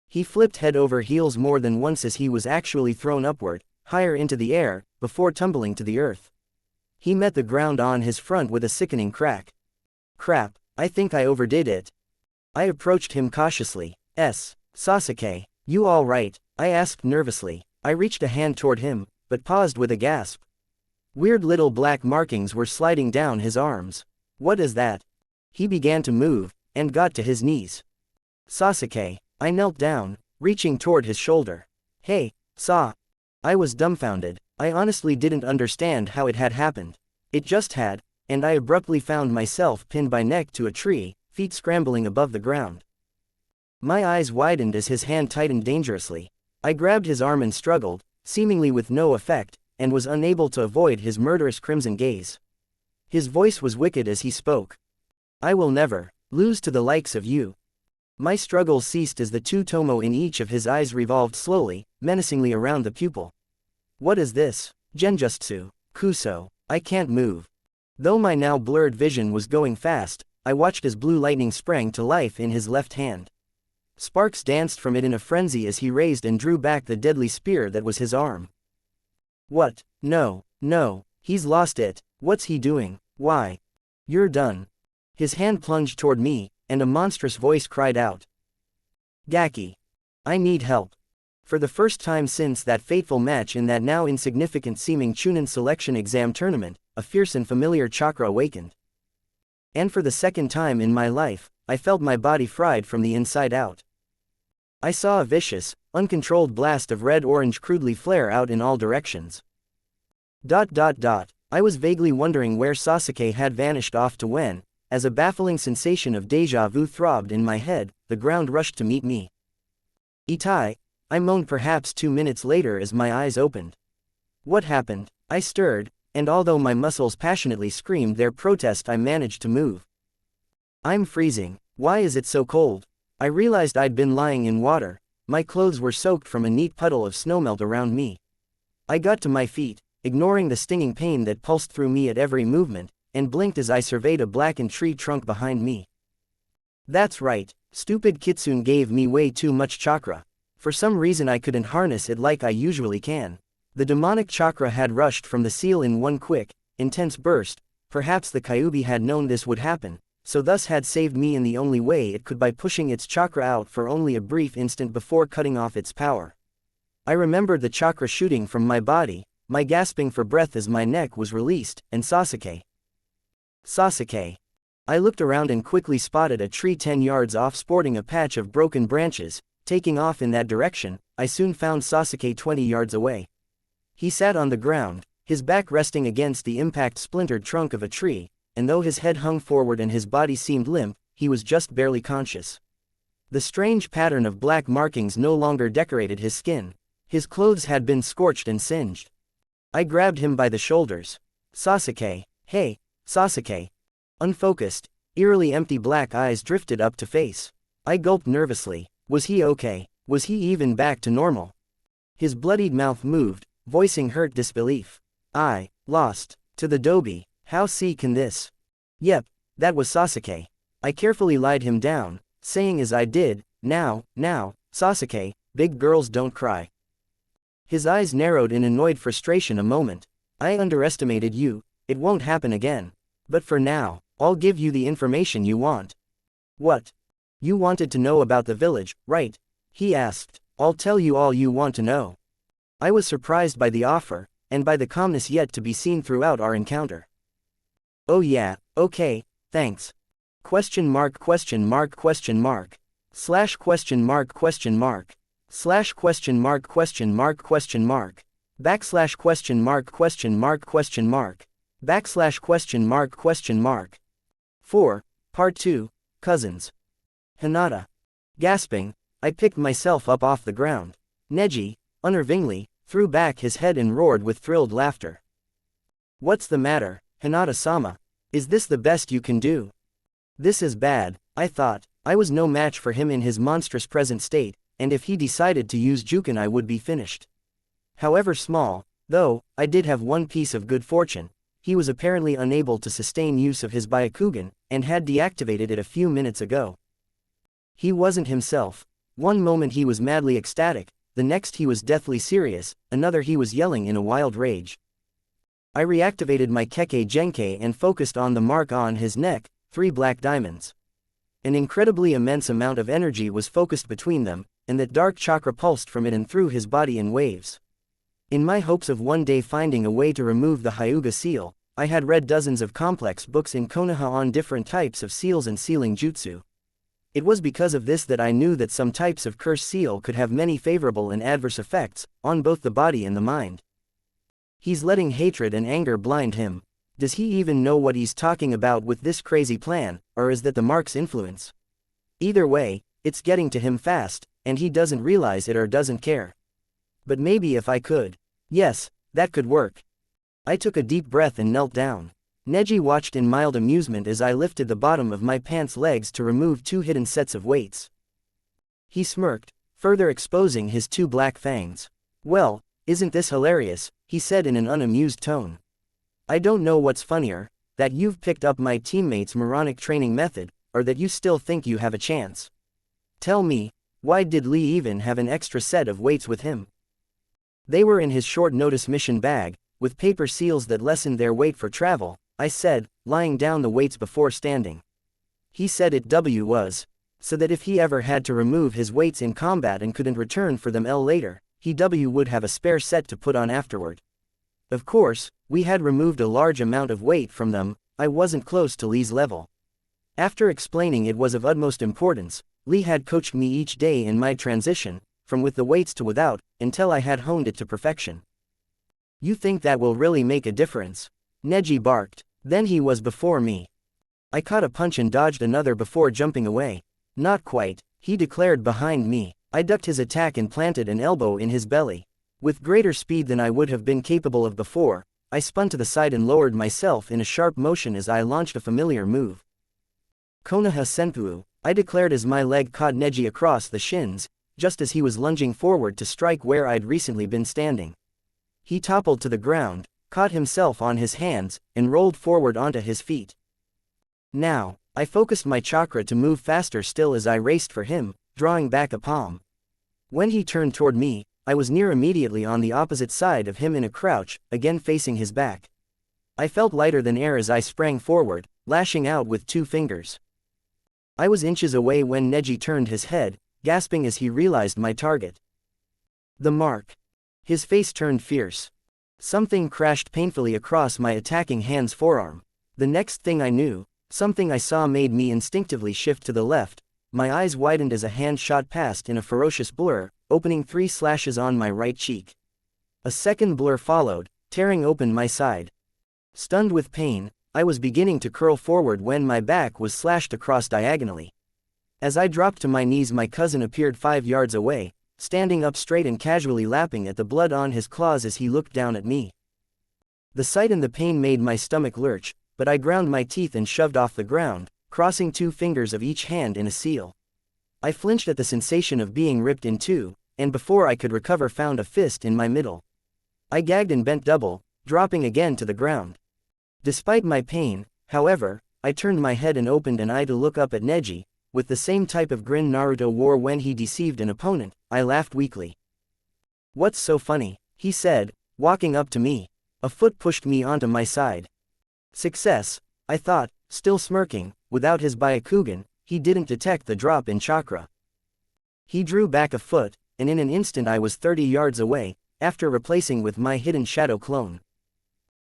Speaker 1: He flipped head over heels more than once as he was actually thrown upward, higher into the air, before tumbling to the earth. He met the ground on his front with a sickening crack. Crap, I think I overdid it. I approached him cautiously. Sasuke, you all right? I asked nervously. I reached a hand toward him, but paused with a gasp. Weird little black markings were sliding down his arms. What is that? He began to move, and got to his knees. Sasuke. I knelt down, reaching toward his shoulder. Hey, I was dumbfounded. I honestly didn't understand how it had happened. It just had, and I abruptly found myself pinned by neck to a tree, feet scrambling above the ground. My eyes widened as his hand tightened dangerously. I grabbed his arm and struggled, seemingly with no effect, and was unable to avoid his murderous crimson gaze. His voice was wicked as he spoke. I will never lose to the likes of you. My struggle ceased as the two tomo in each of his eyes revolved slowly, menacingly around the pupil. What is this? Genjutsu. Kuso. I can't move. Though my now blurred vision was going fast, I watched as blue lightning sprang to life in his left hand. Sparks danced from it in a frenzy as he raised and drew back the deadly spear that was his arm. What? No, no, he's lost it. What's he doing? Why? You're done. His hand plunged toward me, and a monstrous voice cried out. Gaki. I need help. For the first time since that fateful match in that now insignificant seeming Chunin selection exam tournament, a fierce and familiar chakra awakened. And for the second time in my life, I felt my body fried from the inside out. I saw a vicious, uncontrolled blast of red-orange crudely flare out in all directions. I was vaguely wondering where Sasuke had vanished off to when, as a baffling sensation of déjà vu throbbed in my head, the ground rushed to meet me. Itai, I moaned perhaps 2 minutes later as my eyes opened. What happened? I stirred, and although my muscles passionately screamed their protest, I managed to move. I'm freezing. Why is it so cold? I realized I'd been lying in water. My clothes were soaked from a neat puddle of snowmelt around me. I got to my feet, ignoring the stinging pain that pulsed through me at every movement, and blinked as I surveyed a blackened tree trunk behind me. That's right, stupid Kitsune gave me way too much chakra. For some reason I couldn't harness it like I usually can. The demonic chakra had rushed from the seal in one quick, intense burst. Perhaps the Kyuubi had known this would happen, so thus had saved me in the only way it could by pushing its chakra out for only a brief instant before cutting off its power. I remembered the chakra shooting from my body, my gasping for breath as my neck was released, and Sasuke. Sasuke. I looked around and quickly spotted a tree 10 yards off sporting a patch of broken branches. Taking off in that direction, I soon found Sasuke 20 yards away. He sat on the ground, his back resting against the impact-splintered trunk of a tree, and though his head hung forward and his body seemed limp, he was just barely conscious. The strange pattern of black markings no longer decorated his skin. His clothes had been scorched and singed. I grabbed him by the shoulders. Sasuke, hey, Sasuke. Unfocused, eerily empty black eyes drifted up to face. I gulped nervously. Was he okay? Was he even back to normal? His bloodied mouth moved, voicing hurt disbelief. I, lost, to the dobi, how see can this? Yep, that was Sasuke. I carefully lied him down, saying as I did, now, Sasuke, big girls don't cry. His eyes narrowed in annoyed frustration a moment. I underestimated you, it won't happen again. But for now, I'll give you the information you want. What? You wanted to know about the village, right? He asked. I'll tell you all you want to know. I was surprised by the offer, and by the calmness yet to be seen throughout our encounter. Oh yeah, okay, thanks. Question mark. Slash question mark. Question mark. Backslash question mark. Question mark. Question mark. Backslash question mark. 4. Part 2, Cousins. Hinata. Gasping, I picked myself up off the ground. Neji, unnervingly, threw back his head and roared with thrilled laughter. What's the matter, Hinata-sama? Is this the best you can do? This is bad, I thought. I was no match for him in his monstrous present state, and if he decided to use Juken I would be finished. However small, though, I did have one piece of good fortune. He was apparently unable to sustain use of his Byakugan, and had deactivated it a few minutes ago. He wasn't himself. One moment he was madly ecstatic, the next he was deathly serious, another he was yelling in a wild rage. I reactivated my Kekkei Genkei and focused on the mark on his neck, 3 black diamonds. An incredibly immense amount of energy was focused between them, and that dark chakra pulsed from it and through his body in waves. In my hopes of one day finding a way to remove the Hyuga seal, I had read dozens of complex books in Konoha on different types of seals and sealing jutsu. It was because of this that I knew that some types of cursed seal could have many favorable and adverse effects, on both the body and the mind. He's letting hatred and anger blind him. Does he even know what he's talking about with this crazy plan, or is that the mark's influence? Either way, it's getting to him fast, and he doesn't realize it or doesn't care. But maybe if I could. Yes, that could work. I took a deep breath and knelt down. Neji watched in mild amusement as I lifted the bottom of my pants legs to remove 2 hidden sets of weights. He smirked, further exposing his 2 black fangs. "Well, isn't this hilarious?" he said in an unamused tone. "I don't know what's funnier, that you've picked up my teammate's moronic training method, or that you still think you have a chance. Tell me, why did Lee even have an extra set of weights with him?" "They were in his short-notice mission bag, with paper seals that lessened their weight for travel," I said, laying down the weights before standing. He said it was, so that if he ever had to remove his weights in combat and couldn't return for them later, he would have a spare set to put on afterward. Of course, we had removed a large amount of weight from them. I wasn't close to Lee's level. After explaining it was of utmost importance, Lee had coached me each day in my transition, from with the weights to without, until I had honed it to perfection. "You think that will really make a difference?" Neji barked. Then he was before me. I caught a punch and dodged another before jumping away. "Not quite," he declared behind me. I ducked his attack and planted an elbow in his belly. With greater speed than I would have been capable of before, I spun to the side and lowered myself in a sharp motion as I launched a familiar move. "Konoha senpu," I declared as my leg caught Neji across the shins, just as he was lunging forward to strike where I'd recently been standing. He toppled to the ground, caught himself on his hands, and rolled forward onto his feet. Now, I focused my chakra to move faster still as I raced for him, drawing back a palm. When he turned toward me, I was near immediately on the opposite side of him in a crouch, again facing his back. I felt lighter than air as I sprang forward, lashing out with 2 fingers. I was inches away when Neji turned his head, gasping as he realized my target. The mark. His face turned fierce. Something crashed painfully across my attacking hand's forearm. The next thing I knew, something I saw made me instinctively shift to the left. My eyes widened as a hand shot past in a ferocious blur, opening 3 slashes on my right cheek. A second blur followed, tearing open my side. Stunned with pain, I was beginning to curl forward when my back was slashed across diagonally. As I dropped to my knees, my cousin appeared 5 yards away, standing up straight and casually lapping at the blood on his claws as he looked down at me. The sight and the pain made my stomach lurch, but I ground my teeth and shoved off the ground, crossing 2 fingers of each hand in a seal. I flinched at the sensation of being ripped in 2, and before I could recover found a fist in my middle. I gagged and bent double, dropping again to the ground. Despite my pain, however, I turned my head and opened an eye to look up at Neji. With the same type of grin Naruto wore when he deceived an opponent, I laughed weakly. "What's so funny?" he said, walking up to me. A foot pushed me onto my side. Success, I thought, still smirking. Without his Byakugan, he didn't detect the drop in chakra. He drew back a foot, and in an instant I was 30 yards away, after replacing with my hidden shadow clone.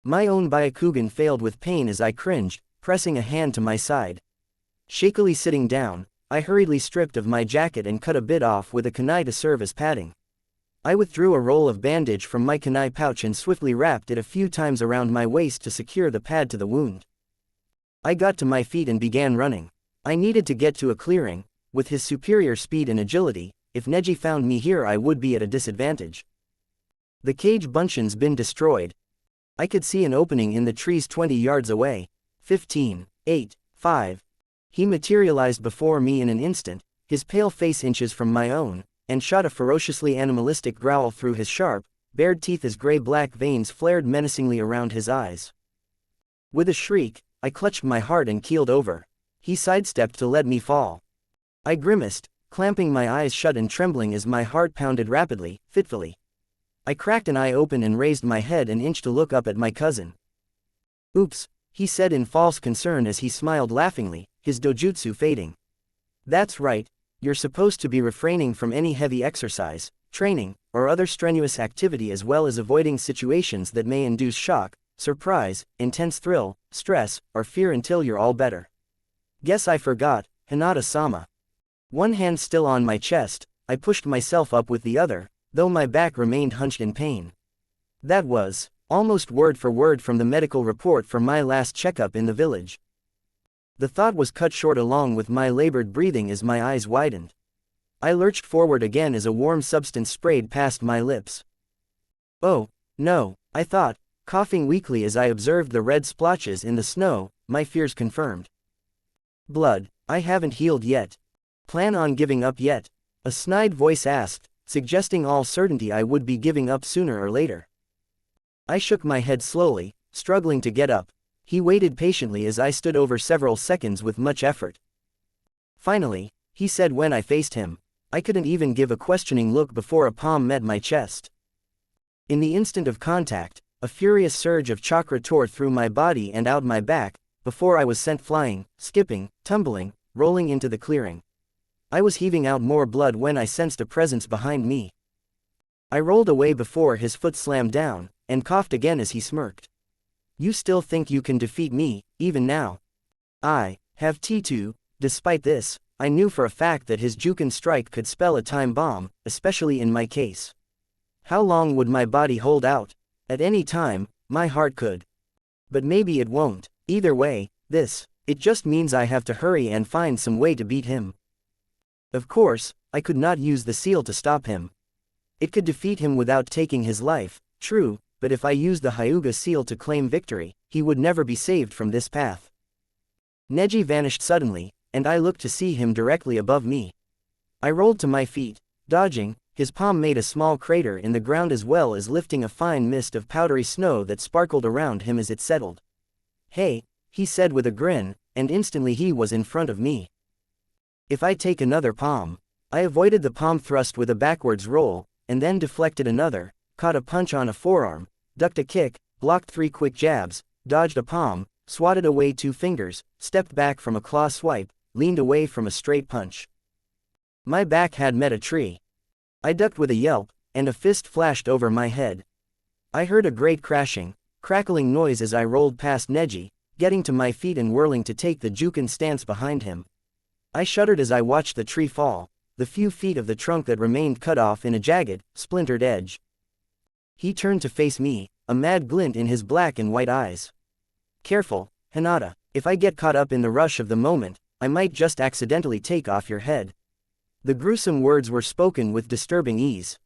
Speaker 1: My own Byakugan failed with pain as I cringed, pressing a hand to my side. Shakily sitting down, I hurriedly stripped of my jacket and cut a bit off with a kunai to serve as padding. I withdrew a roll of bandage from my kunai pouch and swiftly wrapped it a few times around my waist to secure the pad to the wound. I got to my feet and began running. I needed to get to a clearing. With his superior speed and agility, if Neji found me here I would be at a disadvantage. The cage bunchen's been destroyed. I could see an opening in the trees 20 yards away. 15, 8, 5. He materialized before me in an instant, his pale face inches from my own, and shot a ferociously animalistic growl through his sharp, bared teeth as gray-black veins flared menacingly around his eyes. With a shriek, I clutched my heart and keeled over. He sidestepped to let me fall. I grimaced, clamping my eyes shut and trembling as my heart pounded rapidly, fitfully. I cracked an eye open and raised my head an inch to look up at my cousin. "Oops," he said in false concern as he smiled laughingly, his dojutsu fading. "That's right, you're supposed to be refraining from any heavy exercise, training, or other strenuous activity as well as avoiding situations that may induce shock, surprise, intense thrill, stress, or fear until you're all better. Guess I forgot, Hinata-sama. One hand still on my chest, I pushed myself up with the other, though my back remained hunched in pain. That was almost word for word from the medical report from my last checkup in the village. The thought was cut short along with my labored breathing as my eyes widened. I lurched forward again as a warm substance sprayed past my lips. Oh, no, I thought, coughing weakly as I observed the red splotches in the snow, my fears confirmed. Blood. I haven't healed yet. Plan on giving up yet? A snide voice asked, suggesting all certainty I would be giving up sooner or later. I shook my head slowly, struggling to get up. He waited patiently as I stood over several seconds with much effort. Finally, he said when I faced him. I couldn't even give a questioning look before a palm met my chest. In the instant of contact, a furious surge of chakra tore through my body and out my back, before I was sent flying, skipping, tumbling, rolling into the clearing. I was heaving out more blood when I sensed a presence behind me. I rolled away before his foot slammed down, and coughed again as he smirked. You still think you can defeat me, even now? I have T2. Despite this, I knew for a fact that his Juken strike could spell a time bomb, especially in my case. How long would my body hold out? At any time, my heart could. But maybe it won't. Either way, it just means I have to hurry and find some way to beat him. Of course, I could not use the seal to stop him. It could defeat him without taking his life, true, but if I used the Hyuga seal to claim victory, he would never be saved from this path. Neji vanished suddenly, and I looked to see him directly above me. I rolled to my feet, dodging. His palm made a small crater in the ground as well as lifting a fine mist of powdery snow that sparkled around him as it settled. Hey, he said with a grin, and instantly he was in front of me. If I take another palm. I avoided the palm thrust with a backwards roll, and then deflected another, caught a punch on a forearm, ducked a kick, blocked 3 quick jabs, dodged a palm, swatted away 2 fingers, stepped back from a claw swipe, leaned away from a straight punch. My back had met a tree. I ducked with a yelp, and a fist flashed over my head. I heard a great crashing, crackling noise as I rolled past Neji, getting to my feet and whirling to take the Juken stance behind him. I shuddered as I watched the tree fall, the few feet of the trunk that remained cut off in a jagged, splintered edge. He turned to face me, a mad glint in his black and white eyes. Careful, Hinata, if I get caught up in the rush of the moment, I might just accidentally take off your head. The gruesome words were spoken with disturbing ease.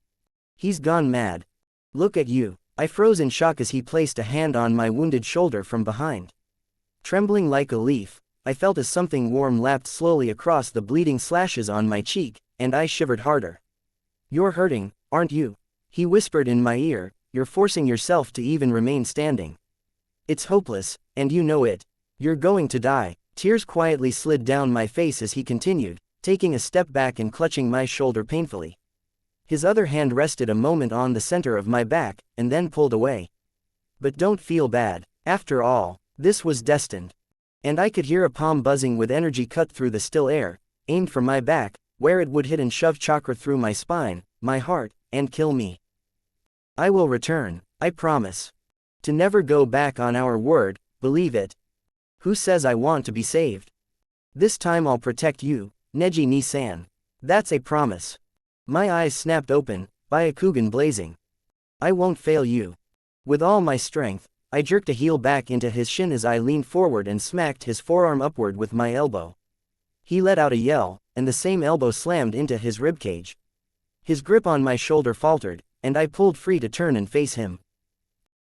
Speaker 1: He's gone mad. Look at you. I froze in shock as he placed a hand on my wounded shoulder from behind. Trembling like a leaf, I felt as something warm lapped slowly across the bleeding slashes on my cheek, and I shivered harder. You're hurting, aren't you? He whispered in my ear, you're forcing yourself to even remain standing. It's hopeless, and you know it. You're going to die. Tears quietly slid down my face as he continued, taking a step back and clutching my shoulder painfully. His other hand rested a moment on the center of my back, and then pulled away. But don't feel bad. After all, this was destined. And I could hear a palm buzzing with energy cut through the still air, aimed for my back, where it would hit and shove chakra through my spine, my heart, and kill me. I will return, I promise. To never go back on our word, believe it. Who says I want to be saved? This time I'll protect you, Neji Ni-san. That's a promise. My eyes snapped open, Byakugan blazing. I won't fail you. With all my strength, I jerked a heel back into his shin as I leaned forward and smacked his forearm upward with my elbow. He let out a yell, and the same elbow slammed into his ribcage. His grip on my shoulder faltered, and I pulled free to turn and face him.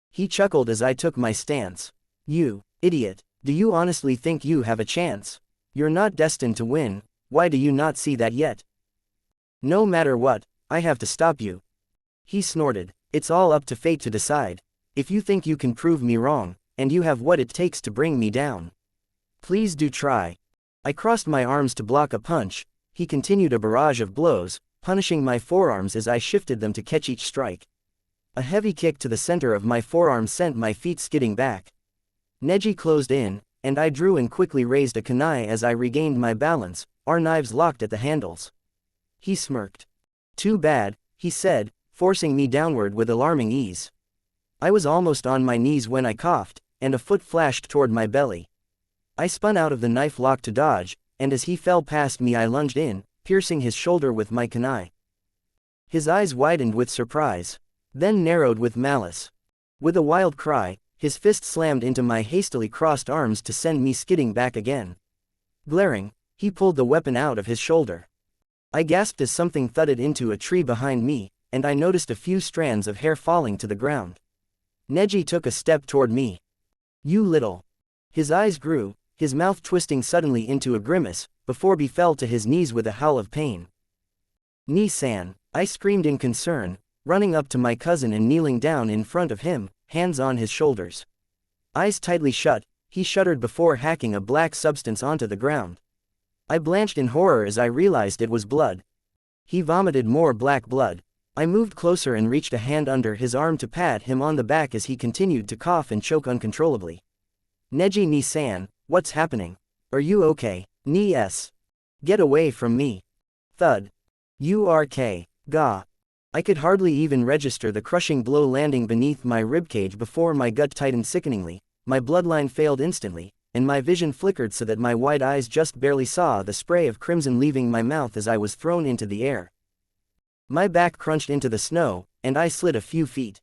Speaker 1: He chuckled as I took my stance. You idiot, do you honestly think you have a chance? You're not destined to win. Why do you not see that yet? No matter what, I have to stop you. He snorted. It's all up to fate to decide. If you think you can prove me wrong, and you have what it takes to bring me down, please do try. I crossed my arms to block a punch. He continued a barrage of blows, punishing my forearms as I shifted them to catch each strike. A heavy kick to the center of my forearm sent my feet skidding back. Neji closed in, and I drew and quickly raised a kunai as I regained my balance, our knives locked at the handles. He smirked. Too bad, he said, forcing me downward with alarming ease. I was almost on my knees when I coughed, and a foot flashed toward my belly. I spun out of the knife lock to dodge, and as he fell past me I lunged in, piercing his shoulder with my kunai. His eyes widened with surprise, then narrowed with malice. With a wild cry, his fist slammed into my hastily crossed arms to send me skidding back again. Glaring, he pulled the weapon out of his shoulder. I gasped as something thudded into a tree behind me, and I noticed a few strands of hair falling to the ground. Neji took a step toward me. "You little." His eyes grew, his mouth twisting suddenly into a grimace, before he fell to his knees with a howl of pain. "Ni-san," I screamed in concern, running up to my cousin and kneeling down in front of him, hands on his shoulders. Eyes tightly shut, he shuddered before hacking a black substance onto the ground. I blanched in horror as I realized it was blood. He vomited more black blood. I moved closer and reached a hand under his arm to pat him on the back as he continued to cough and choke uncontrollably. "Neji Ni-san, what's happening? Are you okay?" "Ni-s. Get away from me." Thud. "URK. Gah." I could hardly even register the crushing blow landing beneath my ribcage before my gut tightened sickeningly, my bloodline failed instantly, and my vision flickered so that my wide eyes just barely saw the spray of crimson leaving my mouth as I was thrown into the air. My back crunched into the snow, and I slid a few feet.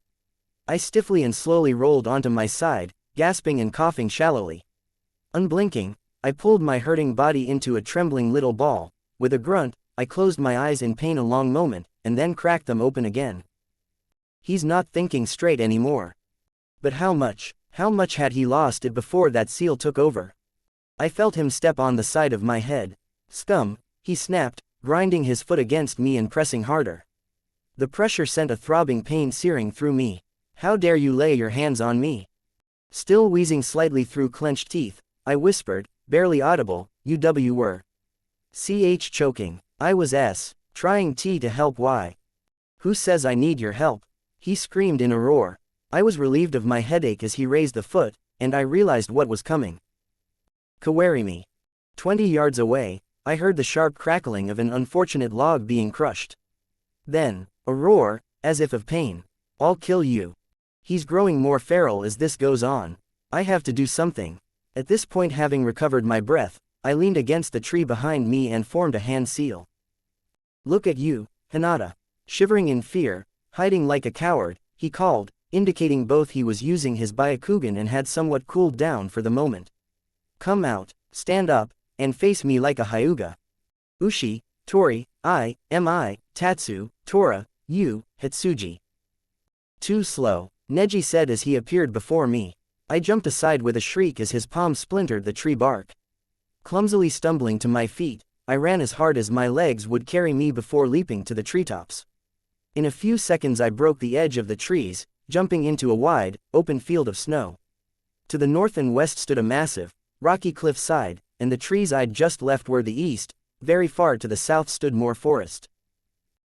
Speaker 1: I stiffly and slowly rolled onto my side, gasping and coughing shallowly. Unblinking, I pulled my hurting body into a trembling little ball. With a grunt, I closed my eyes in pain a long moment, and then cracked them open again. He's not thinking straight anymore. But how much had he lost it before that seal took over? I felt him step on the side of my head. "Scum," he snapped, grinding his foot against me and pressing harder. The pressure sent a throbbing pain searing through me. "How dare you lay your hands on me?" Still wheezing slightly through clenched teeth, I whispered, barely audible, "You were." Choking. I was trying to help. "Why? Who says I need your help?" he screamed in a roar. I was relieved of my headache as he raised the foot, and I realized what was coming. "Kawarimi." 20 yards away, I heard the sharp crackling of an unfortunate log being crushed. Then, a roar, as if of pain. "I'll kill you. He's growing more feral as this goes on. I have to do something." At this point, having recovered my breath, I leaned against the tree behind me and formed a hand seal. "Look at you, Hinata." Shivering in fear, hiding like a coward, he called, indicating both he was using his Byakugan and had somewhat cooled down for the moment. "Come out, stand up, and face me like a hyuga." "Ushi, Tori, I, Tatsu, Tora, you, Hitsuji." "Too slow," Neji said as he appeared before me. I jumped aside with a shriek as his palm splintered the tree bark. Clumsily stumbling to my feet, I ran as hard as my legs would carry me before leaping to the treetops. In a few seconds I broke the edge of the trees, jumping into a wide, open field of snow. To the north and west stood a massive, rocky cliff side, and the trees I'd just left were the east. Very far to the south stood more forest.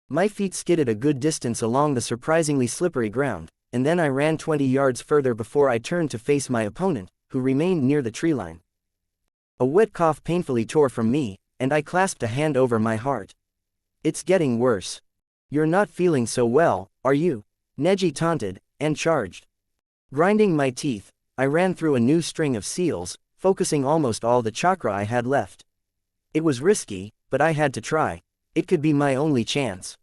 Speaker 1: My feet skidded a good distance along the surprisingly slippery ground, and then I ran 20 yards further before I turned to face my opponent, who remained near the treeline. A wet cough painfully tore from me, and I clasped a hand over my heart. "It's getting worse. You're not feeling so well, are you?" Neji taunted, and charged. Grinding my teeth, I ran through a new string of seals, focusing almost all the chakra I had left. It was risky, but I had to try. It could be my only chance.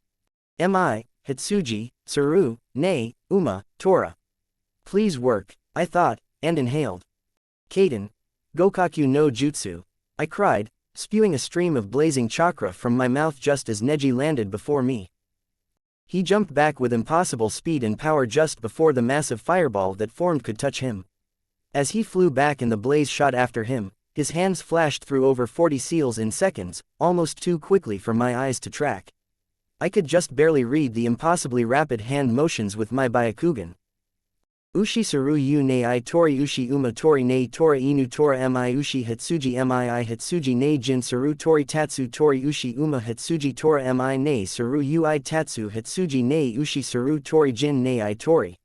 Speaker 1: Hitsuji, Saru, Nei, Uma, Tora. Please work, I thought, and inhaled. "Kaden, Gokaku no Jutsu," I cried, spewing a stream of blazing chakra from my mouth just as Neji landed before me. He jumped back with impossible speed and power just before the massive fireball that formed could touch him. As he flew back and the blaze shot after him, his hands flashed through over 40 seals in seconds, almost too quickly for my eyes to track. I could just barely read the impossibly rapid hand motions with my Byakugan. "Ushi Saru yu nei I Tori Ushi Uma Tori nei Tora Inu Tora mi Ushi Hitsuji mii Hitsuji nei Jin Saru Tori Tatsu Tori Ushi Uma Hitsuji Tora mi nei Saru yu I Tatsu Hitsuji nei Ushi Saru Tori Jin nei I Tori."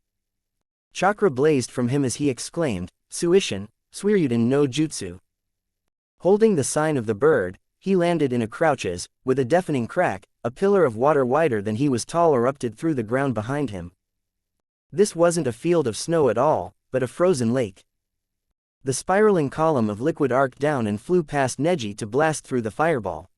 Speaker 1: Chakra blazed from him as he exclaimed, "Suishin, Suiryuden no Jutsu." Holding the sign of the bird, he landed in a crouches, with a deafening crack, a pillar of water wider than he was tall erupted through the ground behind him. This wasn't a field of snow at all, but a frozen lake. The spiraling column of liquid arced down and flew past Neji to blast through the fireball.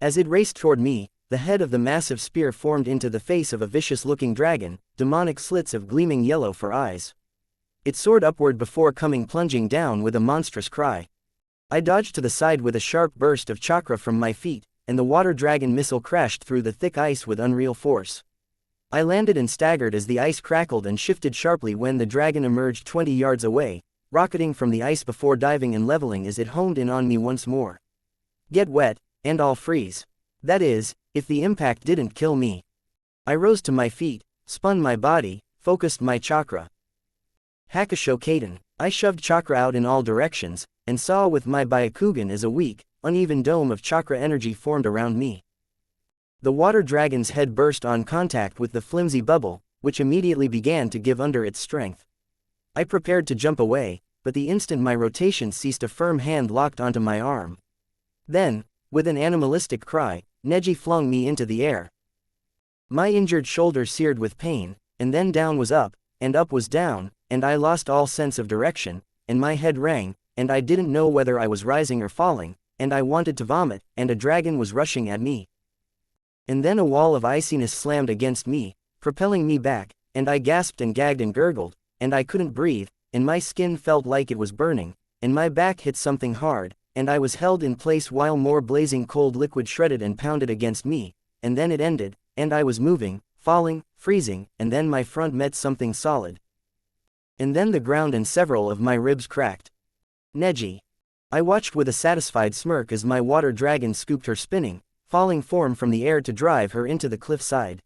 Speaker 1: As it raced toward me, the head of the massive spear formed into the face of a vicious-looking dragon, demonic slits of gleaming yellow for eyes. It soared upward before coming plunging down with a monstrous cry. I dodged to the side with a sharp burst of chakra from my feet, and the water dragon missile crashed through the thick ice with unreal force. I landed and staggered as the ice crackled and shifted sharply when the dragon emerged 20 yards away, rocketing from the ice before diving and leveling as it honed in on me once more. Get wet, and I'll freeze. That is, if the impact didn't kill me. I rose to my feet, spun my body, focused my chakra. Hakusho Kaden. I shoved chakra out in all directions, and saw with my Byakugan as a weak, uneven dome of chakra energy formed around me. The water dragon's head burst on contact with the flimsy bubble, which immediately began to give under its strength. I prepared to jump away, but the instant my rotation ceased, a firm hand locked onto my arm. Then, with an animalistic cry, Neji flung me into the air. My injured shoulder seared with pain, and then down was up was down, and I lost all sense of direction, and my head rang, and I didn't know whether I was rising or falling, and I wanted to vomit, and a dragon was rushing at me. And then a wall of iciness slammed against me, propelling me back, and I gasped and gagged and gurgled, and I couldn't breathe, and my skin felt like it was burning, and my back hit something hard, and I was held in place while more blazing cold liquid shredded and pounded against me, and then it ended, and I was moving, falling, freezing, and then my front met something solid. And then the ground and several of my ribs cracked. Neji. I watched with a satisfied smirk as my water dragon scooped her spinning, falling form from the air to drive her into the cliffside.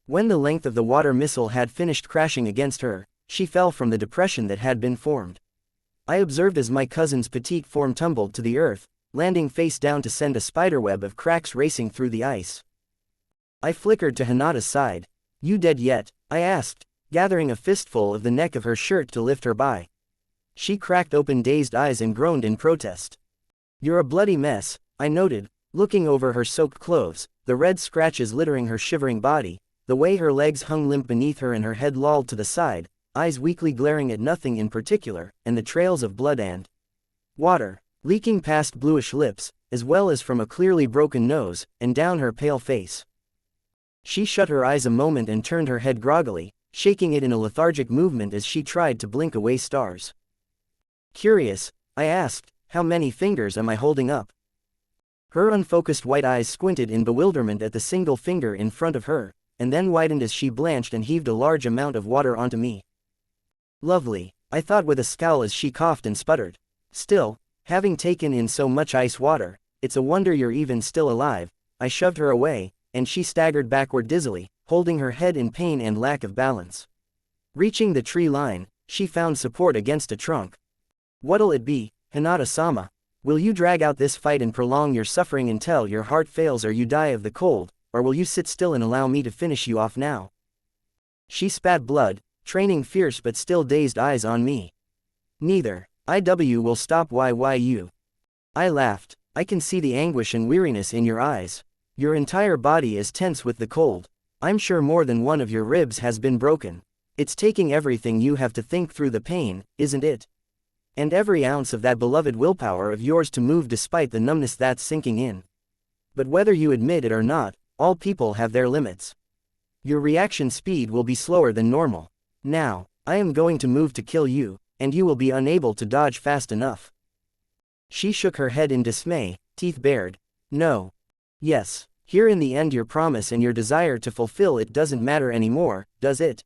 Speaker 1: When the length of the water missile had finished crashing against her, she fell from the depression that had been formed. I observed as my cousin's petite form tumbled to the earth, landing face down to send a spiderweb of cracks racing through the ice. I flickered to Hinata's side. You dead yet? I asked, gathering a fistful of the neck of her shirt to lift her by. She cracked open dazed eyes and groaned in protest. You're a bloody mess, I noted, looking over her soaked clothes, the red scratches littering her shivering body, the way her legs hung limp beneath her and her head lolled to the side, eyes weakly glaring at nothing in particular, and the trails of blood and water leaking past bluish lips, as well as from a clearly broken nose, and down her pale face. She shut her eyes a moment and turned her head groggily, shaking it in a lethargic movement as she tried to blink away stars. Curious, I asked, how many fingers am I holding up? Her unfocused white eyes squinted in bewilderment at the single finger in front of her, and then widened as she blanched and heaved a large amount of water onto me. Lovely, I thought with a scowl as she coughed and sputtered. Still, having taken in so much ice water, it's a wonder you're even still alive. I shoved her away, and she staggered backward dizzily, holding her head in pain and lack of balance. Reaching the tree line, she found support against a trunk. What'll it be, Hinata-sama? Will you drag out this fight and prolong your suffering until your heart fails or you die of the cold, or will you sit still and allow me to finish you off now? She spat blood, training fierce but still dazed eyes on me. Neither. IW will stop YYU. I laughed. I can see the anguish and weariness in your eyes. Your entire body is tense with the cold. I'm sure more than one of your ribs has been broken. It's taking everything you have to think through the pain, isn't it? And every ounce of that beloved willpower of yours to move despite the numbness that's sinking in. But whether you admit it or not, all people have their limits. Your reaction speed will be slower than normal. Now, I am going to move to kill you, and you will be unable to dodge fast enough. She shook her head in dismay, teeth bared. No. Yes, here in the end your promise and your desire to fulfill it doesn't matter anymore, does it?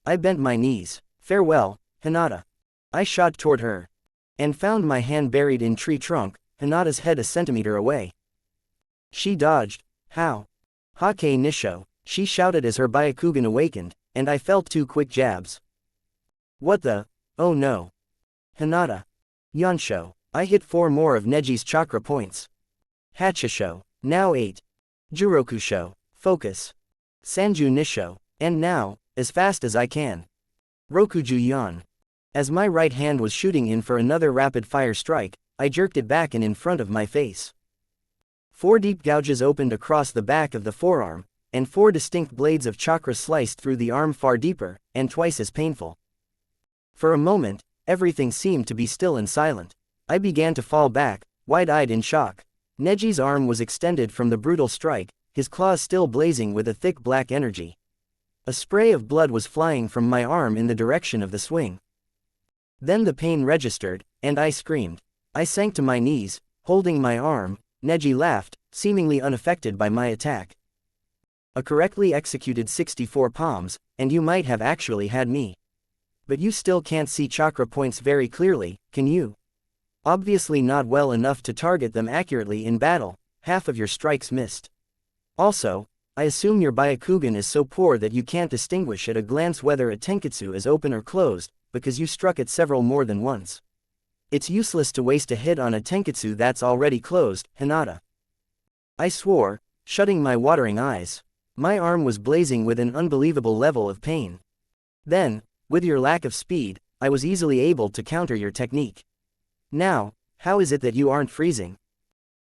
Speaker 1: I bent my knees. Farewell, Hinata. I shot toward her. And found my hand buried in tree trunk, Hinata's head a centimeter away. She dodged. How? Hake Nisho, she shouted as her Byakugan awakened, and I felt 2 quick jabs. What the? Oh no. Hinata. Yonsho. I hit 4 more of Neji's chakra points. Hachisho. Now 8. Jurokusho. Focus. Sanju Nisho. And now, as fast as I can. Rokuju Yan. As my right hand was shooting in for another rapid-fire strike, I jerked it back and in front of my face. 4 deep gouges opened across the back of the forearm, and 4 distinct blades of chakra sliced through the arm far deeper, and twice as painful. For a moment, everything seemed to be still and silent. I began to fall back, wide-eyed in shock. Neji's arm was extended from the brutal strike, his claws still blazing with a thick black energy. A spray of blood was flying from my arm in the direction of the swing. Then the pain registered, and I screamed. I sank to my knees, holding my arm. Neji laughed, seemingly unaffected by my attack. A correctly executed 64 palms, and you might have actually had me. But you still can't see chakra points very clearly, can you? Obviously not well enough to target them accurately in battle, half of your strikes missed. Also, I assume your Byakugan is so poor that you can't distinguish at a glance whether a tenketsu is open or closed, because you struck it several more than once. It's useless to waste a hit on a tenketsu that's already closed, hinata. I swore, shutting my watering eyes. My arm was blazing with an unbelievable level of pain. Then, with your lack of speed, I was easily able to counter your technique. Now, how is it that you aren't freezing?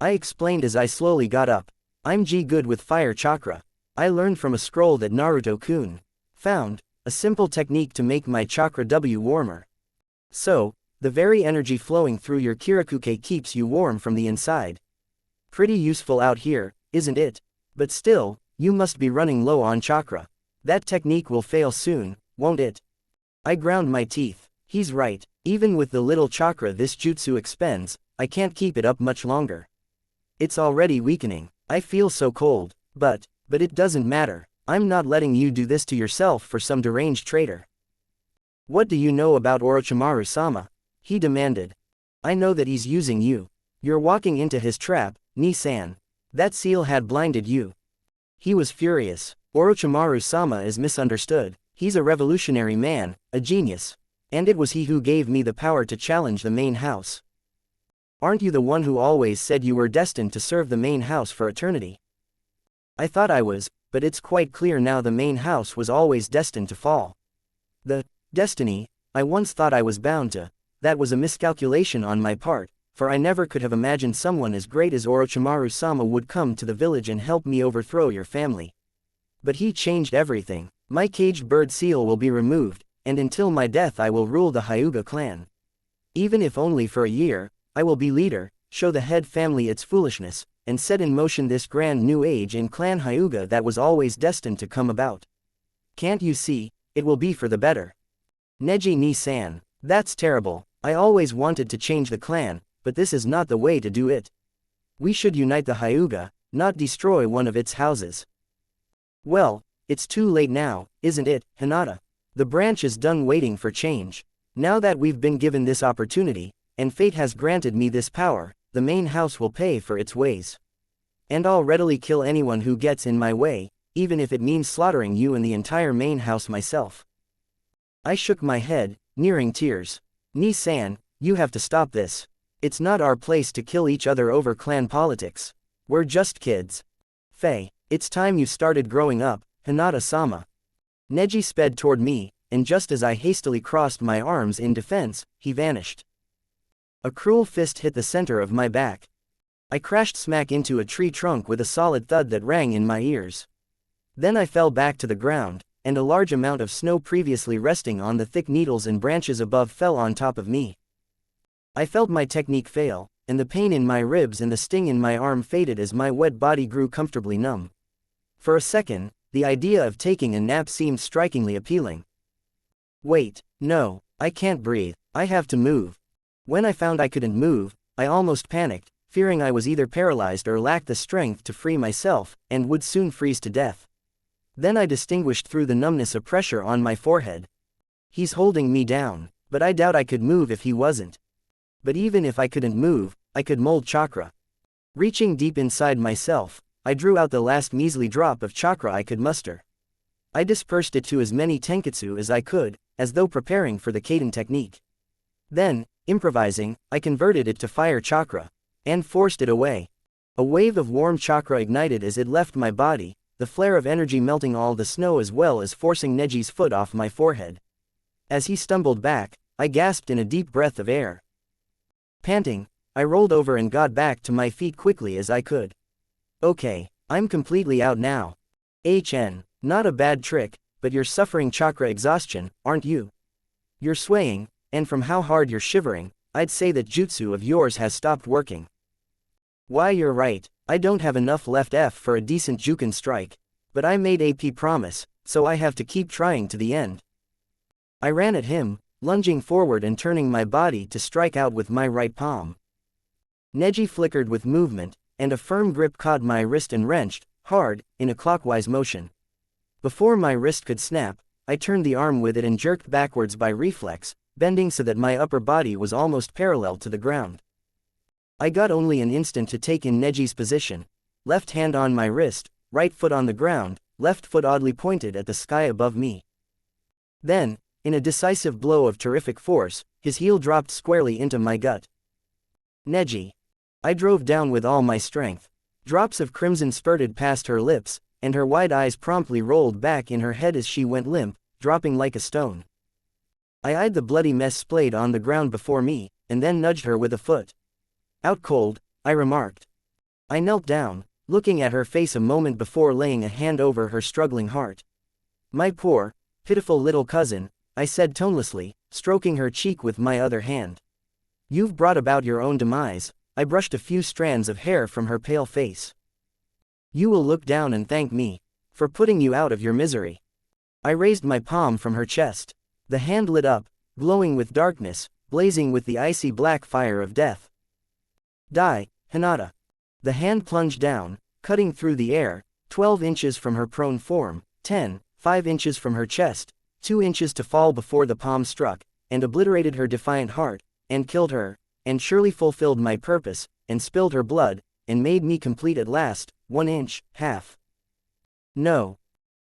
Speaker 1: I explained as I slowly got up. I'm good with fire chakra. I learned from a scroll that Naruto-kun found, a simple technique to make my chakra warmer. So, the very energy flowing through your kirakuke keeps you warm from the inside. Pretty useful out here, isn't it? But still, you must be running low on chakra. That technique will fail soon, won't it? I ground my teeth. He's right, even with the little chakra this jutsu expends, I can't keep it up much longer. It's already weakening. I feel so cold, but it doesn't matter. I'm not letting you do this to yourself for some deranged traitor. What do you know about Orochimaru-sama? He demanded. I know that he's using you. You're walking into his trap, Ni-san. That seal had blinded you. He was furious. Orochimaru-sama is misunderstood. He's a revolutionary man, a genius. And it was he who gave me the power to challenge the main house. Aren't you the one who always said you were destined to serve the main house for eternity? I thought I was, but it's quite clear now the main house was always destined to fall. The destiny I once thought I was bound to, that was a miscalculation on my part, for I never could have imagined someone as great as Orochimaru-sama would come to the village and help me overthrow your family. But he changed everything. My caged bird seal will be removed, and until my death I will rule the Hyuga clan. Even if only for a year, I will be leader, show the head family its foolishness, and set in motion this grand new age in Clan Hyuga that was always destined to come about. Can't you see, it will be for the better. Neji Ni-san, that's terrible. I always wanted to change the clan, but this is not the way to do it. We should unite the Hyuga, not destroy one of its houses. Well, it's too late now, isn't it, Hinata? The branch is done waiting for change. Now that we've been given this opportunity, and fate has granted me this power, the main house will pay for its ways. And I'll readily kill anyone who gets in my way, even if it means slaughtering you and the entire main house myself. I shook my head, nearing tears. Ni-san, you have to stop this. It's not our place to kill each other over clan politics. We're just kids. Faye, it's time you started growing up, Hinata-sama. Neji sped toward me, and just as I hastily crossed my arms in defense, he vanished. A cruel fist hit the center of my back. I crashed smack into a tree trunk with a solid thud that rang in my ears. Then I fell back to the ground, and a large amount of snow previously resting on the thick needles and branches above fell on top of me. I felt my technique fail, and the pain in my ribs and the sting in my arm faded as my wet body grew comfortably numb. For a second, the idea of taking a nap seemed strikingly appealing. Wait, no, I can't breathe, I have to move. When I found I couldn't move, I almost panicked, fearing I was either paralyzed or lacked the strength to free myself, and would soon freeze to death. Then I distinguished through the numbness a pressure on my forehead. He's holding me down, but I doubt I could move if he wasn't. But even if I couldn't move, I could mold chakra. Reaching deep inside myself, I drew out the last measly drop of chakra I could muster. I dispersed it to as many tenketsu as I could, as though preparing for the Kaden technique. Then, improvising, I converted it to fire chakra, and forced it away. A wave of warm chakra ignited as it left my body, the flare of energy melting all the snow as well as forcing Neji's foot off my forehead. As he stumbled back, I gasped in a deep breath of air. Panting, I rolled over and got back to my feet quickly as I could. Okay, I'm completely out now. Not a bad trick, but you're suffering chakra exhaustion, aren't you? You're swaying, and from how hard you're shivering, I'd say that jutsu of yours has stopped working. Why, you're right, I don't have enough left for a decent Juken strike. But I made AP promise, so I have to keep trying to the end. I ran at him, lunging forward and turning my body to strike out with my right palm. Neji flickered with movement, and a firm grip caught my wrist and wrenched, hard, in a clockwise motion. Before my wrist could snap, I turned the arm with it and jerked backwards by reflex, bending so that my upper body was almost parallel to the ground. I got only an instant to take in Neji's position, left hand on my wrist, right foot on the ground, left foot oddly pointed at the sky above me. Then, in a decisive blow of terrific force, his heel dropped squarely into my gut. Neji. I drove down with all my strength. Drops of crimson spurted past her lips, and her wide eyes promptly rolled back in her head as she went limp, dropping like a stone. I eyed the bloody mess splayed on the ground before me, and then nudged her with a foot. Out cold, I remarked. I knelt down, looking at her face a moment before laying a hand over her struggling heart. My poor, pitiful little cousin, I said tonelessly, stroking her cheek with my other hand. You've brought about your own demise. I brushed a few strands of hair from her pale face. You will look down and thank me for putting you out of your misery. I raised my palm from her chest. The hand lit up, glowing with darkness, blazing with the icy black fire of death. Die, Hinata. The hand plunged down, cutting through the air, 12 inches from her prone form, 5 inches from her chest, 2 inches to fall before the palm struck, and obliterated her defiant heart, and killed her, and surely fulfilled my purpose, and spilled her blood, and made me complete at last, 1 inch, half. No.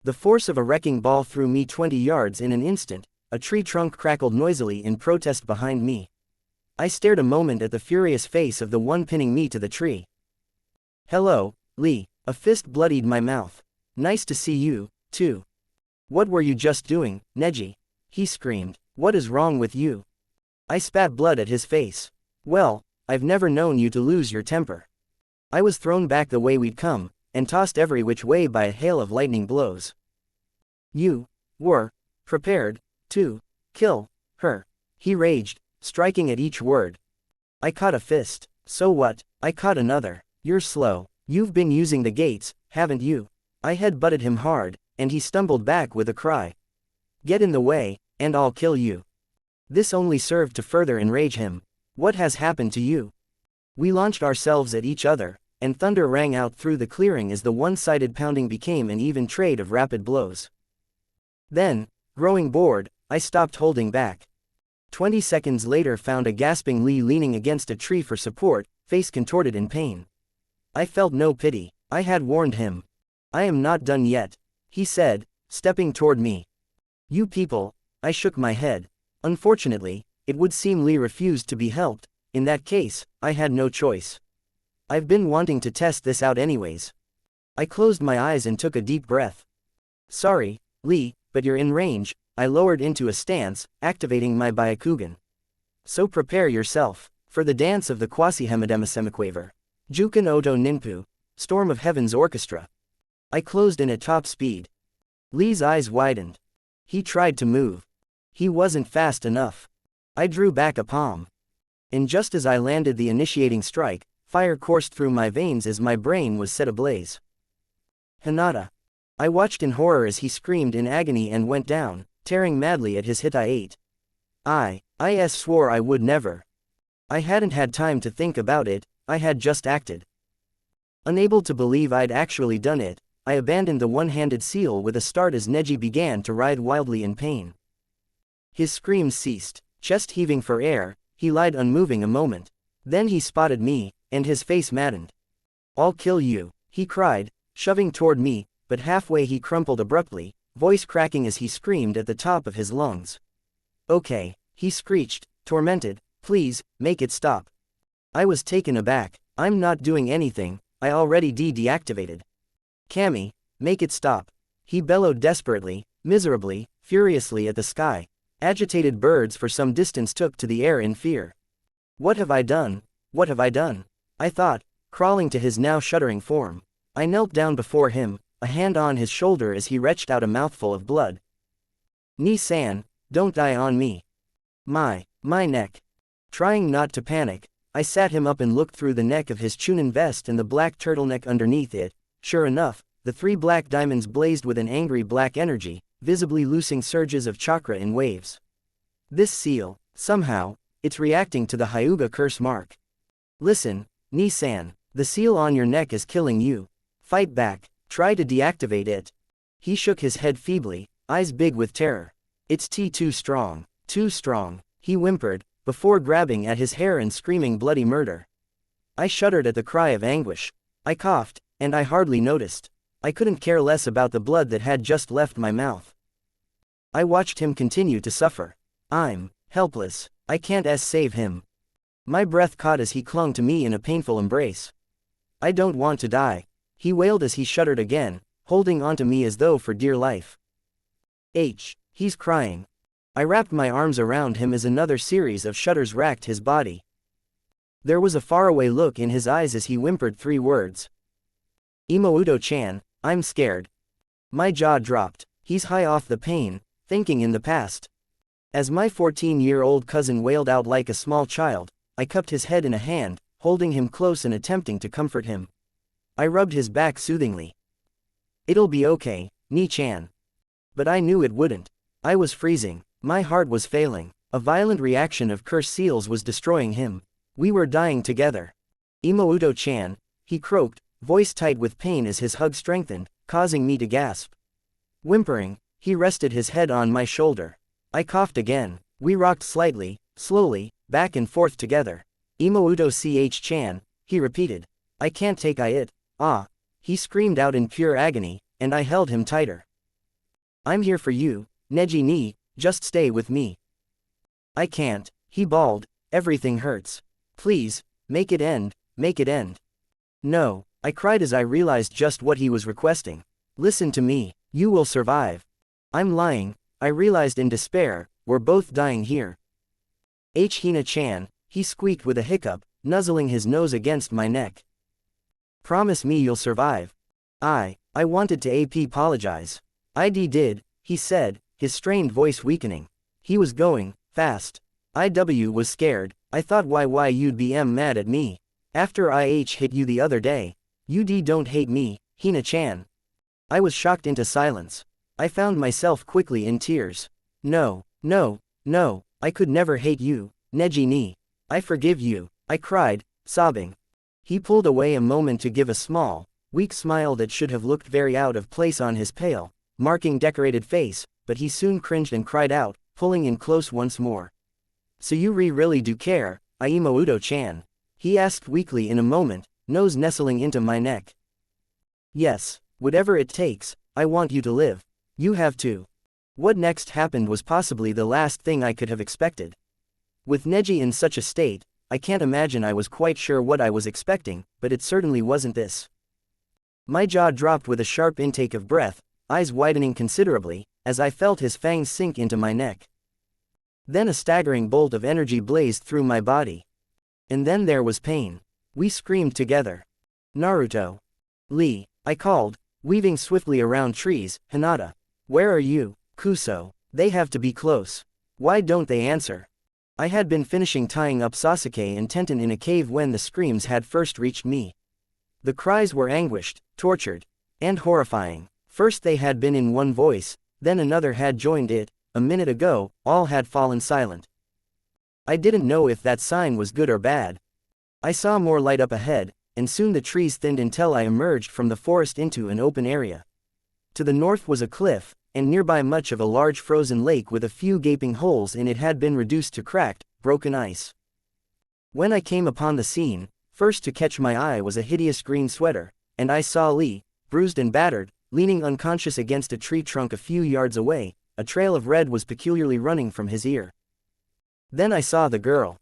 Speaker 1: The force of a wrecking ball threw me 20 yards in an instant. A tree trunk crackled noisily in protest behind me. I stared a moment at the furious face of the one pinning me to the tree. Hello, Lee. A fist bloodied my mouth. Nice to see you, too. What were you just doing, Neji? He screamed. What is wrong with you? I spat blood at his face. Well, I've never known you to lose your temper. I was thrown back the way we'd come, and tossed every which way by a hail of lightning blows. You were prepared to kill her, he raged, striking at each word. I caught a fist. So what? I caught another. You're slow. You've been using the gates, haven't you? I head-butted him hard, and he stumbled back with a cry. Get in the way, and I'll kill you. This only served to further enrage him. What has happened to you? We launched ourselves at each other, and thunder rang out through the clearing as the one-sided pounding became an even trade of rapid blows. Then, growing bored, I stopped holding back. 20 seconds later found a gasping Lee leaning against a tree for support, face contorted in pain. I felt no pity. I had warned him. I am not done yet, he said, stepping toward me. You people, I shook my head. Unfortunately, it would seem Lee refused to be helped. In that case, I had no choice. I've been wanting to test this out anyways. I closed my eyes and took a deep breath. Sorry, Lee, but you're in range. I lowered into a stance, activating my Byakugan. So prepare yourself for the dance of the quasi-hemidemiquaver. Juken Oto Ninpu, Storm of Heaven's Orchestra. I closed in at top speed. Lee's eyes widened. He tried to move. He wasn't fast enough. I drew back a palm. And just as I landed the initiating strike, fire coursed through my veins as my brain was set ablaze. Hinata. I watched in horror as he screamed in agony and went down, tearing madly at his Hita-8. I swore I would never. I hadn't had time to think about it, I had just acted. Unable to believe I'd actually done it, I abandoned the one-handed seal with a start as Neji began to writhe wildly in pain. His screams ceased. Chest heaving for air, he lied unmoving a moment. Then he spotted me, and his face maddened. I'll kill you, he cried, shoving toward me, but halfway he crumpled abruptly, voice cracking as he screamed at the top of his lungs. Okay, he screeched, tormented, please, make it stop. I was taken aback. I'm not doing anything, I already deactivated. Kami, make it stop. He bellowed desperately, miserably, furiously at the sky. Agitated birds for some distance took to the air in fear. What have I done? What have I done? I thought, crawling to his now shuddering form. I knelt down before him, a hand on his shoulder as he retched out a mouthful of blood. Ni-san, don't die on me. My neck. Trying not to panic, I sat him up and looked through the neck of his chunin vest and the black turtleneck underneath it. Sure enough, the 3 black diamonds blazed with an angry black energy, visibly loosing surges of chakra in waves. This seal, somehow, it's reacting to the Hyuga curse mark. Listen, Ni-san, the seal on your neck is killing you. Fight back, try to deactivate it. He shook his head feebly, eyes big with terror. It's too strong, he whimpered, before grabbing at his hair and screaming bloody murder. I shuddered at the cry of anguish. I coughed, and I hardly noticed. I couldn't care less about the blood that had just left my mouth. I watched him continue to suffer. I'm helpless. I can't save him. My breath caught as he clung to me in a painful embrace. I don't want to die, he wailed as he shuddered again, holding onto me as though for dear life. He's crying. I wrapped my arms around him as another series of shudders racked his body. There was a faraway look in his eyes as he whimpered 3 words. Imouto-chan, I'm scared. My jaw dropped. He's high off the pain, thinking in the past. As my 14-year-old cousin wailed out like a small child, I cupped his head in a hand, holding him close and attempting to comfort him. I rubbed his back soothingly. It'll be okay, Ni-chan. But I knew it wouldn't. I was freezing. My heart was failing. A violent reaction of curse seals was destroying him. We were dying together. Imouto-chan, he croaked, voice tight with pain as his hug strengthened, causing me to gasp. Whimpering, he rested his head on my shoulder. I coughed again. We rocked slightly, slowly, back and forth together. Imouto-chan, he repeated. I can't take it. He screamed out in pure agony, and I held him tighter. I'm here for you, Neji-ni, just stay with me. I can't, he bawled, everything hurts. Please, make it end. No, I cried as I realized just what he was requesting. Listen to me, you will survive. I'm lying, I realized in despair, we're both dying here. Hina-chan, he squeaked with a hiccup, nuzzling his nose against my neck. Promise me you'll survive. I wanted to apologize. I did, he said, his strained voice weakening. He was going fast. I was scared. I thought why you'd be mad at me. After I hit you the other day. You don't hate me, Hina-chan. I was shocked into silence. I found myself quickly in tears. No, I could never hate you, Neji-ni. I forgive you, I cried, sobbing. He pulled away a moment to give a small, weak smile that should have looked very out of place on his pale, marking decorated face, but he soon cringed and cried out, pulling in close once more. So you really do care, Imouto-chan? He asked weakly in a moment, nose nestling into my neck. Yes, whatever it takes, I want you to live. You have to. What next happened was possibly the last thing I could have expected. With Neji in such a state, I can't imagine I was quite sure what I was expecting, but it certainly wasn't this. My jaw dropped with a sharp intake of breath, eyes widening considerably, as I felt his fangs sink into my neck. Then a staggering bolt of energy blazed through my body. And then there was pain. We screamed together. Naruto. Lee, I called, weaving swiftly around trees. Hinata. Where are you? Kuso. They have to be close. Why don't they answer? I had been finishing tying up Sasuke and Tenten in a cave when the screams had first reached me. The cries were anguished, tortured, and horrifying. First they had been in one voice, then another had joined it. A minute ago, all had fallen silent. I didn't know if that sign was good or bad. I saw more light up ahead, and soon the trees thinned until I emerged from the forest into an open area. To the north was a cliff, and nearby much of a large frozen lake with a few gaping holes in it had been reduced to cracked, broken ice. When I came upon the scene, first to catch my eye was a hideous green sweater, and I saw Lee, bruised and battered, leaning unconscious against a tree trunk a few yards away. A trail of red was peculiarly running from his ear. Then I saw the girl.